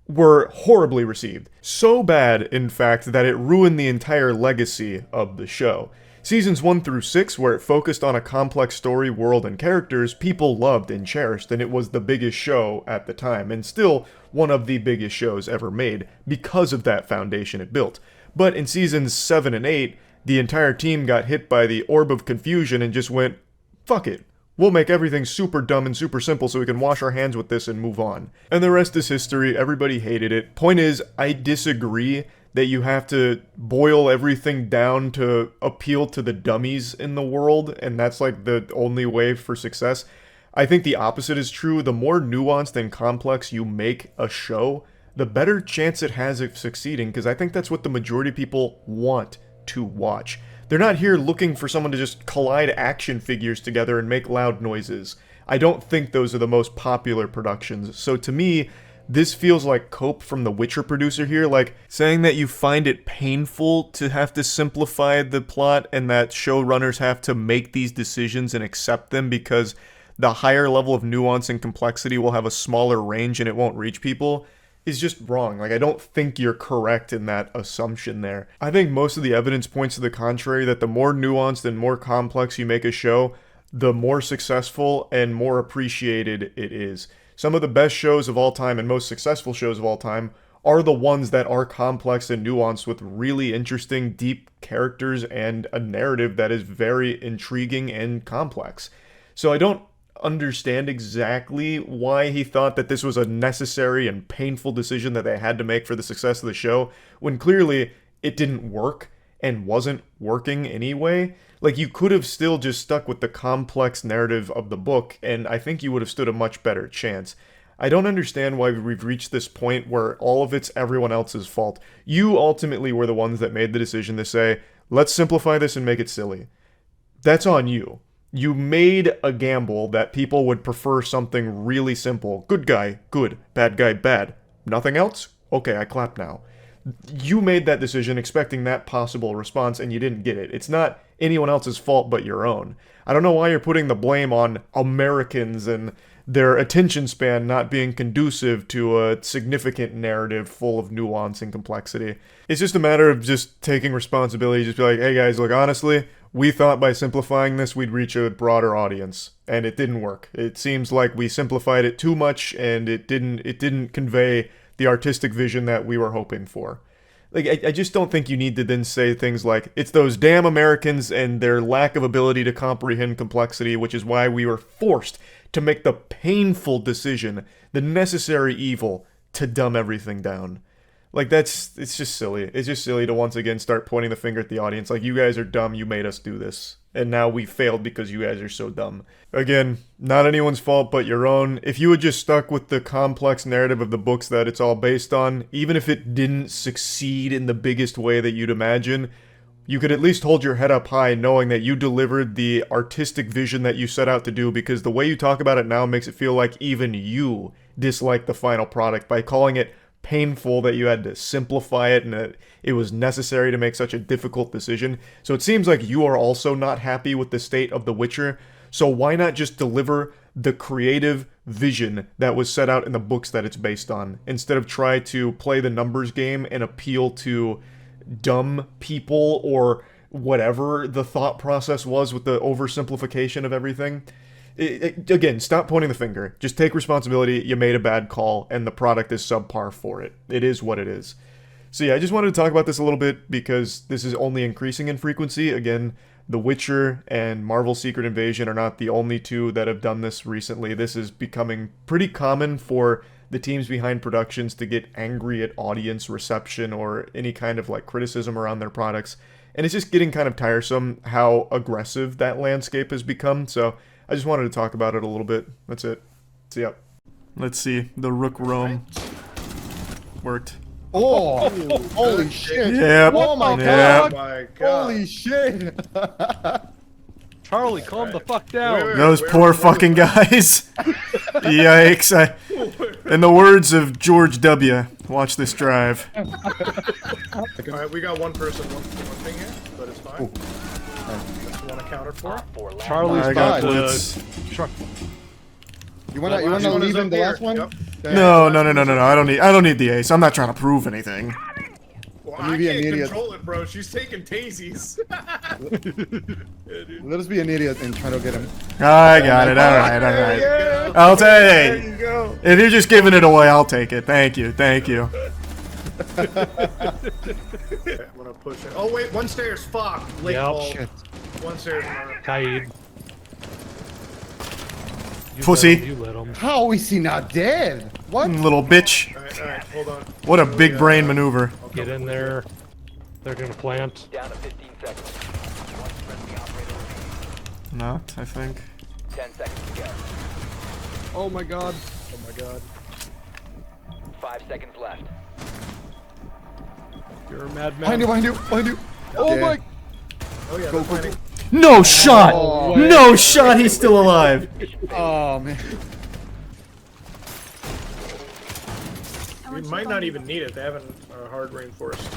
were horribly received. So bad, in fact, that it ruined the entire legacy of the show. Seasons 1 through 6, where it focused on a complex story, world, and characters, people loved and cherished, and it was the biggest show at the time, and still one of the biggest shows ever made, because of that foundation it built. But in seasons 7 and 8, the entire team got hit by the orb of confusion and just went, fuck it. We'll make everything super dumb and super simple so we can wash our hands with this and move on. And the rest is history. Everybody hated it. Point is, I disagree that you have to boil everything down to appeal to the dummies in the world, and that's like the only way for success. I think the opposite is true. The more nuanced and complex you make a show, the better chance it has of succeeding, because I think that's what the majority of people want to watch. They're not here looking for someone to just collide action figures together and make loud noises. I don't think those are the most popular productions. So to me, this feels like cope from the Witcher producer here, like saying that you find it painful to have to simplify the plot and that showrunners have to make these decisions and accept them because the higher level of nuance and complexity will have a smaller range and it won't reach people, is just wrong. Like, I don't think you're correct in that assumption there. I think most of the evidence points to the contrary, that the more nuanced and more complex you make a show, the more successful and more appreciated it is. Some of the best shows of all time and most successful shows of all time are the ones that are complex and nuanced with really interesting, deep characters and a narrative that is very intriguing and complex. So I don't understand exactly why he thought that this was a necessary and painful decision that they had to make for the success of the show, when clearly it didn't work and wasn't working anyway. Like, you could have still just stuck with the complex narrative of the book, and I think you would have stood a much better chance. I don't understand why we've reached this point where all of it's everyone else's fault. You ultimately were the ones that made the decision to say, let's simplify this and make it silly. That's on you. You made a gamble that people would prefer something really simple. Good guy, good. Bad guy, bad. Nothing else? Okay, I clap now. You made that decision expecting that possible response, and you didn't get it. It's not anyone else's fault but your own. I don't know why you're putting the blame on Americans and their attention span not being conducive to a significant narrative full of nuance and complexity. It's just a matter of just taking responsibility, just be like, hey guys, look, honestly, we thought by simplifying this we'd reach a broader audience, and it didn't work. It seems like we simplified it too much, and it didn't convey the artistic vision that we were hoping for. Like, I just don't think you need to then say things like, it's those damn Americans and their lack of ability to comprehend complexity, which is why we were forced to make the painful decision, the necessary evil, to dumb everything down. Like, it's just silly. It's just silly to once again start pointing the finger at the audience, like, you guys are dumb, you made us do this. And now we failed because you guys are so dumb. Again, not anyone's fault but your own. If you had just stuck with the complex narrative of the books that it's all based on, even if it didn't succeed in the biggest way that you'd imagine, you could at least hold your head up high knowing that you delivered the artistic vision that you set out to do, because the way you talk about it now makes it feel like even you dislike the final product by calling it painful that you had to simplify it and that it was necessary to make such a difficult decision. So it seems like you are also not happy with the state of The Witcher, so why not just deliver the creative vision that was set out in the books that it's based on, instead of try to play the numbers game and appeal to dumb people or whatever the thought process was with the oversimplification of everything. Again, stop pointing the finger. Just take responsibility. You made a bad call, and the product is subpar for it. It is what it is. So yeah, I just wanted to talk about this a little bit because this is only increasing in frequency. Again, The Witcher and Marvel's Secret Invasion are not the only two that have done this recently. This is becoming pretty common for the teams behind productions to get angry at audience reception or any kind of like criticism around their products. And it's just getting kind of tiresome how aggressive that landscape has become. So I just wanted to talk about it a little bit. That's it. So yeah. Let's see. The Rook Roam worked. Oh, holy shit. Yep. Oh my Yep. god. Holy shit. Charlie, calm the fuck down. Those poor fucking guys. Yikes. In the words of George W., watch this drive. Alright, we got one person, one thing here, but it's fine. That's one accounted for. Charlie's got about blitz. You wanna leave in the last one? Yep. No. I don't need the ace. I'm not trying to prove anything. Well, I can't control it, bro. She's taking Tazies. Let us be an idiot and try to get him. I got it. All right. I'll take it. There you go. If you're just giving it away, I'll take it. Thank you. Okay, I'm gonna push it. Oh wait, one stairs. Fuck. Late ball. Shit. One stairs. Tate. Pussy. You let him. How is he not dead? What? Little bitch. Alright, hold on. What a big brain maneuver. Get in there. They're gonna plant. Down to 15 seconds. One friendly operator remaining. Not, I think. 10 seconds to go. Oh my god. Oh my god. 5 seconds left. You're a madman. Behind you. Oh my. Oh yeah, Go. No shot! No shot, he's still alive! Oh man. We might not even need it. They haven't hard reinforced.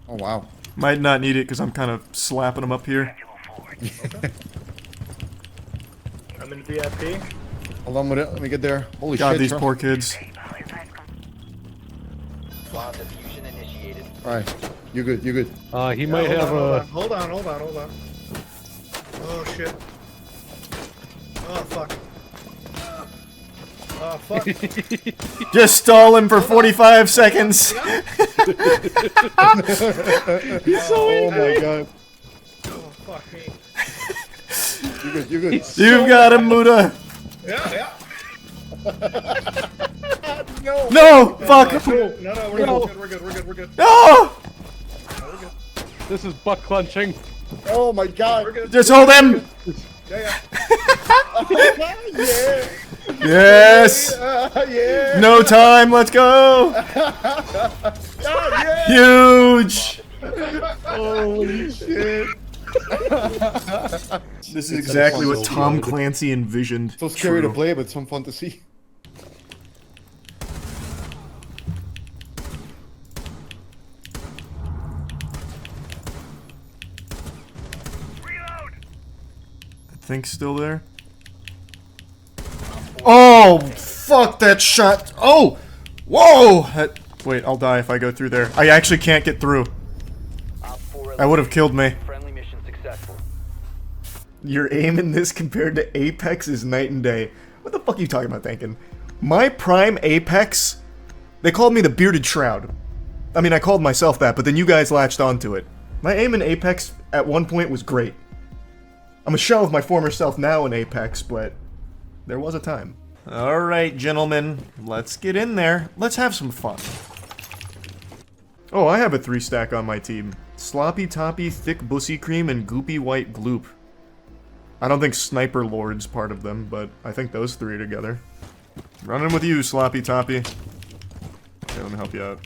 Oh wow. Might not need it because I'm kind of slapping him up here. Okay. I'm in VIP. Hold on with it. Let me get there. Holy God, shit. these poor kids. Bomb diffusion initiated. Alright. You good. He might have a. Hold on. Oh shit. Oh fuck. Oh fuck. Just stall him for 45 seconds. He's so oh my god. Oh fuck me. You good. You've got him, Muda. Yeah. No! Fuck! No, we're good. No! This is butt clenching. Oh my god. Just hold him! Yeah. Yes! Yeah. No time, let's go! Huge! Holy shit. This is exactly what Tom Clancy envisioned. So scary True. to play, but some fun to see. I think still there. Oh, fuck that shot. Oh, whoa. Wait, I'll die if I go through there. I actually can't get through. That would have killed me. Your aim in this compared to Apex is night and day. What the fuck are you talking about, thinking? My prime Apex, they called me the Bearded Shroud. I mean, I called myself that, but then you guys latched onto it. My aim in Apex at one point was great. I'm a shell of my former self now in Apex, but there was a time. Alright, gentlemen, let's get in there. Let's have some fun. Oh, I have a 3-stack on my team. Sloppy Toppy, Thick Bussy Cream, and Goopy White Gloop. I don't think Sniper Lord's part of them, but I think those 3 are together. Running with you, Sloppy Toppy. Okay, let me help you out.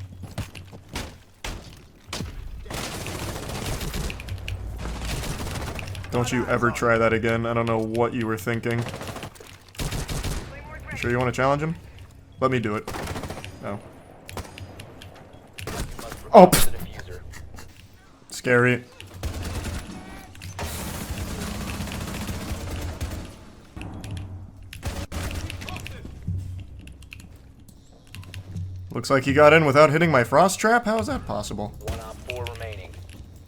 Don't you ever try that again. I don't know what you were thinking. You sure you want to challenge him? Let me do it. No. Oh! Pfft. Scary. Looks like he got in without hitting my frost trap? How is that possible?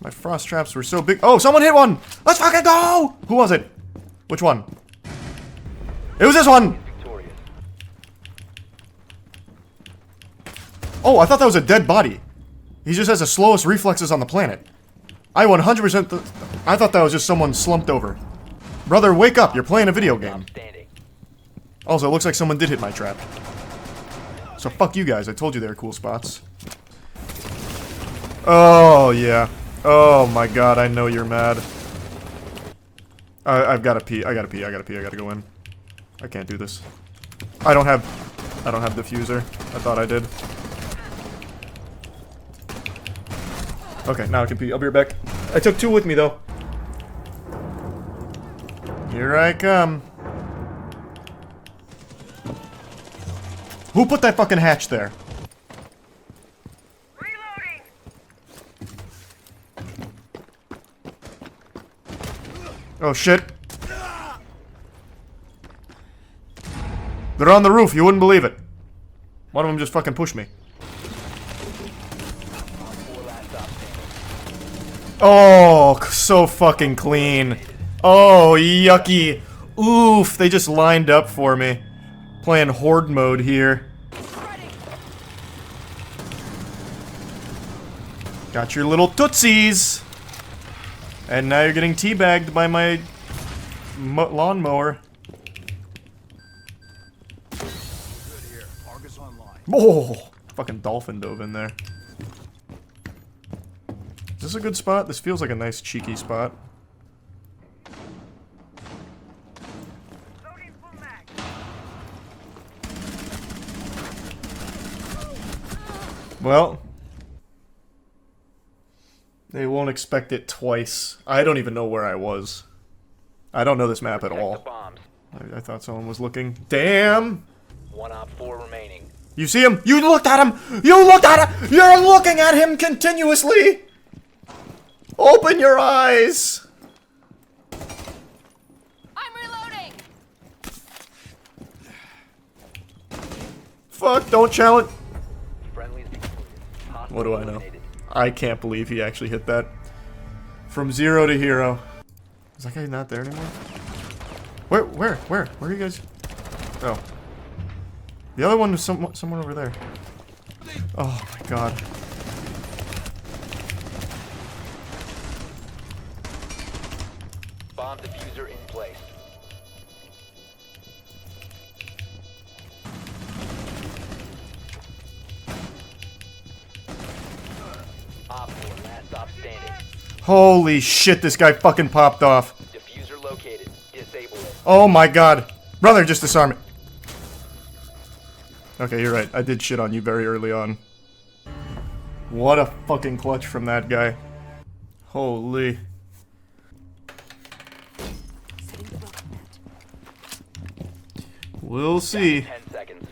My frost traps were so big. Oh, someone hit one! Let's fucking go! Who was it? Which one? It was this one! Oh, I thought that was a dead body. He just has the slowest reflexes on the planet. I 100% I thought that was just someone slumped over. Brother, wake up. You're playing a video game. Also, it looks like someone did hit my trap. So fuck you guys. I told you there are cool spots. Oh, yeah. Oh my god, I know you're mad. I've gotta pee. I gotta pee. I gotta go in. I can't do this. I don't have diffuser. I thought I did. Okay, now I can pee. I'll be right back. I took 2 with me, though. Here I come. Who put that fucking hatch there? Oh, shit. They're on the roof. You wouldn't believe it. One of them just fucking pushed me. Oh, so fucking clean. Oh, yucky. Oof, they just lined up for me. Playing horde mode here. Got your little tootsies. And now you're getting teabagged by my lawnmower. Oh, fucking dolphin dove in there. Is this a good spot? This feels like a nice cheeky spot. Well, they won't expect it twice. I don't even know where I was. I don't know this map at all. I thought someone was looking. Damn! 1 op 4 remaining. You see him? You looked at him! You looked at him! You're looking at him continuously! Open your eyes! I'm reloading. Fuck, don't challenge. What do I know? I can't believe he actually hit that. From 0 to hero. Is that guy not there anymore? Where are you guys? Oh. The other one was somewhere over there. Oh my god. Bomb diffuser in place. Op 4, last stop standing. Holy shit, this guy fucking popped off. Diffuser located. Disable it. Oh my god. Brother, just disarm it. Okay, you're right. I did shit on you very early on. What a fucking clutch from that guy. Holy. We'll see. 10 seconds.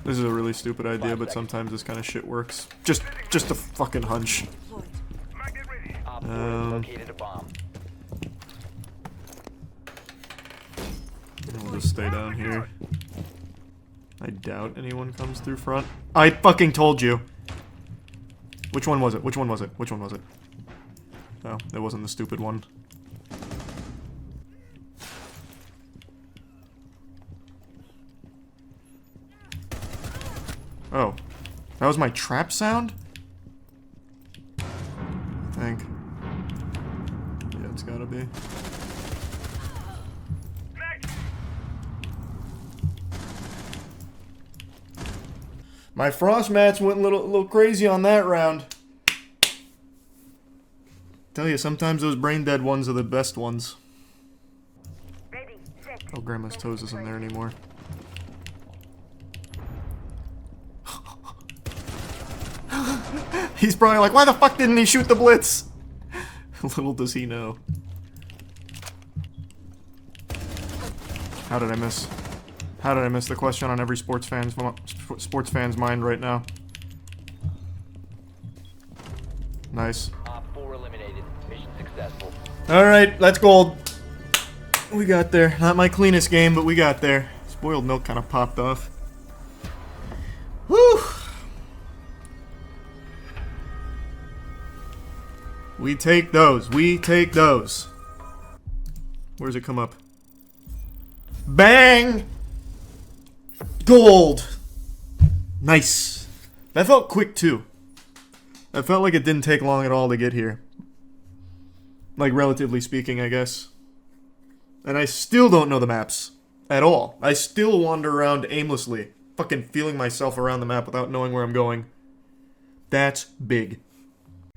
This is a really stupid idea, but sometimes this kind of shit works. Just a fucking hunch. Located a bomb. I'll just stay down here. I doubt anyone comes through front. I fucking told you! Which one was it? Which one was it? Which one was it? Oh, it wasn't the stupid one. Oh. That was my trap sound? I think. Yeah, it's gotta be. My frost mats went a little crazy on that round. Tell you, sometimes those brain dead ones are the best ones. Oh, Grandma's toes isn't there anymore. He's probably like, why the fuck didn't he shoot the blitz? Little does he know. How did I miss? How did I miss the question on every sports fan's mind right now? Nice. Op 4 eliminated. Mission successful. Alright, that's gold. We got there. Not my cleanest game, but we got there. Spoiled milk kind of popped off. Whew! We take those. We take those. Where does it come up? Bang! Gold! Nice. That felt quick, too. That felt like it didn't take long at all to get here. Like, relatively speaking, I guess. And I still don't know the maps. At all. I still wander around aimlessly. Fucking feeling myself around the map without knowing where I'm going. That's big.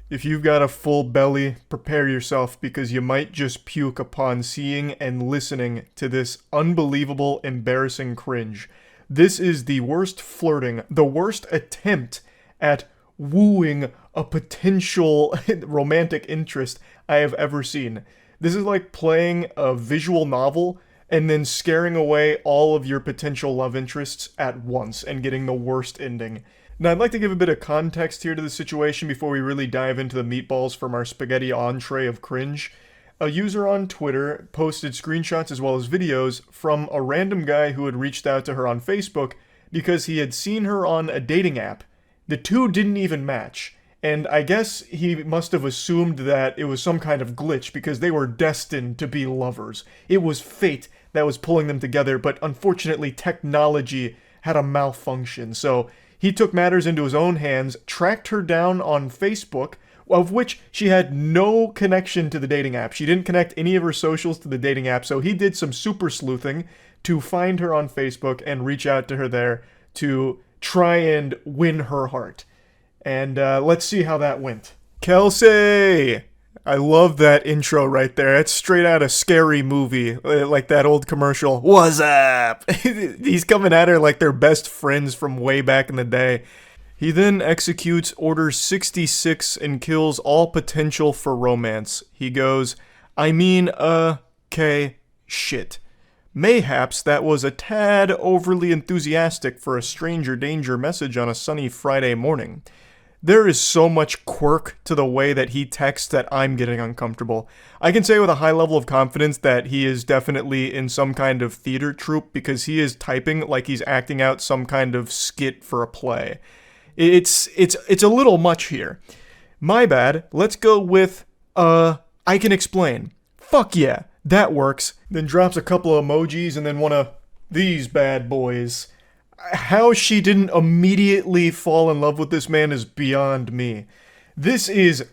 If you've got a full belly, prepare yourself because you might just puke upon seeing and listening to this unbelievable, embarrassing cringe. This is the worst flirting, the worst attempt at wooing a potential romantic interest I have ever seen. This is like playing a visual novel and then scaring away all of your potential love interests at once and getting the worst ending. Now, I'd like to give a bit of context here to the situation before we really dive into the meatballs from our spaghetti entree of cringe. A user on Twitter posted screenshots as well as videos from a random guy who had reached out to her on Facebook because he had seen her on a dating app. The two didn't even match, and I guess he must have assumed that it was some kind of glitch because they were destined to be lovers. It was fate that was pulling them together, but unfortunately technology had a malfunction, so he took matters into his own hands, tracked her down on Facebook, of which she had no connection to the dating app. She didn't connect any of her socials to the dating app, so he did some super sleuthing to find her on Facebook and reach out to her there to try and win her heart. And let's see how that went. Kelsey! I love that intro right there. It's straight out of Scary Movie, like that old commercial. What's up? He's coming at her like they're best friends from way back in the day. He then executes Order 66 and kills all potential for romance. He goes, I mean, okay, shit. Mayhaps that was a tad overly enthusiastic for a stranger danger message on a sunny Friday morning. There is so much quirk to the way that he texts that I'm getting uncomfortable. I can say with a high level of confidence that he is definitely in some kind of theater troupe because he is typing like he's acting out some kind of skit for a play. It's a little much here. My bad. Let's go with, I can explain. Fuck yeah, that works. Then drops a couple of emojis and then one of these bad boys. How she didn't immediately fall in love with this man is beyond me. This is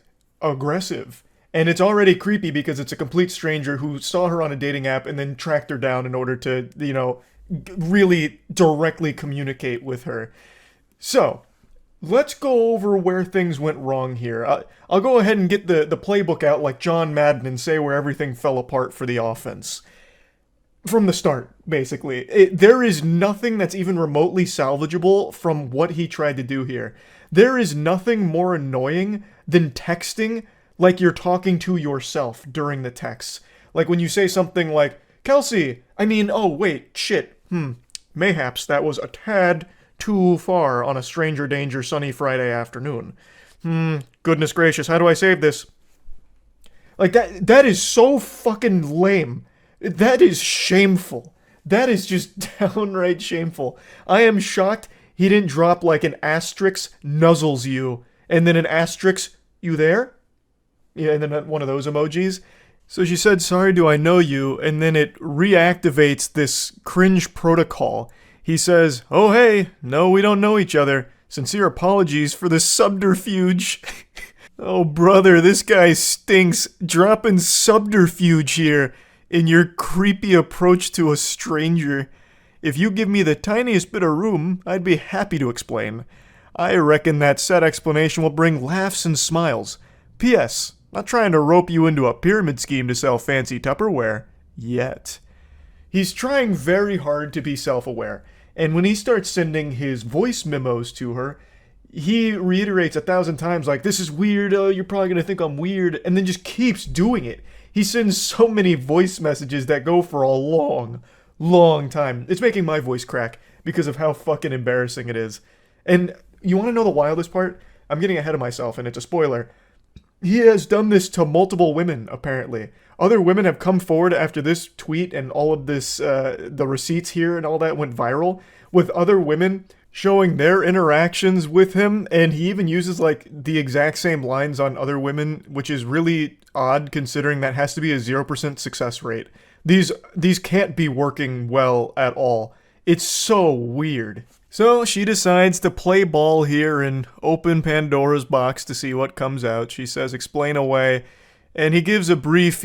aggressive. And it's already creepy because it's a complete stranger who saw her on a dating app and then tracked her down in order to, you know, really directly communicate with her. So, let's go over where things went wrong here. I'll go ahead and get the playbook out like John Madden and say where everything fell apart for the offense. From the start, basically. There is nothing that's even remotely salvageable from what he tried to do here. There is nothing more annoying than texting like you're talking to yourself during the text. Like when you say something like, Kelsey, oh wait, shit. Mayhaps that was a tad too far on a stranger danger sunny Friday afternoon. Goodness gracious, how do I save this? Like, that is so fucking lame. That is shameful. That is just downright shameful. I am shocked he didn't drop like an asterisk nuzzles you, and then an asterisk, you there? Yeah, and then one of those emojis. So she said, sorry, do I know you? And then it reactivates this cringe protocol. He says, oh hey, no, we don't know each other. Sincere apologies for the subterfuge. Oh brother, this guy stinks. Dropping subterfuge here in your creepy approach to a stranger. If you give me the tiniest bit of room, I'd be happy to explain. I reckon that said explanation will bring laughs and smiles. P.S. Not trying to rope you into a pyramid scheme to sell fancy Tupperware. Yet. He's trying very hard to be self-aware, and when he starts sending his voice memos to her, he reiterates 1,000 times like, this is weird, you're probably gonna think I'm weird, and then just keeps doing it. He sends so many voice messages that go for a long, long time. It's making my voice crack because of how fucking embarrassing it is. And you want to know the wildest part? I'm getting ahead of myself, and it's a spoiler. He has done this to multiple women, apparently. Other women have come forward after this tweet and all of this, the receipts here and all that went viral, with other women showing their interactions with him, and he even uses, like, the exact same lines on other women, which is really odd considering that has to be a 0% success rate. These can't be working well at all. It's so weird. So she decides to play ball here and open Pandora's box to see what comes out. She says, explain away. And he gives a brief,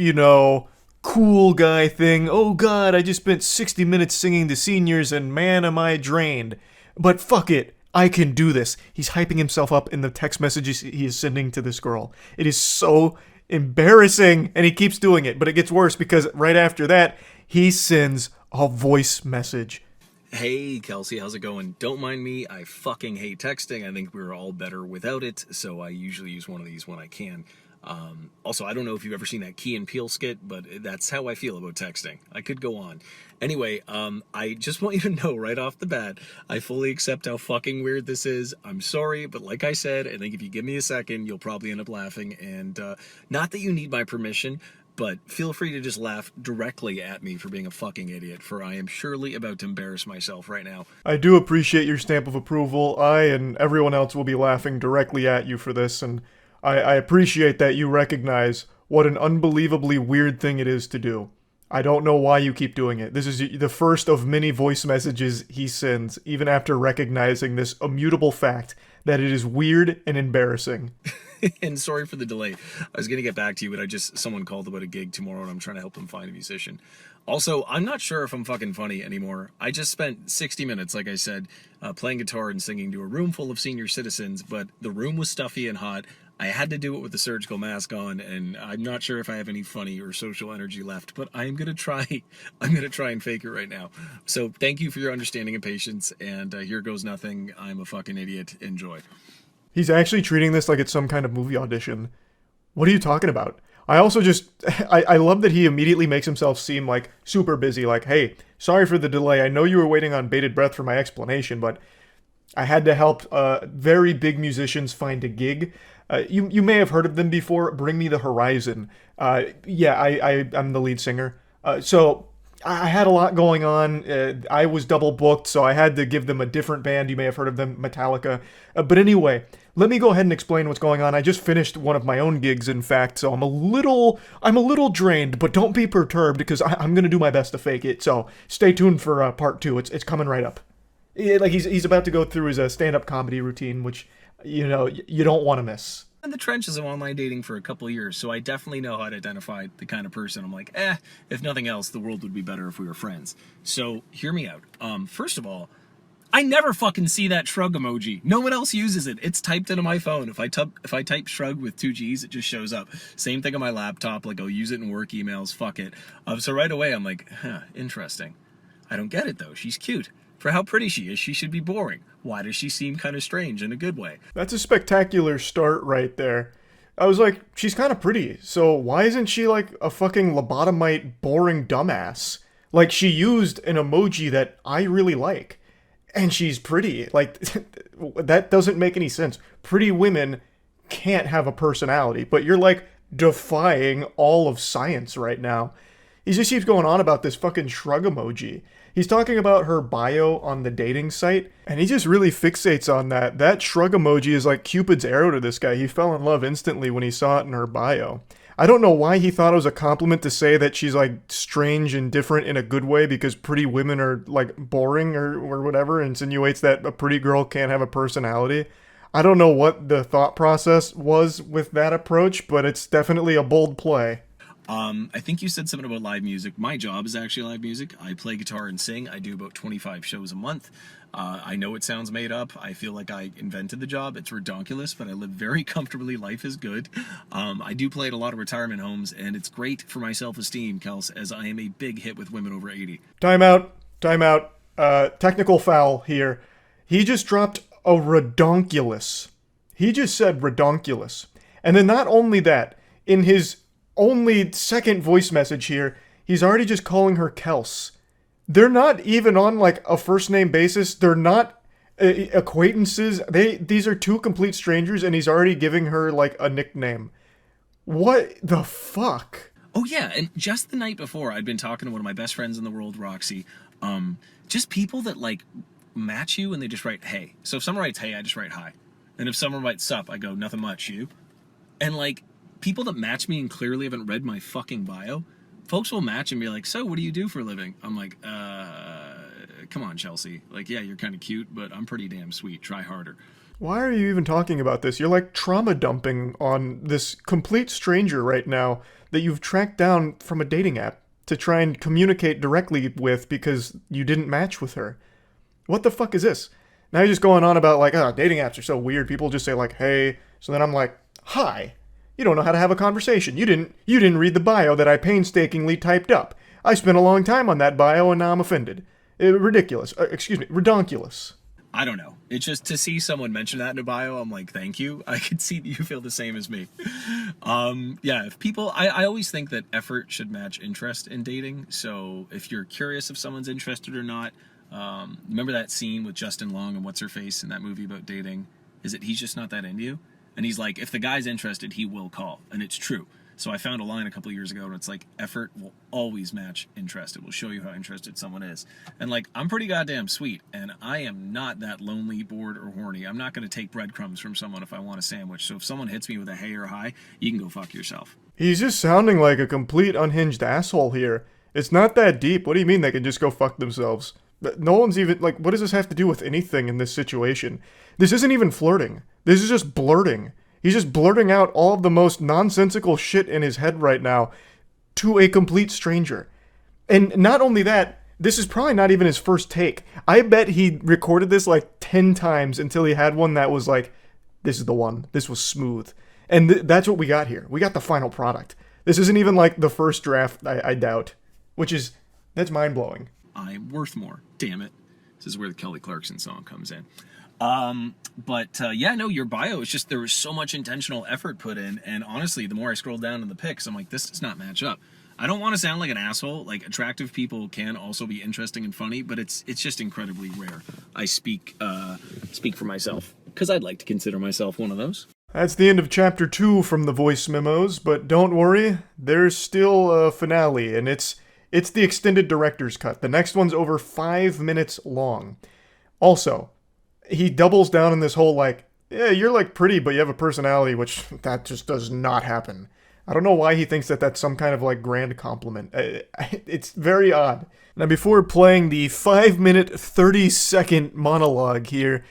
cool guy thing. Oh god, I just spent 60 minutes singing to seniors and man am I drained. But fuck it, I can do this. He's hyping himself up in the text messages he is sending to this girl. It is so embarrassing, and he keeps doing it. But it gets worse because right after that, he sends a voice message. Hey, Kelsey, how's it going? Don't mind me, I fucking hate texting. I think we're all better without it, so I usually use one of these when I can. Also, I don't know if you've ever seen that Key and Peele skit, but that's how I feel about texting. I could go on. Anyway, I just want you to know right off the bat, I fully accept how fucking weird this is. I'm sorry, but like I said, I think if you give me a second, you'll probably end up laughing, and not that you need my permission, but feel free to just laugh directly at me for being a fucking idiot, for I am surely about to embarrass myself right now. I do appreciate your stamp of approval. I and everyone else will be laughing directly at you for this, and I appreciate that you recognize what an unbelievably weird thing it is to do. I don't know why you keep doing it. This is the first of many voice messages he sends, even after recognizing this immutable fact that it is weird and embarrassing. And sorry for the delay. I was going to get back to you, but someone called about a gig tomorrow and I'm trying to help them find a musician. Also, I'm not sure if I'm fucking funny anymore. I just spent 60 minutes, like I said, playing guitar and singing to a room full of senior citizens, but the room was stuffy and hot. I had to do it with a surgical mask on, and I'm not sure if I have any funny or social energy left, but I'm going to try. I'm going to try and fake it right now. So thank you for your understanding and patience, and here goes nothing. I'm a fucking idiot. Enjoy. He's actually treating this like it's some kind of movie audition. What are you talking about? I also I love that he immediately makes himself seem like super busy, like, hey, sorry for the delay. I know you were waiting on bated breath for my explanation, but I had to help very big musicians find a gig. You may have heard of them before. Bring Me the Horizon. Yeah, I'm the lead singer. So I had a lot going on. I was double booked, so I had to give them a different band. You may have heard of them, Metallica. But anyway, let me go ahead and explain what's going on. I just finished one of my own gigs, in fact, so I'm a little drained, but don't be perturbed because I'm gonna do my best to fake it. So stay tuned for part 2. It's coming right up. Like he's about to go through his stand-up comedy routine, which you don't want to miss. In the trenches of online dating for a couple of years, so I definitely know how to identify the kind of person I'm like, if nothing else, the world would be better if we were friends. So hear me out. First of all, I never fucking see that shrug emoji. No one else uses it. It's typed into my phone. If I type shrug with 2 G's, it just shows up. Same thing on my laptop. Like, I'll use it in work emails. Fuck it. So right away, I'm like, interesting. I don't get it though. She's cute. For how pretty she is, she should be boring. Why does she seem kind of strange in a good way? That's a spectacular start right there. I was like, she's kind of pretty, so why isn't she like a fucking lobotomite, boring dumbass? Like, she used an emoji that I really like. And she's pretty. Like, that doesn't make any sense. Pretty women can't have a personality, but you're, like, defying all of science right now. He just keeps going on about this fucking shrug emoji. He's talking about her bio on the dating site, and he just really fixates on that. That shrug emoji is like Cupid's arrow to this guy. He fell in love instantly when he saw it in her bio. I don't know why he thought it was a compliment to say that she's, like, strange and different in a good way because pretty women are, like, boring or whatever, insinuates that a pretty girl can't have a personality. I don't know what the thought process was with that approach, but it's definitely a bold play. I think you said something about live music. My job is actually live music. I play guitar and sing. I do about 25 shows a month. I know it sounds made up. I feel like I invented the job. It's redonkulous, but I live very comfortably. Life is good. I do play at a lot of retirement homes, and it's great for my self-esteem, Kels, as I am a big hit with women over 80. Time out. Technical foul here. He just dropped a redonkulous. He just said redonkulous. And then not only that, in his only second voice message here, he's already just calling her Kels. They're not even on, like, a first name basis. They're not acquaintances. These are two complete strangers, and he's already giving her, like, a nickname. What the fuck? Oh yeah, and just the night before, I'd been talking to one of my best friends in the world, Roxy. Just people that, like, match you and they just write hey. So if someone writes hey, I just write hi. And if someone writes sup, I go nothing much, you. And, like, people that match me and clearly haven't read my fucking bio, folks will match and be like, so what do you do for a living? I'm like, come on, Chelsea. Like, yeah, you're kind of cute, but I'm pretty damn sweet. Try harder. Why are you even talking about this? You're, like, trauma dumping on this complete stranger right now that you've tracked down from a dating app to try and communicate directly with because you didn't match with her. What the fuck is this? Now you're just going on about, like, dating apps are so weird. People just say, like, hey. So then I'm like, hi. You don't know how to have a conversation. You didn't read the bio that I painstakingly typed up. I spent a long time on that bio and now I'm offended. Ridiculous. Redonkulous. I don't know. It's just to see someone mention that in a bio, I'm like, thank you. I can see that you feel the same as me. Yeah, if people, I always think that effort should match interest in dating. So if you're curious if someone's interested or not, remember that scene with Justin Long and What's-Her-Face in that movie about dating? Is it he's just not that into you? And he's like, if the guy's interested, he will call. And it's true. So I found a line a couple of years ago and it's like, effort will always match interest. It will show you how interested someone is. And, like, I'm pretty goddamn sweet. And I am not that lonely, bored, or horny. I'm not going to take breadcrumbs from someone if I want a sandwich. So if someone hits me with a hey or hi, you can go fuck yourself. He's just sounding like a complete unhinged asshole here. It's not that deep. What do you mean they can just go fuck themselves? No one's even, like, what does this have to do with anything in this situation? This isn't even flirting. This is just blurting. He's just blurting out all of the most nonsensical shit in his head right now to a complete stranger. And not only that, this is probably not even his first take. I bet he recorded this like 10 times until he had one that was like, this is the one. This was smooth. And that's what we got here. We got the final product. This isn't even like the first draft, I doubt. That's mind-blowing. I'm worth more. Damn it. This is where the Kelly Clarkson song comes in. Yeah, no, your bio is just, there was so much intentional effort put in, and honestly, the more I scroll down in the pics, I'm like, this does not match up. I don't want to sound like an asshole. Like, attractive people can also be interesting and funny, but it's just incredibly rare. I speak for myself, because I'd like to consider myself one of those. That's the end of Chapter 2 from the voice memos, but don't worry, there's still a finale, and it's the extended director's cut. The next one's over 5 minutes long. Also, he doubles down on this whole, like, yeah, you're, like, pretty, but you have a personality, which that just does not happen. I don't know why he thinks that that's some kind of, like, grand compliment. It's very odd. Now, before playing the 5-minute, 30-second monologue here,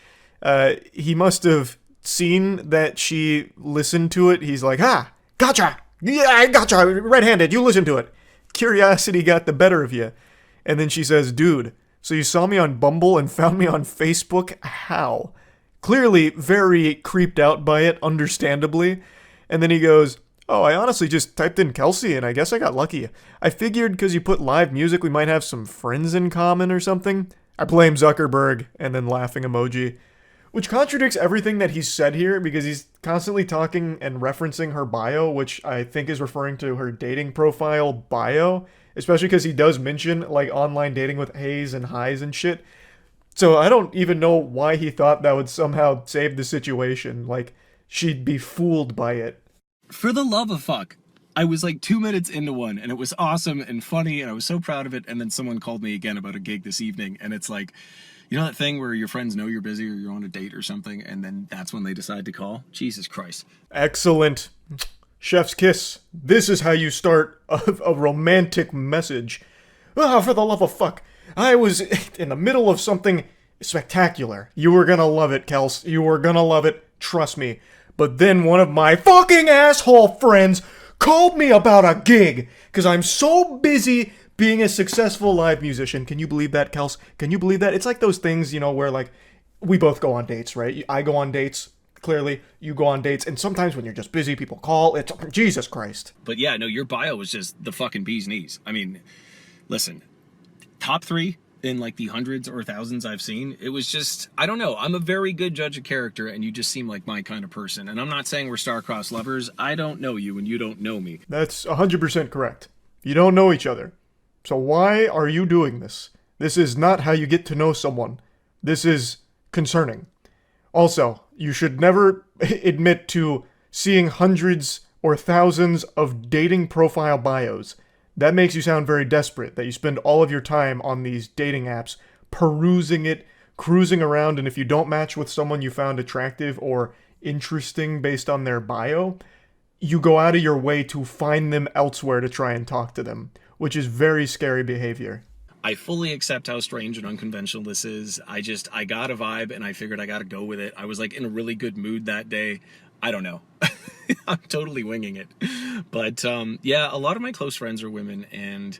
he must have seen that she listened to it. He's like, gotcha! Yeah, I gotcha! Red-handed, you listen to it. Curiosity got the better of you. And then she says, dude, so you saw me on Bumble and found me on Facebook? How? Clearly very creeped out by it, understandably. And then he goes, oh, I honestly just typed in Kelsey and I guess I got lucky. I figured because you put live music we might have some friends in common or something. I blame Zuckerberg, and then laughing emoji. Which contradicts everything that he's said here, because he's constantly talking and referencing her bio, which I think is referring to her dating profile bio. especially because he does mention like online dating with Hayes and highs and shit. So I don't even know why he thought that would somehow save the situation. Like, she'd be fooled by it. For the love of fuck. I was like 2 minutes into one, and it was awesome and funny, and I was so proud of it, and then someone called me again about a gig this evening, and it's like, you know that thing where your friends know you're busy or you're on a date or something, and then that's when they decide to call? Jesus Christ. Excellent. Chef's kiss. This is how you start a romantic message. Ah, for the love of fuck. I was in the middle of something spectacular. You were gonna love it, Kels. You were gonna love it. Trust me. But then one of my fucking asshole friends called me about a gig because I'm so busy being a successful live musician. Can you believe that, Kels? Can you believe that? It's like those things, you know, where like we both go on dates, right? I go on dates. Clearly, you go on dates, and sometimes when you're just busy, people call. It's Jesus Christ. But yeah, no, your bio was just the fucking bee's knees. I mean, listen, top 3 in like the hundreds or thousands I've seen. It was just, I don't know. I'm a very good judge of character, and you just seem like my kind of person. And I'm not saying we're star-crossed lovers. I don't know you, and you don't know me. That's 100% correct. You don't know each other. So why are you doing this? This is not how you get to know someone. This is concerning. Also, you should never admit to seeing hundreds or thousands of dating profile bios. That makes you sound very desperate, that you spend all of your time on these dating apps, perusing it, cruising around, and if you don't match with someone you found attractive or interesting based on their bio, you go out of your way to find them elsewhere to try and talk to them, which is very scary behavior. I fully accept how strange and unconventional this is. I got a vibe and I figured I gotta go with it. I was like in a really good mood that day. I don't know. I'm totally winging it. But yeah, a lot of my close friends are women, and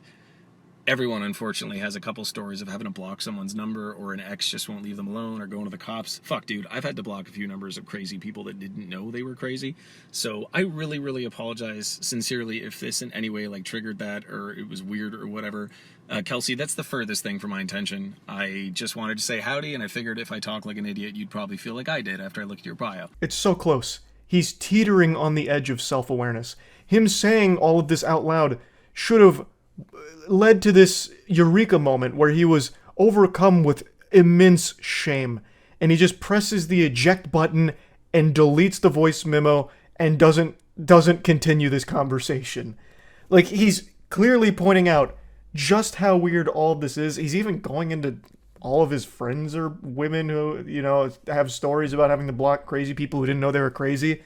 everyone unfortunately has a couple stories of having to block someone's number, or an ex just won't leave them alone, or going to the cops. Fuck, dude, I've had to block a few numbers of crazy people that didn't know they were crazy. So I really, really apologize sincerely if this in any way like triggered that, or it was weird or whatever. Kelsey, that's the furthest thing from my intention. I just wanted to say howdy, and I figured if I talk like an idiot, you'd probably feel like I did after I looked at your bio. It's so close. He's teetering on the edge of self-awareness. Him saying all of this out loud should have led to this eureka moment where he was overcome with immense shame, and he just presses the eject button and deletes the voice memo and doesn't continue this conversation. Like, he's clearly pointing out just how weird all of this is. He's even going into all of his friends are women who, you know, have stories about having to block crazy people who didn't know they were crazy.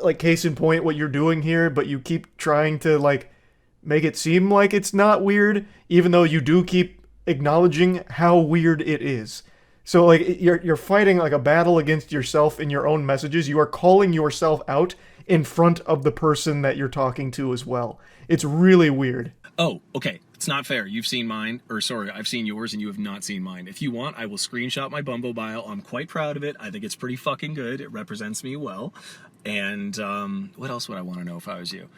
Like, case in point, what you're doing here, but you keep trying to, like, make it seem like it's not weird, even though you do keep acknowledging how weird it is. So, like, you're fighting, like, a battle against yourself in your own messages. You are calling yourself out in front of the person that you're talking to as well. It's really weird. Oh, okay. It's not fair. You've seen mine, or sorry, I've seen yours and you have not seen mine. If you want, I will screenshot my Bumble bio. I'm quite proud of it. I think it's pretty fucking good. It represents me well. And what else would I want to know if I was you?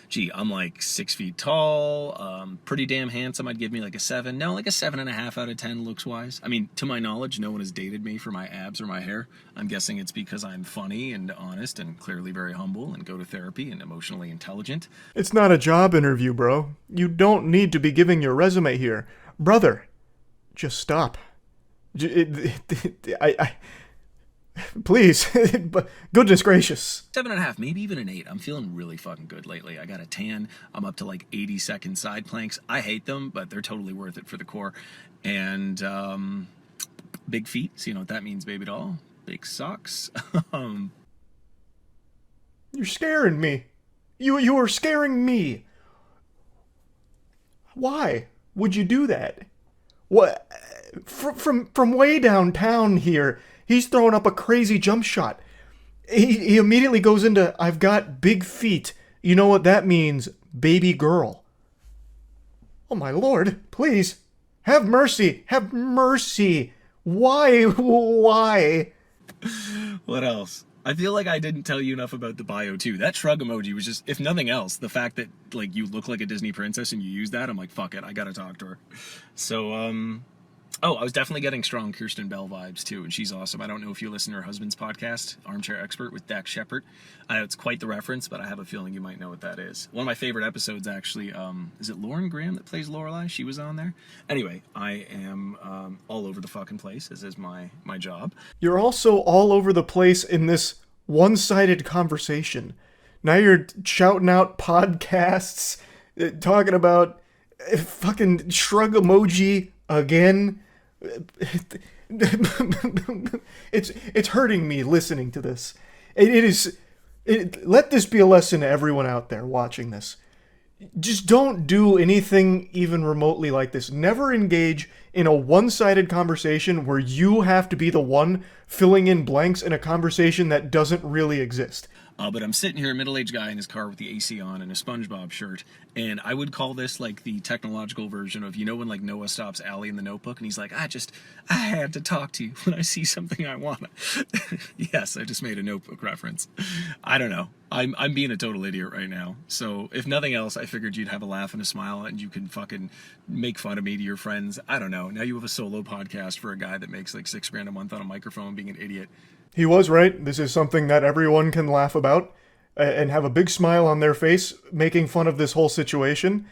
Gee, I'm like 6 feet tall, pretty damn handsome. I'd give me like a 7. No, like a 7.5 out of 10 looks wise. I mean, to my knowledge, no one has dated me for my abs or my hair. I'm guessing it's because I'm funny and honest and clearly very humble and go to therapy and emotionally intelligent. It's not a job interview, bro. You don't need to be giving your resume here. Brother, just stop. Please, goodness gracious. 7.5, maybe even an 8. I'm feeling really fucking good lately. I got a tan. I'm up to like 80-second side planks. I hate them, but they're totally worth it for the core. And big feet. So you know what that means, baby doll. Big socks. You're scaring me. You are scaring me. Why would you do that? What? From way downtown here. He's throwing up a crazy jump shot. He immediately goes into, I've got big feet. You know what that means, baby girl. Oh my lord, please. Have mercy. Have mercy. Why? Why? What else? I feel like I didn't tell you enough about the bio too. That shrug emoji was just, if nothing else, the fact that like you look like a Disney princess and you use that, I'm like, fuck it, I gotta talk to her. So, Oh, I was definitely getting strong Kirsten Bell vibes too, and she's awesome. I don't know if you listen to her husband's podcast, Armchair Expert with Dax Shepard. I know it's quite the reference, but I have a feeling you might know what that is. One of my favorite episodes, actually, is it Lauren Graham that plays Lorelai? She was on there. Anyway, I am all over the fucking place, as is my job. You're also all over the place in this one-sided conversation. Now you're shouting out podcasts, talking about fucking shrug emoji again. It's hurting me listening to this. Let this be a lesson to everyone out there watching this. Just don't do anything even remotely like this. Never engage in a one-sided conversation where you have to be the one filling in blanks in a conversation that doesn't really exist. But I'm sitting here, a middle-aged guy in his car with the AC on and a SpongeBob shirt, and I would call this like the technological version of, you know, when like Noah stops Allie in The Notebook and he's like, I had to talk to you when I see something I want. Yes, I just made a Notebook reference. I don't know. I'm being a total idiot right now. So if nothing else, I figured you'd have a laugh and a smile and you can fucking make fun of me to your friends. I don't know. Now you have a solo podcast for a guy that makes like $6,000 a month on a microphone being an idiot. He was right. This is something that everyone can laugh about and have a big smile on their face, making fun of this whole situation.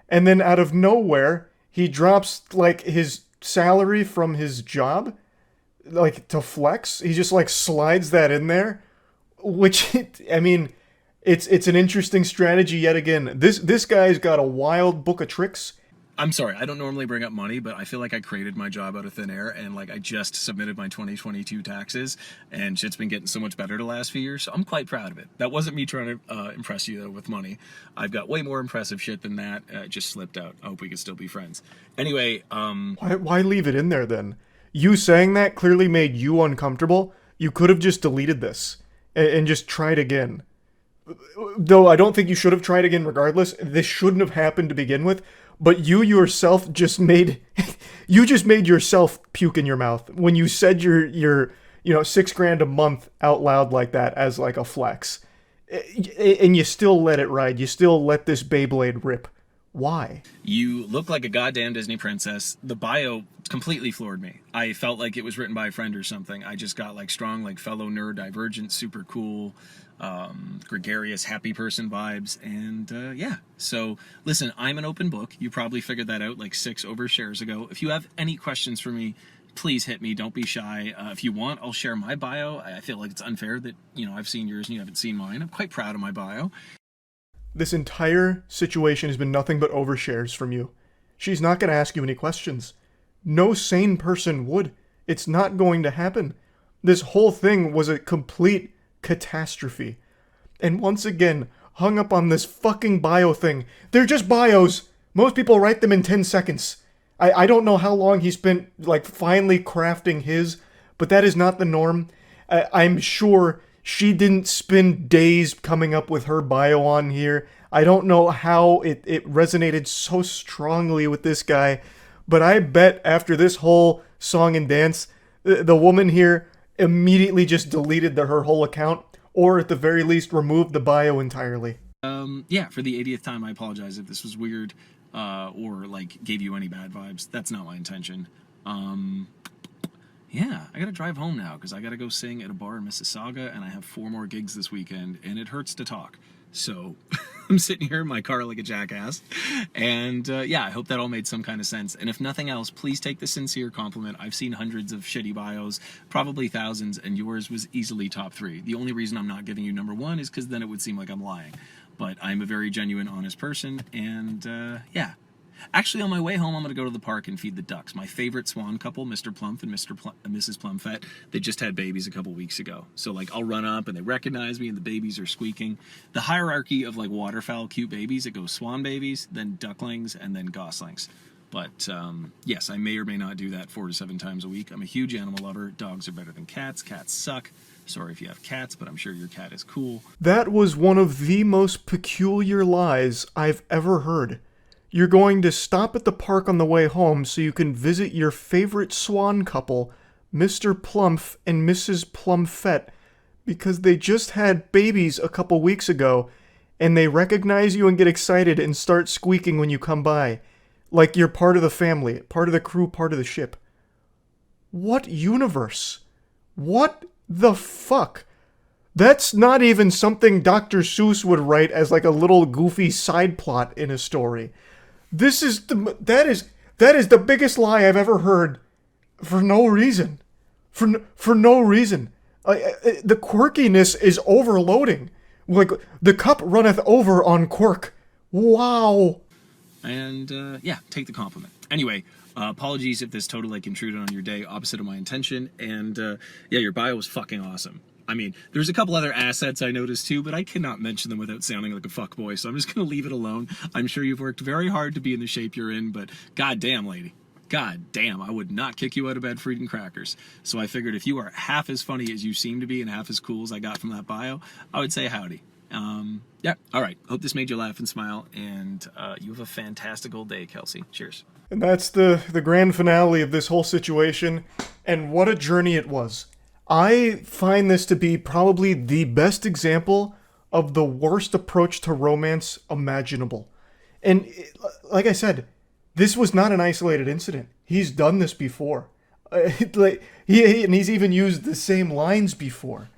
And then out of nowhere, he drops like his salary from his job, like to flex. He just like slides that in there, which, I mean, it's an interesting strategy yet again. This guy's got a wild book of tricks. I'm sorry, I don't normally bring up money, but I feel like I created my job out of thin air, and like I just submitted my 2022 taxes, and shit's been getting so much better the last few years, so I'm quite proud of it. That wasn't me trying to impress you, though, with money. I've got way more impressive shit than that. It just slipped out. I hope we can still be friends. Anyway, Why leave it in there, then? You saying that clearly made you uncomfortable. You could have just deleted this and just tried again. Though I don't think you should have tried again regardless. This shouldn't have happened to begin with. But you yourself just made yourself puke in your mouth when you said your $6,000 a month out loud like that as like a flex, and you still let it ride. You still let this Beyblade rip. Why? You look like a goddamn Disney princess. The bio completely floored me. I felt like it was written by a friend or something. I just got like strong, like fellow neurodivergent, super cool, gregarious, happy person vibes. And yeah, so listen, I'm an open book. You probably figured that out like 6 overshares ago. If you have any questions for me, please hit me. Don't be shy. If you want, I'll share my bio. I feel like it's unfair that, I've seen yours and you haven't seen mine. I'm quite proud of my bio. This entire situation has been nothing but overshares from you. She's not going to ask you any questions. No sane person would. It's not going to happen. This whole thing was a complete catastrophe. And once again, hung up on this fucking bio thing. They're just bios. Most people write them in 10 seconds. I don't know how long he spent, like, finally crafting his, but that is not the norm. I'm sure she didn't spend days coming up with her bio on here. I don't know how it resonated so strongly with this guy, but I bet after this whole song and dance, the woman here immediately just deleted her whole account, or at the very least removed the bio entirely. Yeah, for the 80th time, I apologize if this was weird, or like gave you any bad vibes. That's not my intention. Yeah, I gotta drive home now because I gotta go sing at a bar in Mississauga, and I have 4 more gigs this weekend, and it hurts to talk. So I'm sitting here in my car like a jackass, and yeah, I hope that all made some kind of sense. And if nothing else, please take the sincere compliment. I've seen hundreds of shitty bios, probably thousands, and yours was easily top 3. The only reason I'm not giving you number 1 is because then it would seem like I'm lying. But I'm a very genuine, honest person, and yeah. Actually, on my way home, I'm going to go to the park and feed the ducks. My favorite swan couple, Mr. Plump and Mrs. Plumfett, they just had babies a couple weeks ago. So, like, I'll run up and they recognize me and the babies are squeaking. The hierarchy of, like, waterfowl cute babies, it goes swan babies, then ducklings, and then goslings. But, yes, I may or may not do that 4 to 7 times a week. I'm a huge animal lover. Dogs are better than cats. Cats suck. Sorry if you have cats, but I'm sure your cat is cool. That was one of the most peculiar lies I've ever heard. You're going to stop at the park on the way home so you can visit your favorite swan couple, Mr. Plumph and Mrs. Plumfett, because they just had babies a couple weeks ago, and they recognize you and get excited and start squeaking when you come by. Like you're part of the family, part of the crew, part of the ship. What universe? What the fuck? That's not even something Dr. Seuss would write as like a little goofy side plot in a story. That is the biggest lie I've ever heard for no reason. For no reason. The quirkiness is overloading. Like, the cup runneth over on quirk. Wow. And, yeah, take the compliment. Anyway, apologies if this totally, like, intruded on your day, opposite of my intention. And, yeah, your bio was fucking awesome. I mean, there's a couple other assets I noticed too, but I cannot mention them without sounding like a fuckboy, so I'm just gonna leave it alone. I'm sure you've worked very hard to be in the shape you're in, but goddamn, lady. God damn, I would not kick you out of bed for eating crackers. So I figured if you are half as funny as you seem to be and half as cool as I got from that bio, I would say howdy. Yeah, all right. Hope this made you laugh and smile, and you have a fantastical day, Kelsey. Cheers. And that's the grand finale of this whole situation, and what a journey it was. I find this to be probably the best example of the worst approach to romance imaginable. And like I said, this was not an isolated incident. He's done this before. And he's even used the same lines before.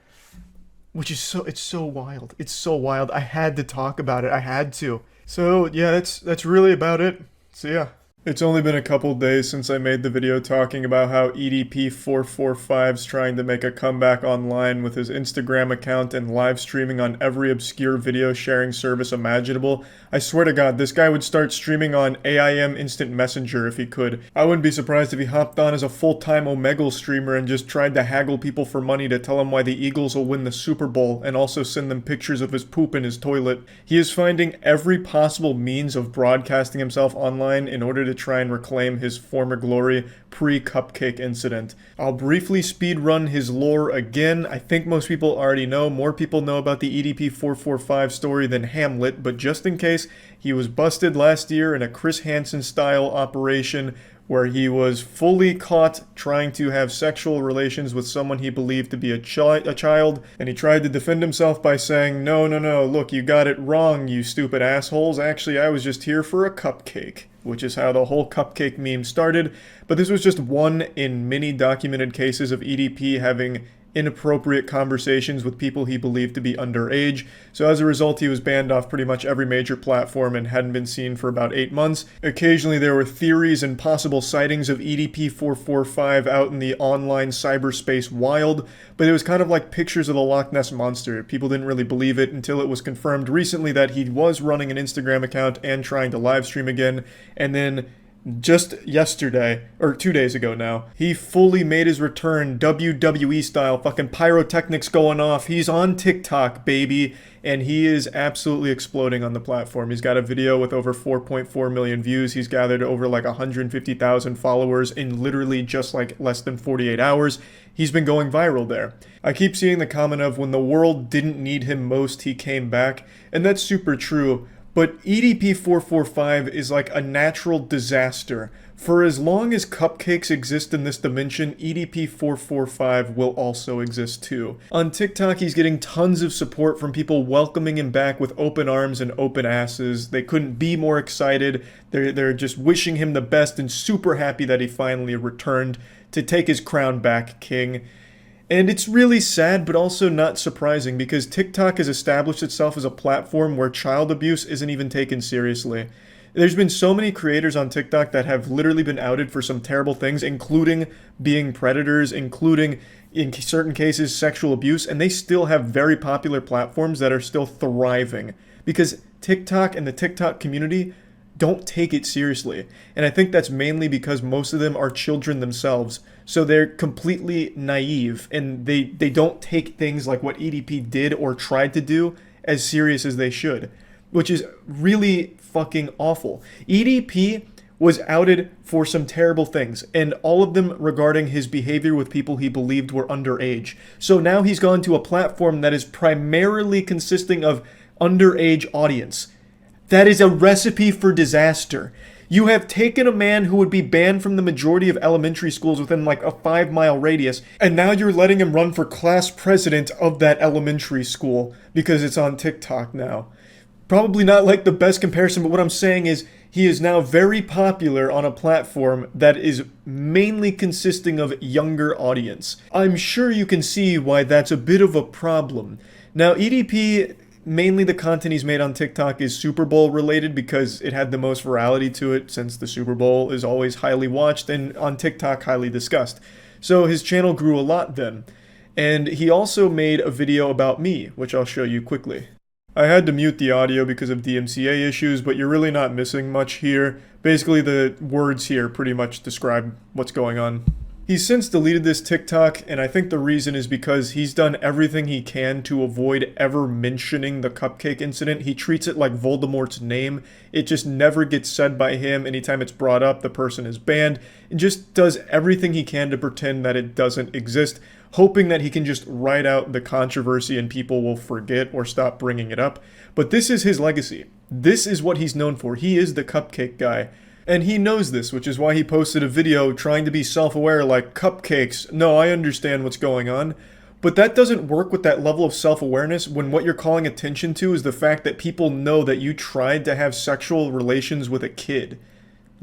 Which is it's so wild. It's so wild. I had to talk about it. I had to. So yeah, that's really about it. So yeah. It's only been a couple days since I made the video talking about how EDP445's trying to make a comeback online with his Instagram account and live streaming on every obscure video sharing service imaginable. I swear to God, this guy would start streaming on AIM Instant Messenger if he could. I wouldn't be surprised if he hopped on as a full-time Omegle streamer and just tried to haggle people for money to tell them why the Eagles will win the Super Bowl and also send them pictures of his poop in his toilet. He is finding every possible means of broadcasting himself online in order to try and reclaim his former glory pre-cupcake incident. I'll briefly speedrun his lore again. I think most people already know. More people know about the EDP445 story than Hamlet, but just in case, he was busted last year in a Chris Hansen-style operation where he was fully caught trying to have sexual relations with someone he believed to be a child, and he tried to defend himself by saying, no, look, you got it wrong, you stupid assholes. Actually, I was just here for a cupcake. Which is how the whole cupcake meme started, but this was just one in many documented cases of EDP having inappropriate conversations with people he believed to be underage. So as a result, he was banned off pretty much every major platform and hadn't been seen for about 8 months. Occasionally there were theories and possible sightings of EDP445 out in the online cyberspace wild, but it was kind of like pictures of the Loch Ness Monster. People didn't really believe it until it was confirmed recently that he was running an Instagram account and trying to live stream again, and then just yesterday, or 2 days ago now, he fully made his return, WWE style, fucking pyrotechnics going off. He's on TikTok, baby, and he is absolutely exploding on the platform. He's got a video with over 4.4 million views. He's gathered over like 150,000 followers in literally just like less than 48 hours. He's been going viral there. I keep seeing the comment of when the world didn't need him most, he came back, and that's super true. But EDP445 is like a natural disaster. For as long as cupcakes exist in this dimension, EDP445 will also exist too. On TikTok, he's getting tons of support from people welcoming him back with open arms and open asses. They couldn't be more excited. They're just wishing him the best and super happy that he finally returned to take his crown back, king. And it's really sad, but also not surprising, because TikTok has established itself as a platform where child abuse isn't even taken seriously. There's been so many creators on TikTok that have literally been outed for some terrible things, including being predators, including, in certain cases, sexual abuse, and they still have very popular platforms that are still thriving. Because TikTok and the TikTok community don't take it seriously. And I think that's mainly because most of them are children themselves. So they're completely naive, and they don't take things like what EDP did or tried to do as serious as they should, which is really fucking awful. EDP was outed for some terrible things, and all of them regarding his behavior with people he believed were underage. So now he's gone to a platform that is primarily consisting of underage audience. That is a recipe for disaster. You have taken a man who would be banned from the majority of elementary schools within like a 5-mile radius, and now you're letting him run for class president of that elementary school because it's on TikTok now. Probably not like the best comparison, but what I'm saying is he is now very popular on a platform that is mainly consisting of younger audience. I'm sure you can see why that's a bit of a problem. Now, EDP, mainly the content he's made on TikTok is Super Bowl related because it had the most virality to it, since the Super Bowl is always highly watched and on TikTok highly discussed. So his channel grew a lot then. And he also made a video about me, which I'll show you quickly. I had to mute the audio because of DMCA issues, but you're really not missing much here. Basically, the words here pretty much describe what's going on. He's since deleted this TikTok, and I think the reason is because he's done everything he can to avoid ever mentioning the cupcake incident. He treats it like Voldemort's name. It just never gets said by him. Anytime it's brought up, the person is banned, and just does everything he can to pretend that it doesn't exist, hoping that he can just write out the controversy and people will forget or stop bringing it up. But this is his legacy. This is what he's known for. He is the cupcake guy. And he knows this, which is why he posted a video trying to be self-aware like, cupcakes, no, I understand what's going on. But that doesn't work with that level of self-awareness when what you're calling attention to is the fact that people know that you tried to have sexual relations with a kid.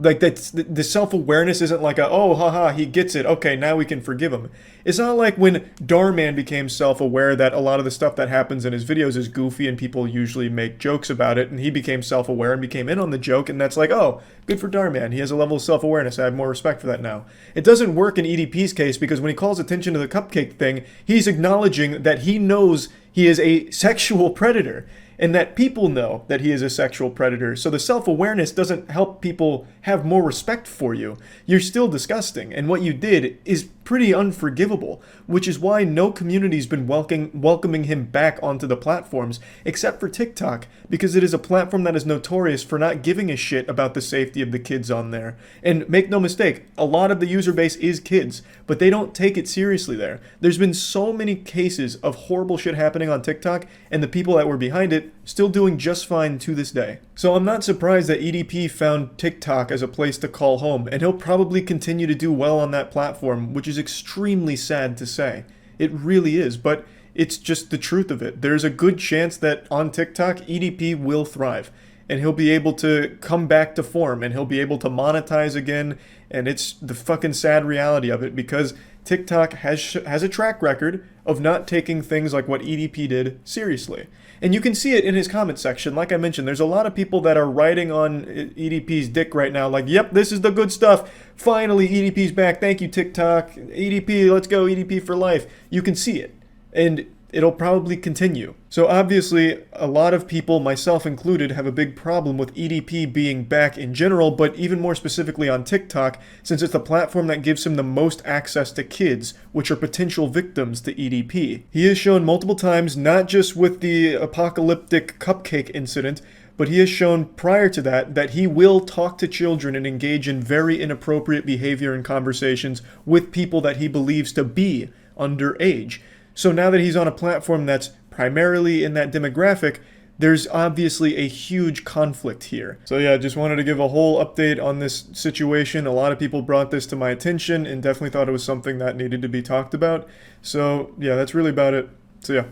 Like, that's, the self-awareness isn't like a, oh, haha, he gets it, okay, now we can forgive him. It's not like when Darman became self-aware that a lot of the stuff that happens in his videos is goofy and people usually make jokes about it, and he became self-aware and became in on the joke, and that's like, oh, good for Darman, he has a level of self-awareness, I have more respect for that now. It doesn't work in EDP's case because when he calls attention to the cupcake thing, he's acknowledging that he knows he is a sexual predator, and that people know that he is a sexual predator. So the self-awareness doesn't help people have more respect for you. You're still disgusting, and what you did is pretty unforgivable, which is why no community's been welcoming him back onto the platforms, except for TikTok, because it is a platform that is notorious for not giving a shit about the safety of the kids on there. And make no mistake, a lot of the user base is kids, but they don't take it seriously there. There's been so many cases of horrible shit happening on TikTok, and the people that were behind it still doing just fine to this day. So I'm not surprised that EDP found TikTok as a place to call home, and he'll probably continue to do well on that platform, which is extremely sad to say. It really is, but it's just the truth of it. There's a good chance that on TikTok, EDP will thrive, and he'll be able to come back to form, and he'll be able to monetize again, and it's the fucking sad reality of it, because TikTok has a track record of not taking things like what EDP did seriously. And you can see it in his comment section. Like I mentioned, there's a lot of people that are writing on EDP's dick right now, like, yep, this is the good stuff. Finally, EDP's back. Thank you, TikTok. EDP, let's go, EDP for life. You can see it. And it'll probably continue. So obviously, a lot of people, myself included, have a big problem with EDP being back in general, but even more specifically on TikTok, since it's the platform that gives him the most access to kids, which are potential victims to EDP. He has shown multiple times, not just with the apocalyptic cupcake incident, but he has shown prior to that that he will talk to children and engage in very inappropriate behavior and conversations with people that he believes to be underage. So now that he's on a platform that's primarily in that demographic, there's obviously a huge conflict here. So yeah, just wanted to give a whole update on this situation. A lot of people brought this to my attention and definitely thought it was something that needed to be talked about. So yeah, that's really about it. So yeah.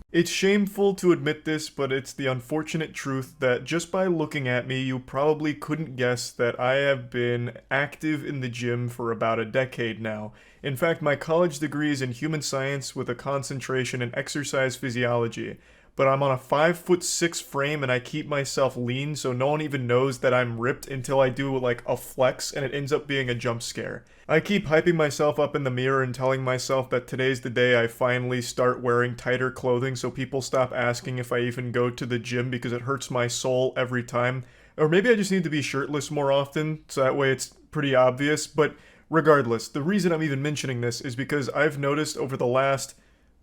It's shameful to admit this, but it's the unfortunate truth that just by looking at me, you probably couldn't guess that I have been active in the gym for about a decade now. In fact, my college degree is in human science with a concentration in exercise physiology. But I'm on a 5'6" frame and I keep myself lean so no one even knows that I'm ripped until I do like a flex and it ends up being a jump scare. I keep hyping myself up in the mirror and telling myself that today's the day I finally start wearing tighter clothing so people stop asking if I even go to the gym because it hurts my soul every time. Or maybe I just need to be shirtless more often so that way it's pretty obvious. But regardless, the reason I'm even mentioning this is because I've noticed over the last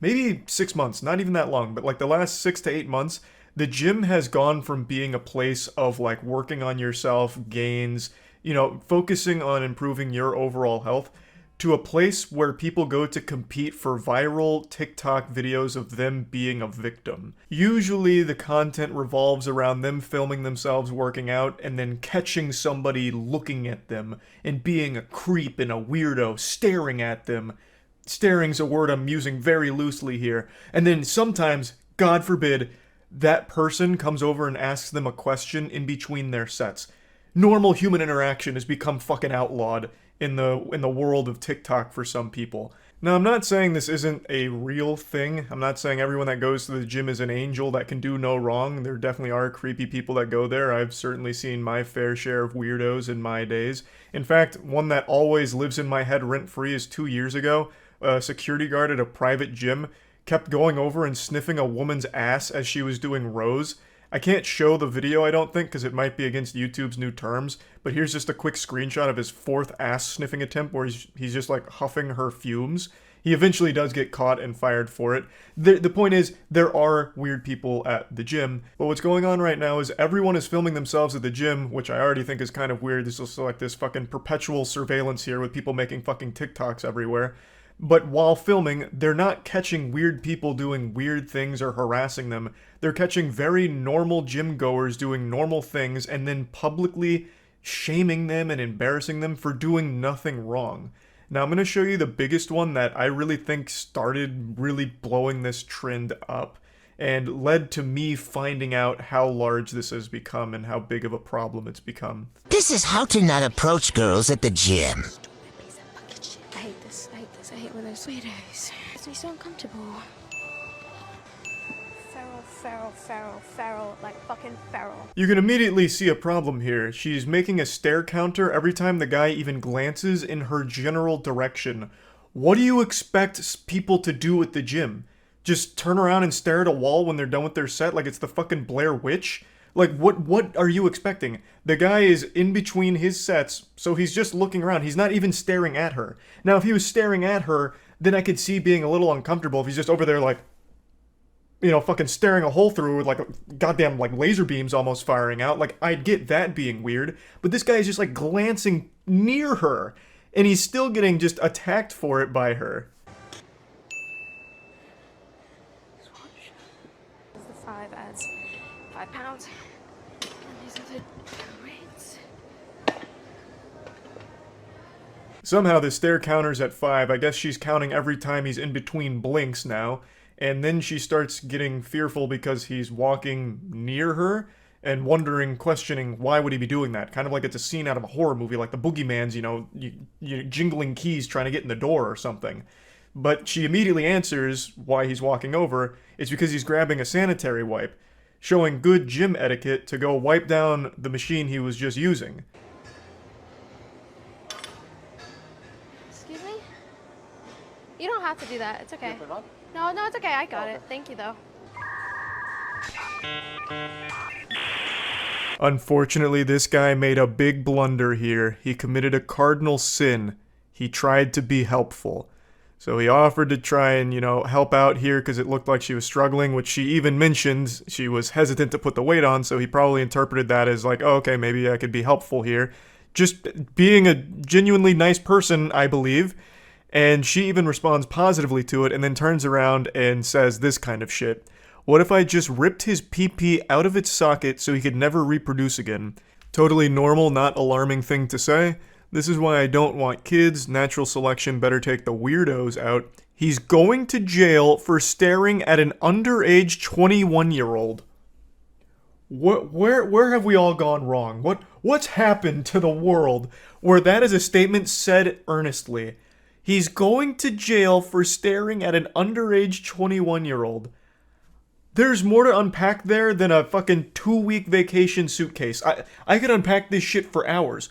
maybe 6 months, not even that long, but like the last 6 to 8 months, the gym has gone from being a place of like working on yourself, gains, you know, focusing on improving your overall health, to a place where people go to compete for viral TikTok videos of them being a victim. Usually the content revolves around them filming themselves working out and then catching somebody looking at them and being a creep and a weirdo staring at them. Staring's a word I'm using very loosely here. And then sometimes, God forbid, that person comes over and asks them a question in between their sets. Normal human interaction has become fucking outlawed in the world of TikTok for some people. Now, I'm not saying this isn't a real thing. I'm not saying everyone that goes to the gym is an angel that can do no wrong. There definitely are creepy people that go there. I've certainly seen my fair share of weirdos in my days. In fact, one that always lives in my head rent-free is 2 years ago. A security guard at a private gym kept going over and sniffing a woman's ass as she was doing rows. I can't show the video, I don't think, because it might be against YouTube's new terms, but here's just a quick screenshot of his 4th ass-sniffing attempt where he's just, like, huffing her fumes. He eventually does get caught and fired for it. The point is, there are weird people at the gym, but what's going on right now is everyone is filming themselves at the gym, which I already think is kind of weird. There's also, like, this fucking perpetual surveillance here with people making fucking TikToks everywhere. But while filming, they're not catching weird people doing weird things or harassing them. They're catching very normal gym goers doing normal things and then publicly shaming them and embarrassing them for doing nothing wrong. Now, I'm going to show you the biggest one that I really think started really blowing this trend up and led to me finding out how large this has become and how big of a problem it's become. This is how to not approach girls at the gym. I hate this. I hate when there's weirdos. It makes me so uncomfortable. Feral, like fucking feral. You can immediately see a problem here. She's making a stare counter every time the guy even glances in her general direction. What do you expect people to do at the gym? Just turn around and stare at a wall when they're done with their set like it's the fucking Blair Witch? Like, what are you expecting? The guy is in between his sets, so he's just looking around. He's not even staring at her. Now, if he was staring at her, then I could see being a little uncomfortable if he's just over there, like, you know, fucking staring a hole through with, like, goddamn, like, laser beams almost firing out. Like, I'd get that being weird. But this guy is just, like, glancing near her, and he's still getting just attacked for it by her. The 5 adds £5. And these are the rates. Somehow the stare counter's at 5. I guess she's counting every time he's in between blinks now. And then she starts getting fearful because he's walking near her and wondering, questioning, why would he be doing that? Kind of like it's a scene out of a horror movie, like the boogeyman's, you know, you jingling keys trying to get in the door or something. But she immediately answers why he's walking over. It's because he's grabbing a sanitary wipe, showing good gym etiquette to go wipe down the machine he was just using. Excuse me? You don't have to do that. It's okay. No, it's okay. I got it. Thank you, though. Unfortunately, this guy made a big blunder here. He committed a cardinal sin. He tried to be helpful. So he offered to try and, you know, help out here because it looked like she was struggling, which she even mentioned she was hesitant to put the weight on, so he probably interpreted that as like, oh, okay, maybe I could be helpful here. Just being a genuinely nice person, I believe. And she even responds positively to it and then turns around and says this kind of shit. What if I just ripped his pee-pee out of its socket so he could never reproduce again? Totally normal, not alarming thing to say. This is why I don't want kids. Natural selection better take the weirdos out. He's going to jail for staring at an underage 21-year-old. Where have we all gone wrong? What's happened to the world where that is a statement said earnestly? He's going to jail for staring at an underage 21-year-old. There's more to unpack there than a fucking 2-week vacation suitcase. I could unpack this shit for hours.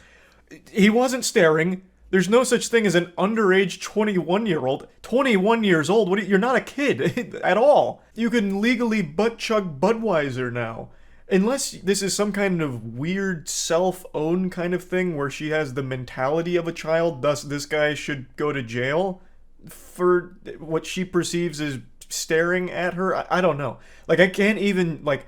He wasn't staring. There's no such thing as an underage 21-year-old. 21 years old? You're not a kid at all. You can legally butt-chug Budweiser now. Unless this is some kind of weird self-own kind of thing where she has the mentality of a child, thus this guy should go to jail for what she perceives as staring at her. I don't know. Like, I can't even, like,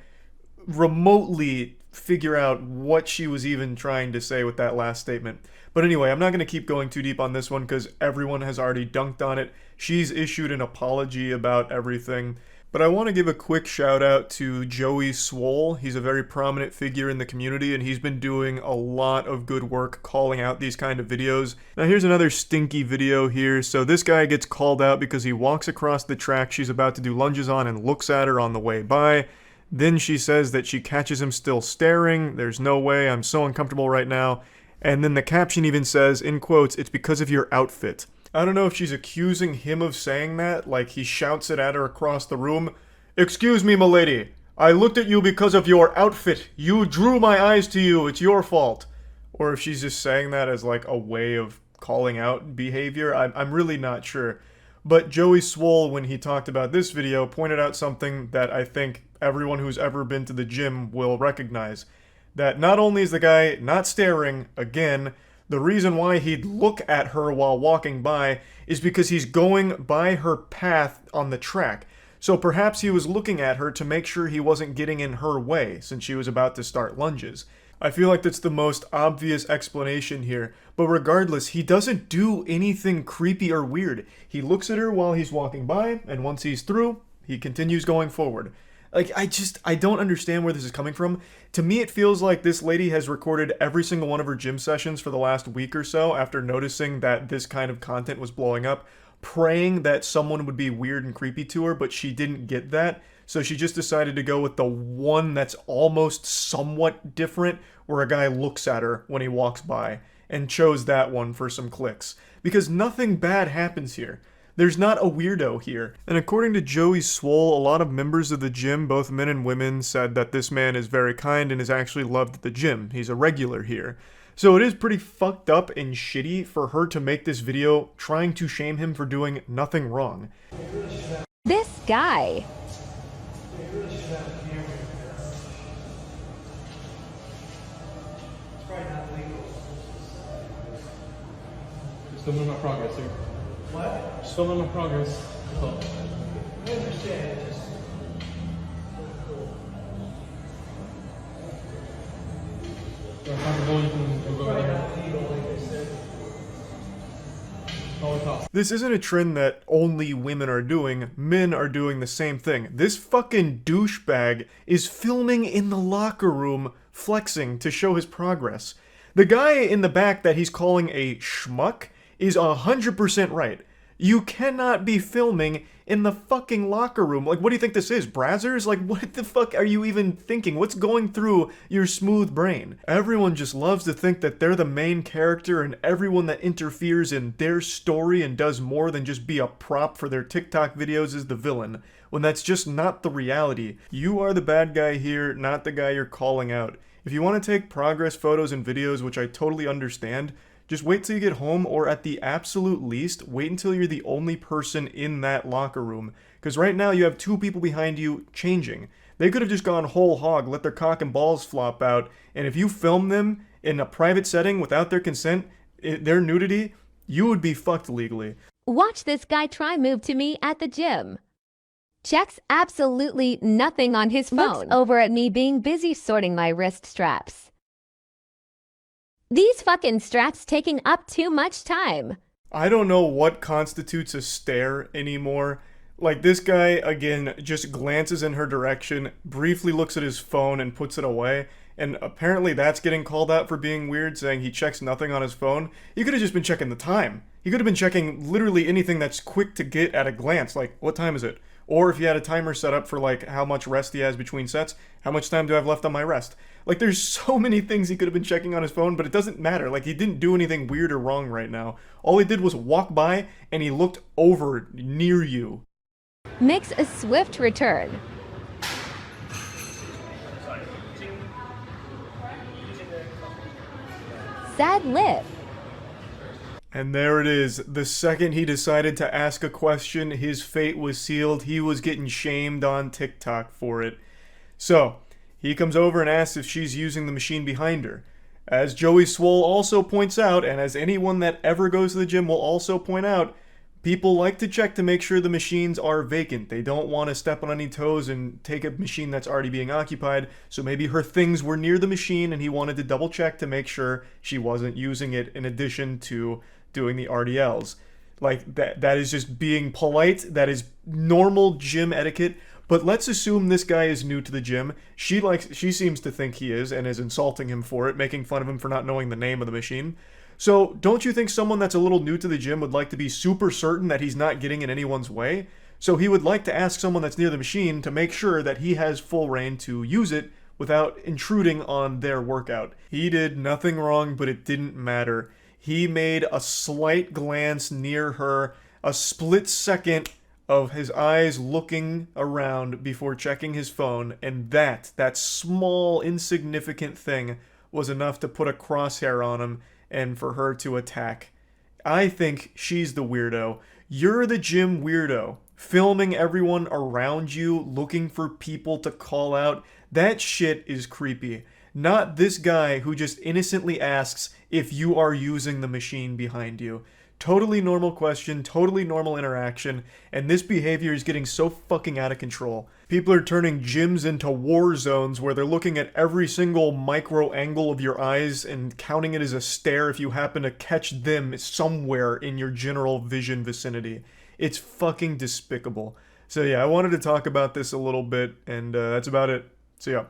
remotely figure out what she was even trying to say with that last statement. But anyway, I'm not going to keep going too deep on this one because everyone has already dunked on it. She's issued an apology about everything. But I want to give a quick shout out to Joey Swole. He's a very prominent figure in the community and he's been doing a lot of good work calling out these kind of videos. Now here's another stinky video here. So this guy gets called out because he walks across the track she's about to do lunges on and looks at her on the way by. Then she says that she catches him still staring. There's no way, I'm so uncomfortable right now. And then the caption even says, in quotes, "It's because of your outfit." I don't know if she's accusing him of saying that, like he shouts it at her across the room. "Excuse me, milady. I looked at you because of your outfit. You drew my eyes to you. It's your fault." Or if she's just saying that as like a way of calling out behavior. I'm really not sure. But Joey Swole, when he talked about this video, pointed out something that I think everyone who's ever been to the gym will recognize. That not only is the guy not staring, again, the reason why he'd look at her while walking by is because he's going by her path on the track. So perhaps he was looking at her to make sure he wasn't getting in her way since she was about to start lunges. I feel like that's the most obvious explanation here, but regardless, he doesn't do anything creepy or weird. He looks at her while he's walking by, and once he's through, he continues going forward. Like, I don't understand where this is coming from. To me, it feels like this lady has recorded every single one of her gym sessions for the last week or so after noticing that this kind of content was blowing up, praying that someone would be weird and creepy to her, but she didn't get that. So she just decided to go with the one that's almost somewhat different, where a guy looks at her when he walks by, and chose that one for some clicks. Because nothing bad happens here. There's not a weirdo here. And according to Joey Swole, a lot of members of the gym, both men and women, said that this man is very kind and is actually loved at the gym. He's a regular here. So it is pretty fucked up and shitty for her to make this video trying to shame him for doing nothing wrong. This guy. Just filming my progress here. What? Just filming my progress. Oh. I understand. This isn't a trend that only women are doing, men are doing the same thing. This fucking douchebag is filming in the locker room, flexing to show his progress. The guy in the back that he's calling a schmuck is 100% right. You cannot be filming in the fucking locker room. Like, what do you think this is, Brazzers? Like, what the fuck are you even thinking? What's going through your smooth brain? Everyone just loves to think that they're the main character, and everyone that interferes in their story and does more than just be a prop for their TikTok videos is the villain, when that's just not the reality. You are the bad guy here, not the guy you're calling out. If you want to take progress photos and videos, which I totally understand, just wait till you get home, or at the absolute least, wait until you're the only person in that locker room. Because right now you have two people behind you changing. They could have just gone whole hog, let their cock and balls flop out, and if you film them in a private setting without their consent, their nudity, you would be fucked legally. Watch this guy try move to me at the gym. Checks absolutely nothing on his phone. Looks over at me being busy sorting my wrist straps. These fucking straps taking up too much time. I don't know what constitutes a stare anymore. Like, this guy, again, just glances in her direction, briefly looks at his phone and puts it away, and apparently that's getting called out for being weird, saying he checks nothing on his phone. He could have just been checking the time. He could have been checking literally anything that's quick to get at a glance, like, what time is it? Or if he had a timer set up for, like, how much rest he has between sets, how much time do I have left on my rest? Like, there's so many things he could have been checking on his phone, but it doesn't matter. Like, he didn't do anything weird or wrong right now. All he did was walk by, and he looked over near you. Makes a swift return. Sad lip. And there it is. The second he decided to ask a question, his fate was sealed. He was getting shamed on TikTok for it. So, he comes over and asks if she's using the machine behind her. As Joey Swole also points out, and as anyone that ever goes to the gym will also point out, people like to check to make sure the machines are vacant. They don't want to step on any toes and take a machine that's already being occupied, so maybe her things were near the machine and he wanted to double check to make sure she wasn't using it in addition to doing the RDLs. Like, that is just being polite. That is normal gym etiquette. But let's assume this guy is new to the gym. She seems to think he is and is insulting him for it, making fun of him for not knowing the name of the machine. So don't you think someone that's a little new to the gym would like to be super certain that he's not getting in anyone's way? So he would like to ask someone that's near the machine to make sure that he has full reign to use it without intruding on their workout. He did nothing wrong, but it didn't matter. He made a slight glance near her, a split second of his eyes looking around before checking his phone, and that small, insignificant thing was enough to put a crosshair on him and for her to attack. I think she's the weirdo. You're the gym weirdo. Filming everyone around you, looking for people to call out. That shit is creepy. Not this guy who just innocently asks if you are using the machine behind you. Totally normal question, totally normal interaction, and this behavior is getting so fucking out of control. People are turning gyms into war zones where they're looking at every single micro angle of your eyes and counting it as a stare if you happen to catch them somewhere in your general vision vicinity. It's fucking despicable. So yeah, I wanted to talk about this a little bit, and that's about it. So yeah.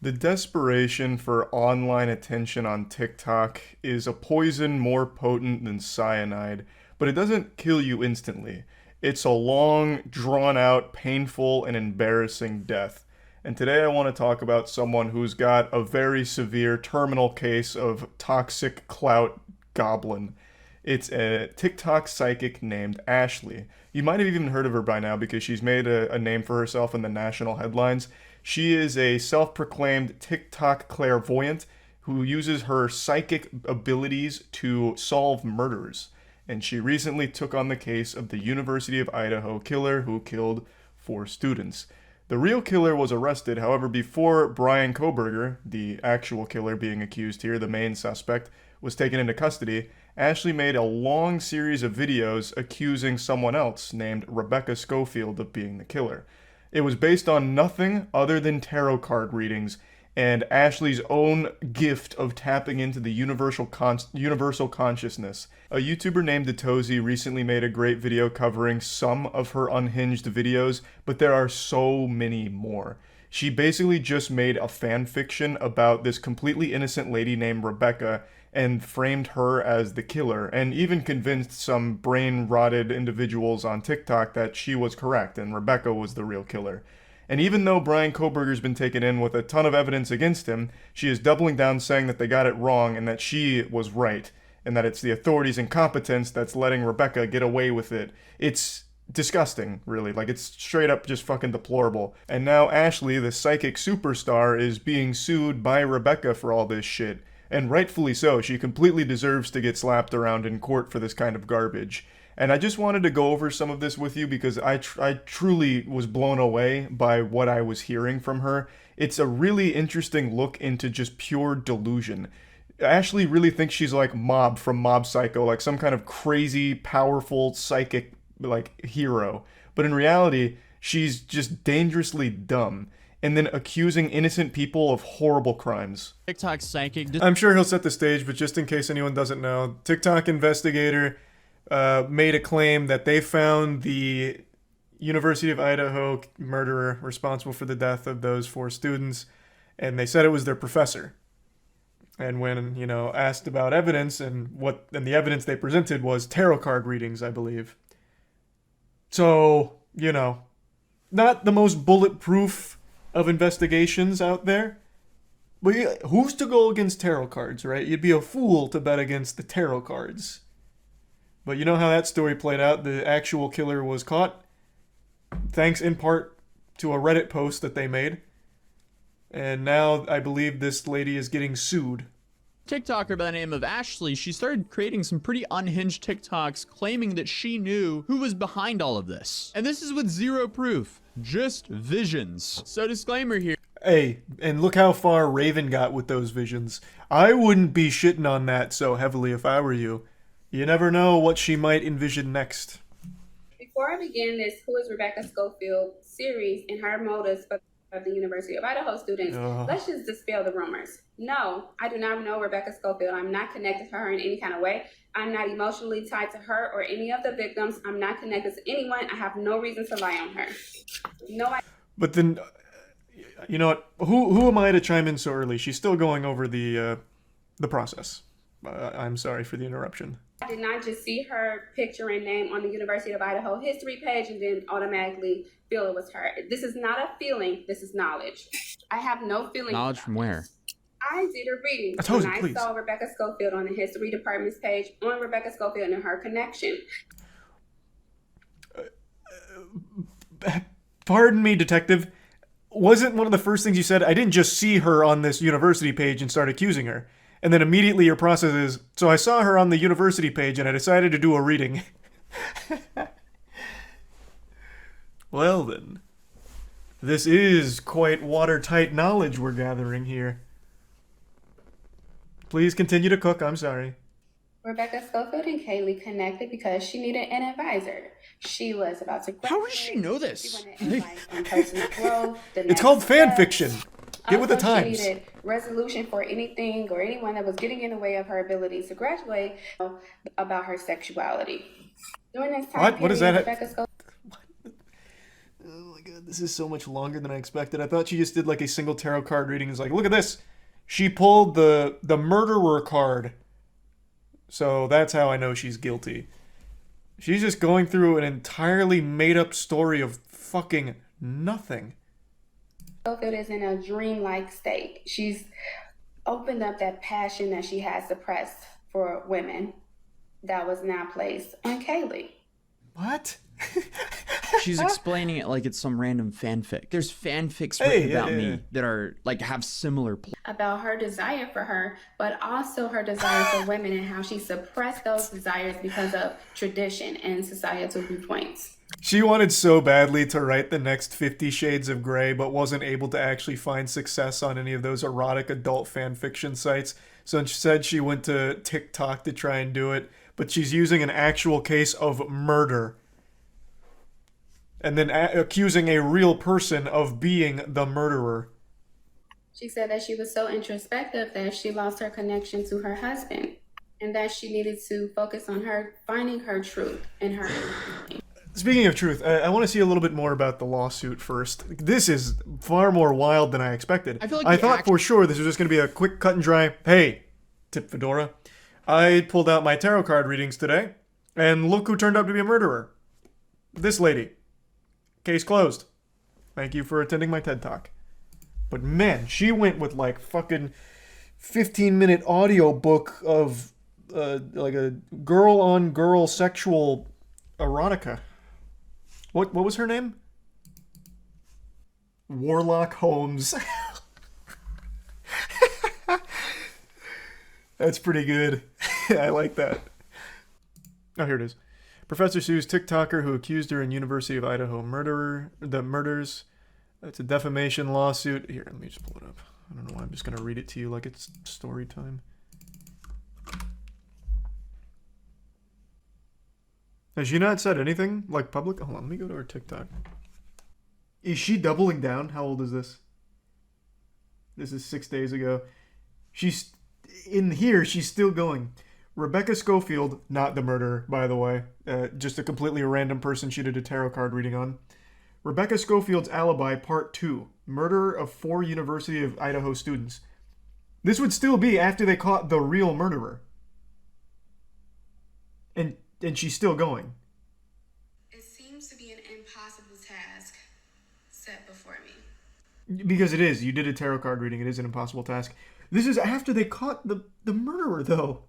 The desperation for online attention on TikTok is a poison more potent than cyanide, but it doesn't kill you instantly. It's a long, drawn-out, painful, and embarrassing death. And today I want to talk about someone who's got a very severe terminal case of toxic clout goblin. It's a TikTok psychic named Ashley. You might have even heard of her by now because she's made a name for herself in the national headlines. She is a self-proclaimed TikTok clairvoyant who uses her psychic abilities to solve murders. And she recently took on the case of the University of Idaho killer who killed 4 students. The real killer was arrested, however, before Bryan Kohberger, the actual killer being accused here, the main suspect, was taken into custody, Ashley made a long series of videos accusing someone else named Rebecca Schofield of being the killer. It was based on nothing other than tarot card readings and Ashley's own gift of tapping into the universal consciousness. A YouTuber named Detozy recently made a great video covering some of her Unhinged videos, but there are so many more. She basically just made a fan fiction about this completely innocent lady named Rebecca and framed her as the killer, and even convinced some brain-rotted individuals on TikTok that she was correct and Rebecca was the real killer. And even though Bryan Kohberger's been taken in with a ton of evidence against him, she is doubling down saying that they got it wrong and that she was right, and that it's the authorities' incompetence that's letting Rebecca get away with it. It's disgusting, really. Like, it's straight up just fucking deplorable. And now Ashley, the psychic superstar, is being sued by Rebecca for all this shit. And rightfully so. She completely deserves to get slapped around in court for this kind of garbage. And I just wanted to go over some of this with you because I truly was blown away by what I was hearing from her. It's a really interesting look into just pure delusion. Ashley really thinks she's like Mob from Mob Psycho, like some kind of crazy, powerful, psychic, like, hero. But in reality, she's just dangerously dumb. And then accusing innocent people of horrible crimes. TikTok psychic. I'm sure he'll set the stage, but just in case anyone doesn't know, TikTok investigator made a claim that they found the University of Idaho murderer responsible for the death of those 4 students, and they said it was their professor. And when, asked about evidence, and the evidence they presented was tarot card readings, I believe. So, not the most bulletproof of investigations out there. But who's to go against tarot cards, right? You'd be a fool to bet against the tarot cards. But you know how that story played out? The actual killer was caught, thanks in part to a Reddit post that they made. And now I believe this lady is getting sued. TikToker by the name of Ashley, she started creating some pretty unhinged TikToks claiming that she knew who was behind all of this. And this is with zero proof, just visions. So disclaimer here. Hey, and look how far Raven got with those visions. I wouldn't be shitting on that so heavily if I were you. You never know what she might envision next. Before I begin this Who is Rebecca Schofield series and her motives for the University of Idaho students, let's just dispel the rumors. No, I do not know Rebecca Schofield. I'm not connected to her in any kind of way. I'm not emotionally tied to her or any of the victims. I'm not connected to anyone. I have no reason to lie on her. But then, you know what? Who am I to chime in so early? She's still going over the process. I'm sorry for the interruption. I did not just see her picture and name on the University of Idaho history page and then automatically feel it was her. This is not a feeling, this is knowledge. I have no feeling. Knowledge from where? I did a reading when I saw Rebecca Schofield on the history department's page on Rebecca Schofield and her connection. Pardon me, detective. Wasn't one of the first things you said, I didn't just see her on this university page and start accusing her. And then immediately your process is, so I saw her on the university page and I decided to do a reading. Well then. This is quite watertight knowledge we're gathering here. Please continue to cook, I'm sorry. Rebecca Schofield and Kaylee connected because she needed an advisor. She was about to graduate. How does she know this? She wanted advice on personal growth. It's called fan fiction. Get with the times. She needed resolution for anything or anyone that was getting in the way of her ability to graduate about her sexuality. During this time What is that? Rebecca Schofield. Oh my god, this is so much longer than I expected. I thought she just did like a single tarot card reading. It's like, look at this. She pulled the murderer card. So that's how I know she's guilty. She's just going through an entirely made-up story of fucking nothing. Schofield is in a dreamlike state. She's opened up that passion that she had suppressed for women that was now placed on Kaylee. What? She's explaining it like it's some random fanfic. There's fanfics written about me that are like have similar about her desire for her, but also her desire for women and how she suppressed those desires because of tradition and societal viewpoints. She wanted so badly to write the next 50 Shades of Grey, but wasn't able to actually find success on any of those erotic adult fan fiction sites. So instead she went to TikTok to try and do it, but she's using an actual case of murder. And then accusing a real person of being the murderer. She said that she was so introspective that she lost her connection to her husband and that she needed to focus on her finding her truth and her. Speaking of truth, I want to see a little bit more about the lawsuit first. This is far more wild than I expected. I thought for sure this was just going to be a quick cut and dry, hey, tip Fedora. I pulled out my tarot card readings today, and look who turned out to be a murderer. This lady. Case closed. Thank you for attending my TED Talk. But man, she went with like fucking 15-minute audio book of like a girl-on-girl sexual erotica. What was her name? Warlock Holmes. That's pretty good. I like that. Oh, here it is. Professor Sue's TikToker who accused her in University of Idaho murders. That's a defamation lawsuit. Here, let me just pull it up. I don't know why I'm just going to read it to you like it's story time. Has she not said anything like public? Hold on, let me go to her TikTok. Is she doubling down? How old is this? This is 6 days ago. She's in here. She's still going. Rebecca Schofield, not the murderer, by the way. Just a completely random person she did a tarot card reading on. Rebecca Schofield's alibi, part 2. Murder of 4 University of Idaho students. This would still be after they caught the real murderer. And she's still going. It seems to be an impossible task set before me. Because it is. You did a tarot card reading. It is an impossible task. This is after they caught the murderer, though.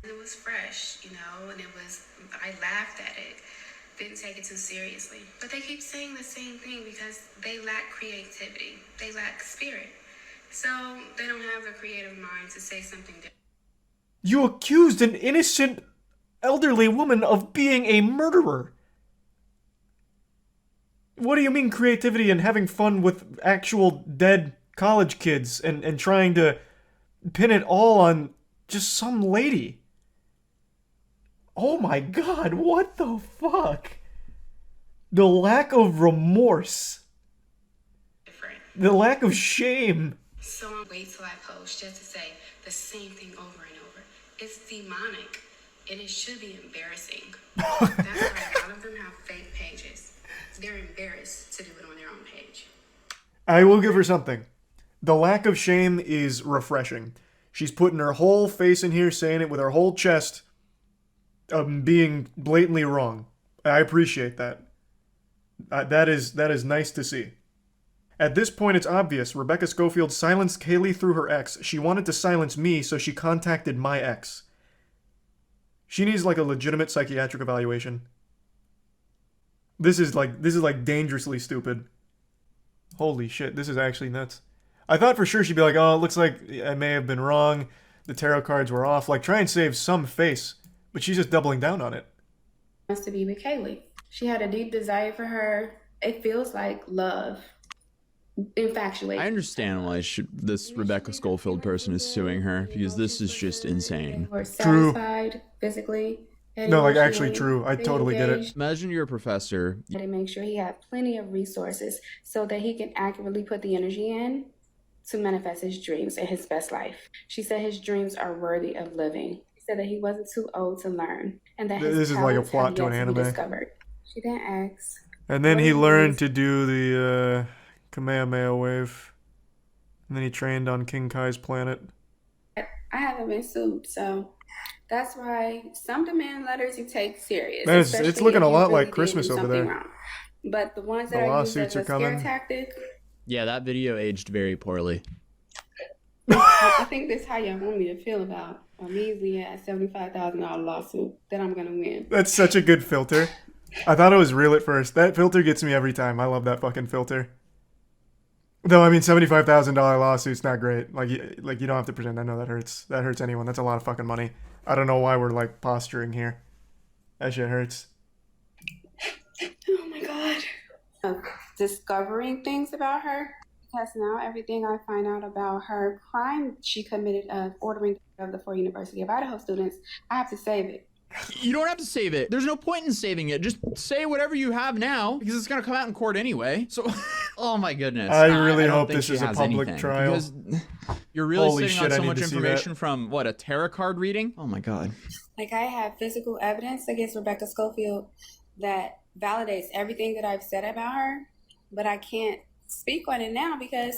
It was fresh, you know, and I laughed at it, didn't take it too seriously. But they keep saying the same thing because they lack creativity, they lack spirit. So they don't have the creative mind to say something different. You accused an innocent elderly woman of being a murderer. What do you mean creativity and having fun with actual dead college kids and trying to pin it all on just some lady? Oh my god, what the fuck? The lack of remorse. The lack of shame. Someone wait till I post just to say the same thing over and over. It's demonic, and it should be embarrassing. That's why a lot of them have fake pages. They're embarrassed to do it on their own page. I will give her something. The lack of shame is refreshing. She's putting her whole face in here, saying it with her whole chest. being blatantly wrong. I appreciate that. That is nice to see. At this point, it's obvious. Rebecca Schofield silenced Kaylee through her ex. She wanted to silence me, so she contacted my ex. She needs like a legitimate psychiatric evaluation. This is like dangerously stupid. Holy shit, this is actually nuts. I thought for sure she'd be like, oh, it looks like I may have been wrong. The tarot cards were off. Like, try and save some face. But she's just doubling down on it. Wants to be with Kaylee. She had a deep desire for her. It feels like love. Infatuated. I understand why this Rebecca Schofield person is suing her, because this is just insane. We're satisfied physically. No, like actually true. I totally get it. Imagine you're a professor. To make sure he had plenty of resources so that he can accurately put the energy in to manifest his dreams and his best life. She said his dreams are worthy of living. He said that he wasn't too old to learn, and that his this is like a plot to an to anime. be discovered. She didn't ask. And then he learned to do the Kamehameha wave. And then he trained on King Kai's planet. I haven't been sued, so that's why some demand letters you take serious. It's looking a lot like Christmas over there. Wrong. But the ones that are used as a scare tactic. Yeah, that video aged very poorly. I think that's how y'all want me to feel about a measly ass $75,000 lawsuit that I'm gonna win. That's such a good filter. I thought it was real at first. That filter gets me every time. I love that fucking filter. Though, I mean, $75,000 lawsuit's not great. Like you don't have to pretend. I know that hurts. That hurts anyone. That's a lot of fucking money. I don't know why we're like posturing here. That shit hurts. Oh my god. Discovering things about her, because now everything I find out about her crime she committed of ordering of the 4 University of Idaho students, I have to save it. You don't have to save it. There's no point in saving it. Just say whatever you have now, because it's going to come out in court anyway. So, oh my goodness. I really hope this is a public trial. Because you're really Holy sitting shit, on so I need much to see information from, what, a tarot card reading? Oh my god. Like, I have physical evidence against Rebecca Schofield that validates everything that I've said about her, but I can't speak on it now because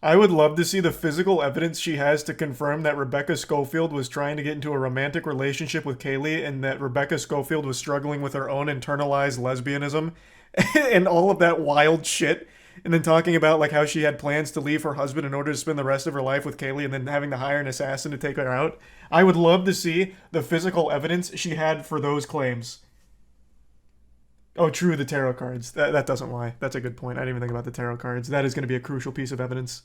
I would love to see the physical evidence she has to confirm that Rebecca Schofield was trying to get into a romantic relationship with Kaylee and that Rebecca Schofield was struggling with her own internalized lesbianism and all of that wild shit. And then talking about like how she had plans to leave her husband in order to spend the rest of her life with Kaylee and then having to hire an assassin to take her out. I would love to see the physical evidence she had for those claims. Oh, true, the tarot cards. That doesn't lie. That's a good point. I didn't even think about the tarot cards. That is going to be a crucial piece of evidence.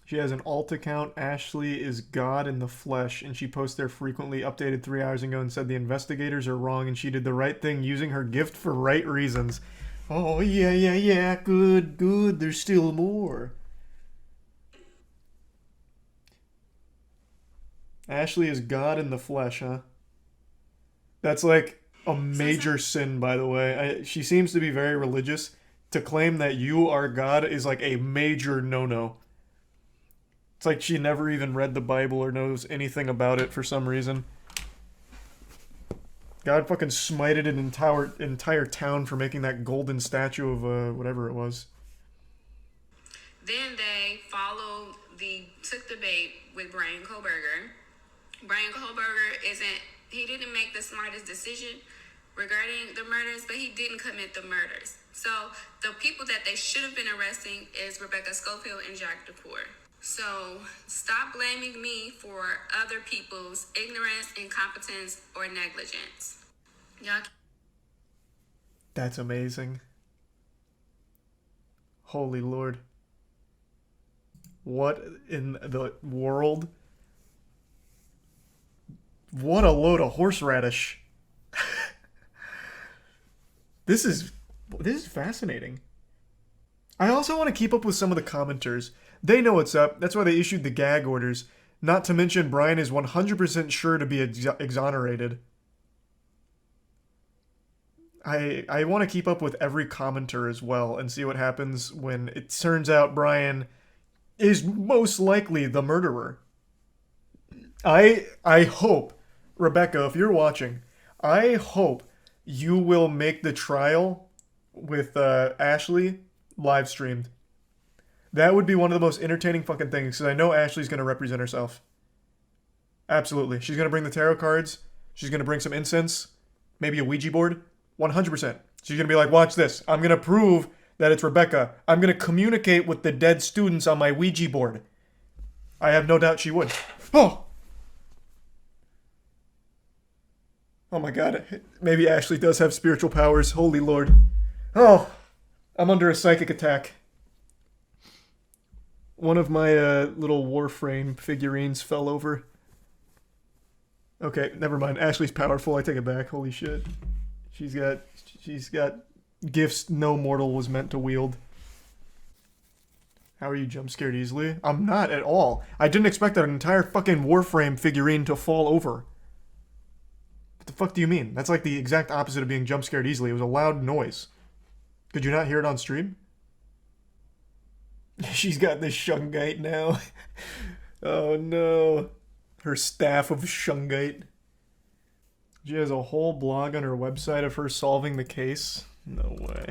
She has an alt account, Ashley is God in the flesh, and she posts there frequently, updated 3 hours ago and said the investigators are wrong and she did the right thing using her gift for right reasons. Oh, yeah, good, there's still more. Ashley is God in the flesh, huh? That's like a major sin, by the way. She seems to be very religious. To claim that you are God is like a major no-no. It's like she never even read the Bible or knows anything about it for some reason. God fucking smited an entire town for making that golden statue of whatever it was. Then they took the bait with Brian Kohlberger. Brian Kohlberger he didn't make the smartest decision regarding the murders, but he didn't commit the murders. So the people that they should have been arresting is Rebecca Schofield and Jack DeCour. So stop blaming me for other people's ignorance, incompetence, or negligence. Y'all. That's amazing. Holy Lord. What in the world? What a load of horseradish. This is fascinating. I also want to keep up with some of the commenters. They know what's up. That's why they issued the gag orders. Not to mention Brian is 100% sure to be exonerated. I want to keep up with every commenter as well and see what happens when it turns out Brian is most likely the murderer. I hope, Rebecca, if you're watching, I hope you will make the trial with Ashley live streamed. That would be one of the most entertaining fucking things, because I know Ashley's going to represent herself. Absolutely. She's going to bring the tarot cards. She's gonna bring some incense, maybe a Ouija board. 100%. She's gonna be like, watch this. I'm gonna prove that it's Rebecca. I'm gonna communicate with the dead students on my Ouija board. I have no doubt she would. Oh! Oh my god. Maybe Ashley does have spiritual powers. Holy Lord. Oh! I'm under a psychic attack. One of my little Warframe figurines fell over. Okay, never mind. Ashley's powerful. I take it back. Holy shit. She's got gifts no mortal was meant to wield. How are you jump scared easily? I'm not at all. I didn't expect an entire fucking Warframe figurine to fall over. What the fuck do you mean? That's like the exact opposite of being jump scared easily. It was a loud noise. Could you not hear it on stream? She's got this shungite now. Oh no. Her staff of shungite. She has a whole blog on her website of her solving the case. No way.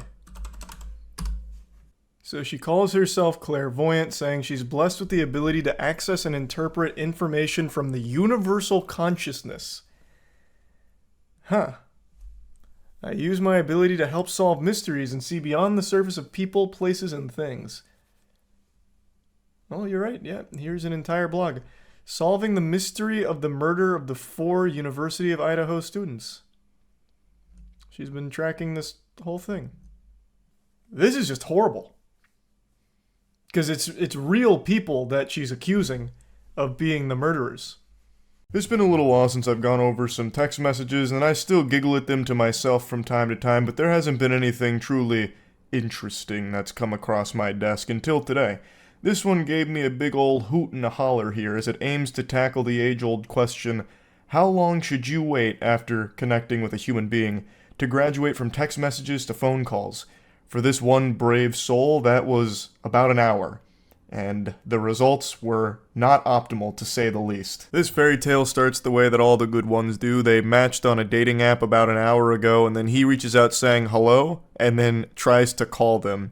So she calls herself clairvoyant, saying she's blessed with the ability to access and interpret information from the universal consciousness. Huh. I use my ability to help solve mysteries and see beyond the surface of people, places, and things. Oh, you're right. Yeah, here's an entire blog. Solving the mystery of the murder of the 4 University of Idaho students. She's been tracking this whole thing. This is just horrible. Because it's real people that she's accusing of being the murderers. It's been a little while since I've gone over some text messages, and I still giggle at them to myself from time to time, but there hasn't been anything truly interesting that's come across my desk until today. This one gave me a big old hoot and a holler here as it aims to tackle the age-old question, how long should you wait after connecting with a human being to graduate from text messages to phone calls? For this one brave soul, that was about an hour, and the results were not optimal to say the least. This fairy tale starts the way that all the good ones do. They matched on a dating app about an hour ago, and then he reaches out saying hello, and then tries to call them.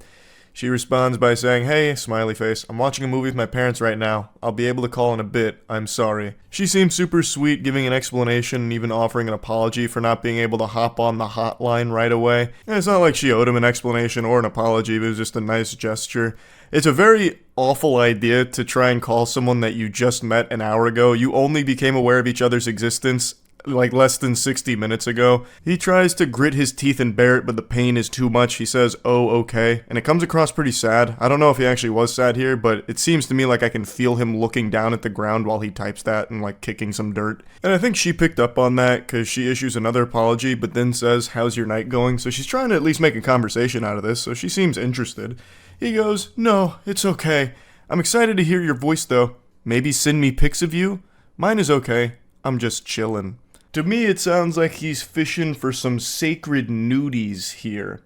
She responds by saying, hey, smiley face, I'm watching a movie with my parents right now. I'll be able to call in a bit. I'm sorry. She seems super sweet, giving an explanation and even offering an apology for not being able to hop on the hotline right away. And it's not like she owed him an explanation or an apology, but it was just a nice gesture. It's a very awful idea to try and call someone that you just met an hour ago. You only became aware of each other's existence like less than 60 minutes ago. He tries to grit his teeth and bear it, but the pain is too much. He says, oh, okay. And it comes across pretty sad. I don't know if he actually was sad here, but it seems to me like I can feel him looking down at the ground while he types that and like kicking some dirt. And I think she picked up on that because she issues another apology, but then says, how's your night going? So she's trying to at least make a conversation out of this, so she seems interested. He goes, no, it's okay. I'm excited to hear your voice though. Maybe send me pics of you? Mine is okay. I'm just chillin'. To me, it sounds like he's fishing for some sacred nudies here.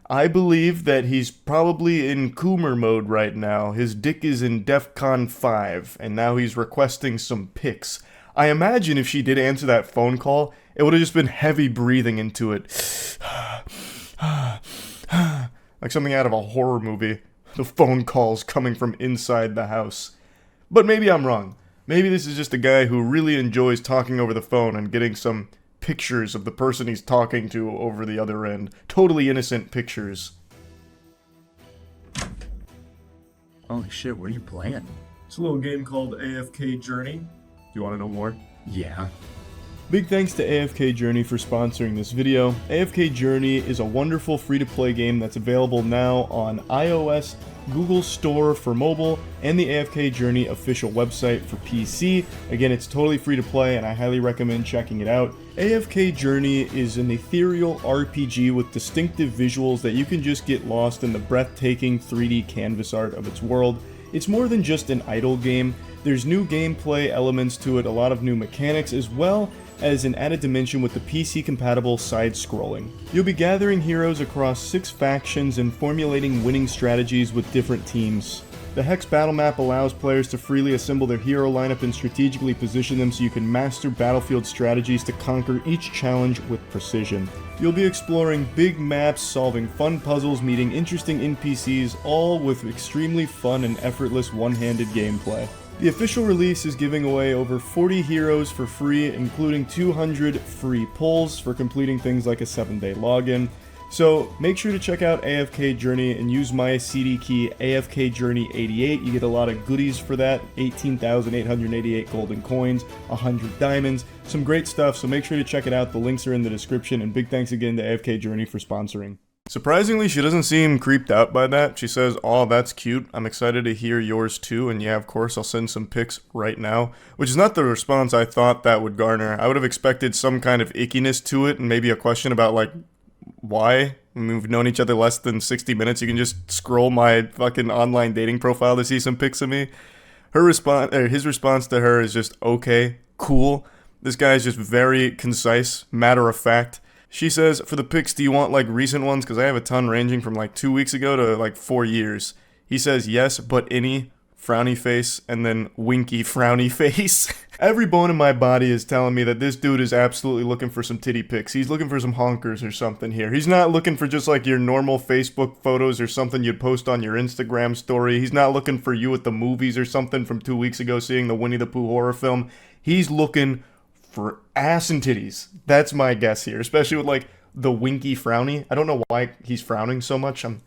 I believe that he's probably in Coomer mode right now. His dick is in DEFCON 5, and now he's requesting some pics. I imagine if she did answer that phone call, it would have just been heavy breathing into it. Like something out of a horror movie. The phone calls coming from inside the house. But maybe I'm wrong. Maybe this is just a guy who really enjoys talking over the phone and getting some pictures of the person he's talking to over the other end. Totally innocent pictures. Holy shit, what are you playing? It's a little game called AFK Journey. Do you want to know more? Yeah. Big thanks to AFK Journey for sponsoring this video. AFK Journey is a wonderful free-to-play game that's available now on iOS, Google Store for mobile, and the AFK Journey official website for PC. Again, it's totally free to play and I highly recommend checking it out. AFK Journey is an ethereal RPG with distinctive visuals that you can just get lost in the breathtaking 3D canvas art of its world. It's more than just an idle game. There's new gameplay elements to it, a lot of new mechanics, as well as an added dimension with the PC-compatible side-scrolling. You'll be gathering heroes across 6 factions and formulating winning strategies with different teams. The Hex battle map allows players to freely assemble their hero lineup and strategically position them so you can master battlefield strategies to conquer each challenge with precision. You'll be exploring big maps, solving fun puzzles, meeting interesting NPCs, all with extremely fun and effortless one-handed gameplay. The official release is giving away over 40 heroes for free, including 200 free pulls for completing things like a 7-day login. So make sure to check out AFK Journey and use my CD key AFK Journey 88. You get a lot of goodies for that, 18,888 golden coins, 100 diamonds, some great stuff, so make sure to check it out. The links are in the description, and big thanks again to AFK Journey for sponsoring. Surprisingly, she doesn't seem creeped out by that. She says, "Oh, that's cute. I'm excited to hear yours too, and yeah, of course, I'll send some pics right now." Which is not the response I thought that would garner. I would have expected some kind of ickiness to it, and maybe a question about, like, why? I mean, we've known each other less than 60 minutes. You can just scroll my fucking online dating profile to see some pics of me. His response to her is just, okay, cool. This guy is just very concise, matter of fact. She says, "For the pics, do you want like recent ones? Because I have a ton ranging from like 2 weeks ago to like 4 years. He says, "Yes, but any," frowny face, and then winky frowny face. Every bone in my body is telling me that this dude is absolutely looking for some titty pics. He's looking for some honkers or something here. He's not looking for just like your normal Facebook photos or something you'd post on your Instagram story. He's not looking for you at the movies or something from 2 weeks ago seeing the Winnie the Pooh horror film. He's looking for ass and titties. That's my guess here, especially with like the winky frowny. I don't know why he's frowning so much. I'm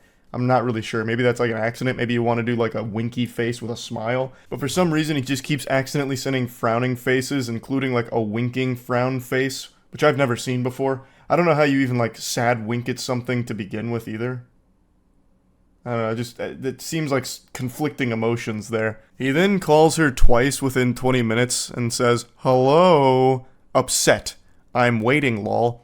not really sure. Maybe that's like an accident. Maybe you want to do like a winky face with a smile. But for some reason, he just keeps accidentally sending frowning faces, including like a winking frown face, which I've never seen before. I don't know how you even like sad wink at something to begin with either. I don't know, just, it seems like conflicting emotions there. He then calls her twice within 20 minutes and says, "Hello, upset. I'm waiting, lol."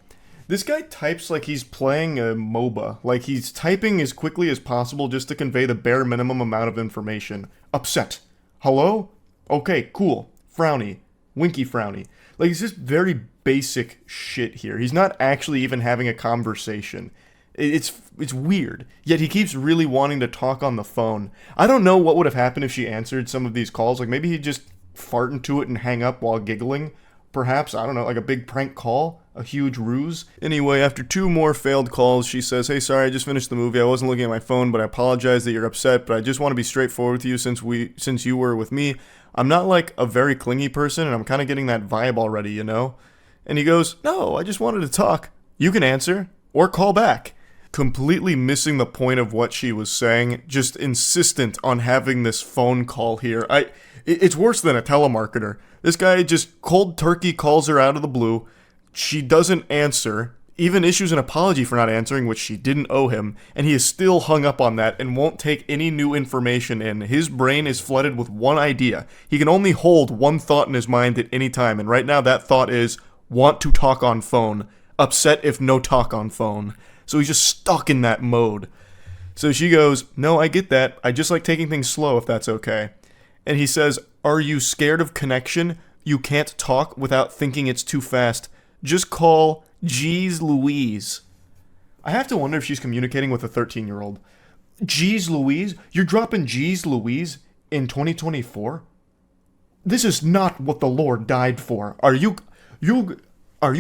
This guy types like he's playing a MOBA, like he's typing as quickly as possible just to convey the bare minimum amount of information. Upset. Hello? Okay, cool. Frowny. Winky frowny. Like, it's just very basic shit here. He's not actually even having a conversation. It's weird. Yet he keeps really wanting to talk on the phone. I don't know what would have happened if she answered some of these calls. Like, maybe he'd just fart into it and hang up while giggling. Perhaps, I don't know, like a big prank call? A huge ruse? Anyway, after 2 more failed calls, she says, "Hey, sorry, I just finished the movie. I wasn't looking at my phone, but I apologize that you're upset, but I just want to be straightforward with you since you were with me. I'm not like a very clingy person, and I'm kind of getting that vibe already, you know?" And he goes, "No, I just wanted to talk. You can answer, or call back." Completely missing the point of what she was saying, just insistent on having this phone call here. It's worse than a telemarketer. This guy just cold turkey calls her out of the blue. She doesn't answer, even issues an apology for not answering, which she didn't owe him, and he is still hung up on that and won't take any new information in. His brain is flooded with one idea. He can only hold one thought in his mind at any time, and right now that thought is, want to talk on phone. Upset if no talk on phone. So he's just stuck in that mode. So she goes, "No, I get that. I just like taking things slow if that's okay." And he says, "Are you scared of connection? You can't talk without thinking it's too fast. Just call Jeez Louise." I have to wonder if she's communicating with a 13-year-old. Jeez Louise? You're dropping Jeez Louise in 2024? This is not what the Lord died for. Are you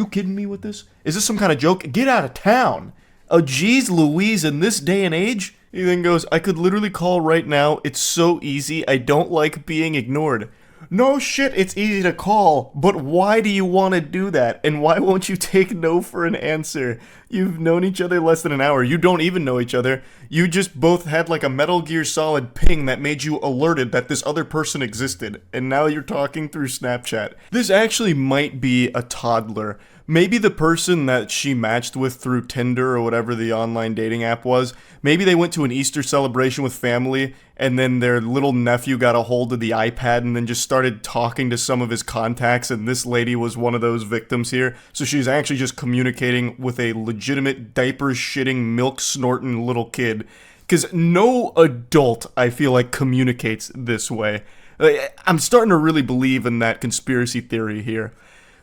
kidding me with this? Is this some kind of joke? Get out of town. A Jeez Louise in this day and age? He then goes, "I could literally call right now. It's so easy. I don't like being ignored." No shit, it's easy to call, but why do you want to do that? And why won't you take no for an answer? You've known each other less than an hour. You don't even know each other. You just both had like a Metal Gear Solid ping that made you alerted that this other person existed, and now you're talking through Snapchat. This actually might be a toddler. Maybe the person that she matched with through Tinder or whatever the online dating app was, maybe they went to an Easter celebration with family, and then their little nephew got a hold of the iPad and then just started talking to some of his contacts, and this lady was one of those victims here. So she's actually just communicating with a legitimate diaper-shitting, milk-snorting little kid. Because no adult, I feel like, communicates this way. I'm starting to really believe in that conspiracy theory here.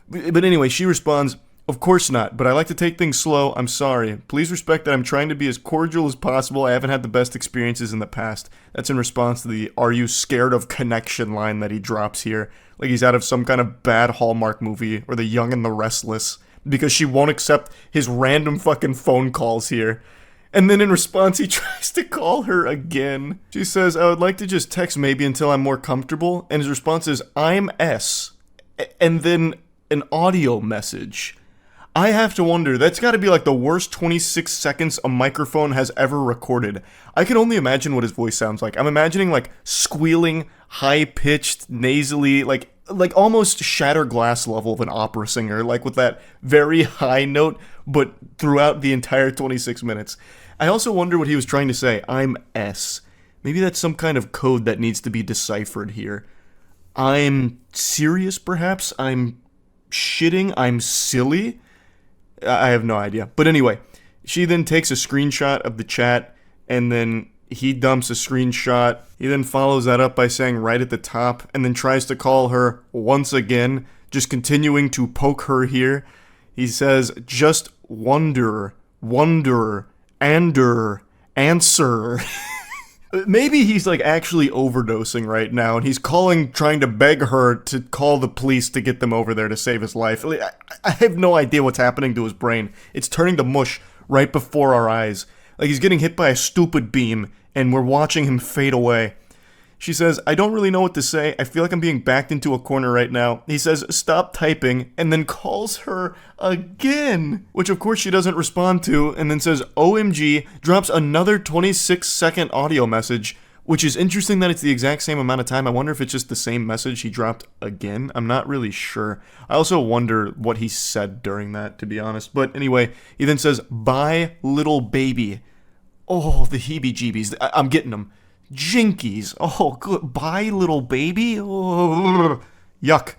But anyway, she responds, "Of course not, but I like to take things slow. I'm sorry. Please respect that I'm trying to be as cordial as possible. I haven't had the best experiences in the past." That's in response to the "Are you scared of connection" line that he drops here. Like he's out of some kind of bad Hallmark movie, or The Young and the Restless. Because she won't accept his random fucking phone calls here. And then in response, he tries to call her again. She says, I would like to just text maybe until I'm more comfortable. And his response is, I'm S. And then an audio message. I have to wonder, that's got to be like the worst 26 seconds a microphone has ever recorded. I can only imagine what his voice sounds like. I'm imagining like squealing, high-pitched, nasally, like almost shatter glass level of an opera singer, like with that very high note, but throughout the entire 26 minutes. I also wonder what he was trying to say. I'm S. Maybe that's some kind of code that needs to be deciphered here. I'm serious, perhaps? I'm shitting? I'm silly? I have no idea. But anyway, she then takes a screenshot of the chat, and then he dumps a screenshot. He then follows that up by saying right at the top, and then tries to call her once again, just continuing to poke her here. He says, just wonder, answer. Maybe he's like actually overdosing right now, and he's trying to beg her to call the police to get them over there to save his life. I have no idea what's happening to his brain. It's turning to mush right before our eyes. Like he's getting hit by a stupid beam, and we're watching him fade away. She says, I don't really know what to say. I feel like I'm being backed into a corner right now. He says, stop typing, and then calls her again, which of course she doesn't respond to, and then says, OMG, drops another 26-second audio message, which is interesting that it's the exact same amount of time. I wonder if it's just the same message he dropped again. I'm not really sure. I also wonder what he said during that, to be honest. But anyway, he then says, bye, little baby. Oh, the heebie-jeebies. I'm getting them. Jinkies. Oh, good. Bye, little baby. Oh, yuck.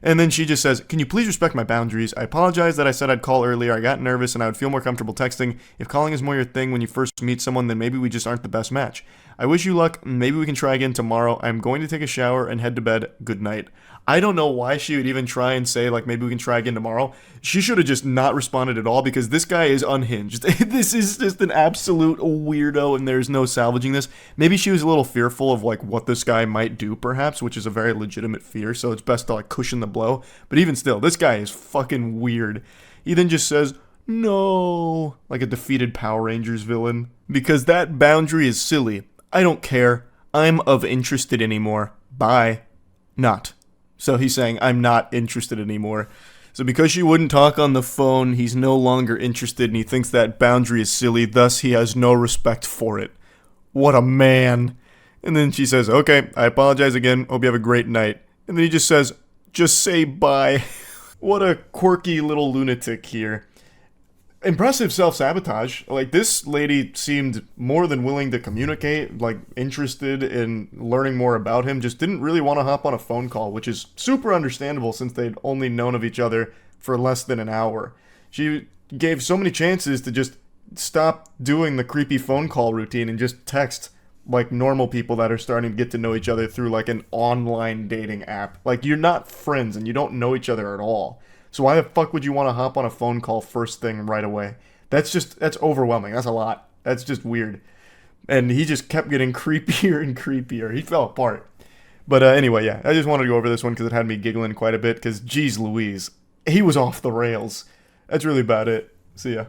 And then she just says, can you please respect my boundaries? I apologize that I said I'd call earlier. I got nervous and I would feel more comfortable texting. If calling is more your thing when you first meet someone, then maybe we just aren't the best match. I wish you luck. Maybe we can try again tomorrow. I'm going to take a shower and head to bed. Good night. I don't know why she would even try and say, like, maybe we can try again tomorrow. She should have just not responded at all, because this guy is unhinged. This is just an absolute weirdo, and there's no salvaging this. Maybe she was a little fearful of, like, what this guy might do, perhaps, which is a very legitimate fear, so it's best to, like, cushion the blow. But even still, this guy is fucking weird. He then just says, no, like a defeated Power Rangers villain. Because that boundary is silly. I don't care. I'm of interested anymore. Bye. Not. So he's saying, I'm not interested anymore. So because she wouldn't talk on the phone, he's no longer interested, and he thinks that boundary is silly, thus he has no respect for it. What a man. And then she says, okay, I apologize again, hope you have a great night. And then he just says, just say bye. What a quirky little lunatic here. Impressive self-sabotage. Like, this lady seemed more than willing to communicate, like, interested in learning more about him, just didn't really want to hop on a phone call, which is super understandable since they'd only known of each other for less than an hour. She gave so many chances to just stop doing the creepy phone call routine and just text like normal people that are starting to get to know each other through like an online dating app. Like, you're not friends and you don't know each other at all. So why the fuck would you want to hop on a phone call first thing right away? That's overwhelming. That's a lot. That's just weird. And he just kept getting creepier and creepier. He fell apart. But anyway, yeah, I just wanted to go over this one because it had me giggling quite a bit, because geez Louise, he was off the rails. That's really about it. See ya.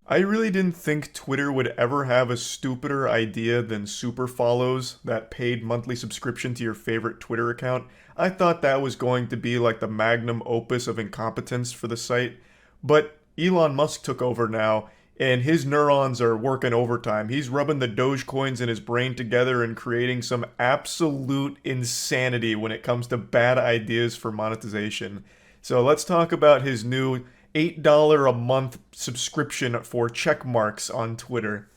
I really didn't think Twitter would ever have a stupider idea than super follows, that paid monthly subscription to your favorite Twitter account. I thought that was going to be like the magnum opus of incompetence for the site. But Elon Musk took over now, and his neurons are working overtime. He's rubbing the Dogecoins in his brain together and creating some absolute insanity when it comes to bad ideas for monetization. So let's talk about his new $8 a month subscription for check marks on Twitter.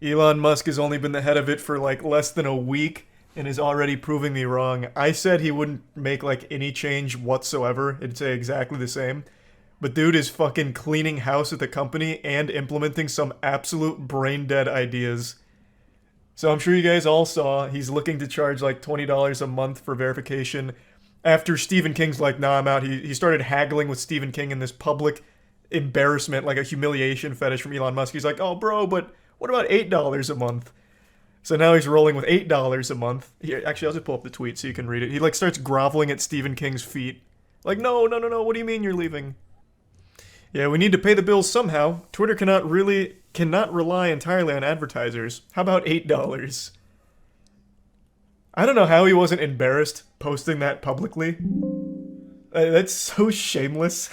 Elon Musk has only been the head of it for like less than a week and is already proving me wrong. I said he wouldn't make like any change whatsoever. It'd say exactly the same. But dude is fucking cleaning house at the company and implementing some absolute brain-dead ideas. So I'm sure you guys all saw he's looking to charge like $20 a month for verification. After Stephen King's like, nah, I'm out, he started haggling with Stephen King in this public embarrassment, like a humiliation fetish from Elon Musk. He's like, oh bro, but what about $8 a month? So now he's rolling with $8 a month. Here, actually, I'll just pull up the tweet so you can read it. He like starts groveling at Stephen King's feet. Like, no, what do you mean you're leaving? Yeah, we need to pay the bills somehow. Twitter cannot really cannot rely entirely on advertisers. How about $8? I don't know how he wasn't embarrassed posting that publicly. That's so shameless.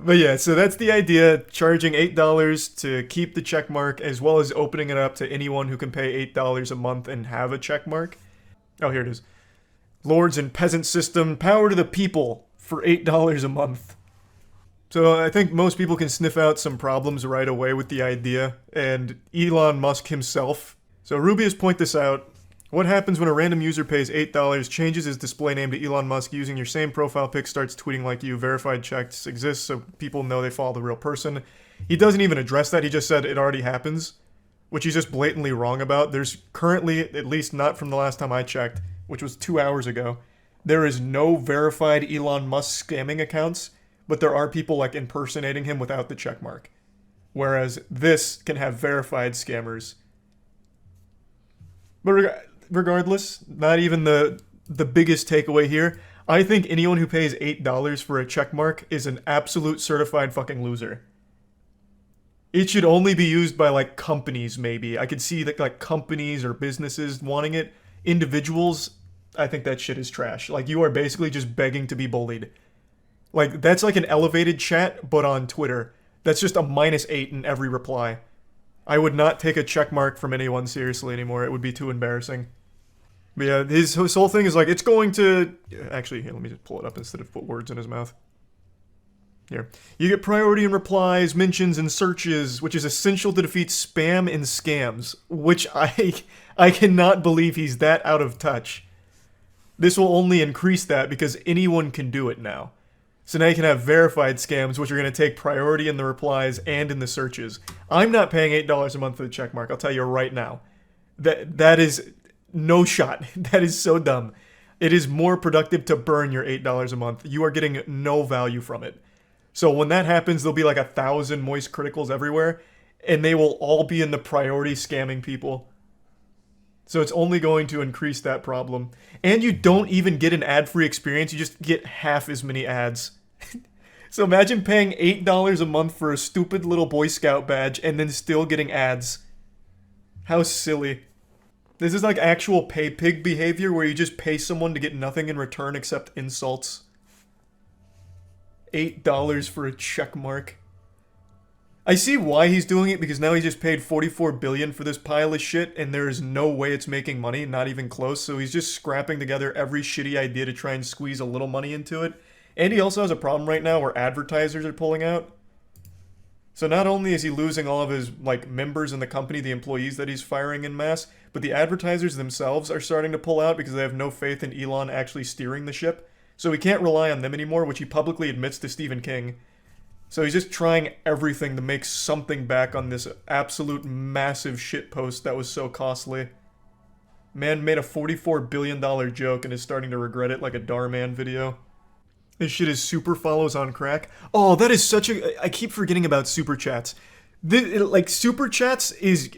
But yeah, so that's the idea, charging $8 to keep the checkmark, as well as opening it up to anyone who can pay $8 a month and have a checkmark. Oh, here it is. Lords and peasant system, power to the people for $8 a month. So I think most people can sniff out some problems right away with the idea, and Elon Musk himself. So Rubius point this out. What happens when a random user pays $8, changes his display name to Elon Musk using your same profile pic, starts tweeting like you, verified checks exist so people know they follow the real person. He doesn't even address that, he just said it already happens, which he's just blatantly wrong about. There's currently, at least not from the last time I checked, which was 2 hours ago, there is no verified Elon Musk scamming accounts, but there are people like impersonating him without the checkmark. Whereas this can have verified scammers. But regardless, not even the biggest takeaway here. I think anyone who pays $8 for a checkmark is an absolute certified fucking loser. It should only be used by like companies, maybe. I could see that like companies or businesses wanting it. Individuals, I think that shit is trash. Like, you are basically just begging to be bullied. Like, that's like an elevated chat, but on Twitter. That's just a -8 in every reply. I would not take a checkmark from anyone seriously anymore. It would be too embarrassing. But yeah, his whole thing is like, it's going to... Actually, here, let me just pull it up instead of put words in his mouth. Here. You get priority in replies, mentions, and searches, which is essential to defeat spam and scams. Which I cannot believe he's that out of touch. This will only increase that because anyone can do it now. So now you can have verified scams, which are going to take priority in the replies and in the searches. I'm not paying $8 a month for the checkmark, I'll tell you right now. That is no shot. That is so dumb. It is more productive to burn your $8 a month. You are getting no value from it. So when that happens, there'll be like 1,000 moist criticals everywhere, and they will all be in the priority scamming people. So it's only going to increase that problem. And you don't even get an ad-free experience, you just get half as many ads. So imagine paying $8 a month for a stupid little Boy Scout badge and then still getting ads. How silly. This is like actual pay pig behavior where you just pay someone to get nothing in return except insults. $8 for a check mark. I see why he's doing it, because now he just paid $44 billion for this pile of shit and there is no way it's making money, not even close, so he's just scrapping together every shitty idea to try and squeeze a little money into it. And he also has a problem right now where advertisers are pulling out. So not only is he losing all of his like members in the company, the employees that he's firing en masse, but the advertisers themselves are starting to pull out because they have no faith in Elon actually steering the ship. So he can't rely on them anymore, which he publicly admits to Stephen King. So he's just trying everything to make something back on this absolute massive shitpost that was so costly. Man made a $44 billion joke and is starting to regret it like a Darman video. This shit is super follows on crack. Oh, that is such a... I keep forgetting about super chats. Like, super chats is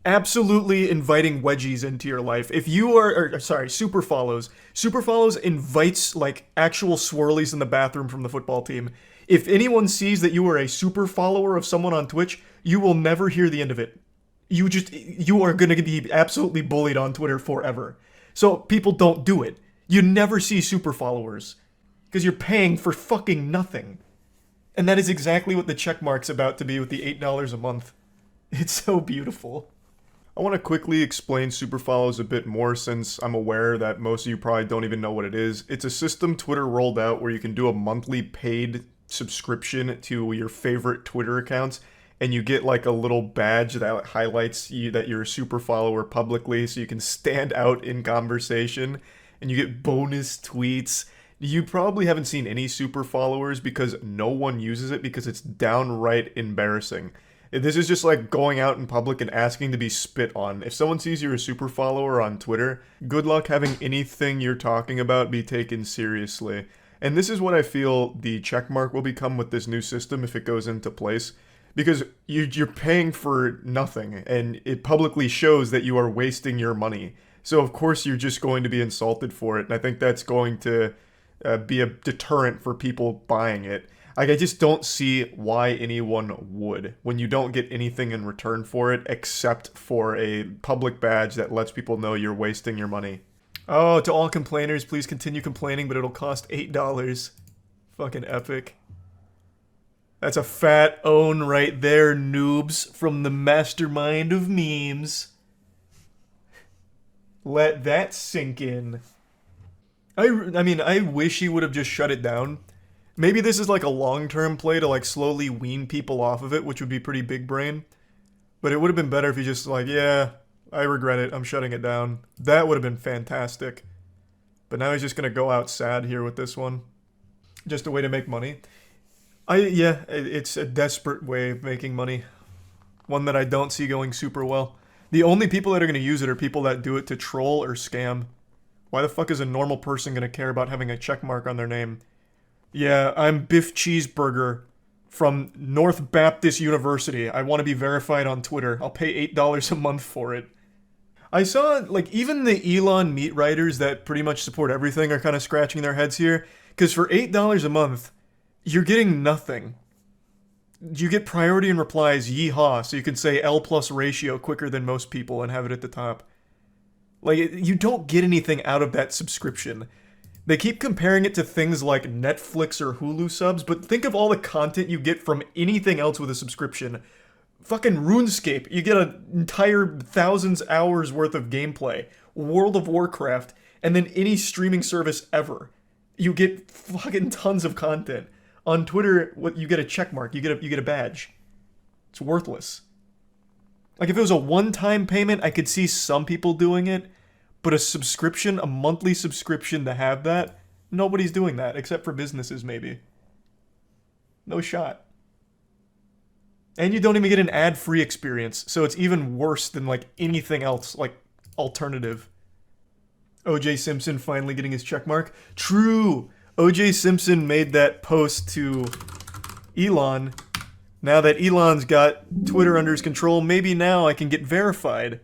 absolutely inviting wedgies into your life. If you are... sorry, super follows. Super follows invites, like, actual swirlies in the bathroom from the football team. If anyone sees that you are a super follower of someone on Twitch, you will never hear the end of it. You are gonna be absolutely bullied on Twitter forever. So people don't do it. You never see super followers. Because you're paying for fucking nothing. And that is exactly what the checkmark's about to be with the $8 a month. It's so beautiful. I want to quickly explain super follows a bit more, since I'm aware that most of you probably don't even know what it is. It's a system Twitter rolled out where you can do a monthly paid subscription to your favorite Twitter accounts, and you get like a little badge that highlights you that you're a super follower publicly, so you can stand out in conversation, and you get bonus tweets. You probably haven't seen any super followers because no one uses it because it's downright embarrassing. This is just like going out in public and asking to be spit on. If someone sees you're a super follower on Twitter, good luck having anything you're talking about be taken seriously. And this is what I feel the checkmark will become with this new system if it goes into place. Because you're paying for nothing, and it publicly shows that you are wasting your money. So of course you're just going to be insulted for it, and I think that's going to... be a deterrent for people buying it. Like, I just don't see why anyone would when you don't get anything in return for it except for a public badge that lets people know you're wasting your money. Oh, to all complainers, please continue complaining, but it'll cost $8. Fucking epic. That's a fat own right there, noobs, from the mastermind of memes. Let that sink in. I mean, I wish he would have just shut it down. Maybe this is like a long-term play to like slowly wean people off of it, which would be pretty big brain. But it would have been better if he just like, yeah, I regret it, I'm shutting it down. That would have been fantastic. But now he's just gonna go out sad here with this one. Just a way to make money. Yeah, it's a desperate way of making money. One that I don't see going super well. The only people that are gonna use it are people that do it to troll or scam. Why the fuck is a normal person gonna care about having a check mark on their name? Yeah, I'm Biff Cheeseburger from North Baptist University. I want to be verified on Twitter. I'll pay $8 a month for it. I saw, like, even the Elon meat writers that pretty much support everything are kind of scratching their heads here. Because for $8 a month, you're getting nothing. You get priority in replies, yeehaw, so you can say L+ ratio quicker than most people and have it at the top. Like, you don't get anything out of that subscription. They keep comparing it to things like Netflix or Hulu subs, but think of all the content you get from anything else with a subscription. Fucking RuneScape, you get an entire thousands hours worth of gameplay. World of Warcraft, and then any streaming service ever. You get fucking tons of content. On Twitter, you get a check mark, you get a badge. It's worthless. Like, if it was a one-time payment, I could see some people doing it. But a subscription, a monthly subscription to have that, nobody's doing that, except for businesses, maybe. No shot. And you don't even get an ad-free experience, so it's even worse than, like, anything else, like, alternative. O.J. Simpson finally getting his checkmark. True! O.J. Simpson made that post to Elon. Now that Elon's got Twitter under his control, maybe now I can get verified.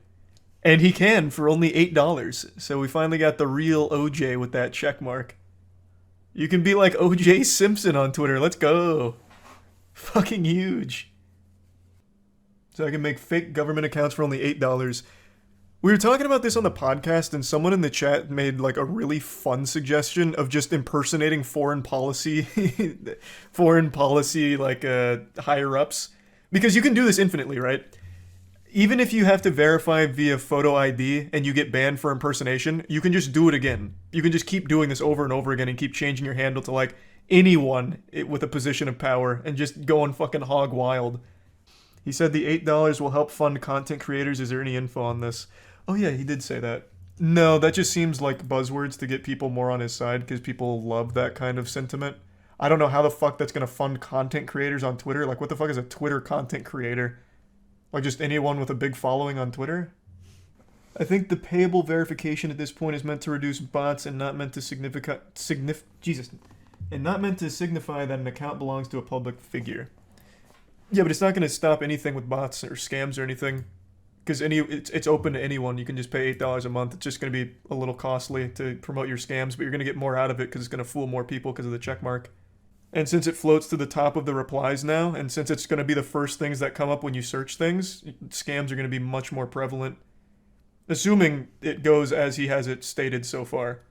And he can for only $8, so we finally got the real OJ with that check mark. You can be like OJ Simpson on Twitter, let's go. Fucking huge. So I can make fake government accounts for only $8. We were talking about this on the podcast, and someone in the chat made like a really fun suggestion of just impersonating foreign policy like higher ups. Because you can do this infinitely, right? Even if you have to verify via photo ID and you get banned for impersonation, you can just do it again. You can just keep doing this over and over again and keep changing your handle to like anyone with a position of power and just going fucking hog wild. He said the $8 will help fund content creators. Is there any info on this? Oh yeah, he did say that. No, that just seems like buzzwords to get people more on his side because people love that kind of sentiment. I don't know how the fuck that's going to fund content creators on Twitter. Like, what the fuck is a Twitter content creator? Like, just anyone with a big following on Twitter? I think the payable verification at this point is meant to reduce bots and not meant to signify that an account belongs to a public figure. Yeah, but it's not going to stop anything with bots or scams or anything. Because it's open to anyone. You can just pay $8 a month. It's just going to be a little costly to promote your scams, but you're going to get more out of it because it's going to fool more people because of the checkmark. And since it floats to the top of the replies now, and since it's going to be the first things that come up when you search things, scams are going to be much more prevalent. Assuming it goes as he has it stated so far.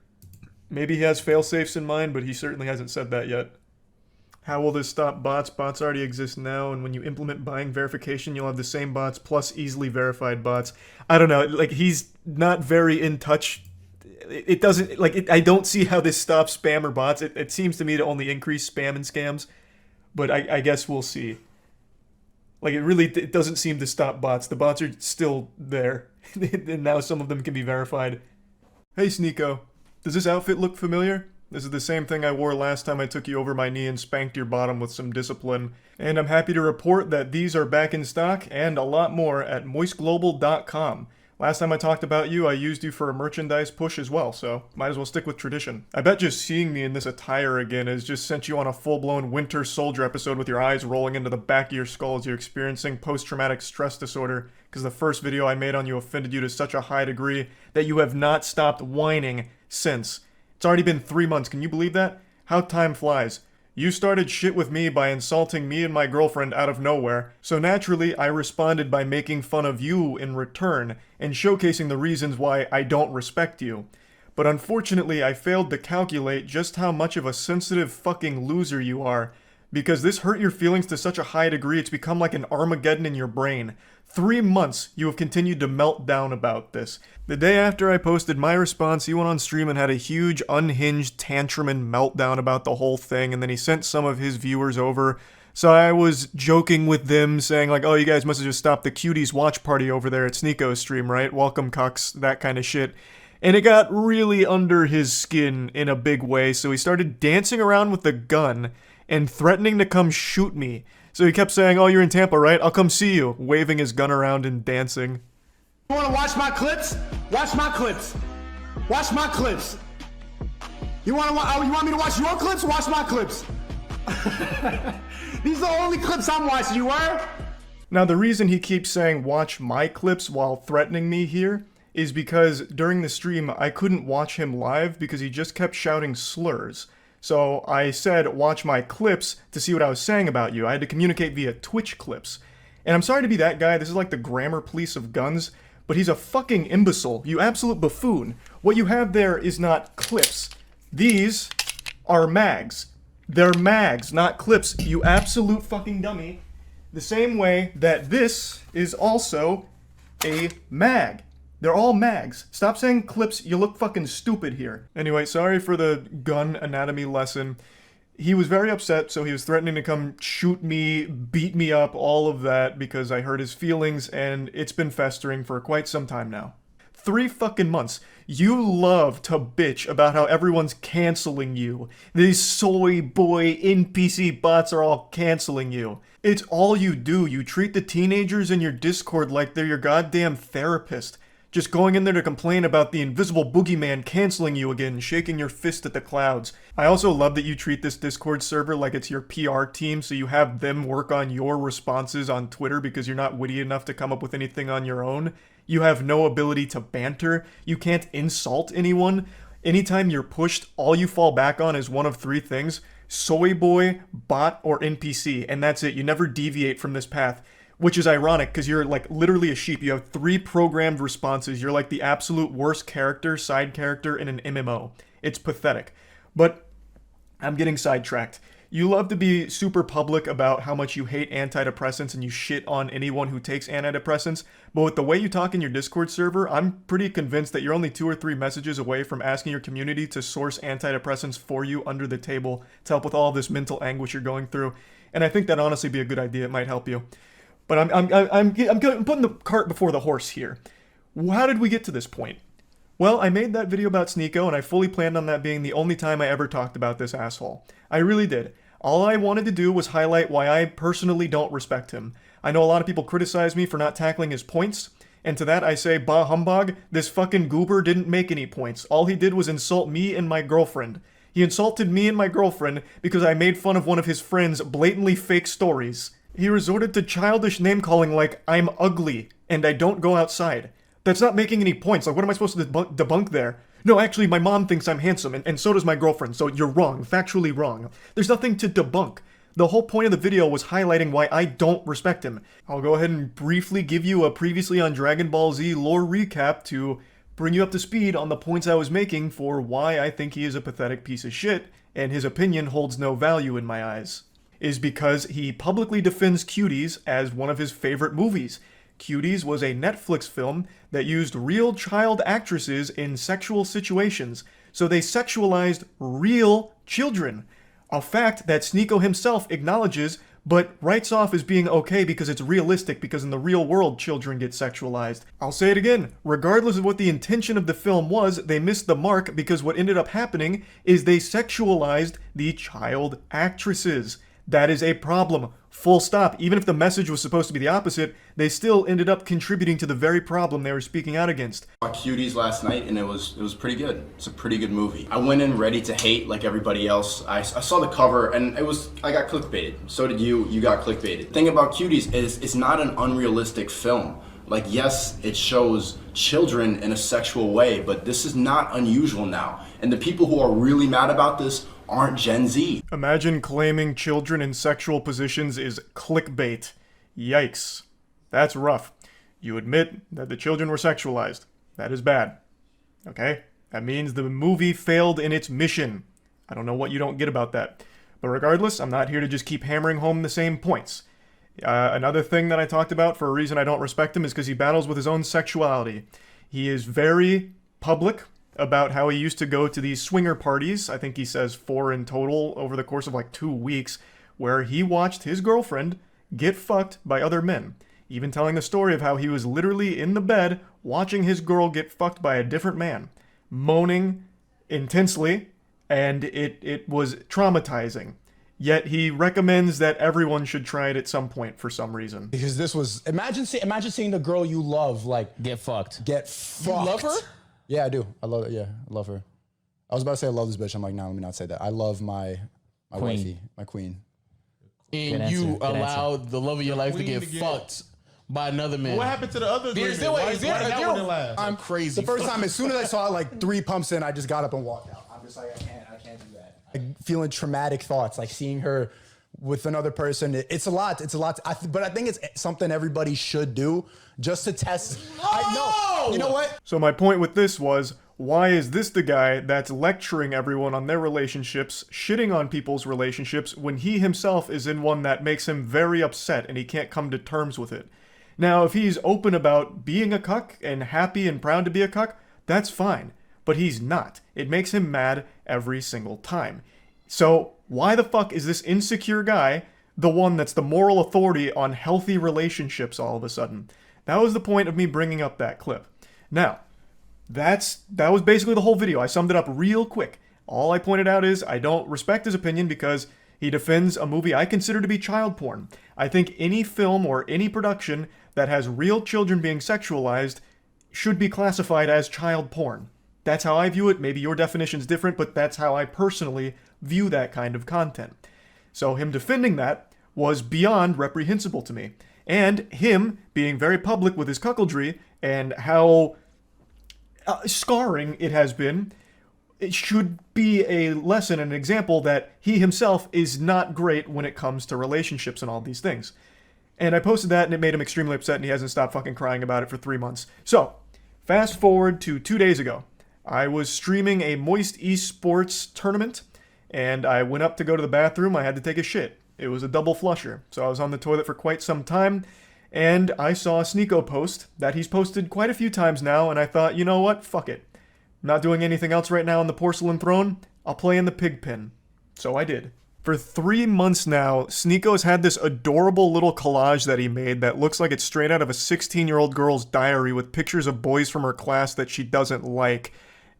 Maybe he has fail-safes in mind, but he certainly hasn't said that yet. How will this stop bots? Bots already exist now, and when you implement buying verification, you'll have the same bots plus easily verified bots. I don't know, like, he's not very in touch. It doesn't, like, I don't see how this stops spam or bots. It seems to me to only increase spam and scams, but I guess we'll see. Like, it doesn't seem to stop bots. The bots are still there, and now some of them can be verified. Hey, Sneako, does this outfit look familiar? This is the same thing I wore last time I took you over my knee and spanked your bottom with some discipline. And I'm happy to report that these are back in stock, and a lot more, at moistglobal.com. Last time I talked about you, I used you for a merchandise push as well, so might as well stick with tradition. I bet just seeing me in this attire again has just sent you on a full-blown Winter Soldier episode with your eyes rolling into the back of your skull as you're experiencing post-traumatic stress disorder, because the first video I made on you offended you to such a high degree that you have not stopped whining since. It's already been 3 months, can you believe that? How time flies. You started shit with me by insulting me and my girlfriend out of nowhere, so naturally I responded by making fun of you in return and showcasing the reasons why I don't respect you. But unfortunately I failed to calculate just how much of a sensitive fucking loser you are, because this hurt your feelings to such a high degree it's become like an Armageddon in your brain. 3 months you have continued to melt down about this. The day after I posted my response, he went on stream and had a huge unhinged tantrum and meltdown about the whole thing, and then he sent some of his viewers over. So I was joking with them, saying like, oh, you guys must have just stopped the cuties watch party over there at Sneako's stream, right? Welcome, cucks, that kind of shit. And it got really under his skin in a big way, so he started dancing around with the gun and threatening to come shoot me. So he kept saying, oh, you're in Tampa, right? I'll come see you, waving his gun around and dancing. You wanna watch my clips? Watch my clips. Watch my clips. You want me to watch your clips? Watch my clips. These are the only clips I'm watching, you were? Now the reason he keeps saying watch my clips while threatening me here is because during the stream I couldn't watch him live because he just kept shouting slurs. So I said watch my clips to see what I was saying about you. I had to communicate via Twitch clips. And I'm sorry to be that guy, this is like the grammar police of guns, but he's a fucking imbecile, you absolute buffoon. What you have there is not clips. These are mags. They're mags, not clips, you absolute fucking dummy. The same way that this is also a mag. They're all mags. Stop saying clips, you look fucking stupid here. Anyway, sorry for the gun anatomy lesson. He was very upset, so he was threatening to come shoot me, beat me up, all of that, because I hurt his feelings, and it's been festering for quite some time now. 3 fucking months. You love to bitch about how everyone's canceling you. These soy boy NPC bots are all canceling you. It's all you do. You treat the teenagers in your Discord like they're your goddamn therapist. Just going in there to complain about the invisible boogeyman canceling you again, shaking your fist at the clouds. I also love that you treat this Discord server like it's your PR team, so you have them work on your responses on Twitter because you're not witty enough to come up with anything on your own. You have no ability to banter. You can't insult anyone. Anytime you're pushed, all you fall back on is one of 3 things: soy boy, bot, or NPC, and that's it. You never deviate from this path. Which is ironic, because you're like literally a sheep. You have 3 programmed responses. You're like the absolute worst character, side character in an MMO. It's pathetic. But I'm getting sidetracked. You love to be super public about how much you hate antidepressants and you shit on anyone who takes antidepressants, but with the way you talk in your Discord server, I'm pretty convinced that you're only 2 or 3 messages away from asking your community to source antidepressants for you under the table to help with all this mental anguish you're going through. And I think that'd honestly be a good idea. It might help you. But I'm putting the cart before the horse here. How did we get to this point? Well, I made that video about Sneako, and I fully planned on that being the only time I ever talked about this asshole. I really did. All I wanted to do was highlight why I personally don't respect him. I know a lot of people criticize me for not tackling his points, and to that I say, bah humbug, this fucking goober didn't make any points. All he did was insult me and my girlfriend. He insulted me and my girlfriend because I made fun of one of his friend's blatantly fake stories. He resorted to childish name-calling like, I'm ugly, and I don't go outside. That's not making any points. Like, what am I supposed to debunk there? No, actually, my mom thinks I'm handsome, and so does my girlfriend, so you're wrong, factually wrong. There's nothing to debunk. The whole point of the video was highlighting why I don't respect him. I'll go ahead and briefly give you a previously on Dragon Ball Z lore recap to bring you up to speed on the points I was making for why I think he is a pathetic piece of shit, and his opinion holds no value in my eyes. Is because he publicly defends Cuties as one of his favorite movies. Cuties was a Netflix film that used real child actresses in sexual situations, so they sexualized real children. A fact that Sneako himself acknowledges, but writes off as being okay because it's realistic, because in the real world children get sexualized. I'll say it again, regardless of what the intention of the film was, they missed the mark because what ended up happening is they sexualized the child actresses. That is a problem. Full stop. Even if the message was supposed to be the opposite, they still ended up contributing to the very problem they were speaking out against. I saw Cuties last night and it was pretty good. It's a pretty good movie. I went in ready to hate like everybody else. I saw the cover and I got clickbaited. So did you. You got clickbaited. The thing about Cuties is it's not an unrealistic film. Like, yes, it shows children in a sexual way, but this is not unusual now. And the people who are really mad about this aren't Gen Z. Imagine claiming children in sexual positions is clickbait. Yikes. That's rough. You admit that the children were sexualized. That is bad. Okay? That means the movie failed in its mission. I don't know what you don't get about that. But regardless, I'm not here to just keep hammering home the same points. Another thing that I talked about for a reason I don't respect him is because he battles with his own sexuality. He is very public about how he used to go to these swinger parties, I think he says 4 in total over the course of like 2 weeks, where he watched his girlfriend get fucked by other men. Even telling the story of how he was literally in the bed watching his girl get fucked by a different man, moaning intensely, and it was traumatizing. Yet he recommends that everyone should try it at some point for some reason. Because this was, imagine seeing the girl you love like get fucked. You love her? Yeah, I do. I love her. I was about to say I love this bitch. I'm like, no, let me not say that. I love my wifey, my queen. And you allowed the love of your life to get fucked by another man. What happened to the other agreement? I'm crazy. The first time, as soon as I saw it, like 3 pumps in, I just got up and walked out. I'm just like, I can't do that. Like, feeling traumatic thoughts, like seeing her with another person. It's a lot. But I think it's something everybody should do just to test. You know what? So my point with this was, why is this the guy that's lecturing everyone on their relationships, shitting on people's relationships, when he himself is in one that makes him very upset and he can't come to terms with it? Now, if he's open about being a cuck and happy and proud to be a cuck, that's fine. But he's not. It makes him mad every single time. So why the fuck is this insecure guy the one that's the moral authority on healthy relationships all of a sudden? That was the point of me bringing up that clip. Now, that was basically the whole video. I summed it up real quick. All I pointed out is I don't respect his opinion because he defends a movie I consider to be child porn. I think any film or any production that has real children being sexualized should be classified as child porn. That's how I view it. Maybe your definition's different, but that's how I personally view that kind of content. So him defending that was beyond reprehensible to me. And him being very public with his cuckoldry and how scarring it has been, it should be a lesson and an example that he himself is not great when it comes to relationships and all these things. And I posted that and it made him extremely upset and he hasn't stopped fucking crying about it for 3 months. So, fast forward to 2 days ago. I was streaming a Moist Esports tournament and I went up to go to the bathroom. I had to take a shit. It was a double flusher. So I was on the toilet for quite some time and I saw a Sneako post that he's posted quite a few times now and I thought, you know what? Fuck it. I'm not doing anything else right now on the porcelain throne. I'll play in the pig pen. So I did. For 3 months now, Sneako's had this adorable little collage that he made that looks like it's straight out of a 16-year-old girl's diary with pictures of boys from her class that she doesn't like.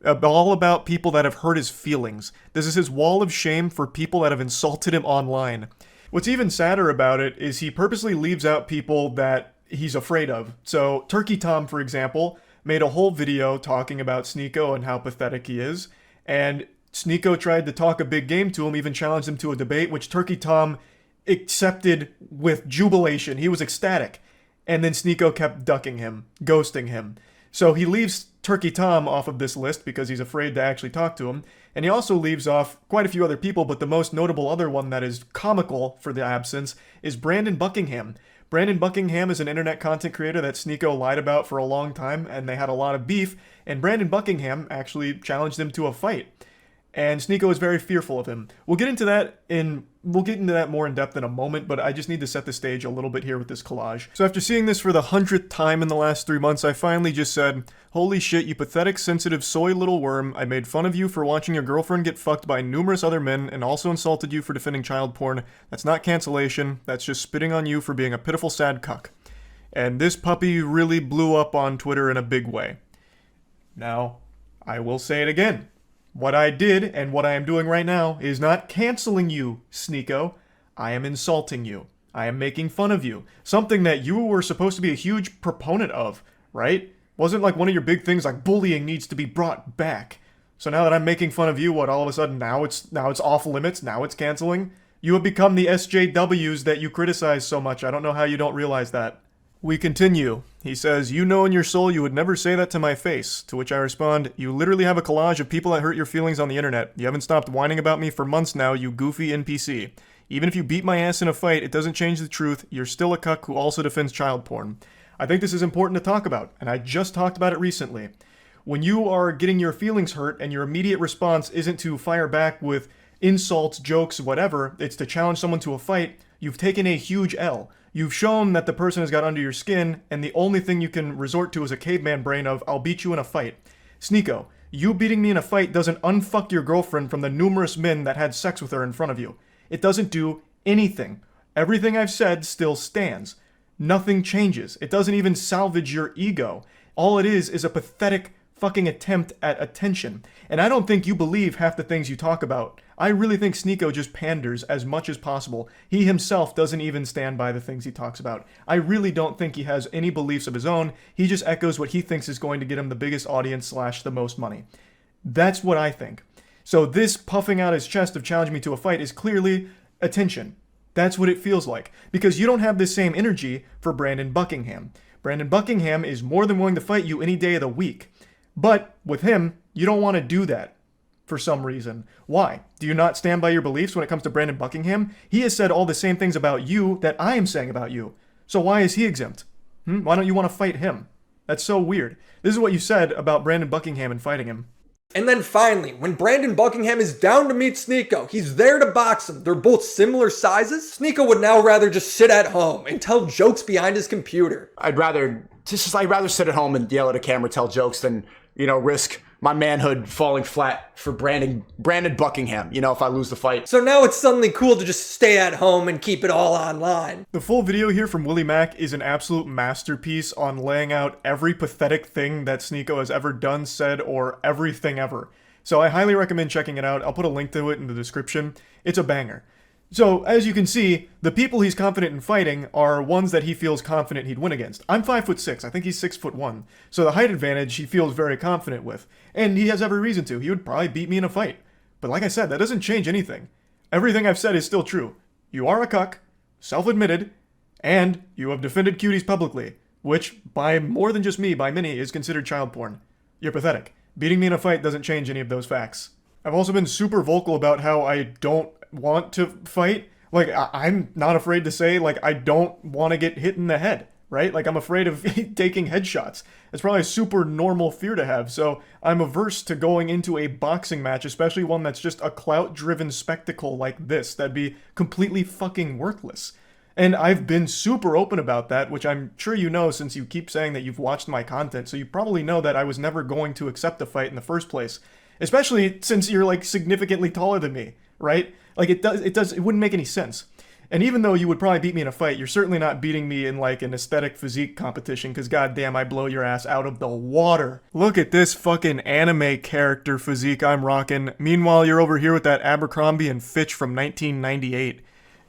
All about people that have hurt his feelings. This is his wall of shame for people that have insulted him online. What's even sadder about it is he purposely leaves out people that he's afraid of. So Turkey Tom, for example, made a whole video talking about Sneako and how pathetic he is. And Sneako tried to talk a big game to him, even challenged him to a debate, which Turkey Tom accepted with jubilation. He was ecstatic. And then Sneako kept ducking him, ghosting him. So he leaves Turkey Tom off of this list because he's afraid to actually talk to him. And he also leaves off quite a few other people, but the most notable other one that is comical for the absence is Brandon Buckingham. Brandon Buckingham is an internet content creator that Sneako lied about for a long time, and they had a lot of beef, and Brandon Buckingham actually challenged him to a fight. And Sneako is very fearful of him. We'll get into that more in depth in a moment, but I just need to set the stage a little bit here with this collage. So after seeing this for the 100th time in the last 3 months, I finally just said, holy shit, you pathetic, sensitive, soy little worm. I made fun of you for watching your girlfriend get fucked by numerous other men and also insulted you for defending child porn. That's not cancellation. That's just spitting on you for being a pitiful, sad cuck. And this puppy really blew up on Twitter in a big way. Now, I will say it again. What I did, and what I am doing right now, is not canceling you, Sneako. I am insulting you. I am making fun of you. Something that you were supposed to be a huge proponent of, right? Wasn't like one of your big things like bullying needs to be brought back. So now that I'm making fun of you, what, all of a sudden now it's off limits, now it's canceling? You have become the SJWs that you criticize so much. I don't know how you don't realize that. We continue. He says, "You know in your soul you would never say that to my face." To which I respond, "You literally have a collage of people that hurt your feelings on the internet. You haven't stopped whining about me for months now, you goofy NPC. Even if you beat my ass in a fight, it doesn't change the truth. You're still a cuck who also defends child porn." I think this is important to talk about, and I just talked about it recently. When you are getting your feelings hurt and your immediate response isn't to fire back with insults, jokes, whatever, it's to challenge someone to a fight, you've taken a huge L. You've shown that the person has got under your skin, and the only thing you can resort to is a caveman brain of, "I'll beat you in a fight." Sneako, you beating me in a fight doesn't unfuck your girlfriend from the numerous men that had sex with her in front of you. It doesn't do anything. Everything I've said still stands. Nothing changes. It doesn't even salvage your ego. All it is a pathetic fucking attempt at attention. And I don't think you believe half the things you talk about. I really think Sneako just panders as much as possible. He himself doesn't even stand by the things he talks about. I really don't think he has any beliefs of his own. He just echoes what he thinks is going to get him the biggest audience / the most money. That's what I think. So this puffing out his chest of challenging me to a fight is clearly attention. That's what it feels like. Because you don't have this same energy for Brandon Buckingham. Brandon Buckingham is more than willing to fight you any day of the week. But with him, you don't want to do that for some reason. Why? Do you not stand by your beliefs when it comes to Brandon Buckingham? He has said all the same things about you that I am saying about you. So why is he exempt? Why don't you want to fight him? That's so weird. This is what you said about Brandon Buckingham and fighting him. And then finally, when Brandon Buckingham is down to meet Sneako, he's there to box him. They're both similar sizes. Sneako would now rather just sit at home and tell jokes behind his computer. I'd rather sit at home and yell at a camera, tell jokes than, risk my manhood falling flat for Brandon Buckingham, if I lose the fight. So now it's suddenly cool to just stay at home and keep it all online. The full video here from Willie Mac is an absolute masterpiece on laying out every pathetic thing that Sneako has ever done, said, or everything ever. So I highly recommend checking it out. I'll put a link to it in the description. It's a banger. So, as you can see, the people he's confident in fighting are ones that he feels confident he'd win against. I'm 5'6", I think he's 6'1", so the height advantage he feels very confident with. And he has every reason to. He would probably beat me in a fight. But like I said, that doesn't change anything. Everything I've said is still true. You are a cuck, self-admitted, and you have defended cuties publicly, which, by more than just me, by many, is considered child porn. You're pathetic. Beating me in a fight doesn't change any of those facts. I've also been super vocal about how I don't want to fight. Like, I'm not afraid to say, I don't want to get hit in the head, right? I'm afraid of taking headshots. It's probably a super normal fear to have, so I'm averse to going into a boxing match, especially one that's just a clout-driven spectacle like this. That'd be completely fucking worthless. And I've been super open about that, which I'm sure you know since you keep saying that you've watched my content, so you probably know that I was never going to accept a fight in the first place. Especially since you're, significantly taller than me, right? It wouldn't make any sense. And even though you would probably beat me in a fight, you're certainly not beating me in, an aesthetic physique competition, because goddamn, I blow your ass out of the water. Look at this fucking anime character physique I'm rocking. Meanwhile, you're over here with that Abercrombie and Fitch from 1998.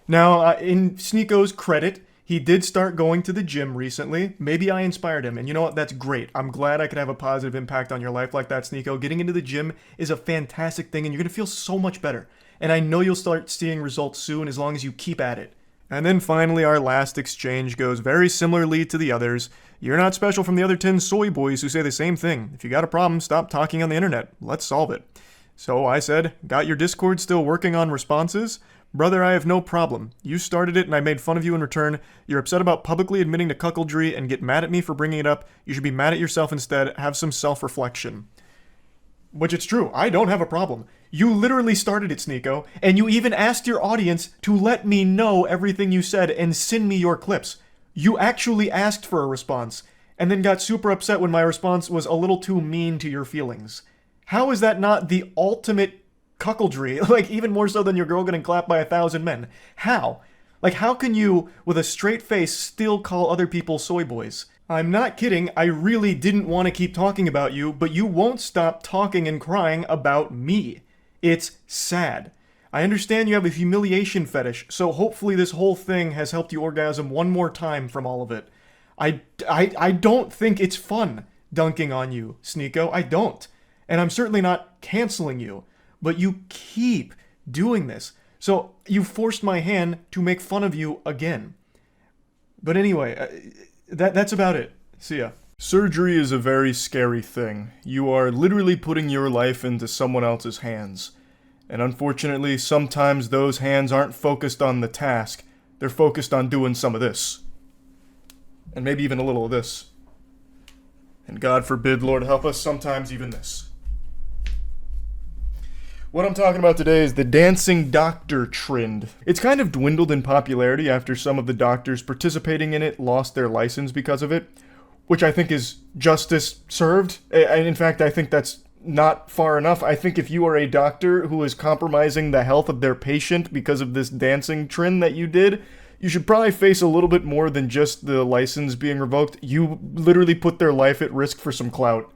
Now, in Sneako's credit, he did start going to the gym recently. Maybe I inspired him, and you know what? That's great. I'm glad I could have a positive impact on your life like that, Sneako. Getting into the gym is a fantastic thing, and you're going to feel so much better. And I know you'll start seeing results soon as long as you keep at it. And then finally, our last exchange goes very similarly to the others. You're not special from the other 10 soy boys who say the same thing. If you got a problem, stop talking on the internet. Let's solve it. So I said, got your Discord still working on responses? Brother, I have no problem. You started it and I made fun of you in return. You're upset about publicly admitting to cuckoldry and get mad at me for bringing it up. You should be mad at yourself instead. Have some self-reflection. Which it's true. I don't have a problem. You literally started it, Sneako, and you even asked your audience to let me know everything you said and send me your clips. You actually asked for a response, and then got super upset when my response was a little too mean to your feelings. How is that not the ultimate cuckoldry? Even more so than your girl getting clapped by 1,000 men. How? How can you, with a straight face, still call other people soy boys? I'm not kidding, I really didn't want to keep talking about you, but you won't stop talking and crying about me. It's sad. I understand you have a humiliation fetish, so hopefully this whole thing has helped you orgasm one more time from all of it. I don't think it's fun dunking on you, Sneako. I don't. And I'm certainly not canceling you. But you keep doing this. So you forced my hand to make fun of you again. But anyway, that's about it. See ya. Surgery is a very scary thing. You are literally putting your life into someone else's hands. And unfortunately, sometimes those hands aren't focused on the task. They're focused on doing some of this. And maybe even a little of this. And God forbid, Lord help us, sometimes even this. What I'm talking about today is the dancing doctor trend. It's kind of dwindled in popularity after some of the doctors participating in it lost their license because of it, which I think is justice served. And in fact, I think that's not far enough. I think if you are a doctor who is compromising the health of their patient because of this dancing trend that you did, you should probably face a little bit more than just the license being revoked. You literally put their life at risk for some clout.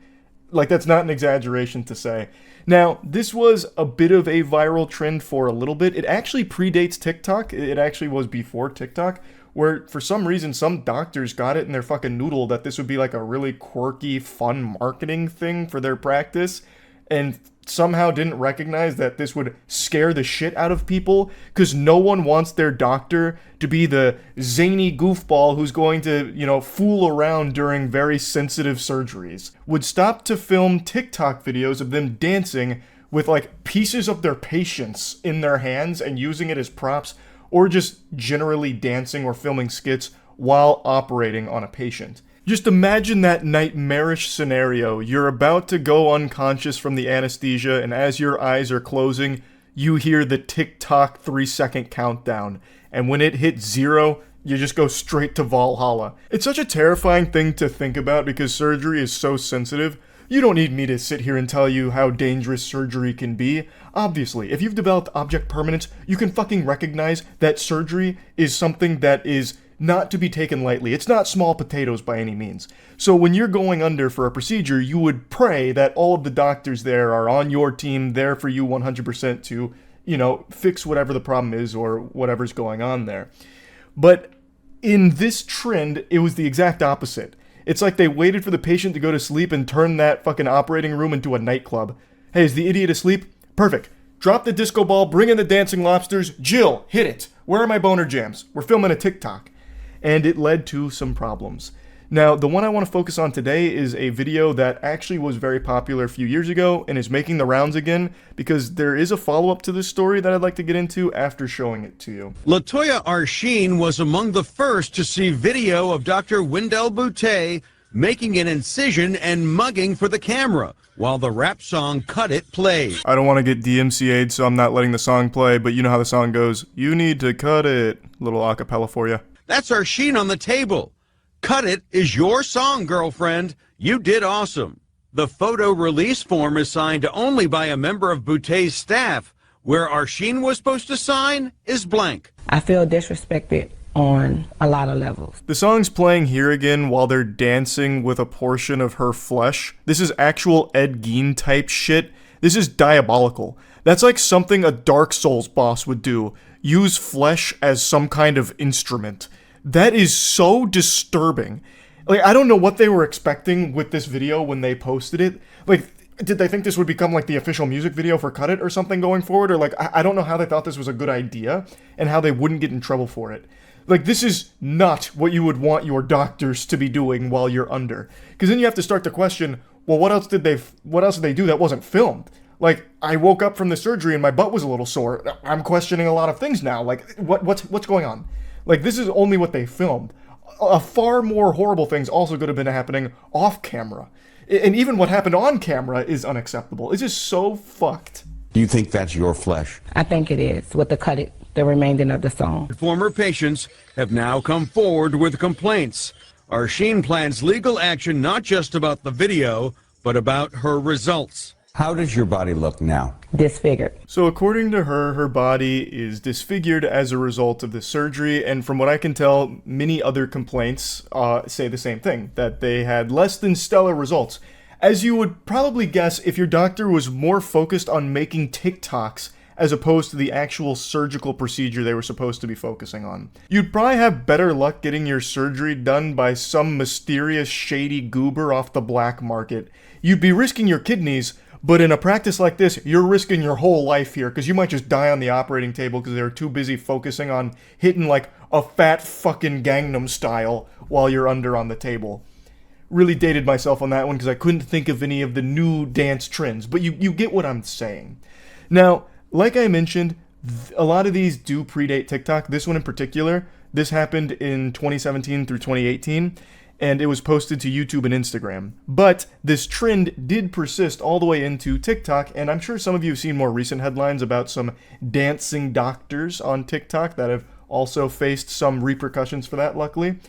Like, that's not an exaggeration to say. Now, this was a bit of a viral trend for a little bit. It actually predates TikTok. It actually was before TikTok, where for some reason some doctors got it in their fucking noodle that this would be like a really quirky, fun marketing thing for their practice, and somehow didn't recognize that this would scare the shit out of people, because no one wants their doctor to be the zany goofball who's going to, you know, fool around during very sensitive surgeries. Would stop to film TikTok videos of them dancing with like pieces of their patients in their hands and using it as props, or just generally dancing or filming skits while operating on a patient. Just imagine that nightmarish scenario. You're about to go unconscious from the anesthesia, and as your eyes are closing, you hear the tick-tock 3-second countdown. And when it hits 0, you just go straight to Valhalla. It's such a terrifying thing to think about because surgery is so sensitive. You don't need me to sit here and tell you how dangerous surgery can be. Obviously, if you've developed object permanence, you can fucking recognize that surgery is something that is not to be taken lightly. It's not small potatoes by any means. So when you're going under for a procedure, you would pray that all of the doctors there are on your team, there for you 100% to, you know, fix whatever the problem is or whatever's going on there. But in this trend, it was the exact opposite. It's like they waited for the patient to go to sleep and turned that fucking operating room into a nightclub. Hey, is the idiot asleep? Perfect. Drop the disco ball, bring in the dancing lobsters. Jill, hit it. Where are my boner jams? We're filming a TikTok. And it led to some problems. Now, the one I want to focus on today is a video that actually was very popular a few years ago and is making the rounds again because there is a follow-up to this story that I'd like to get into after showing it to you. Latoya Arsheen was among the first to see video of Dr. Wendell Boutte making an incision and mugging for the camera while the rap song Cut It played. I don't want to get DMCA'd, so I'm not letting the song play, but you know how the song goes. You need to cut it. Little acapella for you. That's Arsheen on the table. Cut It is your song, girlfriend. You did awesome. The photo release form is signed only by a member of Boutte's staff. Where Arsheen was supposed to sign is blank. I feel disrespected on a lot of levels. The song's playing here again while they're dancing with a portion of her flesh. This is actual Ed Gein type shit. This is diabolical. That's like something a Dark Souls boss would do. Use flesh as some kind of instrument. That is so disturbing. Like, I don't know what they were expecting with this video when they posted it. Like, did they think this would become like the official music video for Cut It or something going forward? Or like, I don't know how they thought this was a good idea and how they wouldn't get in trouble for it. Like, this is not what you would want your doctors to be doing while you're under. Because then you have to start to question, well, what else did they do that wasn't filmed? Like, I woke up from the surgery and my butt was a little sore. I'm questioning a lot of things now. Like, what's going on? Like, this is only what they filmed. A far more horrible things also could have been happening off camera. And even what happened on camera is unacceptable. It's just so fucked. Do you think that's your flesh? I think it is, with the Cut It, the remainder of the song. Former patients have now come forward with complaints. Arsheen plans legal action not just about the video, but about her results. How does your body look now? Disfigured. So according to her, her body is disfigured as a result of the surgery, and from what I can tell, many other complaints say the same thing, that they had less than stellar results. As you would probably guess if your doctor was more focused on making TikToks as opposed to the actual surgical procedure they were supposed to be focusing on. You'd probably have better luck getting your surgery done by some mysterious shady goober off the black market. You'd be risking your kidneys, But in a practice like this, you're risking your whole life here because you might just die on the operating table because they're too busy focusing on hitting like a fat fucking Gangnam Style while you're under on the table. Really dated myself on that one because I couldn't think of any of the new dance trends, but you get what I'm saying. Now, like I mentioned, a lot of these do predate TikTok. This one in particular, this happened in 2017 through 2018. And it was posted to YouTube and Instagram. But this trend did persist all the way into TikTok, and I'm sure some of you have seen more recent headlines about some dancing doctors on TikTok that have also faced some repercussions for that, luckily.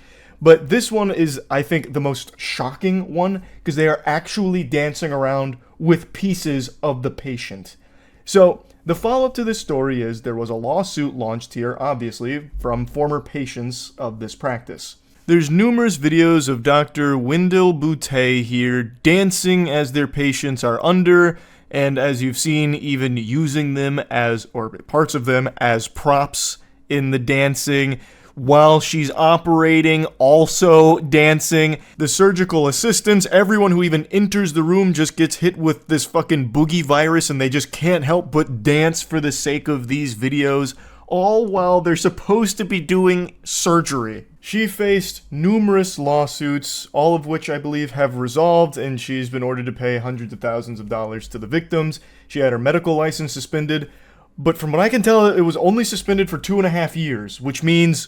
But this one is, I think, the most shocking one, because they are actually dancing around with pieces of the patient. So, the follow-up to this story is there was a lawsuit launched here, obviously, from former patients of this practice. There's numerous videos of Dr. Wendell Boutte here dancing as their patients are under, and as you've seen, even using them as, or parts of them, as props in the dancing. While she's operating, also dancing. The surgical assistants, everyone who even enters the room just gets hit with this fucking boogie virus and they just can't help but dance for the sake of these videos, all while they're supposed to be doing surgery. She faced numerous lawsuits, all of which I believe have resolved, and she's been ordered to pay hundreds of thousands of dollars to the victims. She had her medical license suspended, but from what I can tell, it was only suspended for 2.5 years, which means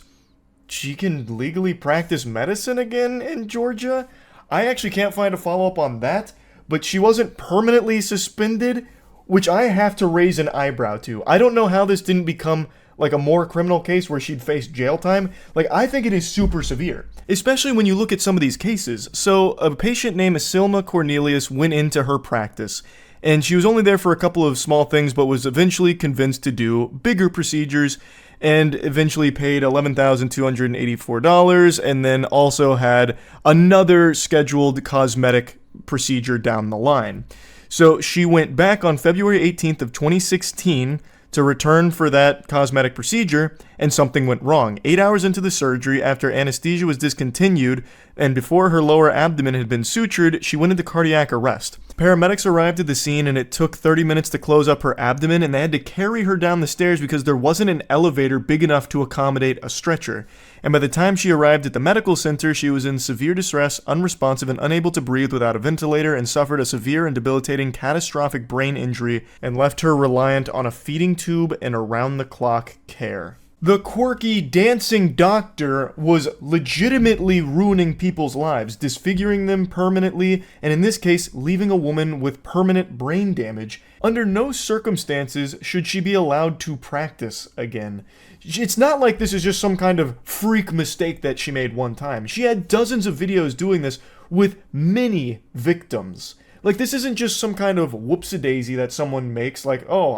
she can legally practice medicine again in Georgia? I actually can't find a follow-up on that, but she wasn't permanently suspended, which I have to raise an eyebrow to. I don't know how this didn't become like a more criminal case where she'd face jail time. Like, I think it is super severe, especially when you look at some of these cases. So, a patient named Silma Cornelius went into her practice, and she was only there for a couple of small things, but was eventually convinced to do bigger procedures, and eventually paid $11,284, and then also had another scheduled cosmetic procedure down the line. So she went back on February 18th of 2016 to return for that cosmetic procedure, and something went wrong. 8 hours into the surgery, after anesthesia was discontinued, and before her lower abdomen had been sutured, she went into cardiac arrest. Paramedics arrived at the scene, and it took 30 minutes to close up her abdomen, and they had to carry her down the stairs because there wasn't an elevator big enough to accommodate a stretcher. And by the time she arrived at the medical center, she was in severe distress, unresponsive, and unable to breathe without a ventilator, and suffered a severe and debilitating catastrophic brain injury, and left her reliant on a feeding tube and around-the-clock care. The quirky dancing doctor was legitimately ruining people's lives, disfiguring them permanently, and in this case, leaving a woman with permanent brain damage. Under no circumstances should she be allowed to practice again. It's not like this is just some kind of freak mistake that she made one time. She had dozens of videos doing this with many victims. Like, this isn't just some kind of whoopsie-daisy that someone makes, like, oh,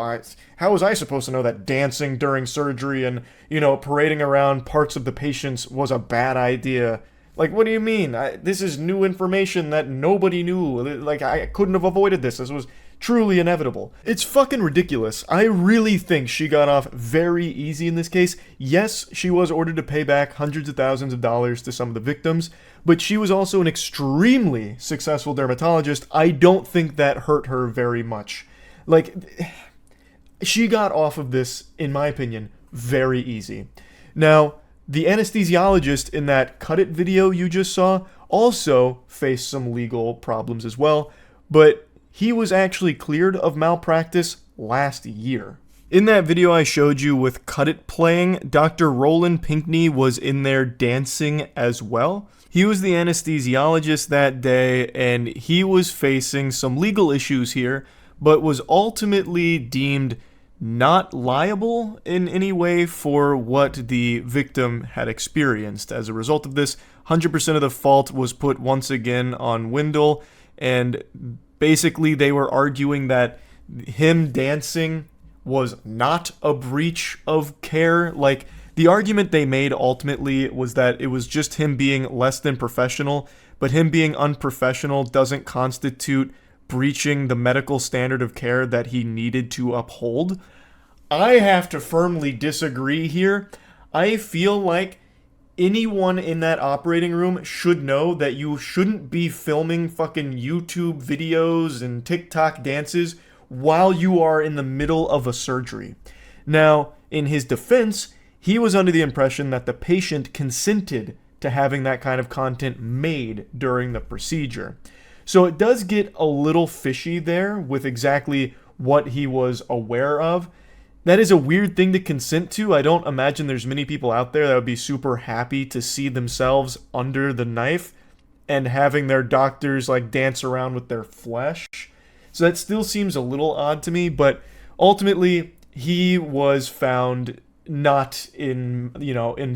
how was I supposed to know that dancing during surgery and, parading around parts of the patients was a bad idea? Like, what do you mean? This is new information that nobody knew. Like, I couldn't have avoided this. This was truly inevitable. It's fucking ridiculous. I really think she got off very easy in this case. Yes, she was ordered to pay back hundreds of thousands of dollars to some of the victims, but she was also an extremely successful dermatologist. I don't think that hurt her very much. Like, she got off of this, in my opinion, very easy. Now, the anesthesiologist in that Cut It video you just saw also faced some legal problems as well, but he was actually cleared of malpractice last year. In that video I showed you with Cut It playing, Dr. Roland Pinkney was in there dancing as well. He was the anesthesiologist that day, and he was facing some legal issues here, but was ultimately deemed not liable in any way for what the victim had experienced. As a result of this, 100% of the fault was put once again on Wendell, and basically they were arguing that him dancing was not a breach of care. Like, the argument they made ultimately was that it was just him being less than professional, but him being unprofessional doesn't constitute breaching the medical standard of care that he needed to uphold. I have to firmly disagree here. I feel like anyone in that operating room should know that you shouldn't be filming fucking YouTube videos and TikTok dances while you are in the middle of a surgery. Now, in his defense, he was under the impression that the patient consented to having that kind of content made during the procedure. So it does get a little fishy there with exactly what he was aware of. That is a weird thing to consent to. I don't imagine there's many people out there that would be super happy to see themselves under the knife and having their doctors like dance around with their flesh. So that still seems a little odd to me, but ultimately he was found not in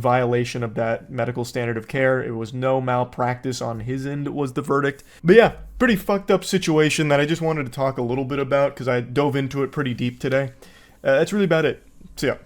violation of that medical standard of care. It was no malpractice on his end was the verdict. But yeah, pretty fucked up situation that I just wanted to talk a little bit about because I dove into it pretty deep today. That's really about it. So yeah.